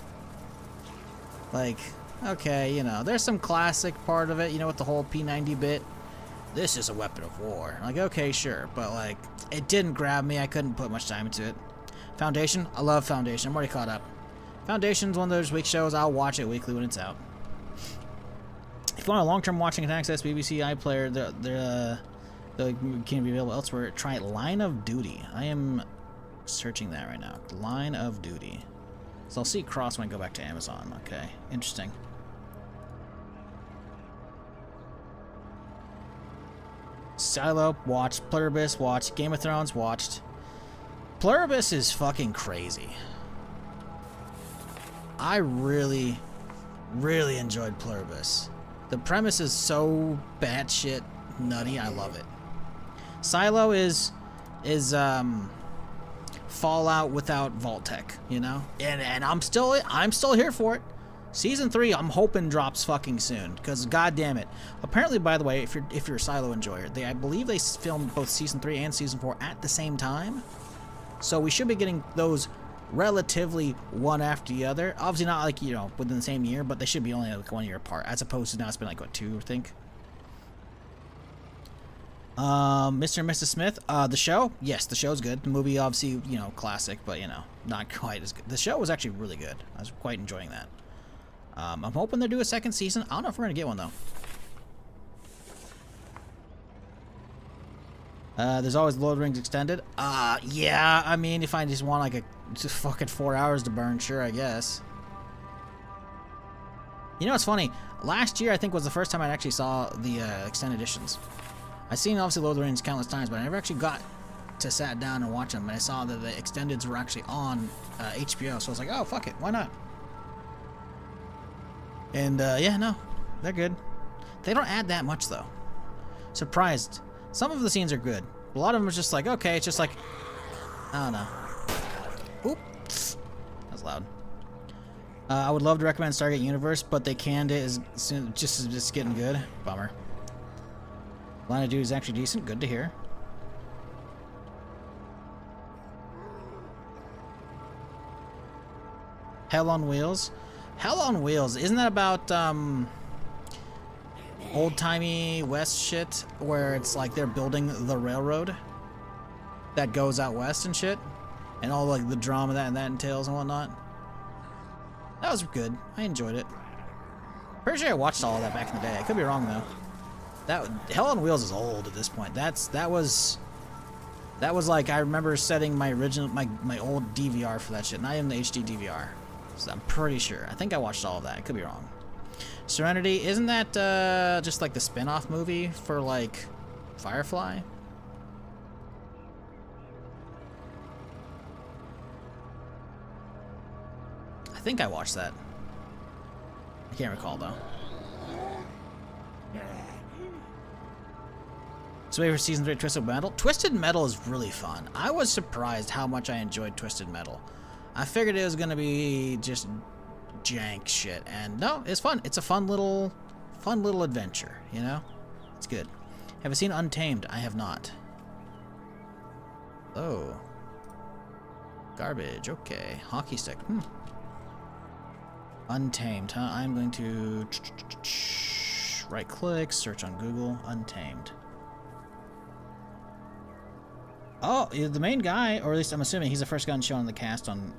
Like, okay, you know, there's some classic part of it, you know, with the whole P90 bit. This is a weapon of war. Like, okay, sure, but like, it didn't grab me. I couldn't put much time into it. Foundation, I love Foundation. I'm already caught up. Foundation's one of those week shows. I'll watch it weekly when it's out. If you want a long-term watching and access BBC iPlayer, they can be available elsewhere. Try Line of Duty. I am searching that right now. Line of Duty. So I'll see Cross when I go back to Amazon. Okay, interesting. Silo, watched. Pluribus, watched. Game of Thrones, watched. Pluribus is fucking crazy. I really, really enjoyed Pluribus. The premise is so batshit nutty. I love it. Silo is Fallout without Vault-Tec, you know? And I'm still here for it. Season 3, I'm hoping drops fucking soon, because goddamn it. Apparently, by the way, if you're a Silo enjoyer, I believe they filmed both Season 3 and Season 4 at the same time. So we should be getting those relatively one after the other. Obviously not like, you know, within the same year, but they should be only like 1 year apart, as opposed to now it's been like, what, 2, I think? Mr. and Mrs. Smith, the show? Yes, the show's good. The movie, obviously, you know, classic, but, you know, not quite as good. The show was actually really good. I was quite enjoying that. I'm hoping they do a second season. I don't know if we're gonna get one, though. There's always Lord of the Rings Extended. Yeah, I mean, if I just want, like, just fucking 4 hours to burn, sure, I guess. You know, it's funny. Last year, I think, was the first time I actually saw the, extended editions. I've seen, obviously, Lord of the Rings countless times, but I never actually got to sat down and watch them. And I saw that the extendeds were actually on, HBO, so I was like, oh, fuck it, why not? And, yeah, no, they're good. They don't add that much, though. Surprised. Some of the scenes are good. A lot of them are just like, okay, it's just like, I don't know. Oop. That was loud. I would love to recommend Stargate Universe, but they canned it as soon, just getting good. Bummer. Line of Duty is actually decent. Good to hear. Hell on Wheels. Hell on Wheels. Isn't that about, old-timey West shit, where it's like they're building the railroad that goes out west and shit, and all like the drama that entails and whatnot? That was good. I enjoyed it. Pretty sure I watched all of that back in the day. I could be wrong though. That Hell on Wheels is old at this point. That was like, I remember setting my original my old DVR for that shit, not even the HD DVR. So I'm pretty sure. I think I watched all of that. I could be wrong. Serenity, isn't that just like the spin-off movie for like Firefly? I think I watched that. I can't recall though. So wait for season 3 of Twisted Metal. Twisted Metal is really fun. I was surprised how much I enjoyed Twisted Metal. I figured it was gonna be just jank shit, and no, it's fun. It's a fun little adventure, you know? It's good. Have you seen Untamed? I have not. Oh. Garbage, okay. Hockey stick. Untamed, huh? I'm going to right click, search on Google, Untamed. Oh, the main guy, or at least I'm assuming he's the first guy shown in the cast on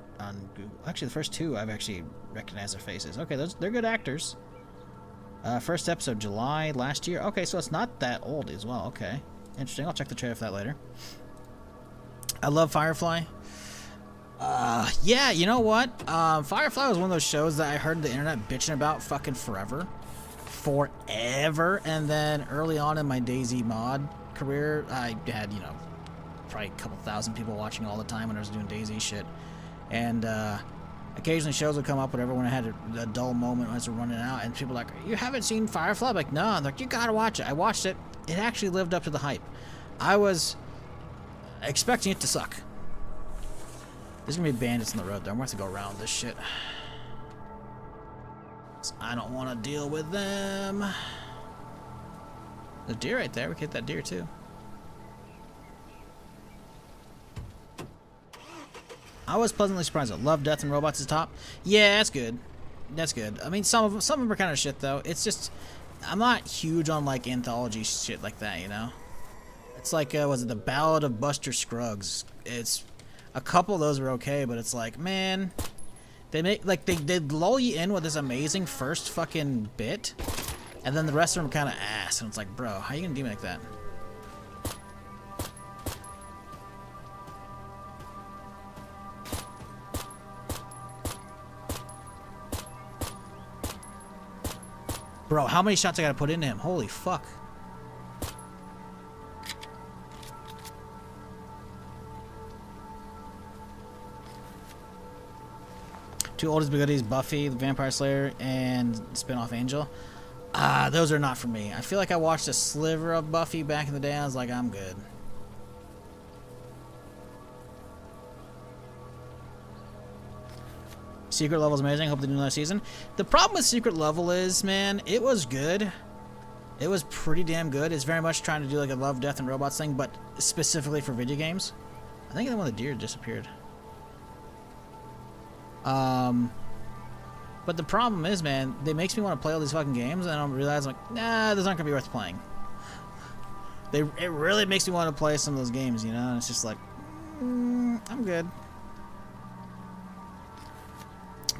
Google. Actually, the first two I've actually recognized their faces. Okay, they're good actors. First episode, July last year. Okay, so it's not that old as well. Okay, interesting. I'll check the trailer for that later. I love Firefly. Yeah, you know what? Firefly was one of those shows that I heard the internet bitching about fucking forever. And then early on in my DayZ mod career, I had, you know, probably a couple thousand people watching all the time when I was doing DayZ shit. And occasionally shows would come up, whatever, when I had a dull moment as we're running out, and people were like, you haven't seen Firefly? I'm like, no. I'm like, you gotta watch it. I watched it. It actually lived up to the hype. I was expecting it to suck. There's gonna be bandits on the road there. I'm gonna have to go around this shit. I don't want to deal with them. There's a deer right there. We can hit that deer too. I was pleasantly surprised. Love, Death, and Robots is top. Yeah, that's good. That's good. I mean, some of them are kind of shit though. It's just, I'm not huge on like anthology shit like that, you know. It's like, was it the Ballad of Buster Scruggs? It's a couple of those were okay, but it's like, man, they make like they lull you in with this amazing first fucking bit, and then the rest of them are kind of ass, and it's like, bro, how you gonna do me like that? Bro, how many shots I gotta put into him? Holy fuck. Two oldest but goodies, Buffy, the Vampire Slayer, and Spin-off Angel. Those are not for me. I feel like I watched a sliver of Buffy back in the day. I was like, I'm good. Secret Level is amazing. Hope they do another season. The problem with Secret Level is, man, it was good. It was pretty damn good. It's very much trying to do like a Love, Death, and Robots thing, but specifically for video games. I think one of the deer disappeared. But the problem is, man, it makes me want to play all these fucking games, and I don't realize, I'm like, nah, those aren't gonna be worth playing. It really makes me want to play some of those games, you know? And it's just like, I'm good.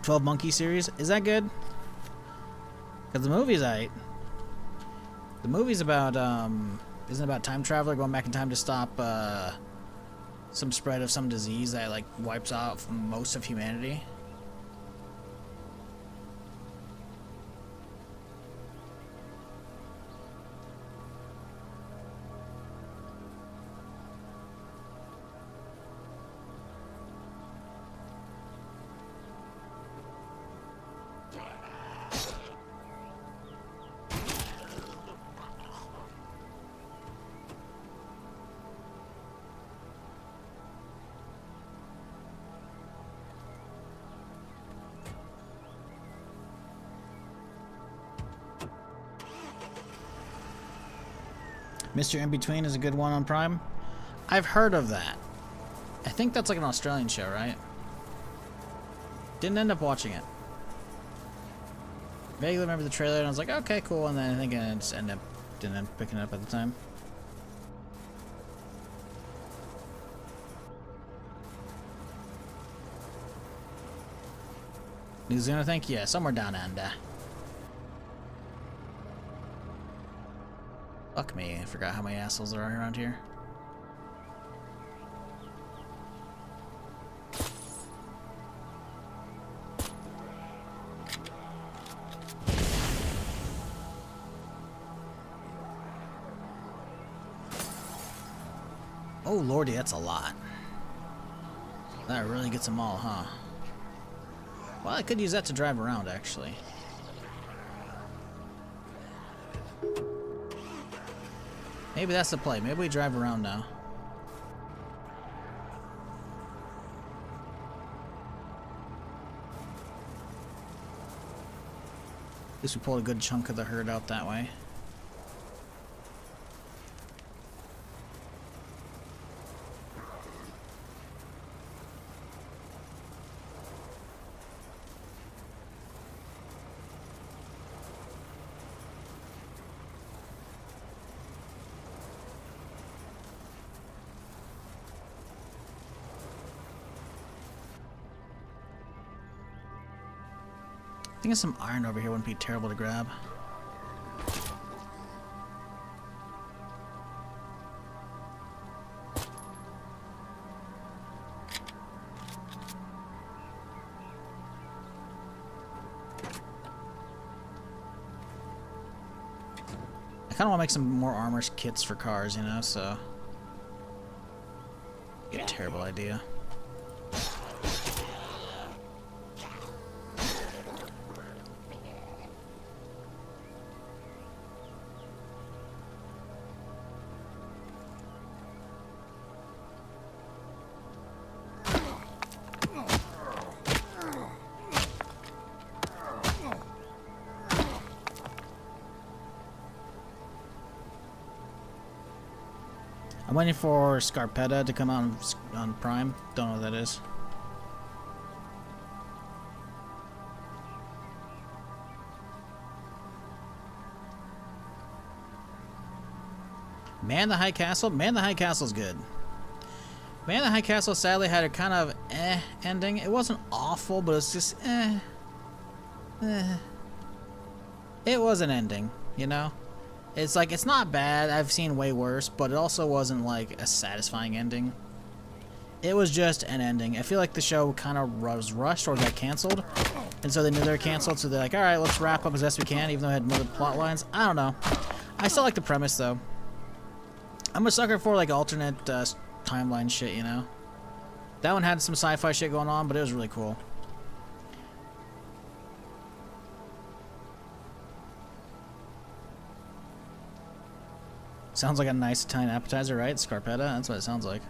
12 Monkey series, is that good? Because the movie's The movie's about, isn't it about time traveler going back in time to stop, some spread of some disease that, like, wipes out most of humanity? Mr. In Between is a good one on Prime. I've heard of that. I think that's like an Australian show, right? Didn't end up watching it. Vaguely remember the trailer and I was like, okay, cool, and then I think I just didn't end up picking it up at the time. New Zealand, I think? Yeah, somewhere down under. Fuck me, I forgot how many assholes there are around here. Oh lordy, that's a lot. That really gets them all, huh? Well, I could use that to drive around, actually. Maybe that's the play. Maybe we drive around now. At least we pulled a good chunk of the herd out that way. I think some iron over here wouldn't be terrible to grab. I kind of want to make some more armor kits for cars, you know, so... Get a terrible idea. I'm waiting for Scarpetta to come out on Prime. Don't know what that is. Man the High Castle? Man the High Castle's good. Man the High Castle sadly had a kind of ending. It wasn't awful, but it's just It was an ending, you know? It's like, it's not bad. I've seen way worse, but it also wasn't like a satisfying ending. It was just an ending. I feel like the show kind of was rushed or got canceled. And so they knew they were canceled, so they're like, alright, let's wrap up as best we can, even though it had more plot lines. I don't know. I still like the premise, though. I'm a sucker for, like, alternate timeline shit, you know? That one had some sci-fi shit going on, but it was really cool. Sounds like a nice Italian appetizer, right? Scarpetta? That's what it sounds like.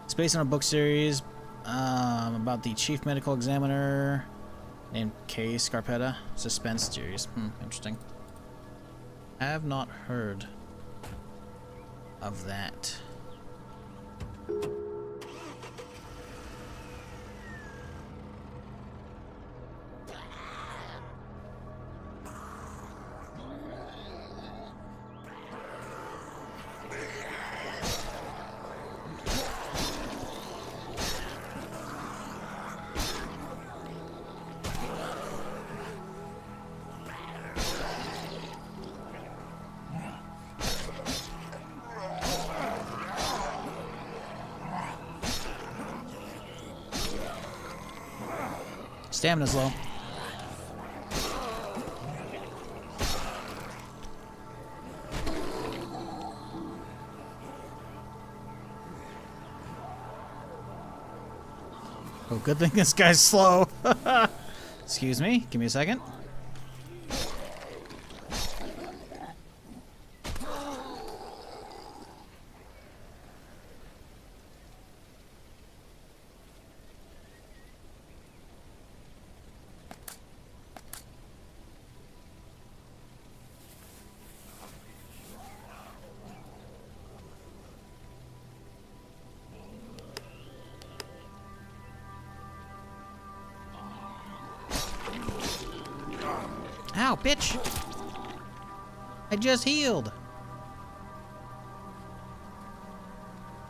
It's based on a book series about the chief medical examiner named K. Scarpetta. Suspense series. Interesting. I have not heard of that. Stamina's low. Oh, good thing this guy's slow. Excuse me, give me a second. Ow, bitch! I just healed!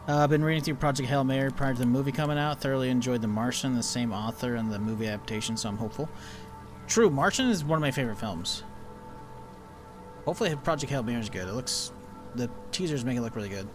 I've been reading through Project Hail Mary prior to the movie coming out. Thoroughly enjoyed The Martian, the same author and the movie adaptation, so I'm hopeful. True, Martian is one of my favorite films. Hopefully Project Hail Mary is good. It looks... the teasers make it look really good.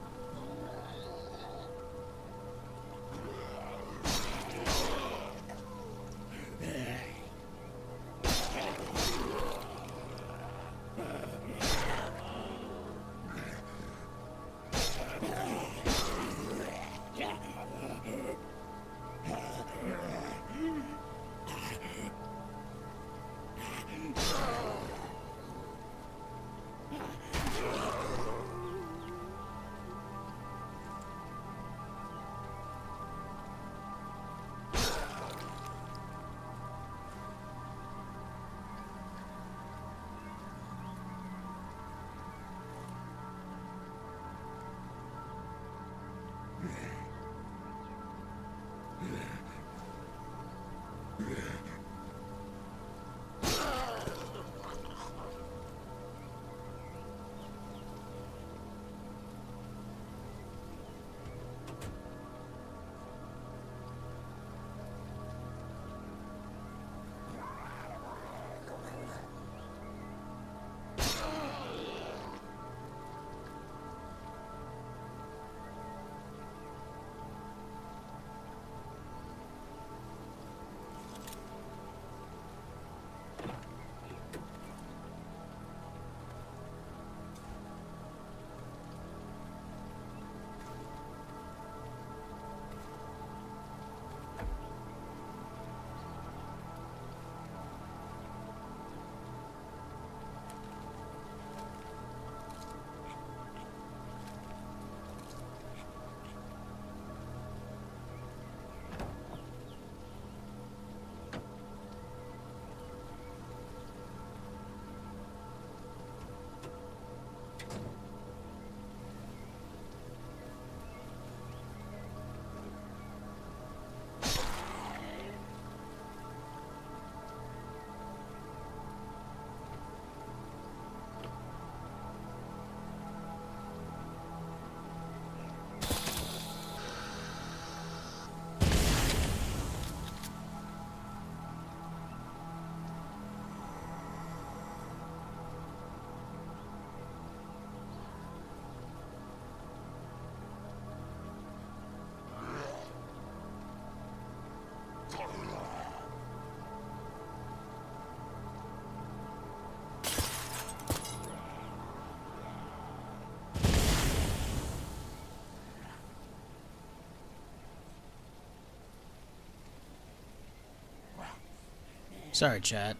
Sorry, chat.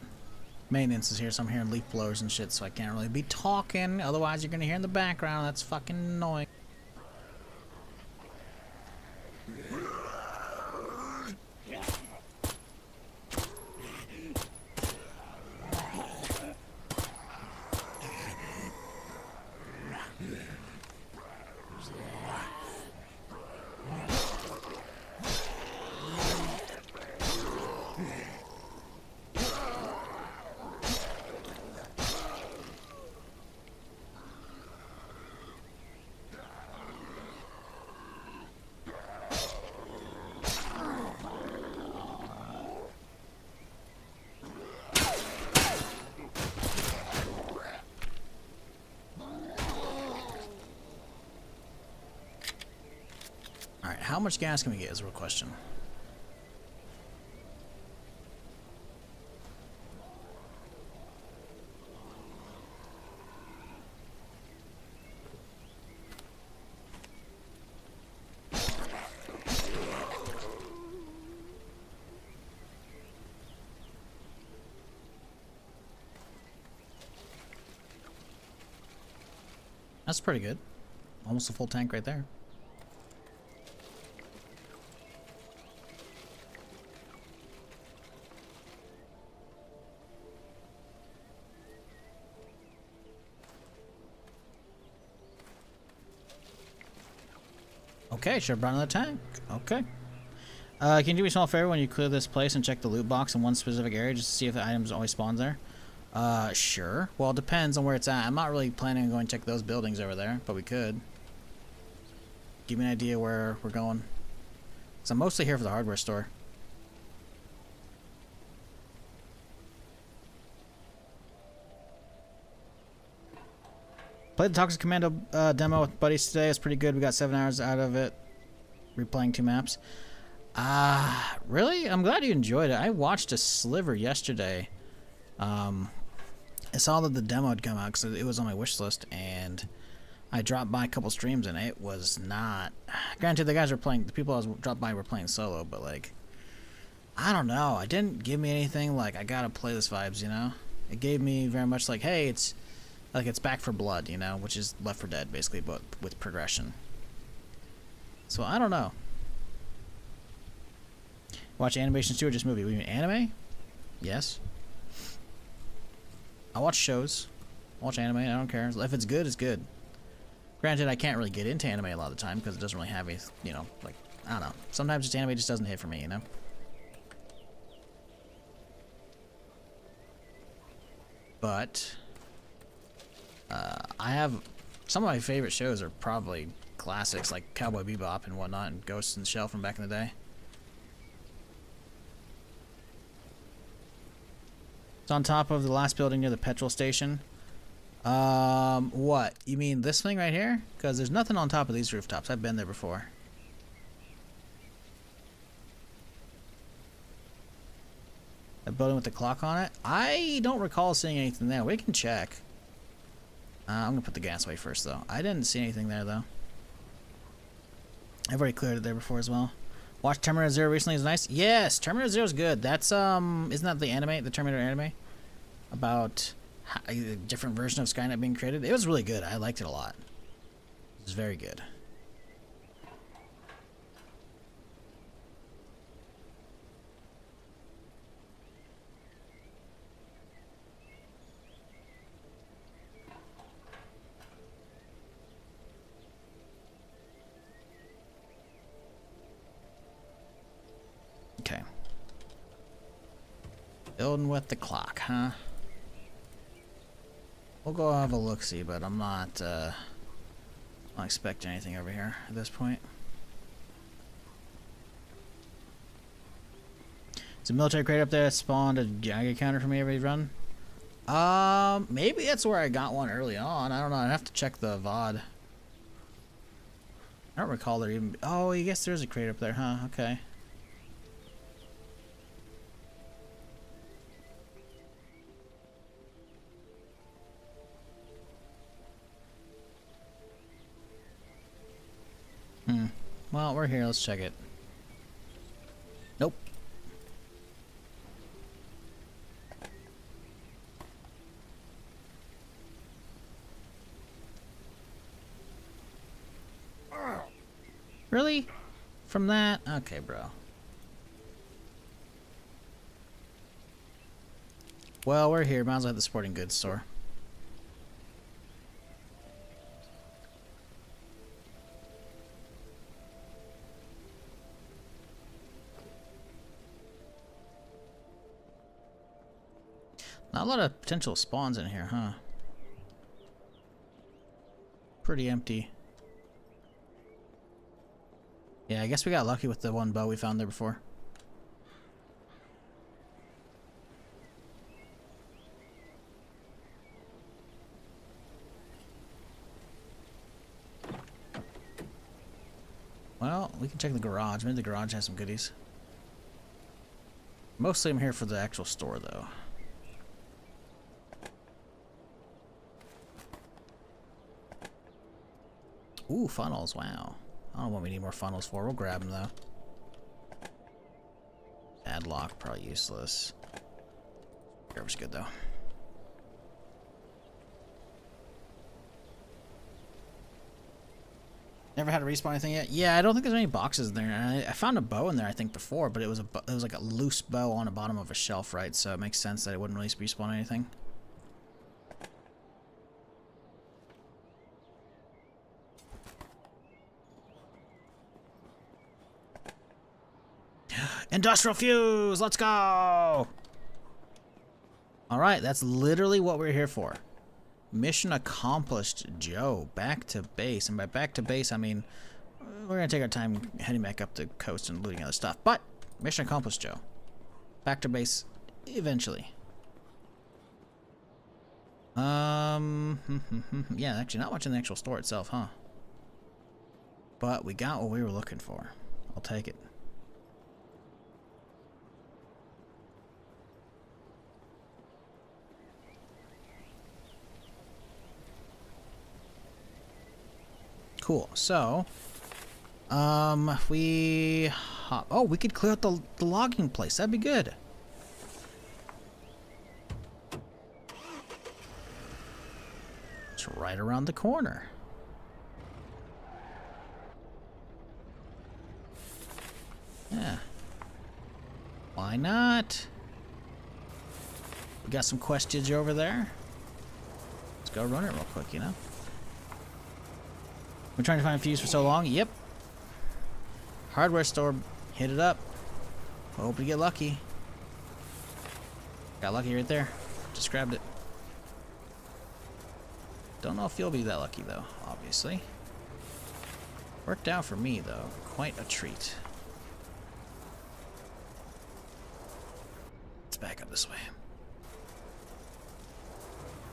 Maintenance is here, so I'm hearing leaf blowers and shit, so I can't really be talking. Otherwise, you're gonna hear in the background. That's fucking annoying. Alright, how much gas can we get is a real question. That's pretty good. Almost a full tank right there. Okay, should have brought another tank. Okay. Can you do me a small favor when you clear this place and check the loot box in one specific area just to see if the items always spawn there? Sure. Well, it depends on where it's at. I'm not really planning on going to check those buildings over there, but we could. Give me an idea where we're going. Because I'm mostly here for the hardware store. Played the Toxic Commando demo with buddies today. It's pretty good. We got 7 hours out of it. Replaying 2 maps. Really? I'm glad you enjoyed it. I watched a sliver yesterday. I saw that the demo had come out because it was on my wish list, and I dropped by a couple streams, and it was not. Granted, the guys were playing. The people I was dropped by were playing solo, but like, I don't know. It didn't give me anything like I gotta play this vibes, you know. It gave me very much like, hey, it's like it's Back for Blood, you know, which is Left 4 Dead basically, but with progression. So I don't know. Watch animations too, or just movie? We mean anime? Yes. I watch shows. I watch anime. I don't care. If it's good, it's good. Granted, I can't really get into anime a lot of the time because it doesn't really have a, you know, like I don't know. Sometimes just anime just doesn't hit for me, you know? But I have some of my favorite shows are probably classics like Cowboy Bebop and whatnot, and Ghost in the Shell from back in the day. It's on top of the last building near the petrol station. What? You mean this thing right here? Because there's nothing on top of these rooftops. I've been there before. A building with the clock on it? I don't recall seeing anything there. We can check. I'm gonna put the gas away first, though. I didn't see anything there, though. I've already cleared it there before as well. Watched Terminator Zero recently. Is nice. Yes, Terminator Zero is good. That's isn't that the anime, the Terminator anime, about a different version of Skynet being created? It was really good. I liked it a lot. It was very good. Okay. Building with the clock, huh? We'll go have a look-see, but I'm not expecting anything over here at this point. It's a military crate up there that spawned a Geiger counter for me every run. Maybe that's where I got one early on. I don't know. I'd have to check the VOD. I don't recall there even... Oh, I guess there's a crate up there, huh? Okay. Well, we're here. Let's check it. Nope. Really? From that? Okay, bro. Well, we're here. Might as well at the sporting goods store. Not a lot of potential spawns in here, huh? Pretty empty. Yeah, I guess we got lucky with the one bow we found there before. Well, we can check the garage. Maybe the garage has some goodies. Mostly I'm here for the actual store, though. Ooh, funnels, wow. I don't know what we need more funnels for. We'll grab them, though. Add lock, probably useless. Grabber's good, though. Never had to respawn anything yet? Yeah, I don't think there's any boxes in there. I found a bow in there, I think, before, but it was like a loose bow on the bottom of a shelf, right? So it makes sense that it wouldn't really respawn anything. Industrial fuse! Let's go! Alright, that's literally what we're here for. Mission accomplished, Joe. Back to base. And by back to base, I mean we're going to take our time heading back up the coast and looting other stuff. But, mission accomplished, Joe. Back to base eventually. Yeah, actually not much in the actual store itself, huh? But we got what we were looking for. I'll take it. Cool. So, if we hop... Oh, we could clear out the logging place. That'd be good. It's right around the corner. Yeah. Why not? We got some questions over there. Let's go run it real quick, you know? We're trying to find a fuse for so long. Yep. Hardware store. Hit it up. Hope we get lucky. Got lucky right there. Just grabbed it. Don't know if you'll be that lucky though, obviously. Worked out for me though. Quite a treat. Let's back up this way.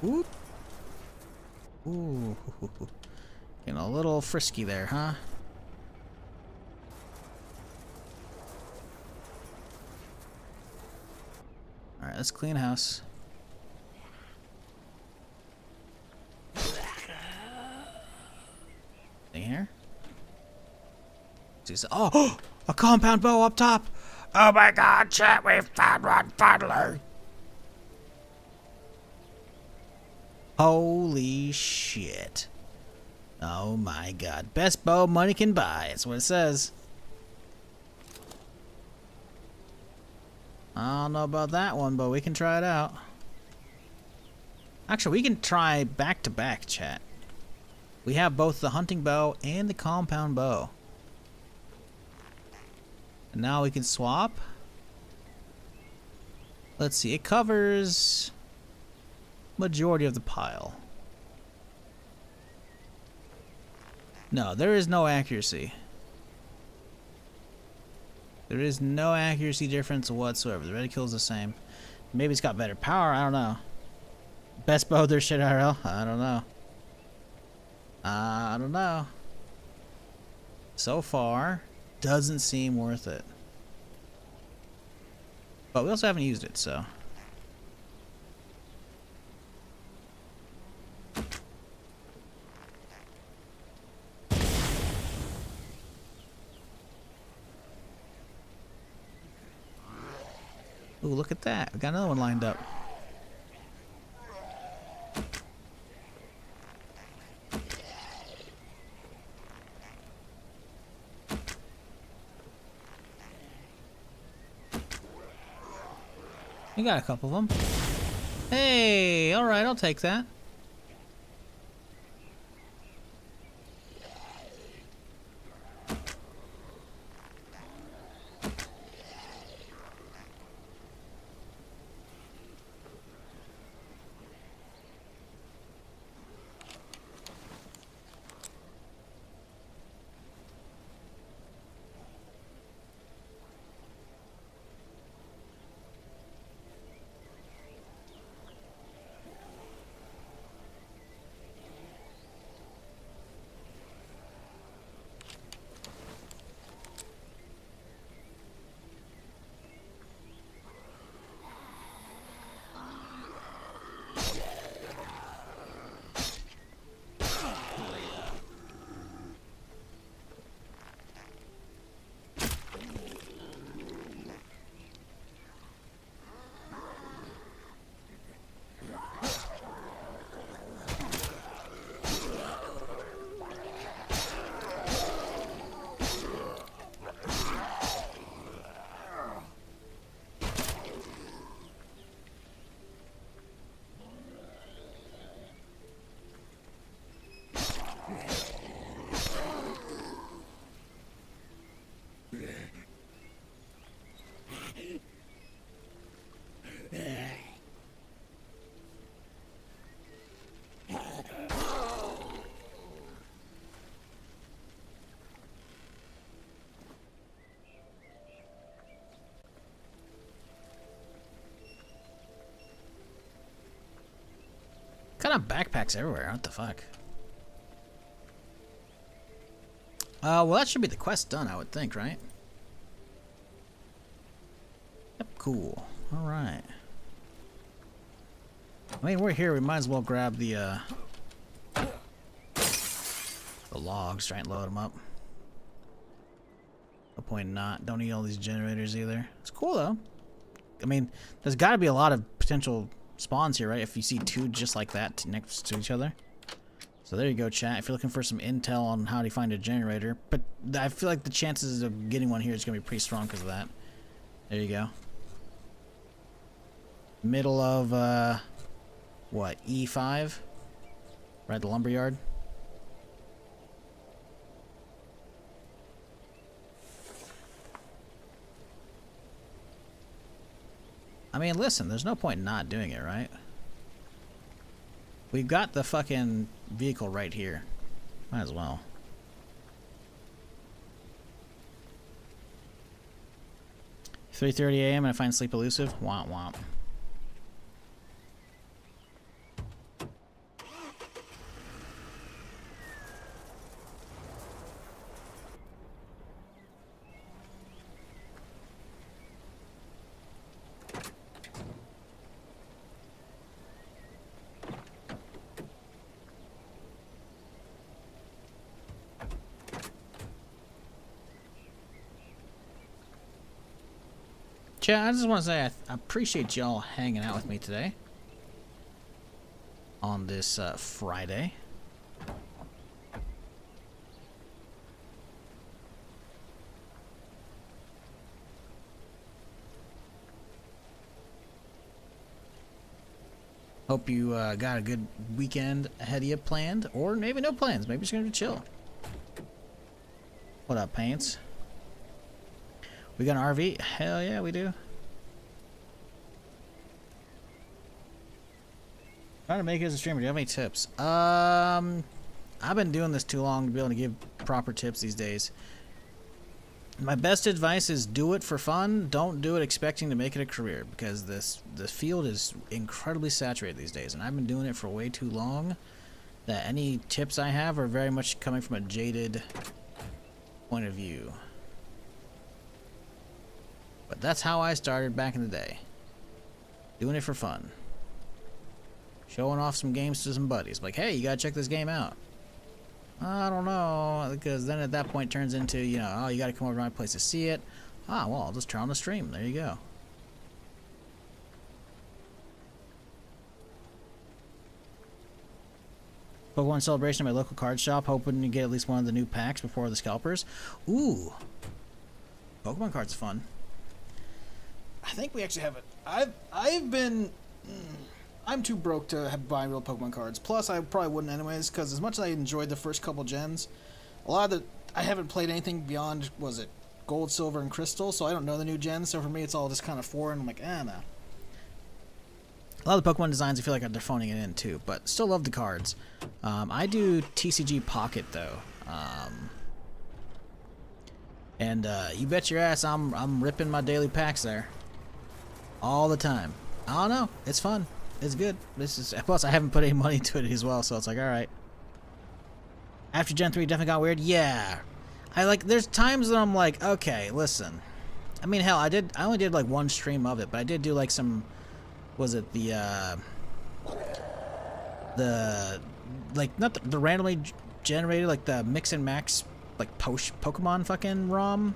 Whoop. Ooh. Getting a little frisky there, huh? Alright, let's clean house. Anything here? Oh! A compound bow up top! Oh my god, chat, we found one finally! Holy shit. Oh my god. Best bow money can buy. That's what it says. I don't know about that one, but we can try it out. Actually, we can try back-to-back, chat. We have both the hunting bow and the compound bow. And now we can swap. Let's see. It covers majority of the pile. No, there is no accuracy. There is no accuracy difference whatsoever. The reticule is the same. Maybe it's got better power. I don't know. Best bow there shit IRL? I don't know. I don't know. So far, doesn't seem worth it. But we also haven't used it, so. Ooh, look at that. We got another one lined up. We got a couple of them. Hey, alright, I'll take that. Kind of backpacks everywhere. What the fuck? Well, that should be the quest done, I would think, right? Yep, cool. Alright. I mean, we're here. We might as well grab the logs, try and load them up. No point not. Don't need all these generators either. It's cool, though. I mean, there's got to be a lot of potential spawns here, right? If you see two just like that next to each other. So there you go, chat. If you're looking for some intel on how to find a generator, but I feel like the chances of getting one here is going to be pretty strong because of that. There you go. Middle of, what, E5? Right at the lumberyard. I mean, listen, there's no point in not doing it, right? We've got the fucking vehicle right here. Might as well. $3:30 a.m. and I find sleep elusive. Womp womp. Chat, I just want to say I appreciate y'all hanging out with me today on this Friday. Hope you got a good weekend ahead of you planned, or maybe no plans. Maybe just gonna chill. What up, Paints? We got an RV? Hell yeah, we do. Trying to make it as a streamer. Do you have any tips? I've been doing this too long to be able to give proper tips these days. My best advice is do it for fun. Don't do it expecting to make it a career, because the field is incredibly saturated these days, and I've been doing it for way too long that any tips I have are very much coming from a jaded point of view. But that's how I started back in the day. Doing it for fun. Showing off some games to some buddies. Like, hey, you gotta check this game out. I don't know, because then at that point it turns into, you know, oh, you gotta come over to my place to see it. Ah, well, I'll just turn on the stream. There you go. Pokemon Celebration at my local card shop, hoping to get at least one of the new packs before the scalpers. Ooh. Pokemon cards are fun. I think we actually have it. I've been... I'm too broke to buy real Pokemon cards. Plus, I probably wouldn't anyways, because as much as I enjoyed the first couple gens, a lot of I haven't played anything beyond, was it Gold, Silver, and Crystal, so I don't know the new gens, so for me it's all just kind of foreign. I'm like, no. A lot of the Pokemon designs I feel like they're phoning it in too, but still love the cards. I do TCG Pocket though. And you bet your ass I'm ripping my daily packs there. All the time. I don't know. It's fun. It's good. Plus I haven't put any money into it as well, so it's like, alright. After Gen 3 definitely got weird? Yeah. There's times that I'm like, okay, listen. I mean, hell, I only did like one stream of it, but I did do like some, was it the not the randomly generated, like the mix and max, like Pokemon fucking ROM.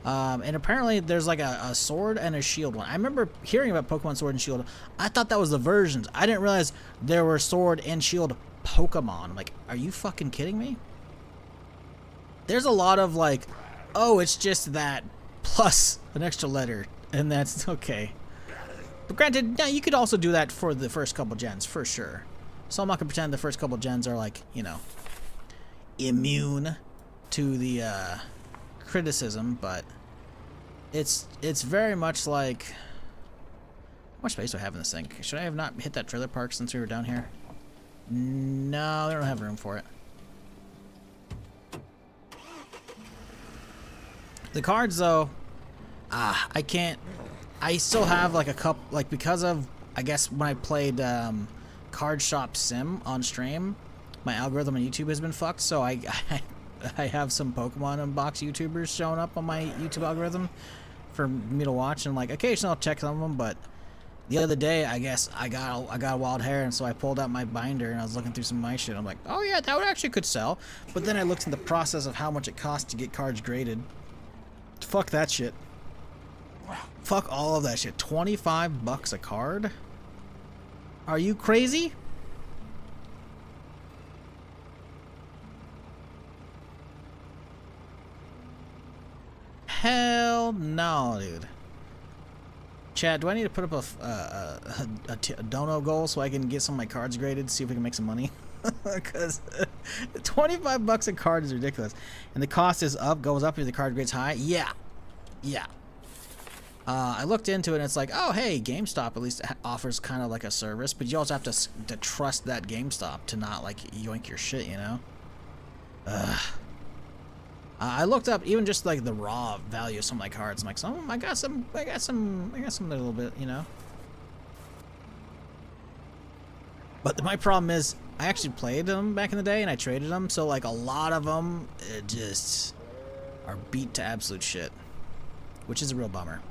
And apparently there's like a sword and a shield one. I remember hearing about Pokemon Sword and Shield. I thought that was the versions. I didn't realize there were sword and shield Pokemon. I'm like, are you fucking kidding me? There's a lot of like, oh, it's just that plus an extra letter, and that's okay. But granted, yeah, you could also do that for the first couple gens, for sure. So I'm not gonna pretend the first couple gens are like, you know, immune to the criticism, but it's very much like, how much space do I have in this thing? Should I have not hit that trailer park since we were down here? No, they don't have room for it. The cards though, I can't. I still have like a couple, like because of, I guess when I played Card Shop Sim on stream, my algorithm on YouTube has been fucked, so I have some Pokemon Unbox YouTubers showing up on my YouTube algorithm for me to watch, and like occasionally I'll check some of them, but the other day I guess I got a wild hair, and so I pulled out my binder and I was looking through some of my shit. I'm like, oh yeah, that would actually could sell, but then I looked in the process of how much it costs to get cards graded. Fuck that shit. Fuck all of that shit. 25 bucks a card? Are you crazy? Hell no, dude. Chad, do I need to put up a dono goal so I can get some of my cards graded, see if we can make some money? Because 25 bucks a card is ridiculous. And the cost is goes up if the card grades high? Yeah. Yeah. I looked into it and it's like, oh hey, GameStop at least offers kind of like a service, but you also have to trust that GameStop to not like yoink your shit, you know? Ugh. I looked up even just like the raw value of some of my cards. I'm like, I got some there a little bit, you know? But my problem is, I actually played them back in the day and I traded them, so like a lot of them just are beat to absolute shit, which is a real bummer.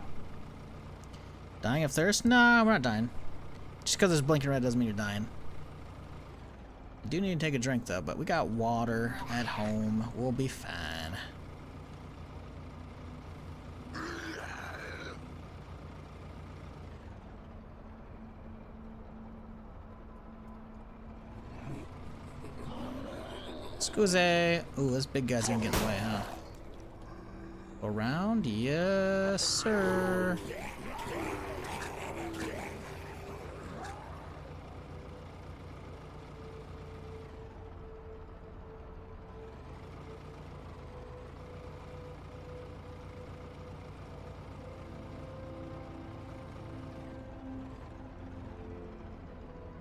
Dying of thirst? Nah, we're not dying. Just because it's blinking red doesn't mean you're dying. I do need to take a drink though, but we got water at home. We'll be fine. Scusi. Ooh, this big guy's gonna get in the way, huh? Around? Yes, sir.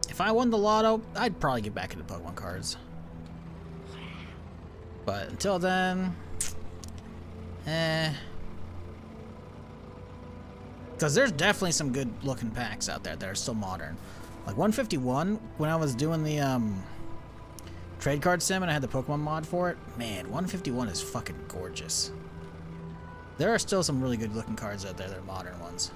If I won the lotto, I'd probably get back into Pokemon cards. But until then, because there's definitely some good looking packs out there that are still modern. Like 151, when I was doing the trade card sim and I had the Pokemon mod for it, man, 151 is fucking gorgeous. There are still some really good looking cards out there that are modern ones.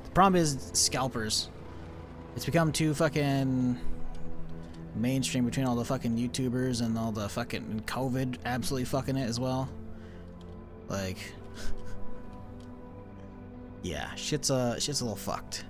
The problem is scalpers. It's become too fucking mainstream between all the fucking YouTubers and all the fucking COVID absolutely fucking it as well. Like, yeah, shit's a little fucked.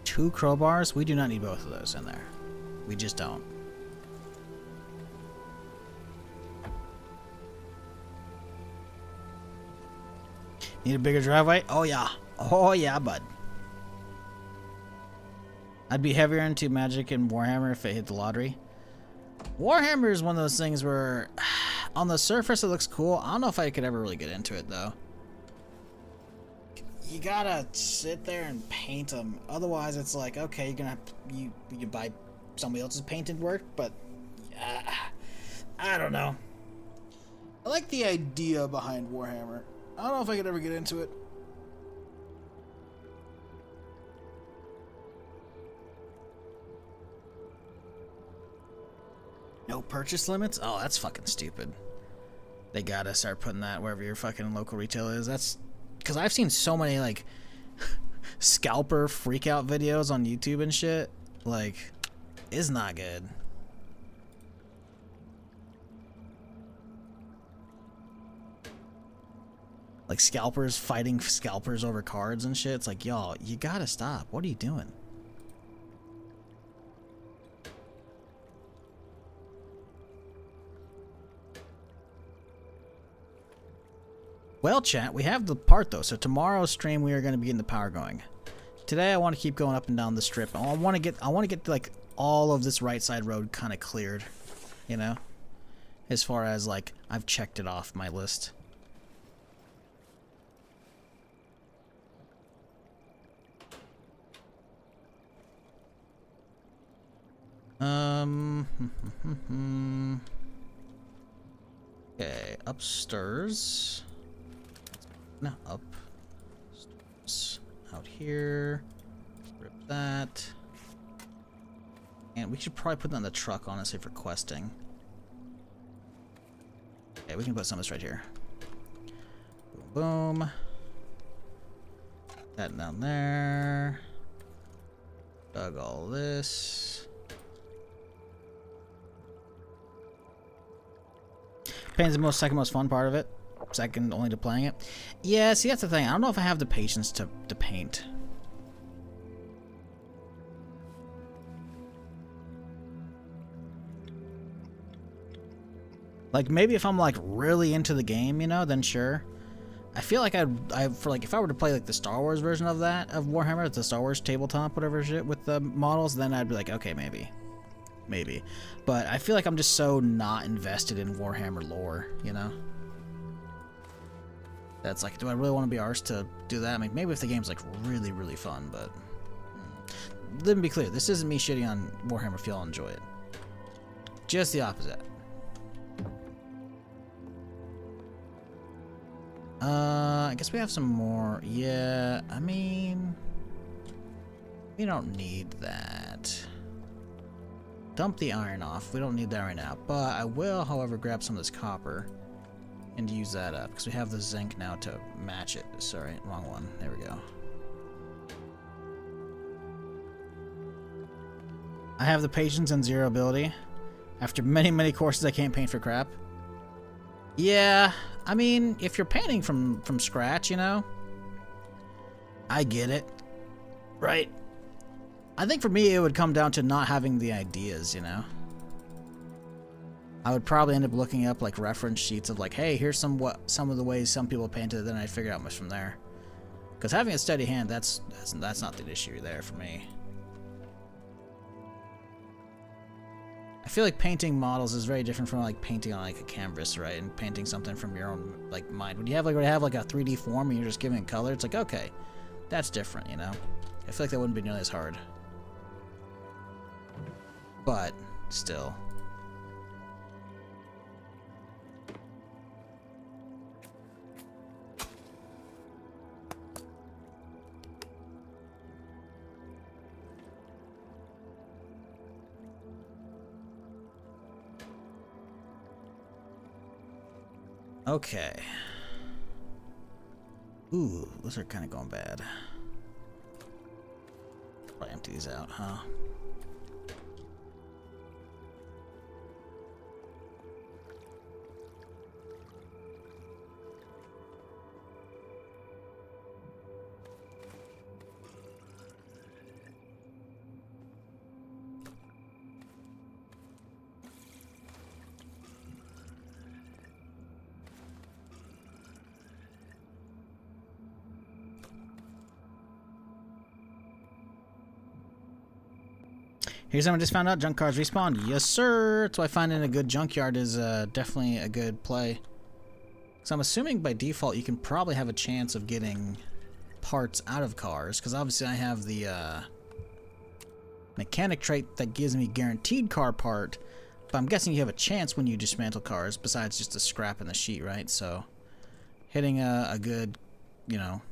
Two crowbars? We do not need both of those in there. We just don't. Need a bigger driveway? Oh yeah. Oh yeah, bud. I'd be heavier into Magic and Warhammer if it hit the lottery. Warhammer is one of those things where on the surface it looks cool. I don't know if I could ever really get into it though. You gotta sit there and paint them. Otherwise, it's like, okay, you're gonna have to, you can buy somebody else's painted work, but I don't know. I like the idea behind Warhammer. I don't know if I could ever get into it. No purchase limits? Oh, that's fucking stupid. They gotta start putting that wherever your fucking local retail is. That's because I've seen so many like scalper freakout videos on YouTube and shit. Like, it's not good. Like scalpers fighting scalpers over cards and shit. It's like, y'all, you gotta stop. What are you doing? Well, chat, we have the part though. So tomorrow's stream we are going to be getting the power going. Today I want to keep going up and down the strip. I want to get like all of this right side road kind of cleared, you know? As far as like I've checked it off my list. Okay, upstairs. No, up. Stairs. Out here. Rip that. And we should probably put that in the truck, honestly, for questing. Okay, we can put some of this right here. Boom, boom. That down there. Dug all this. Painting's the second most fun part of it. Second only to playing it. Yeah, see, that's the thing. I don't know if I have the patience to paint. Like, maybe if I'm, like, really into the game, you know, then sure. I feel like for like, if I were to play, like, the Star Wars version of that, of Warhammer, the Star Wars tabletop, whatever shit, with the models, then I'd be like, okay, maybe. Maybe. But I feel like I'm just so not invested in Warhammer lore, you know? That's like, do I really want to be arsed to do that? I mean, maybe if the game's, like, really, really fun, but... Let me be clear, this isn't me shitting on Warhammer if y'all enjoy it. Just the opposite. I guess we have some more. Yeah, I mean, we don't need that. Dump the iron off. We don't need that right now. But I will, however, grab some of this copper and use that up because we have the zinc now to match it. Sorry, wrong one. There we go. I have the patience and 0 ability. After many, many courses, I can't paint for crap. Yeah, I mean, if you're painting from scratch, you know, I get it, right? I think for me, it would come down to not having the ideas, you know? I would probably end up looking up, like, reference sheets of, like, hey, here's some of the ways some people painted it, then I'd figure out much from there. Because having a steady hand, that's not the issue there for me. I feel like painting models is very different from like painting on like a canvas, right? And painting something from your own like mind. When you have like a 3D form and you're just giving it color, it's like, okay, that's different, you know? I feel like that wouldn't be nearly as hard. But still. Okay. Ooh, those are kind of going bad. Probably empty these out, huh? Here's something I just found out. Junk cars respawn. Yes, sir. That's why finding a good junkyard is definitely a good play. So I'm assuming by default you can probably have a chance of getting parts out of cars. Because obviously I have the mechanic trait that gives me guaranteed car part. But I'm guessing you have a chance when you dismantle cars besides just the scrap in the sheet, right? So hitting a good, you know,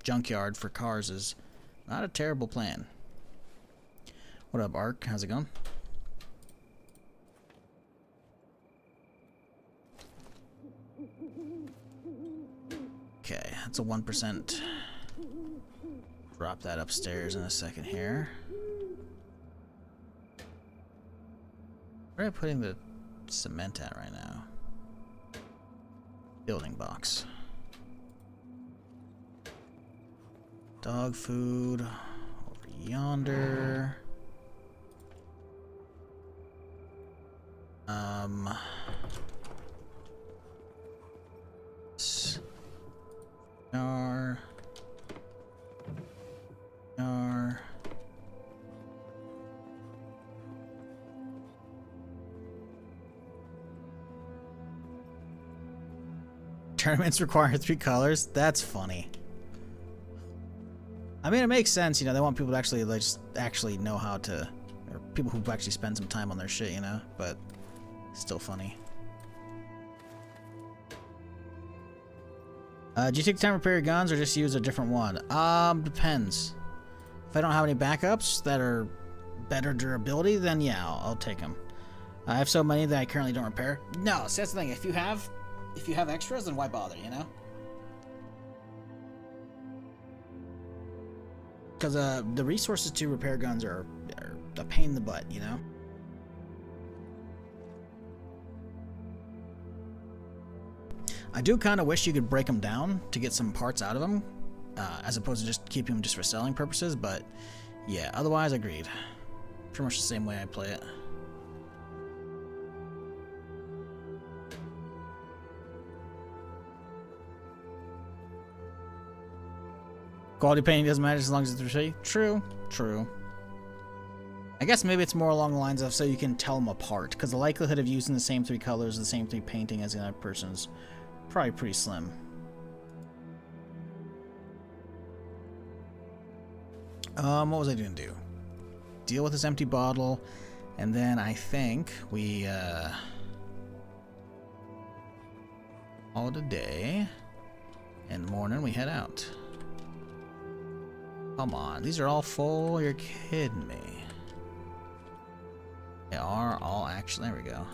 junkyard for cars is not a terrible plan. What up, Ark? How's it going? Okay, that's a 1%. Drop that upstairs in a second here. Where am I putting the cement at right now? Building box. Dog food over yonder. Jar. Tournaments require 3 colors? That's funny. I mean, it makes sense, you know, they want people to actually, like, just actually know how to, or people who actually spend some time on their shit, you know, but still funny. Do you take the time to repair your guns or just use a different one? Depends. If I don't have any backups that are better durability, then yeah, I'll take them. I have so many that I currently don't repair. No, see, that's the thing. If you have extras, then why bother, you know? Because the resources to repair guns are a pain in the butt, you know? I do kind of wish you could break them down to get some parts out of them, as opposed to just keeping them just for selling purposes, but yeah, otherwise, agreed. Pretty much the same way I play it. Quality painting doesn't matter as long as it's pretty. True, true. I guess maybe it's more along the lines of so you can tell them apart, because the likelihood of using the same 3 colors, the same 3 painting as the other person's probably pretty slim. What was I going to do? Deal with this empty bottle, and then I think we call it a day. In the morning we head out. Come on, these are all full. You're kidding me. They are all actually. There we go.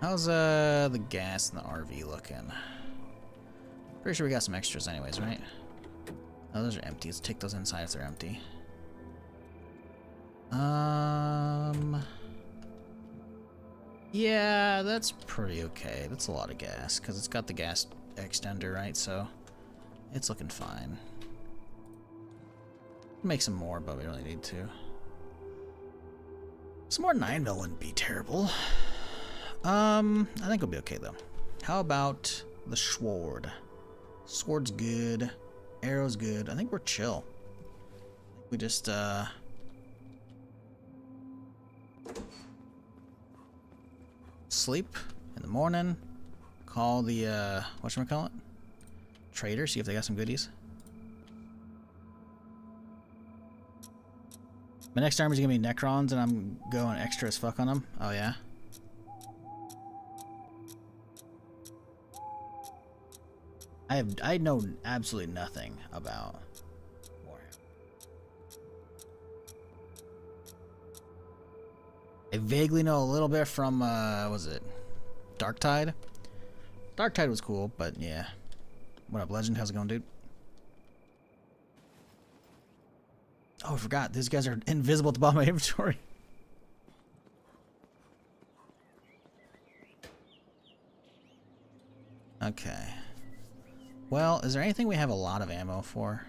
How's the gas in the RV looking? Pretty sure we got some extras anyways, right? Oh, those are empty. Let's take those inside if they're empty. Yeah, that's pretty okay. That's a lot of gas, because it's got the gas extender, right? So, it's looking fine. Make some more, but we really need to. Some more 9mm wouldn't be terrible. I think it'll be okay, though. How about the sword? Sword's good. Arrow's good. I think we're chill. We just, sleep in the morning. Call the, whatchamacallit? Trader, see if they got some goodies. My next army's gonna be Necrons, and I'm going extra as fuck on them. Oh, yeah? I know absolutely nothing about Warhammer. I vaguely know a little bit from, was it Darktide? Darktide was cool, but yeah. What up, Legend? How's it going, dude? Oh, I forgot. These guys are invisible at the bottom of my inventory. Okay. Well, is there anything we have a lot of ammo for?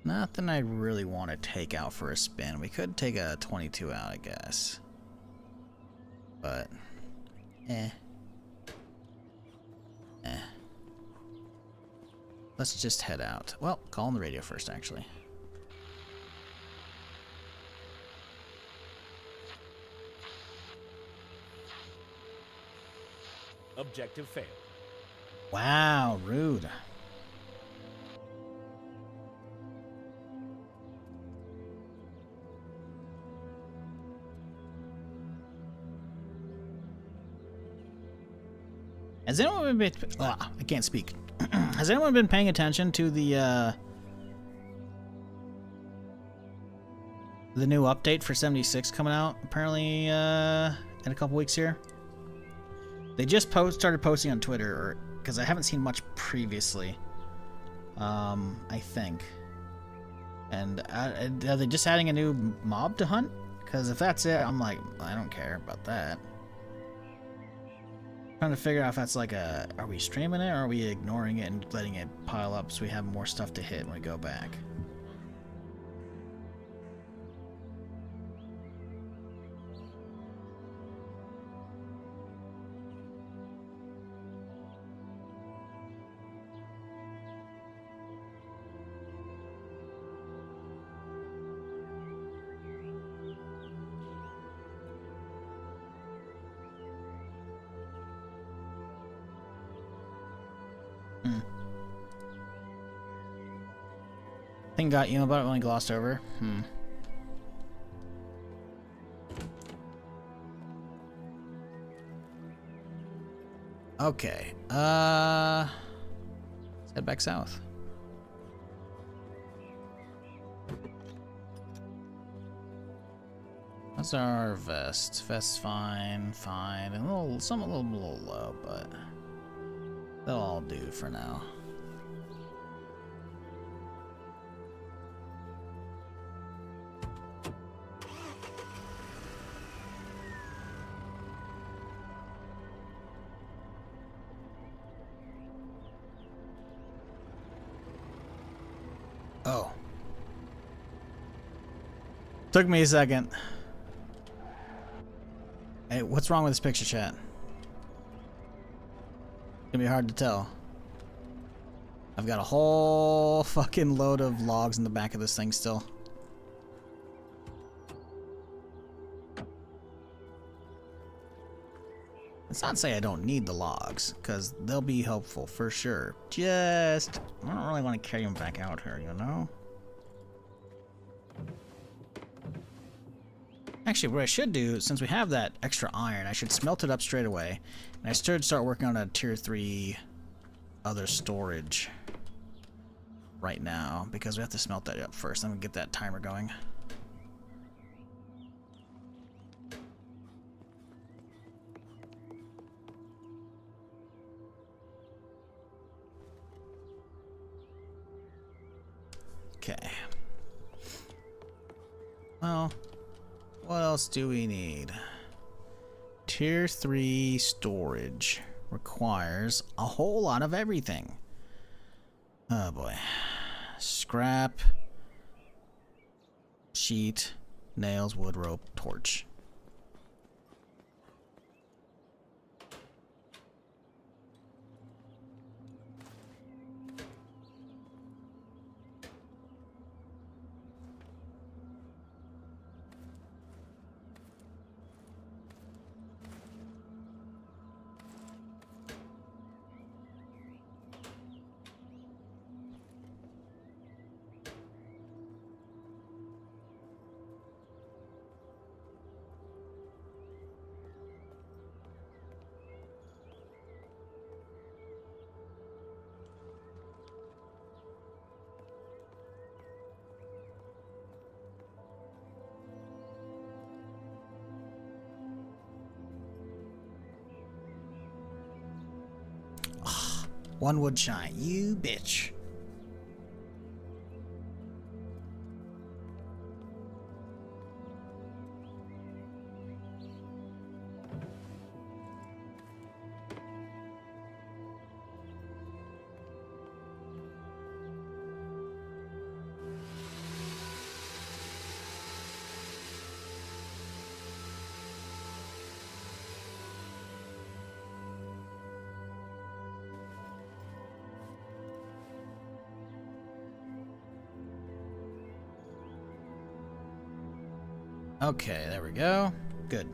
Nothing I really want to take out for a spin. We could take a 22 out, I guess. But, let's just head out. Well, call on the radio first, actually. Objective failed. Wow, rude. Has anyone been... I can't speak. Has anyone been paying attention to the new update for 76 coming out, apparently, in a couple weeks here? They just started posting on Twitter, because I haven't seen much previously, I think. And are they just adding a new mob to hunt? Because if that's it, I'm like, I don't care about that. Trying to figure out if that's like are we streaming it, or are we ignoring it and letting it pile up so we have more stuff to hit when we go back? Thing got email about it when I glossed over. Okay. head back south. How's our vest? Vest's fine, fine. And a little low, but they'll all do for now. Oh. Took me a second. Hey, what's wrong with this picture, chat? It's gonna be hard to tell. I've got a whole fucking load of logs in the back of this thing still. Let's not say I don't need the logs, because they'll be helpful for sure. Just, I don't really want to carry them back out here, you know? Actually, what I should do, since we have that extra iron, I should smelt it up straight away. And I should start working on a tier 3 other storage right now, because we have to smelt that up first. I'm going to get that timer going. Okay. Well, what else do we need? Tier 3 storage requires a whole lot of everything. Oh boy. Scrap, sheet, nails, wood, rope, torch. One wood shy, you bitch. Okay, there we go. Good.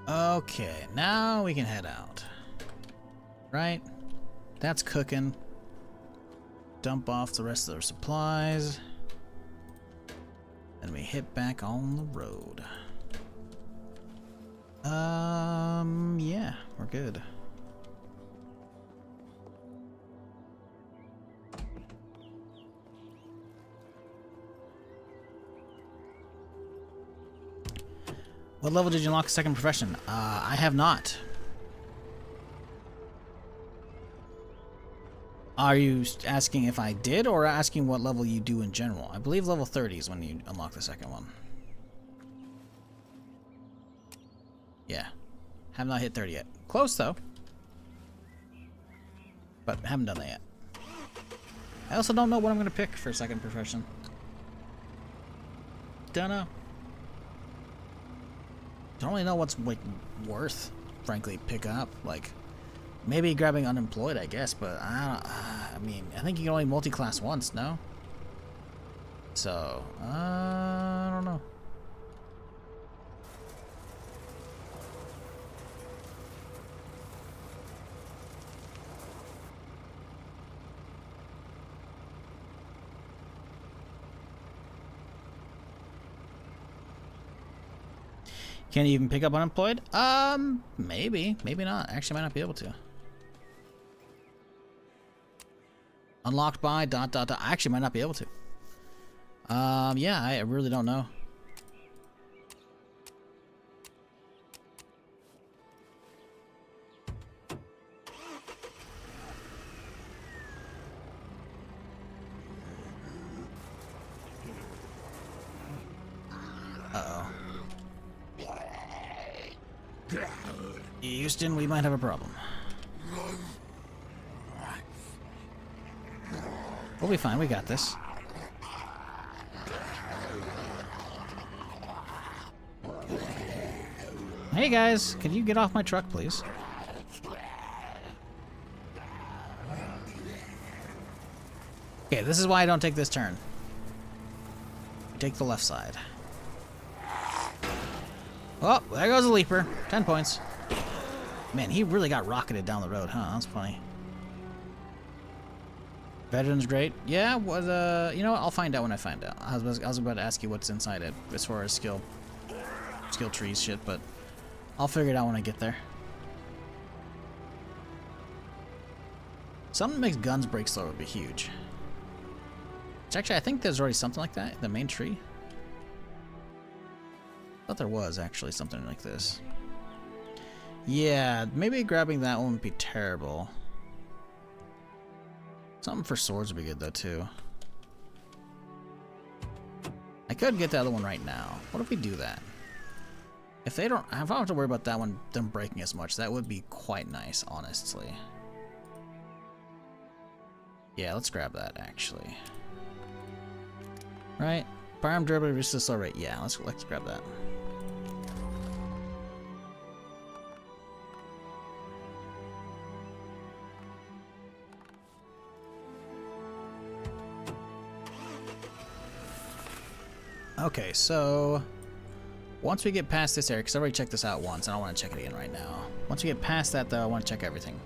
Okay, now we can head out. Right? That's cooking. Dump off the rest of their supplies. And we hit back on the road. Yeah, we're good. What level did you unlock a second profession? I have not. Are you asking if I did, or asking what level you do in general? I believe level 30 is when you unlock the second one. Yeah. Have not hit 30 yet. Close, though. But haven't done that yet. I also don't know what I'm going to pick for second profession. Don't know. Don't really know what's, like, worth, frankly, pick up. Like, maybe grabbing unemployed, I guess, but I mean, I think you can only multi-class once, no? So, I don't know. Can you even pick up unemployed? Maybe. Maybe not. Actually, might not be able to. Unlocked by ... I actually might not be able to. Yeah, I really don't know. Uh-oh. Houston, we might have a problem. We'll be fine, we got this. Hey guys, can you get off my truck, please? Okay, this is why I don't take this turn. Take the left side. Oh, there goes a leaper. 10 points. Man, he really got rocketed down the road, huh? That's funny. Veteran's great. Yeah, was you know what? I'll find out when I find out. I was about to ask you what's inside it as far as skill trees shit, but I'll figure it out when I get there. Something that makes guns break slow would be huge. Which actually, I think there's already something like that in the main tree. I thought there was actually something like this. Yeah, maybe grabbing that one would be terrible. Something for swords would be good though too. I could get the other one right now. What if we do that? If I don't have to worry about that one, them breaking as much, that would be quite nice, honestly. Yeah, let's grab that actually. Right? Firearm durability resist slow rate. Yeah, let's grab that. Okay, so once we get past this area, because I already checked this out once, I don't want to check it again right now. Once we get past that, though, I want to check everything.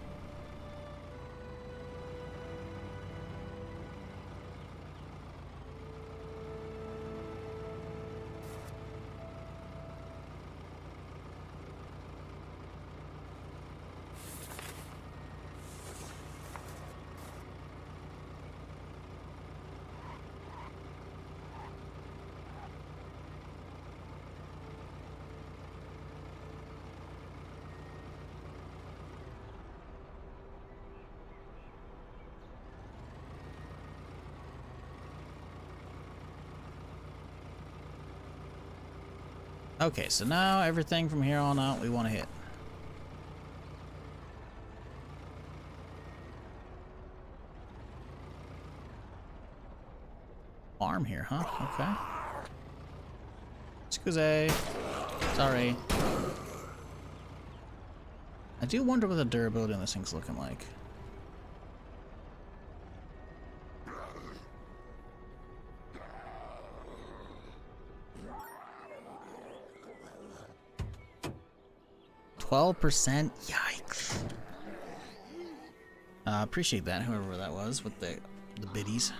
Okay, so now everything from here on out we want to hit. Farm here, huh? Okay. Excuse. Sorry. I do wonder what the durability on this thing's looking like. %? Yikes. Appreciate that, whoever that was with the biddies.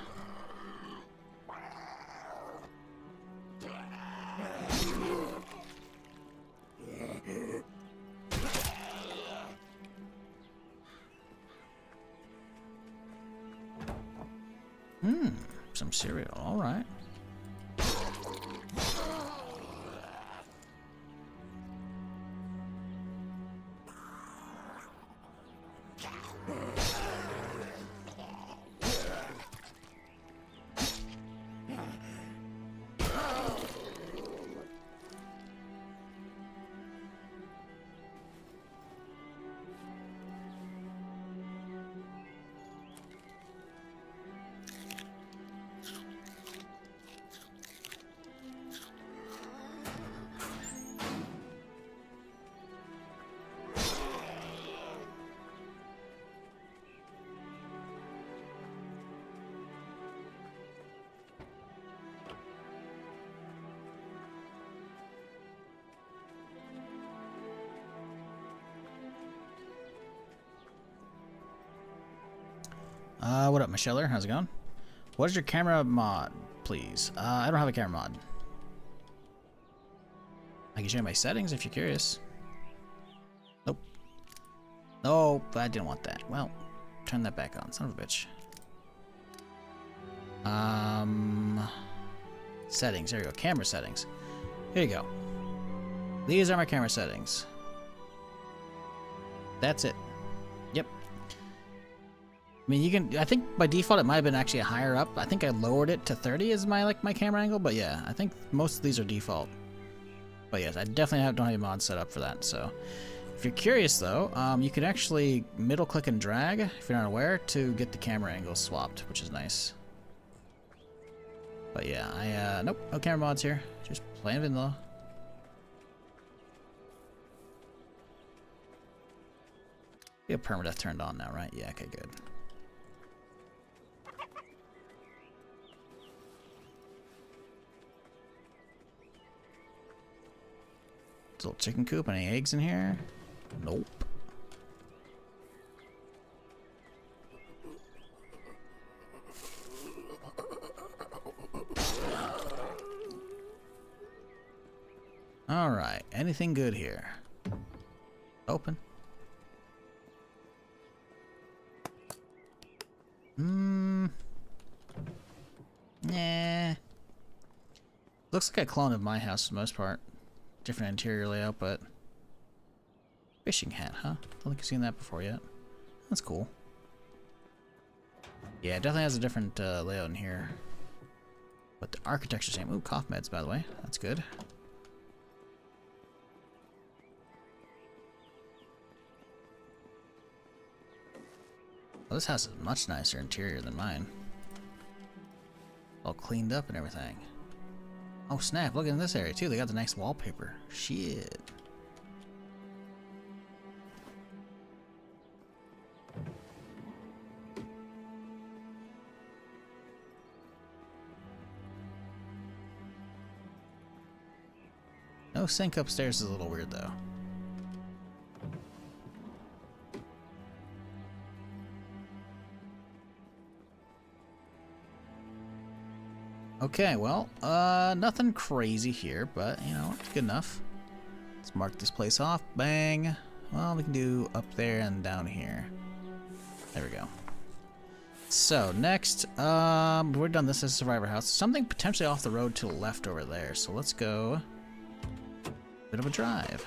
Some cereal, alright. What up, Micheller? How's it going? What is your camera mod, please? I don't have a camera mod. I can show you my settings if you're curious. Nope. Nope, I didn't want that. Well, turn that back on, son of a bitch. Settings, there you go, camera settings. Here you go. These are my camera settings. That's it. Yep. I mean, you can, I think by default it might have been actually higher up. I think I lowered it to 30 as my camera angle, but yeah, I think most of these are default. But yes, I definitely don't have a mod set up for that, so. If you're curious though, you can actually middle click and drag, if you're not aware, to get the camera angle swapped, which is nice. But yeah, nope, no camera mods here. Just playing vanilla. We have Permadeath turned on now, right? Yeah, okay, good. Little chicken coop. Any eggs in here? Nope. Alright, anything good here? Open. Nah. Looks like a clone of my house for the most part. Different interior layout, but... Fishing hat, huh? Don't think I've seen that before yet. That's cool. Yeah, it definitely has a different layout in here. But the architecture's same. Ooh, cough meds, by the way. That's good. Well, this house is much nicer interior than mine. All cleaned up and everything. Oh snap, look in this area too. They got the nice wallpaper. Shit. No sink upstairs is a little weird though. Okay, well, nothing crazy here, but, you know, it's good enough. Let's mark this place off. Bang. Well, we can do up there and down here. There we go. So, next, we're done this as a survivor house. Something potentially off the road to the left over there. So let's go. Bit of a drive.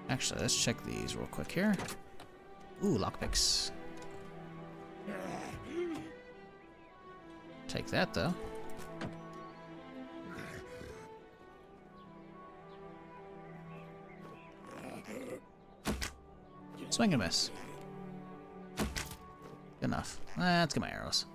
Actually, let's check these real quick here. Ooh, lockpicks. Take that, though. Swing and miss. Good enough. Let's get my arrows.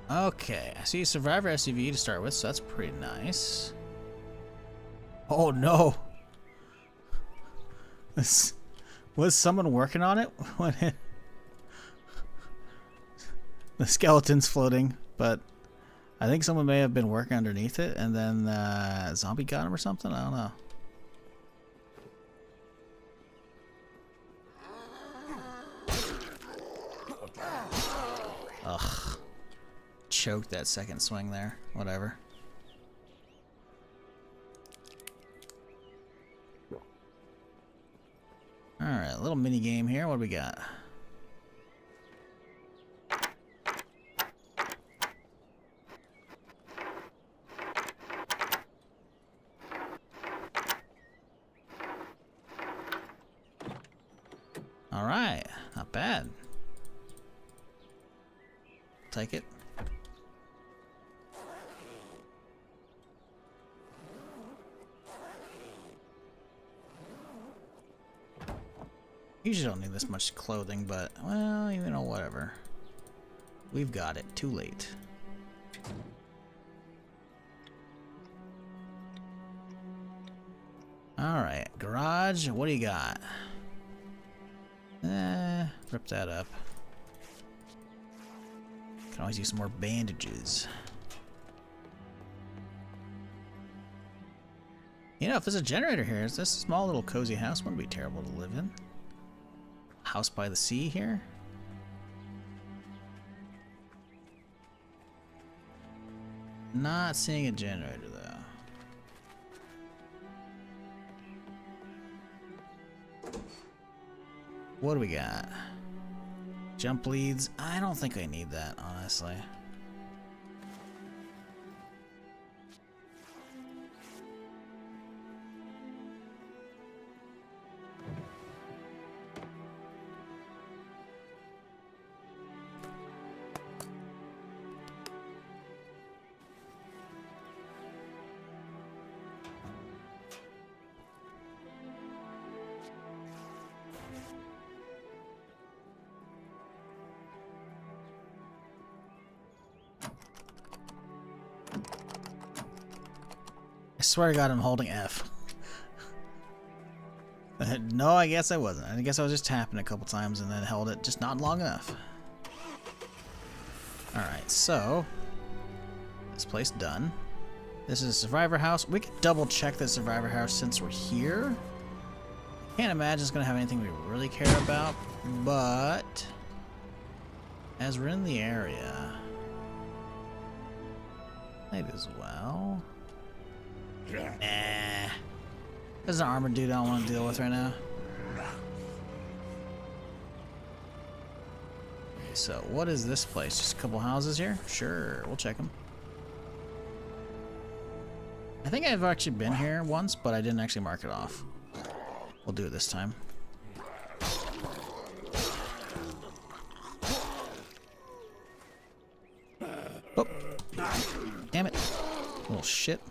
Okay, I see a Survivor SUV to start with, so that's pretty nice. Oh no! Was someone working on it? The skeleton's floating, but I think someone may have been working underneath it, and then a zombie got him or something? I don't know. Ugh. Choked that second swing there. Whatever. Alright, a little mini game here. What do we got? Alright, not bad. take it. Usually don't need this much clothing, but, well, you know, whatever. We've got it. Too late. Alright, garage, what do you got? Rip that up. Can always use some more bandages. You know, if there's a generator here, this small little cozy house wouldn't be terrible to live in. House by the sea here. Not seeing a generator though. What do we got? Jump leads. I don't think I need that, honestly. I swear to God, I'm holding F. No, I guess I wasn't. I guess I was just tapping a couple times and then held it, just not long enough. Alright, so this place done. This is a survivor house. We could double check the survivor house since we're here. Can't imagine it's gonna have anything we really care about, but as we're in the area, might as well. Nah. There's an armored dude I don't want to deal with right now. So, what is this place? Just a couple houses here? Sure, we'll check them. I think I've actually been here once, but I didn't actually mark it off. We'll do it this time. Oh. Damn it. Little shit.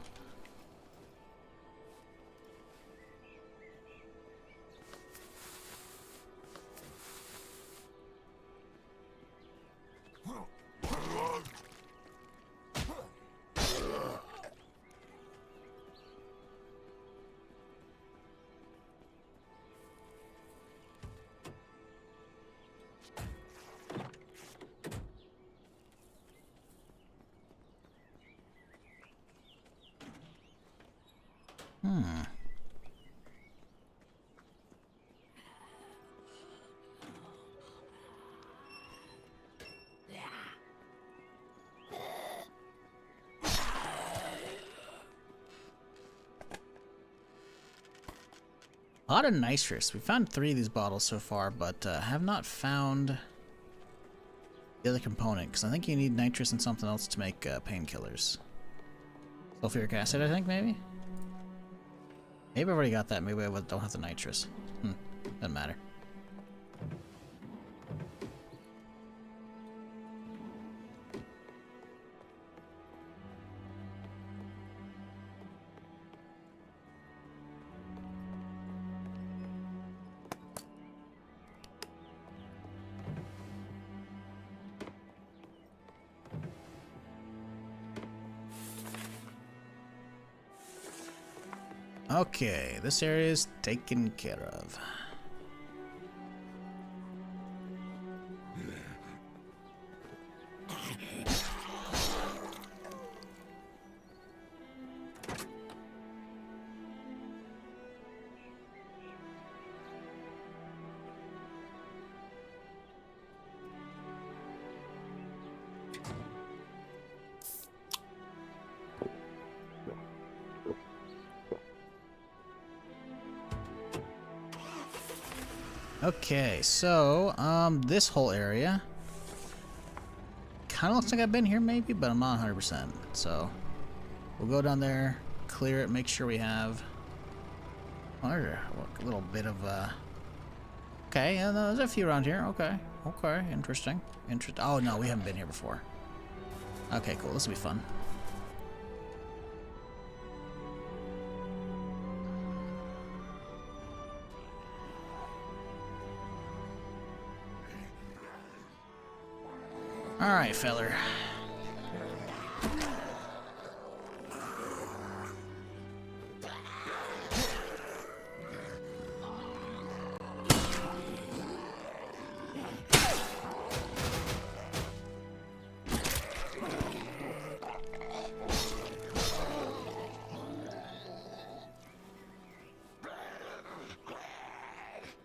A lot of nitrous. We found 3 of these bottles so far, but have not found the other component, because I think you need nitrous and something else to make painkillers. Sulfuric acid, I think, maybe? Maybe I've already got that. Maybe I don't have the nitrous. Doesn't matter. Okay, this area is taken care of. Okay, so, this whole area kind of looks like I've been here maybe, but I'm not 100%. So, we'll go down there, clear it, make sure we have a little bit of, okay, there's a few around here. Okay, interesting. Oh, no, we haven't been here before. Okay, cool. This will be fun. Alright, feller.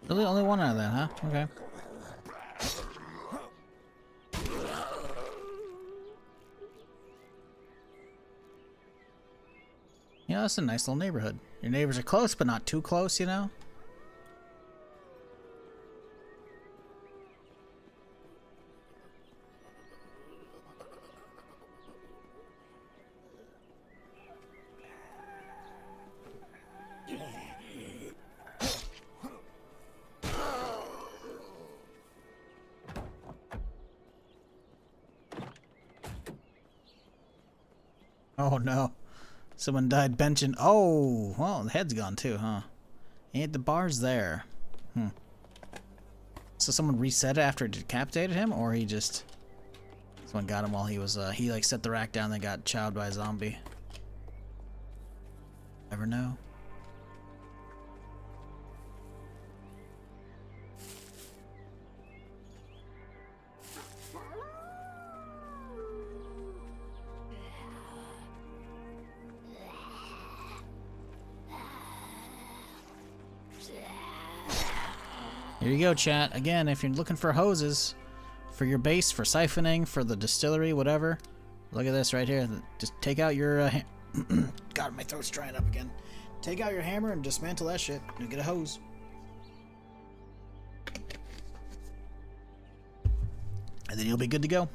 Really, only one out of that, huh? Okay. You know, it's a nice little neighborhood. Your neighbors are close, but not too close, you know? Oh no. Someone died benching. Oh, well, the head's gone too, huh? Ain't the bar's there. So someone reset it after it decapitated him, or he just... Someone got him while he was, he like set the rack down and then got chowed by a zombie. Never know. Here you go, chat. Again, if you're looking for hoses for your base, for siphoning, for the distillery, whatever, look at this right here. Just take out your... God, my throat's drying up again. Take out your hammer and dismantle that shit. You'll get a hose. And then you'll be good to go.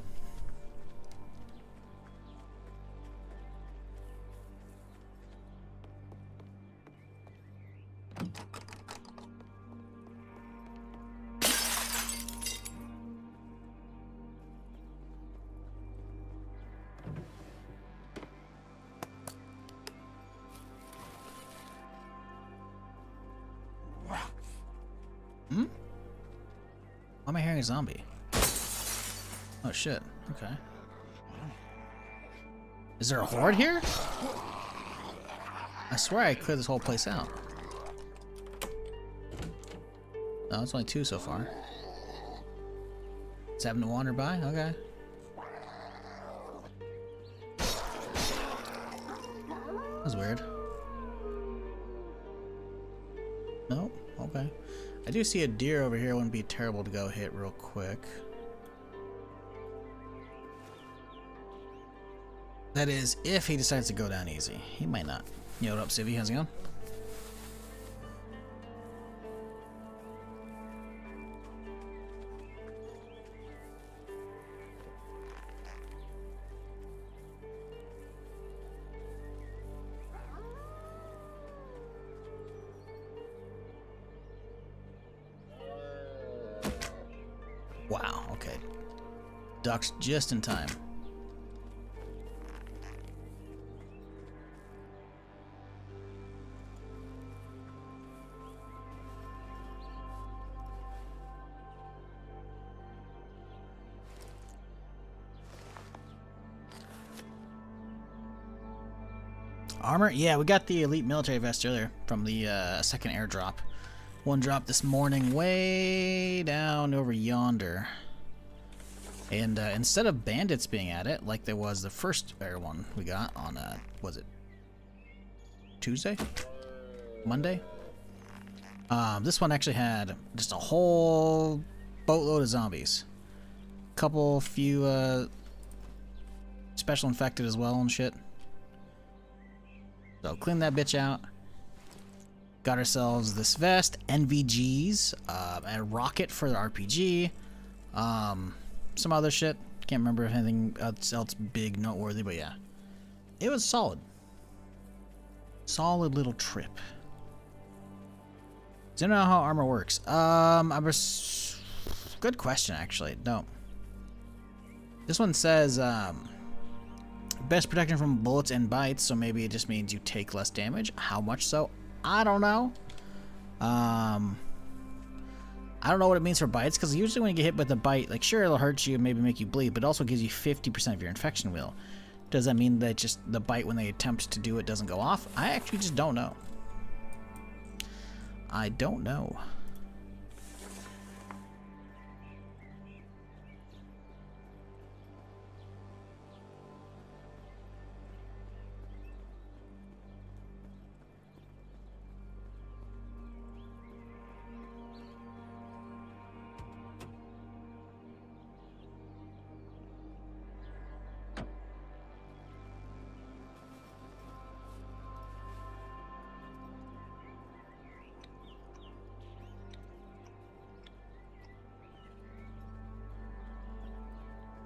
Why am I hearing a zombie? Oh shit, okay. Is there a horde here? I swear I cleared this whole place out. No, it's only 2 so far. It's having to wander by? Okay. That was weird. Nope, okay. I do see a deer over here. It wouldn't be terrible to go hit real quick. That is, if he decides to go down easy. He might not. Yo, what up, Civvy? How's it going? Wow, okay. Ducks just in time. Armor? Yeah, we got the elite military vest earlier from the second airdrop. One dropped this morning way down over yonder. And instead of bandits being at it, like there was the first air one we got on, was it Tuesday? Monday? This one actually had just a whole boatload of zombies. Few special infected as well and shit. So clean that bitch out. Got ourselves this vest, NVGs, a rocket for the RPG, some other shit. Can't remember if anything else big, noteworthy, but yeah. It was solid. Solid little trip. Don't know how armor works. Good question, actually. No. This one says, Best protection from bullets and bites, so maybe it just means you take less damage. How much so? I don't know. I don't know what it means for bites, because usually when you get hit with a bite, like, sure, it'll hurt you and maybe make you bleed, but it also gives you 50% of your infection wheel. Does that mean that just the bite when they attempt to do it doesn't go off? I actually just don't know. I don't know.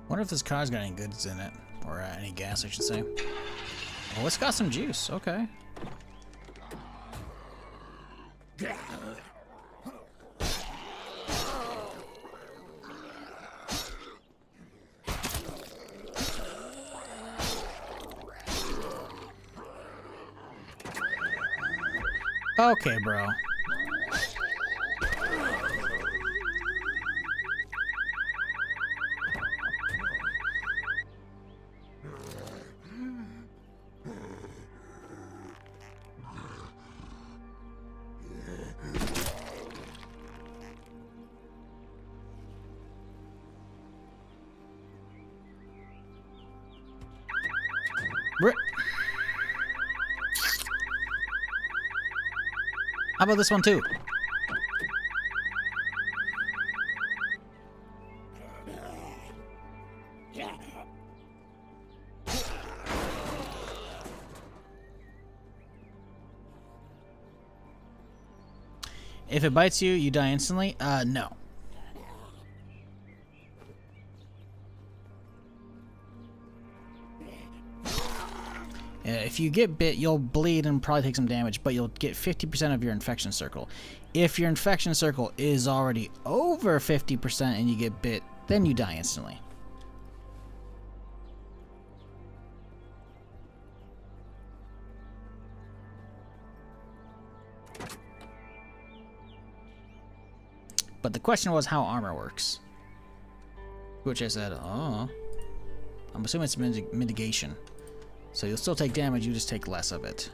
Wonder if this car's got any goods in it, or any gas, I should say. Oh, it's got some juice. Okay. Okay, bro. How about this one too? If it bites you, you die instantly? No. If you get bit, you'll bleed and probably take some damage, but you'll get 50% of your infection circle. If your infection circle is already over 50% and you get bit, then you die instantly. But the question was how armor works. Which I said, oh. I'm assuming it's mitigation. So you'll still take damage, you just take less of it.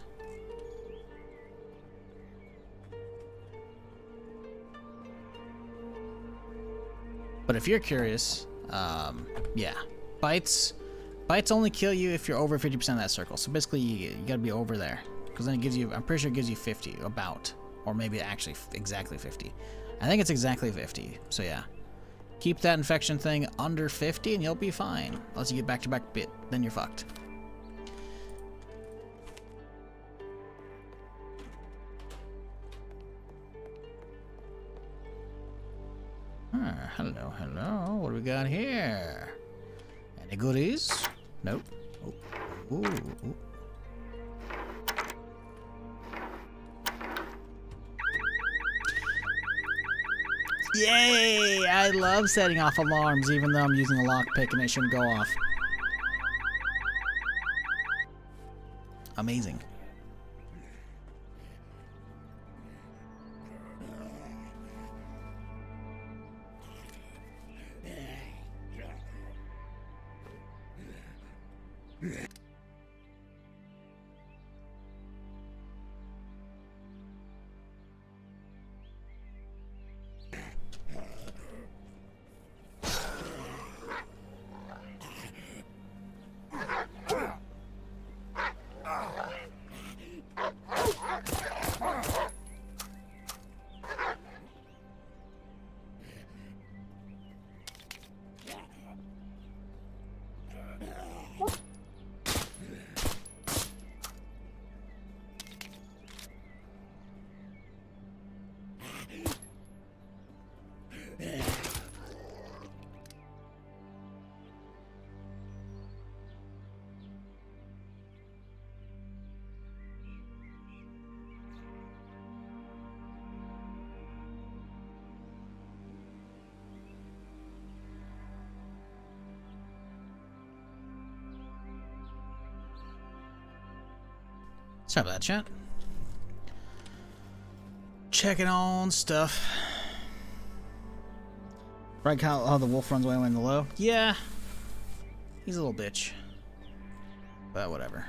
But if you're curious, yeah. Bites only kill you if you're over 50% of that circle. So basically you gotta be over there. Because then it gives you, I'm pretty sure it gives you 50, about. Or maybe actually exactly 50. I think it's exactly 50, so yeah. Keep that infection thing under 50 and you'll be fine. Unless you get back-to-back bit, then you're fucked. Hello, hello. What do we got here? Any goodies? Nope. Oh. Ooh, ooh. Yay! I love setting off alarms even though I'm using a lockpick and it shouldn't go off. Amazing. Sorry about that, chat. Checking on stuff. Right, how the wolf runs away when the low? Yeah. He's a little bitch. But whatever.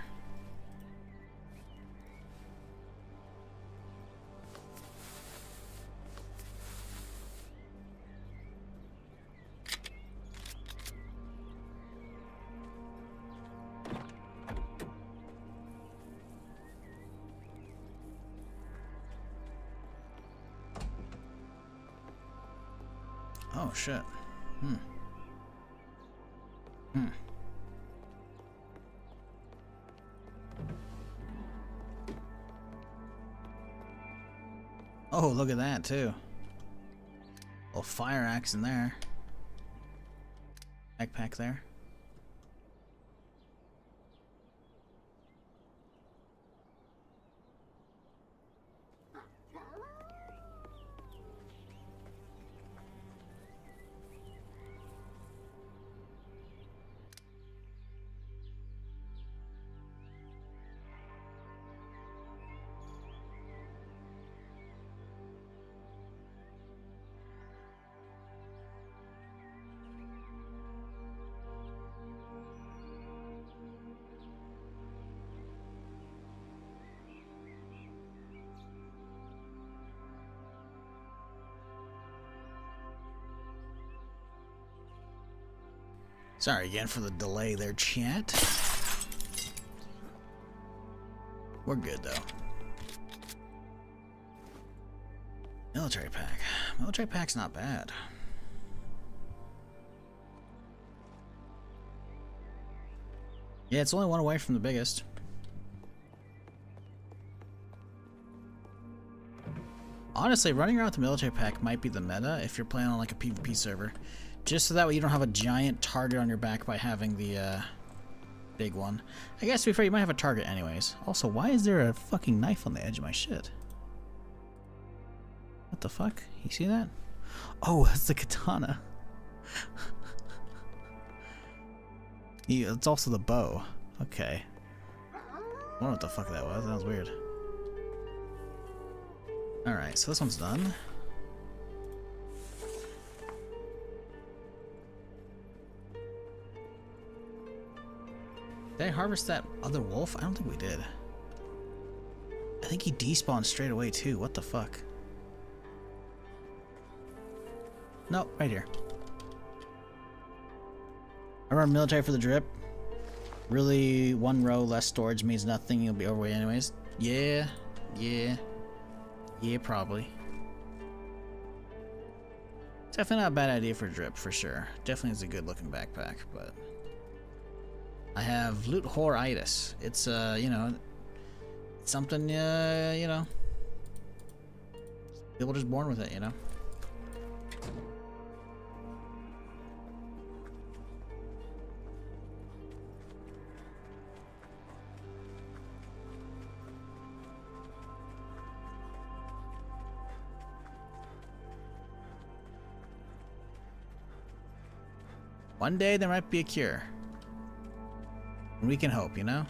Oh shit. Oh, look at that too. Little fire axe in there. Backpack there. Sorry again for the delay there, chat. We're good though. Military pack. Military pack's not bad. Yeah, it's only one away from the biggest. Honestly, running around with the military pack might be the meta if you're playing on like a PvP server. Just so that way you don't have a giant target on your back by having the big one. I guess to be fair, you might have a target anyways. Also, why is there a fucking knife on the edge of my shit? What the fuck? You see that? Oh, that's the katana. Yeah, it's also the bow. Okay. I don't know what the fuck that was. That was weird. Alright, so this one's done. Did I harvest that other wolf? I don't think we did. I think he despawned straight away too. What the fuck? Nope, right here. I run military for the drip. Really, one row less storage means nothing. You'll be overweight anyways. Yeah, probably. Definitely not a bad idea for drip, for sure. Definitely is a good looking backpack, but... I have loot whore-itis. It's, you know, something, you know, people are just born with it, you know? One day there might be a cure. We can hope, you know?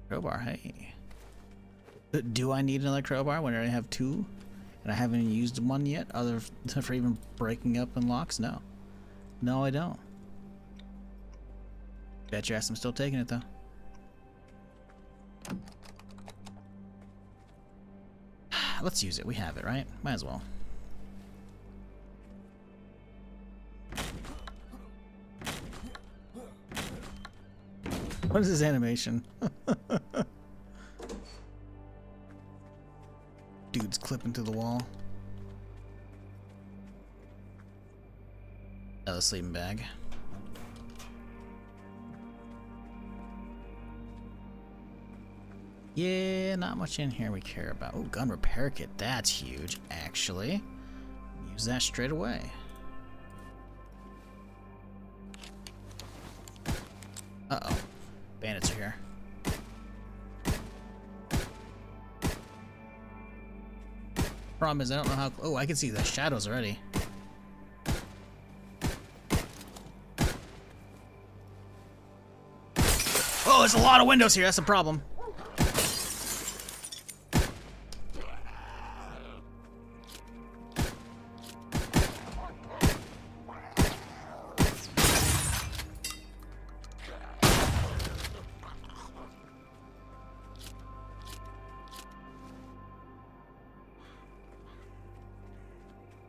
Crowbar, hey. Do I need another crowbar when I already have two? And I haven't used one yet, other for even breaking up unlocks? No. No, I don't. Bet your ass I'm still taking it, though. Let's use it. We have it, right? Might as well. What is this animation? Dude's clipping to the wall. Another sleeping bag. Yeah, not much in here we care about. Oh, gun repair kit. That's huge, actually. Use that straight away. Uh-oh. Bandits are here. Problem is, I don't know how... Oh, I can see the shadows already. Oh, there's a lot of windows here. That's the problem.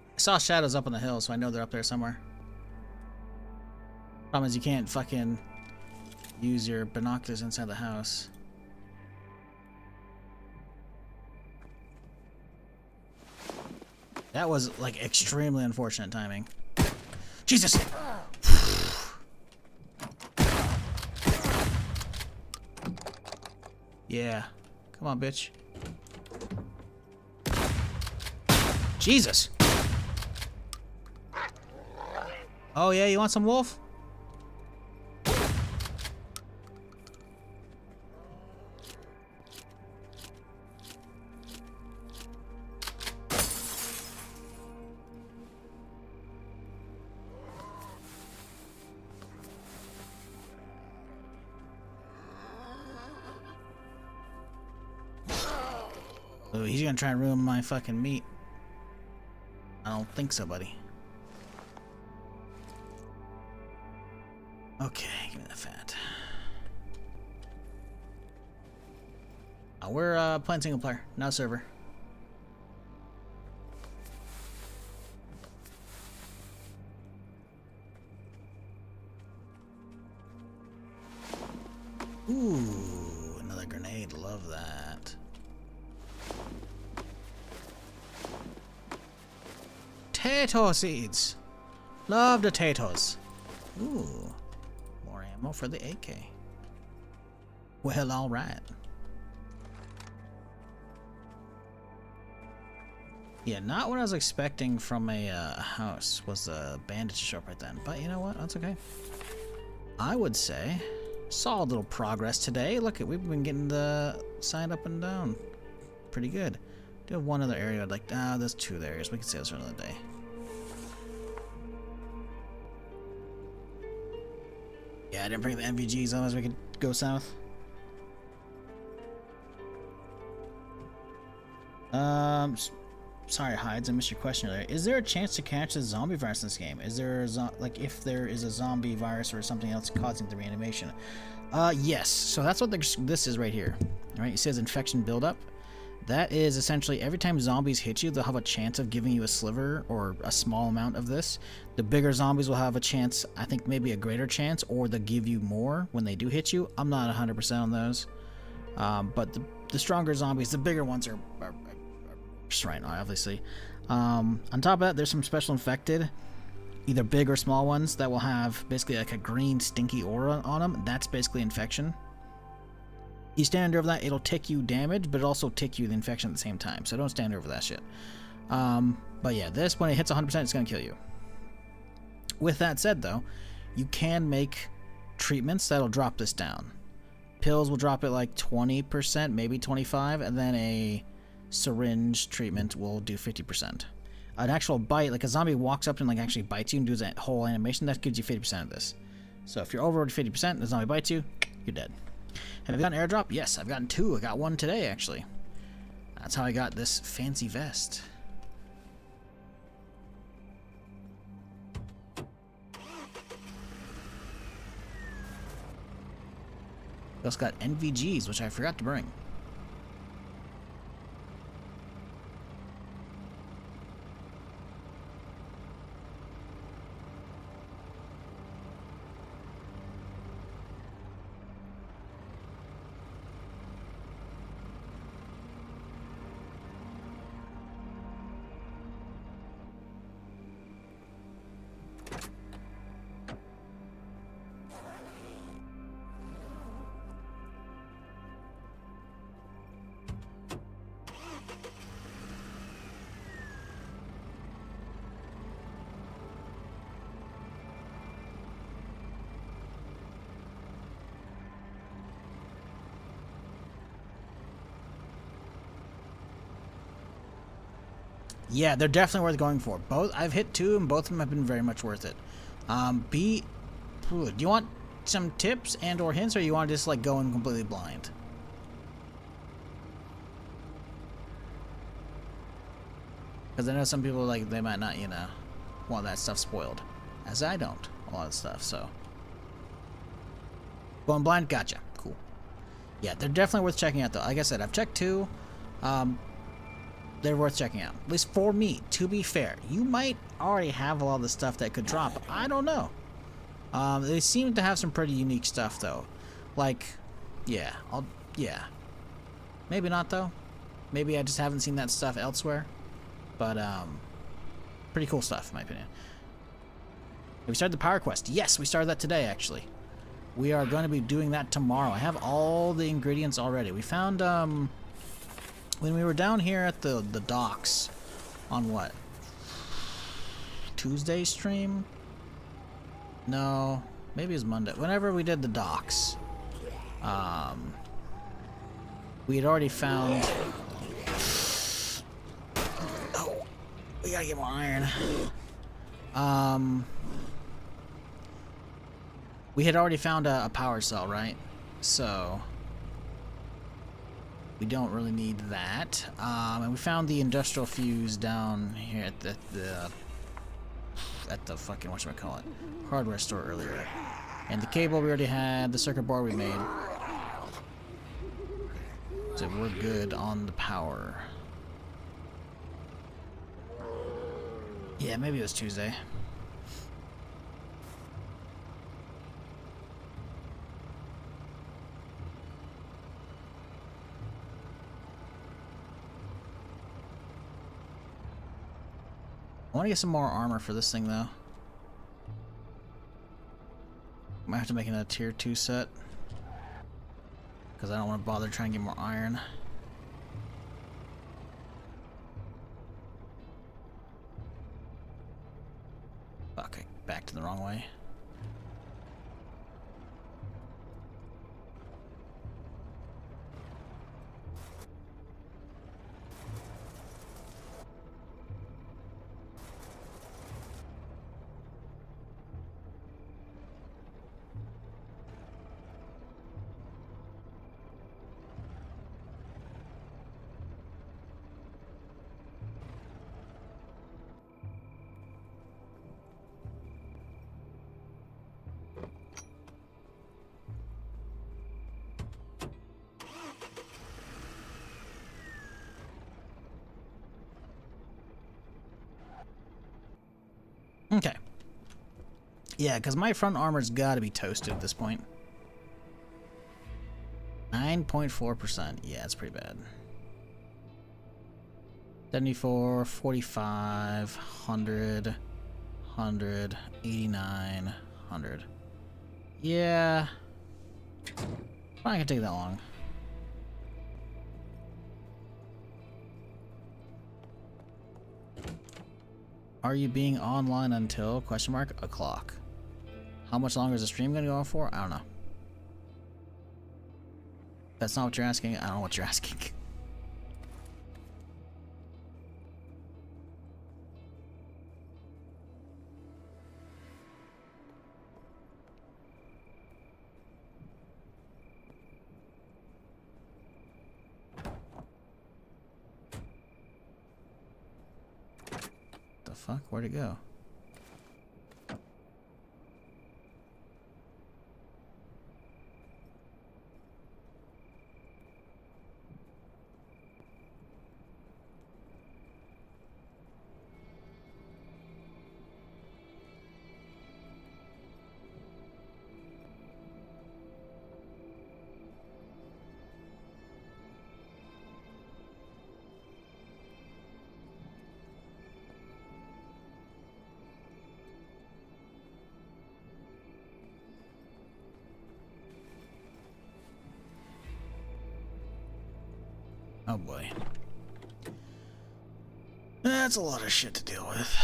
I saw shadows up on the hill, so I know they're up there somewhere. Problem is, you can't fucking use your binoculars inside the house. That was, like, extremely unfortunate timing. Jesus! Yeah. Come on, bitch. Jesus! Oh, yeah, you want some wolf? Oh, he's gonna try and ruin my fucking meat. I don't think so, buddy. Okay, give me that fat. We're playing single player, not server. Ooh, another grenade. Love that. Tato seeds. Love the taters. Ooh. More ammo for the AK. Well, alright. Yeah, not what I was expecting from a house was a bandage to show up right then. But you know what? That's okay. I would say solid little progress today. Look, we've been getting the side up and down. Pretty good. Do have one other area I'd like. There's two areas. We can save this for another day. Yeah, I didn't bring the MVGs, otherwise we could go south. Sorry, Hides, I missed your question earlier. Is there a chance to catch the zombie virus in this game? Is there a like if there is a zombie virus or something else causing the reanimation? Yes. So that's what this is right here. All right, it says infection buildup. That is essentially every time zombies hit you, they'll have a chance of giving you a sliver or a small amount of this. The bigger zombies will have a chance, I think maybe a greater chance, or they'll give you more when they do hit you. I'm not 100% on those. But the stronger zombies, the bigger ones are right now, obviously. On top of that, there's some special infected, either big or small ones, that will have basically like a green stinky aura on them. That's basically infection. You stand over that, it'll tick you damage, but it also tick you the infection at the same time. So don't stand over that shit. But yeah, this, when it hits 100%, it's going to kill you. With that said, though, you can make treatments that'll drop this down. Pills will drop it like 20%, maybe 25%, and then a syringe treatment will do 50%. An actual bite, like a zombie walks up and like actually bites you and does that whole animation, that gives you 50% of this. So if you're over 50%, the zombie bites you, you're dead. Have I gotten an airdrop? Yes, I've gotten 2. I got 1 today, actually. That's how I got this fancy vest. I also got NVGs, which I forgot to bring. Yeah, they're definitely worth going for. Both I've hit 2, and both of them have been very much worth it. Do you want some tips and or hints, or you want to just like go in completely blind? Because I know some people like they might not, you know, want that stuff spoiled, as I don't a lot of stuff. So going blind, gotcha, cool. Yeah, they're definitely worth checking out though. Like I said, I've checked 2. They're worth checking out, at least for me. To be fair, you might already have a lot of the stuff that could drop. I don't know. They seem to have some pretty unique stuff though. Like, yeah, yeah. Maybe not though. Maybe I just haven't seen that stuff elsewhere. But pretty cool stuff in my opinion. Have we started the Power Quest? Yes, we started that today actually. We are going to be doing that tomorrow. I have all the ingredients already. We found when we were down here at the docks on what? Tuesday stream? No, maybe it was Monday. Whenever we did the docks, we had already found. Oh, we gotta get more iron. We had already found a power cell, right? So we don't really need that. And we found the industrial fuse down here at the fucking whatchamacallit, hardware store earlier. And the cable we already had, the circuit board we made. So we're good on the power. Yeah, maybe it was Tuesday. I want to get some more armor for this thing, though. Might have to make it a tier 2 set. Because I don't want to bother trying to get more iron. Okay, back to the wrong way. Okay. Yeah, because my front armor's got to be toasted at this point. 9.4%. Yeah, it's pretty bad. 74, 45, 100, 100, 89, 100. Yeah. Probably not gonna take that long. Are you being online until $o'clock? How much longer is the stream gonna go on for? I don't know. That's not what you're asking. I don't know what you're asking. The fuck? Where'd it go? Oh boy. That's a lot of shit to deal with.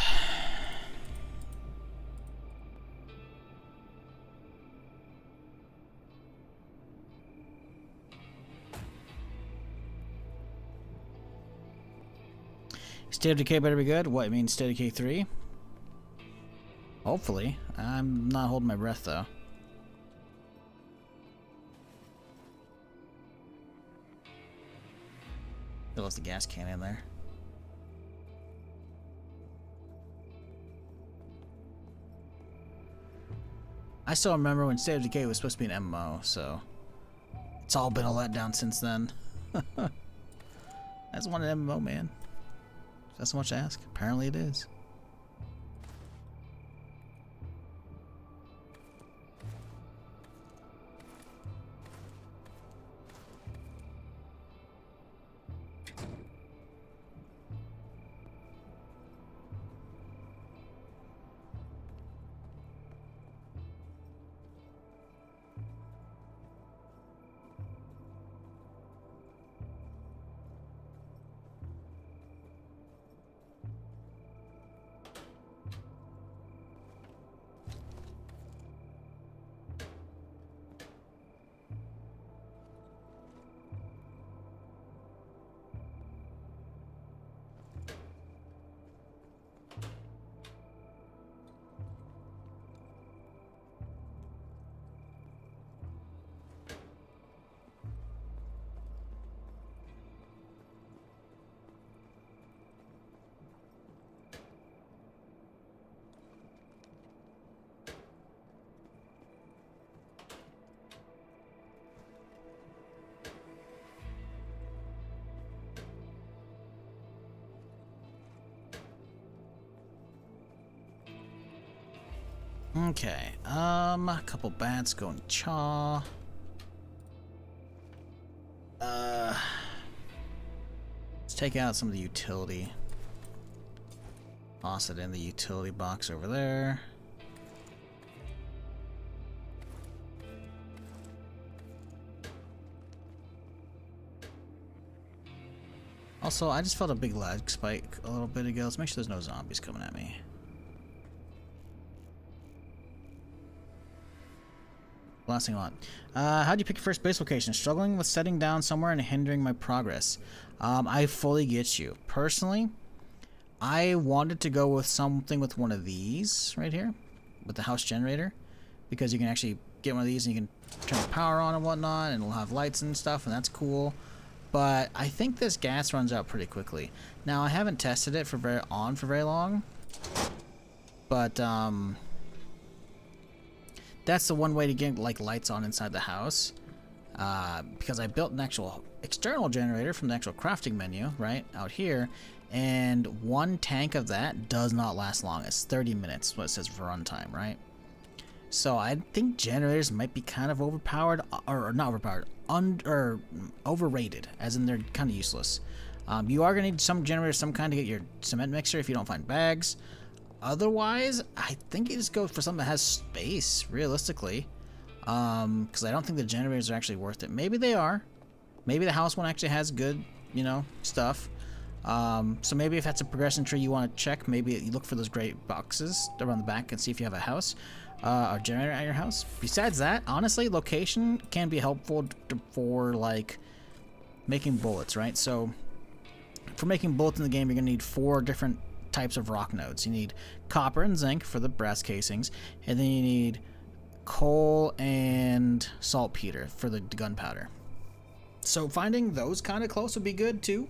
State of Decay better be good. What, you mean State of Decay 3? Hopefully. I'm not holding my breath though. Still has the gas can in there. I still remember when State of Decay was supposed to be an MMO, so it's all been a letdown since then. I just want an MMO, man. That's so much to ask. Apparently it is. Okay, a couple bats going chaw. Let's take out some of the utility. Toss it in the utility box over there. Also, I just felt a big lag spike a little bit ago. Let's make sure there's no zombies coming at me. Last thing on. How do you pick your first base location? Struggling with setting down somewhere and hindering my progress. I fully get you. Personally, I wanted to go with something with one of these right here, with the house generator, because you can actually get one of these and you can turn the power on and whatnot, and it'll have lights and stuff, and that's cool. But I think this gas runs out pretty quickly. Now I haven't tested it for very long, but that's the one way to get like lights on inside the house, because I built an actual external generator from the actual crafting menu right out here, and one tank of that does not last long. It's 30 minutes, what it says for runtime, right? So I think generators might be kind of overpowered, or not overpowered, or overrated, as in they're kind of useless. You are going to need some generators, some kind, to get your cement mixer if you don't find bags. Otherwise, I think you just go for something that has space, realistically. Because I don't think the generators are actually worth it. Maybe they are. Maybe the house one actually has good, you know, stuff. So maybe if that's a progression tree you want to check, maybe you look for those great boxes around the back and see if you have a house, or generator at your house. Besides that, honestly, location can be helpful for, like, making bullets, right? So, for making bullets in the game, you're going to need 4 different types of rock nodes. You need copper and zinc for the brass casings, and then you need coal and saltpeter for the gunpowder. So finding those kind of close would be good too.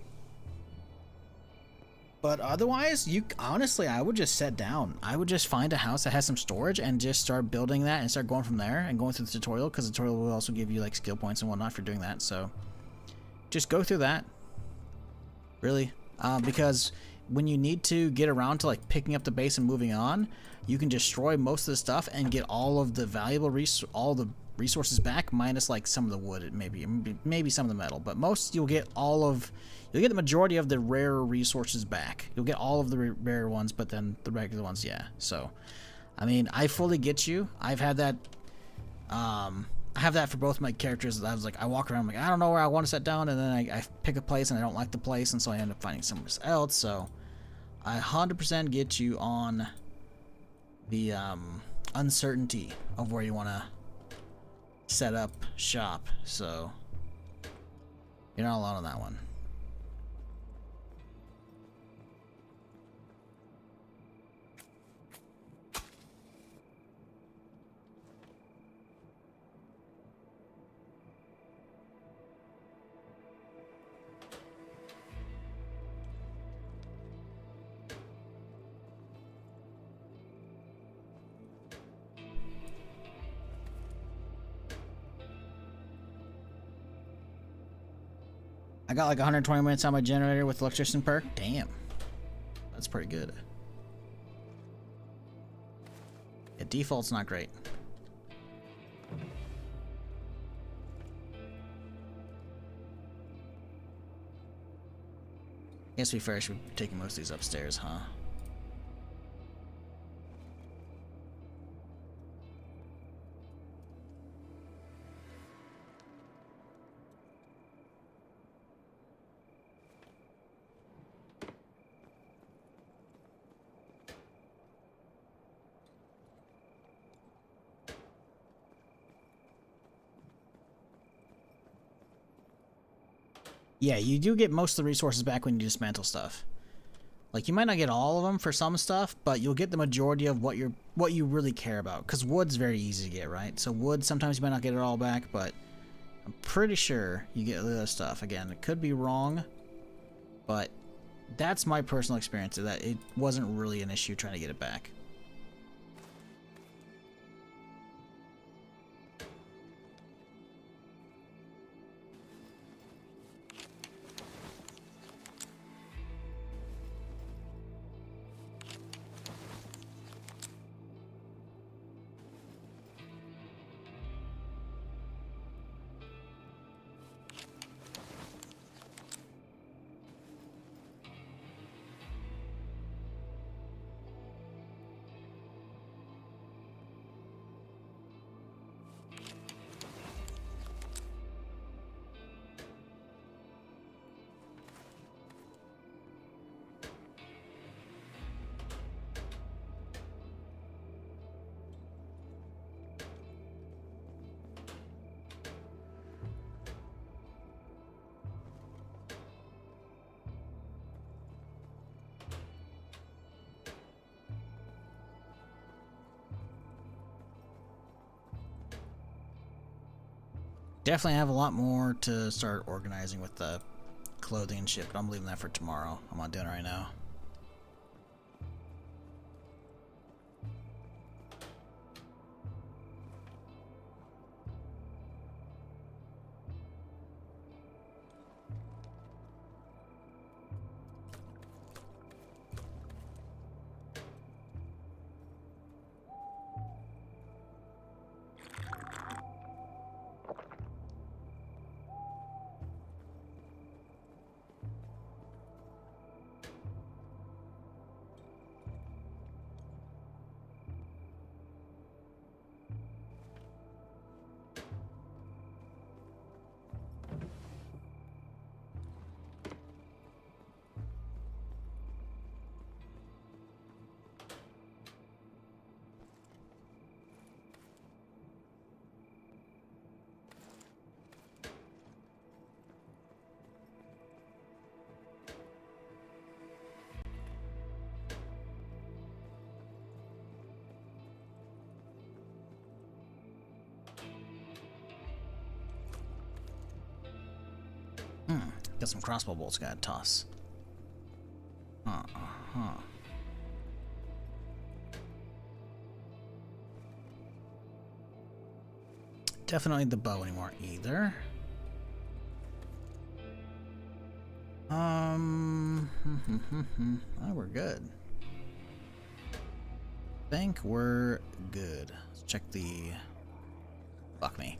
But otherwise, honestly, I would just set down. I would just find a house that has some storage and just start building that and start going from there and going through the tutorial, because the tutorial will also give you like skill points and whatnot for doing that. So just go through that, really, because when you need to get around to like picking up the base and moving on, you can destroy most of the stuff and get all of the valuable resources back, minus like some of the wood, maybe some of the metal, but most you'll get the majority of the rare resources back. You'll get all of the rare ones, but then the regular ones, yeah. So, I mean, I fully get you. I've had that. I have that for both my characters. I was like, I walk around, I'm like, I don't know where I want to set down, and then I pick a place and I don't like the place, and so I end up finding somewhere else. So I 100% get you on the uncertainty of where you want to set up shop. So you're not alone on that one. I got like 120 minutes on my generator with electrician perk. Damn. That's pretty good. Yeah, default's not great. Guess to be fair, I should be taking most of these upstairs, huh? Yeah, you do get most of the resources back when you dismantle stuff. Like, you might not get all of them for some stuff, but you'll get the majority of what you really care about. Because wood's very easy to get, right? So wood, sometimes you might not get it all back, but I'm pretty sure you get the other stuff. Again, it could be wrong, but that's my personal experience, that it wasn't really an issue trying to get it back. Definitely have a lot more to start organizing with the clothing and shit, but I'm leaving that for tomorrow. I'm not doing it right now. Got some crossbow bolts, gotta toss. Definitely the bow anymore either. Oh, we're good. Think we're good. Let's check the. Fuck me.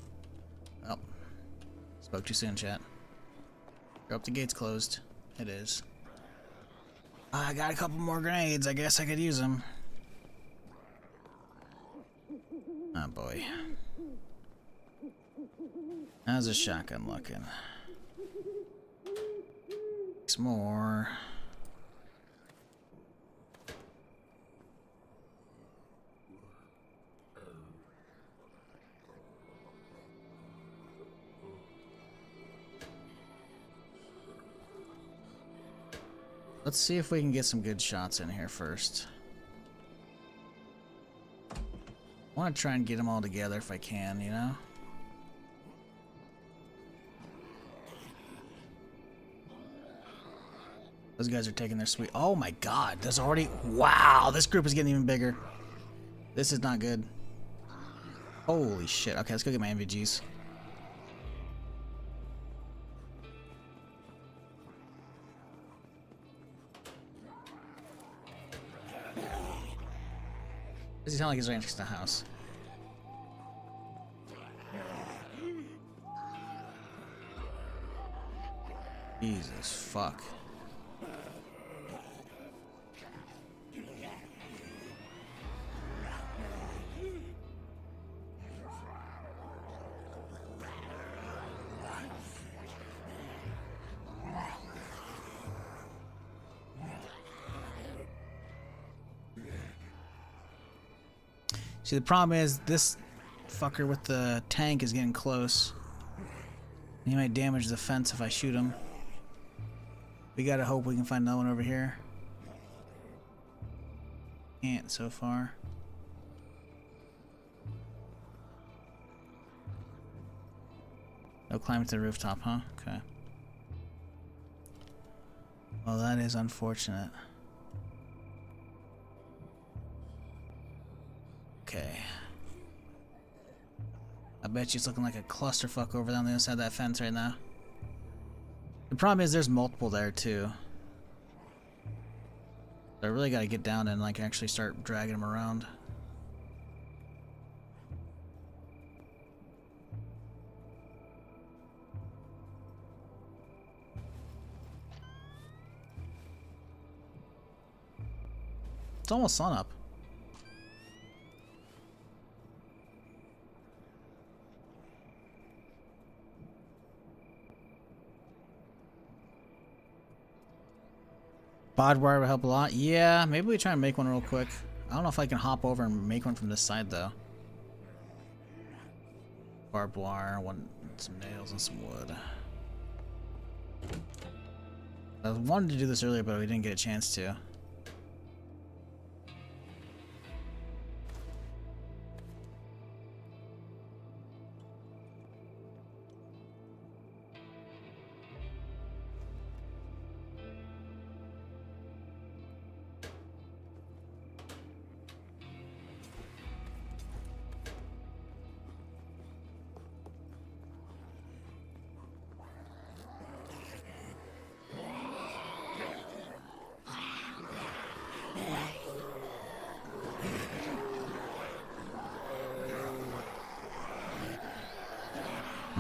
Oh, spoke too soon, chat. Hope the gate's closed. It is. I got a couple more grenades. I guess I could use them. Oh boy. How's a shotgun looking? Some more. Let's see if we can get some good shots in here first. I want to try and get them all together if I can, you know? Those guys are taking their sweet. Oh my god, there's already. Wow, this group is getting even bigger. This is not good. Holy shit. Okay, let's go get my MVGs. Does he sound like he's right next to the house? Jesus fuck. See, the problem is this fucker with the tank is getting close. He might damage the fence if I shoot him. We gotta hope we can find another one over here. Can't so far. No climbing to the rooftop, huh? Okay. Well, that is unfortunate. Okay. I bet you it's looking like a clusterfuck over there on the other side of that fence right now. The problem is there's multiple there too. So I really gotta get down and like actually start dragging them around. It's almost sun up. Barbed wire would help a lot. Yeah, maybe we try and make one real quick. I don't know if I can hop over and make one from this side though. Barbed wire, some nails and some wood. I wanted to do this earlier, but we didn't get a chance to.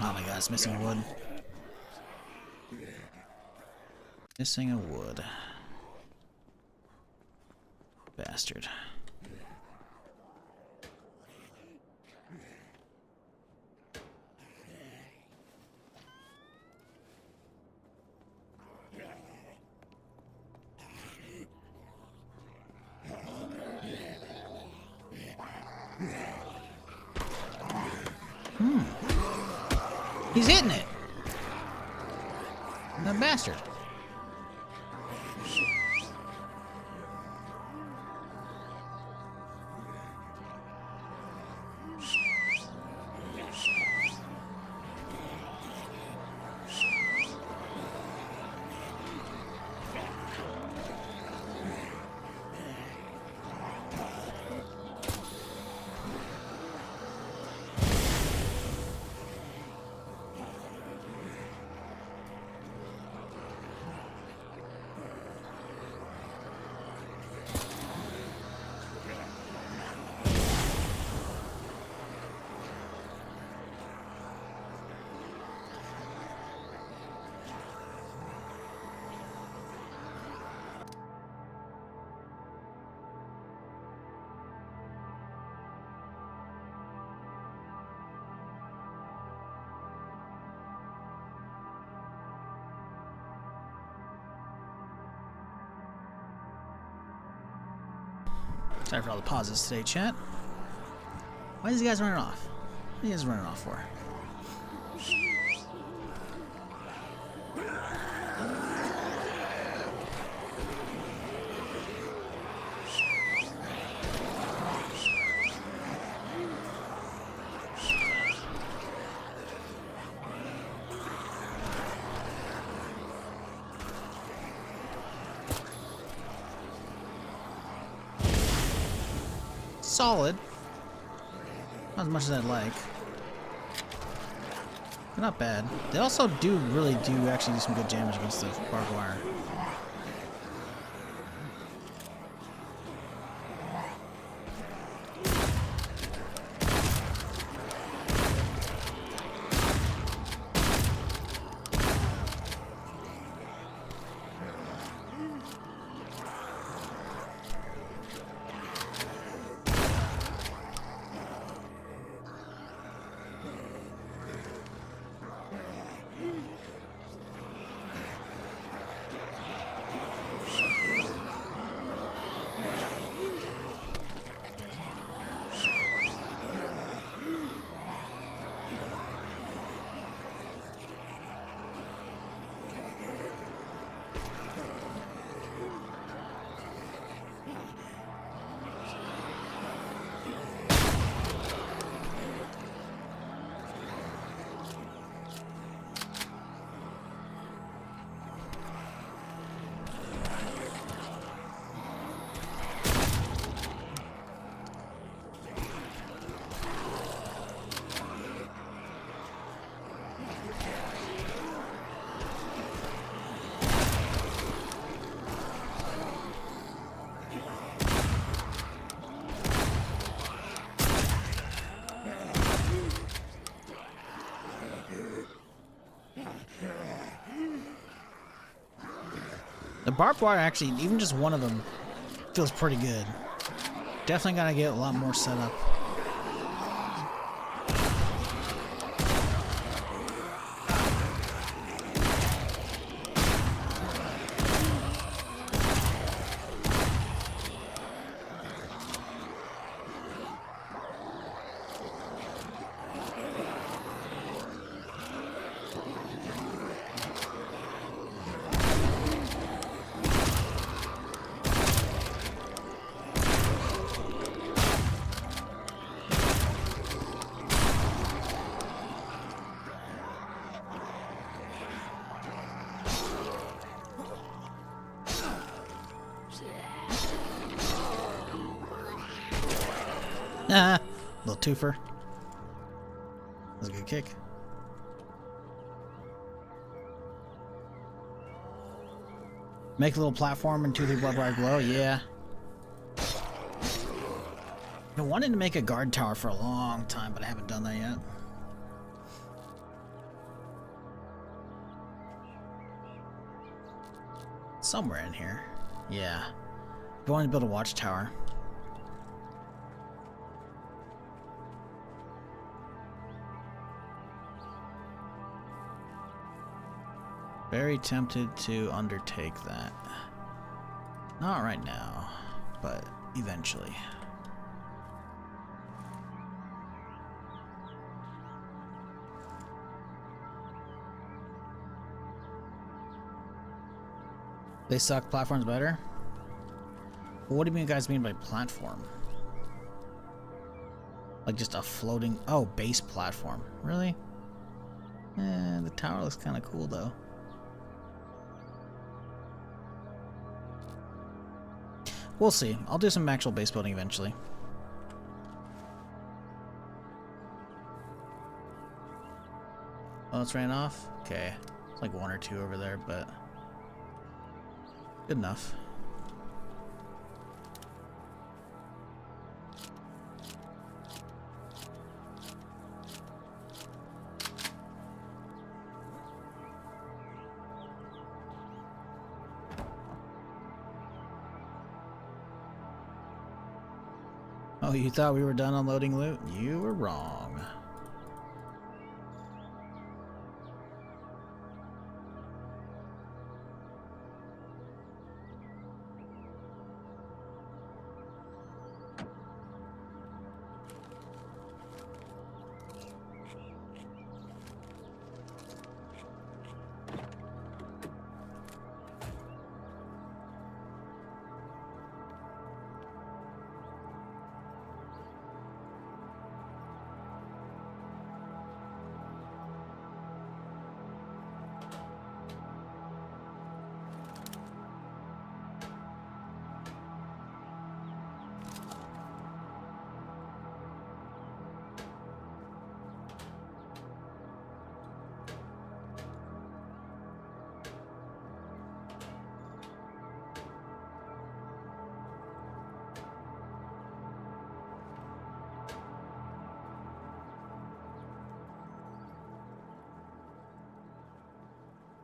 Oh my god, it's missing a wood. Missing a wood. Bastard. He's hitting it! That bastard. Sorry for all the pauses today, chat. Why are these guys running off? What are you guys running off for? Solid. Not as much as I'd like. But not bad. They also really do actually do some good damage against the barbed wire. The barbed wire, actually, even just one of them feels pretty good. Definitely gotta get a lot more set up. Ah, little twofer. That was a good kick. Make a little platform and 2-3 barbed wire glow, yeah. I've been wanting to make a guard tower for a long time, but I haven't done that yet. Somewhere in here. Yeah. I wanted to build a watchtower. Very tempted to undertake that. Not right now, but eventually. They suck, platforms better? Well, what do you guys mean by platform? Like just a floating... Oh, base platform. Really? The tower looks kind of cool though. We'll see. I'll do some actual base building eventually. Oh, it's ran off? Okay. It's like 1 or 2 over there, but... good enough. Oh, you thought we were done unloading loot? You were wrong.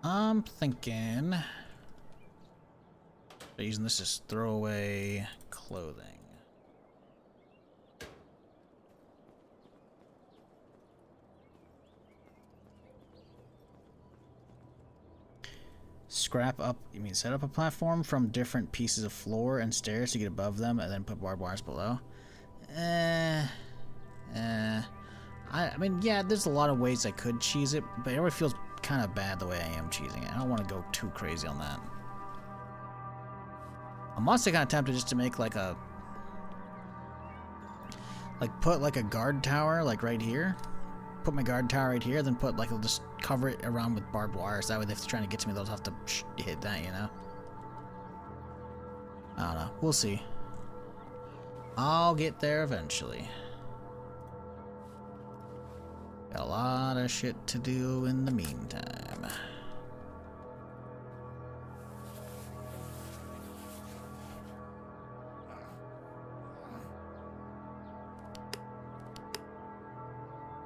I'm thinking using this as throwaway clothing. Scrap up, you mean set up a platform from different pieces of floor and stairs to get above them and then put barbed wires below? I mean, yeah, there's a lot of ways I could cheese it, but it already feels kind of bad the way I am cheesing it. I don't want to go too crazy on that. I'm also kind of tempted just to make like a... put like a guard tower like right here. Put my guard tower right here, then put like, I'll just cover it around with barbed wire, so that way if they're trying to get to me, they'll have to hit that, you know? I don't know. We'll see. I'll get there eventually. Got a lot of shit to do in the meantime.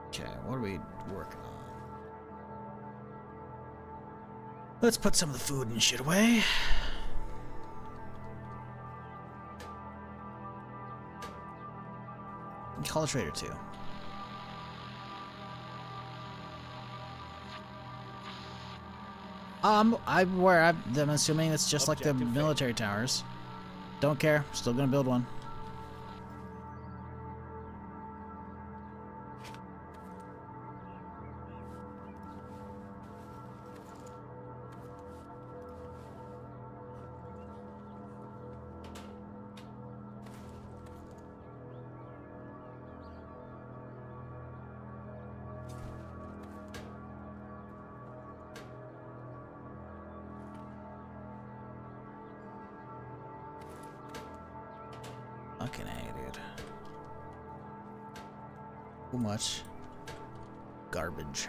Okay, what are we working on? Let's put some of the food and shit away. Call a trader too. I'm assuming it's just like the military towers. Don't care. Still gonna build one. Fucking A, dude. Too much garbage.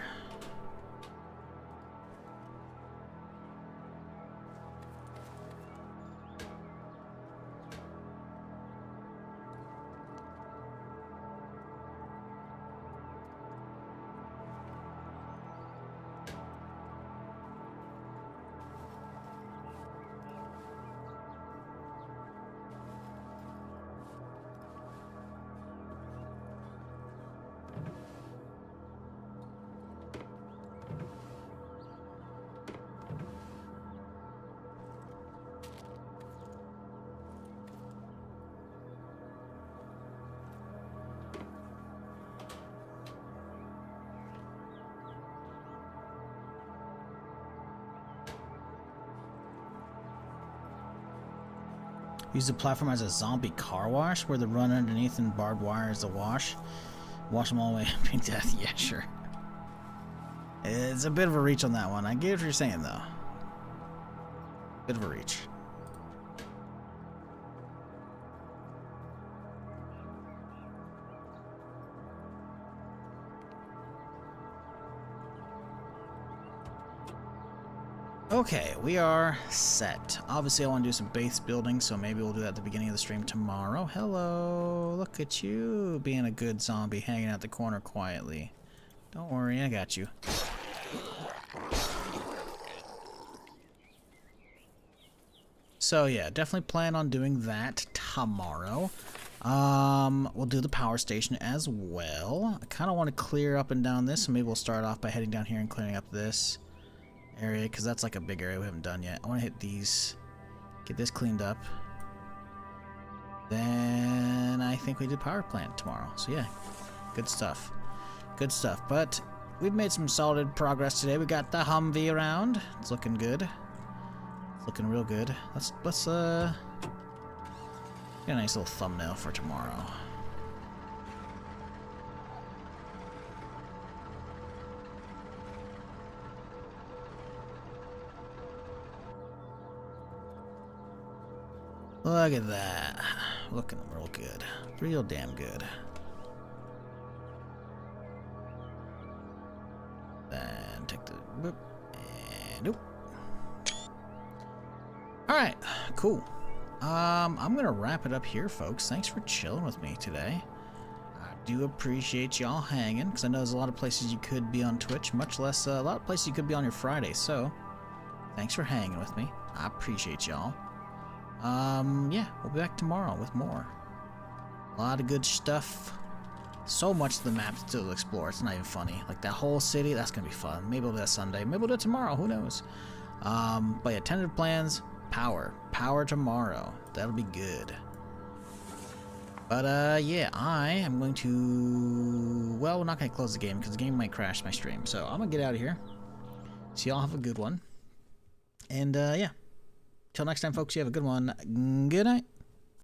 Use the platform as a zombie car wash, where the run underneath and barbed wire is the wash. Wash them all the way up to death. Yeah, sure. It's a bit of a reach on that one. I get what you're saying, though. Bit of a reach. Okay, we are set. Obviously, I want to do some base building, so maybe we'll do that at the beginning of the stream tomorrow. Hello, look at you being a good zombie, hanging out the corner quietly. Don't worry, I got you. So yeah, definitely plan on doing that tomorrow. We'll do the power station as well. I kind of want to clear up and down this, so maybe we'll start off by heading down here and clearing up this area, because that's like a big area we haven't done yet. I want to hit these, get this cleaned up. Then I think we do power plant tomorrow. So yeah, good stuff. Good stuff. But we've made some solid progress today. We got the Humvee around. It's looking good. It's looking real good. Let's get a nice little thumbnail for tomorrow. Look at that. Looking real good. Real damn good. Then take the boop and nope. Alright, cool. I'm gonna wrap it up here, folks. Thanks for chilling with me today. I do appreciate y'all hanging, because I know there's a lot of places you could be on Twitch, much less a lot of places you could be on your Friday, so thanks for hanging with me. I appreciate y'all. Yeah, we'll be back tomorrow with more. A lot of good stuff. So much of the map still to explore. It's not even funny. Like that whole city, that's gonna be fun. Maybe we'll do that Sunday. Maybe we'll do it tomorrow. Who knows? But yeah, tentative plans. Power tomorrow. That'll be good. But yeah, I am going to. Well, we're not gonna close the game because the game might crash my stream. So I'm gonna get out of here. So y'all have a good one. And yeah. Till next time, folks, you have a good one. Good night.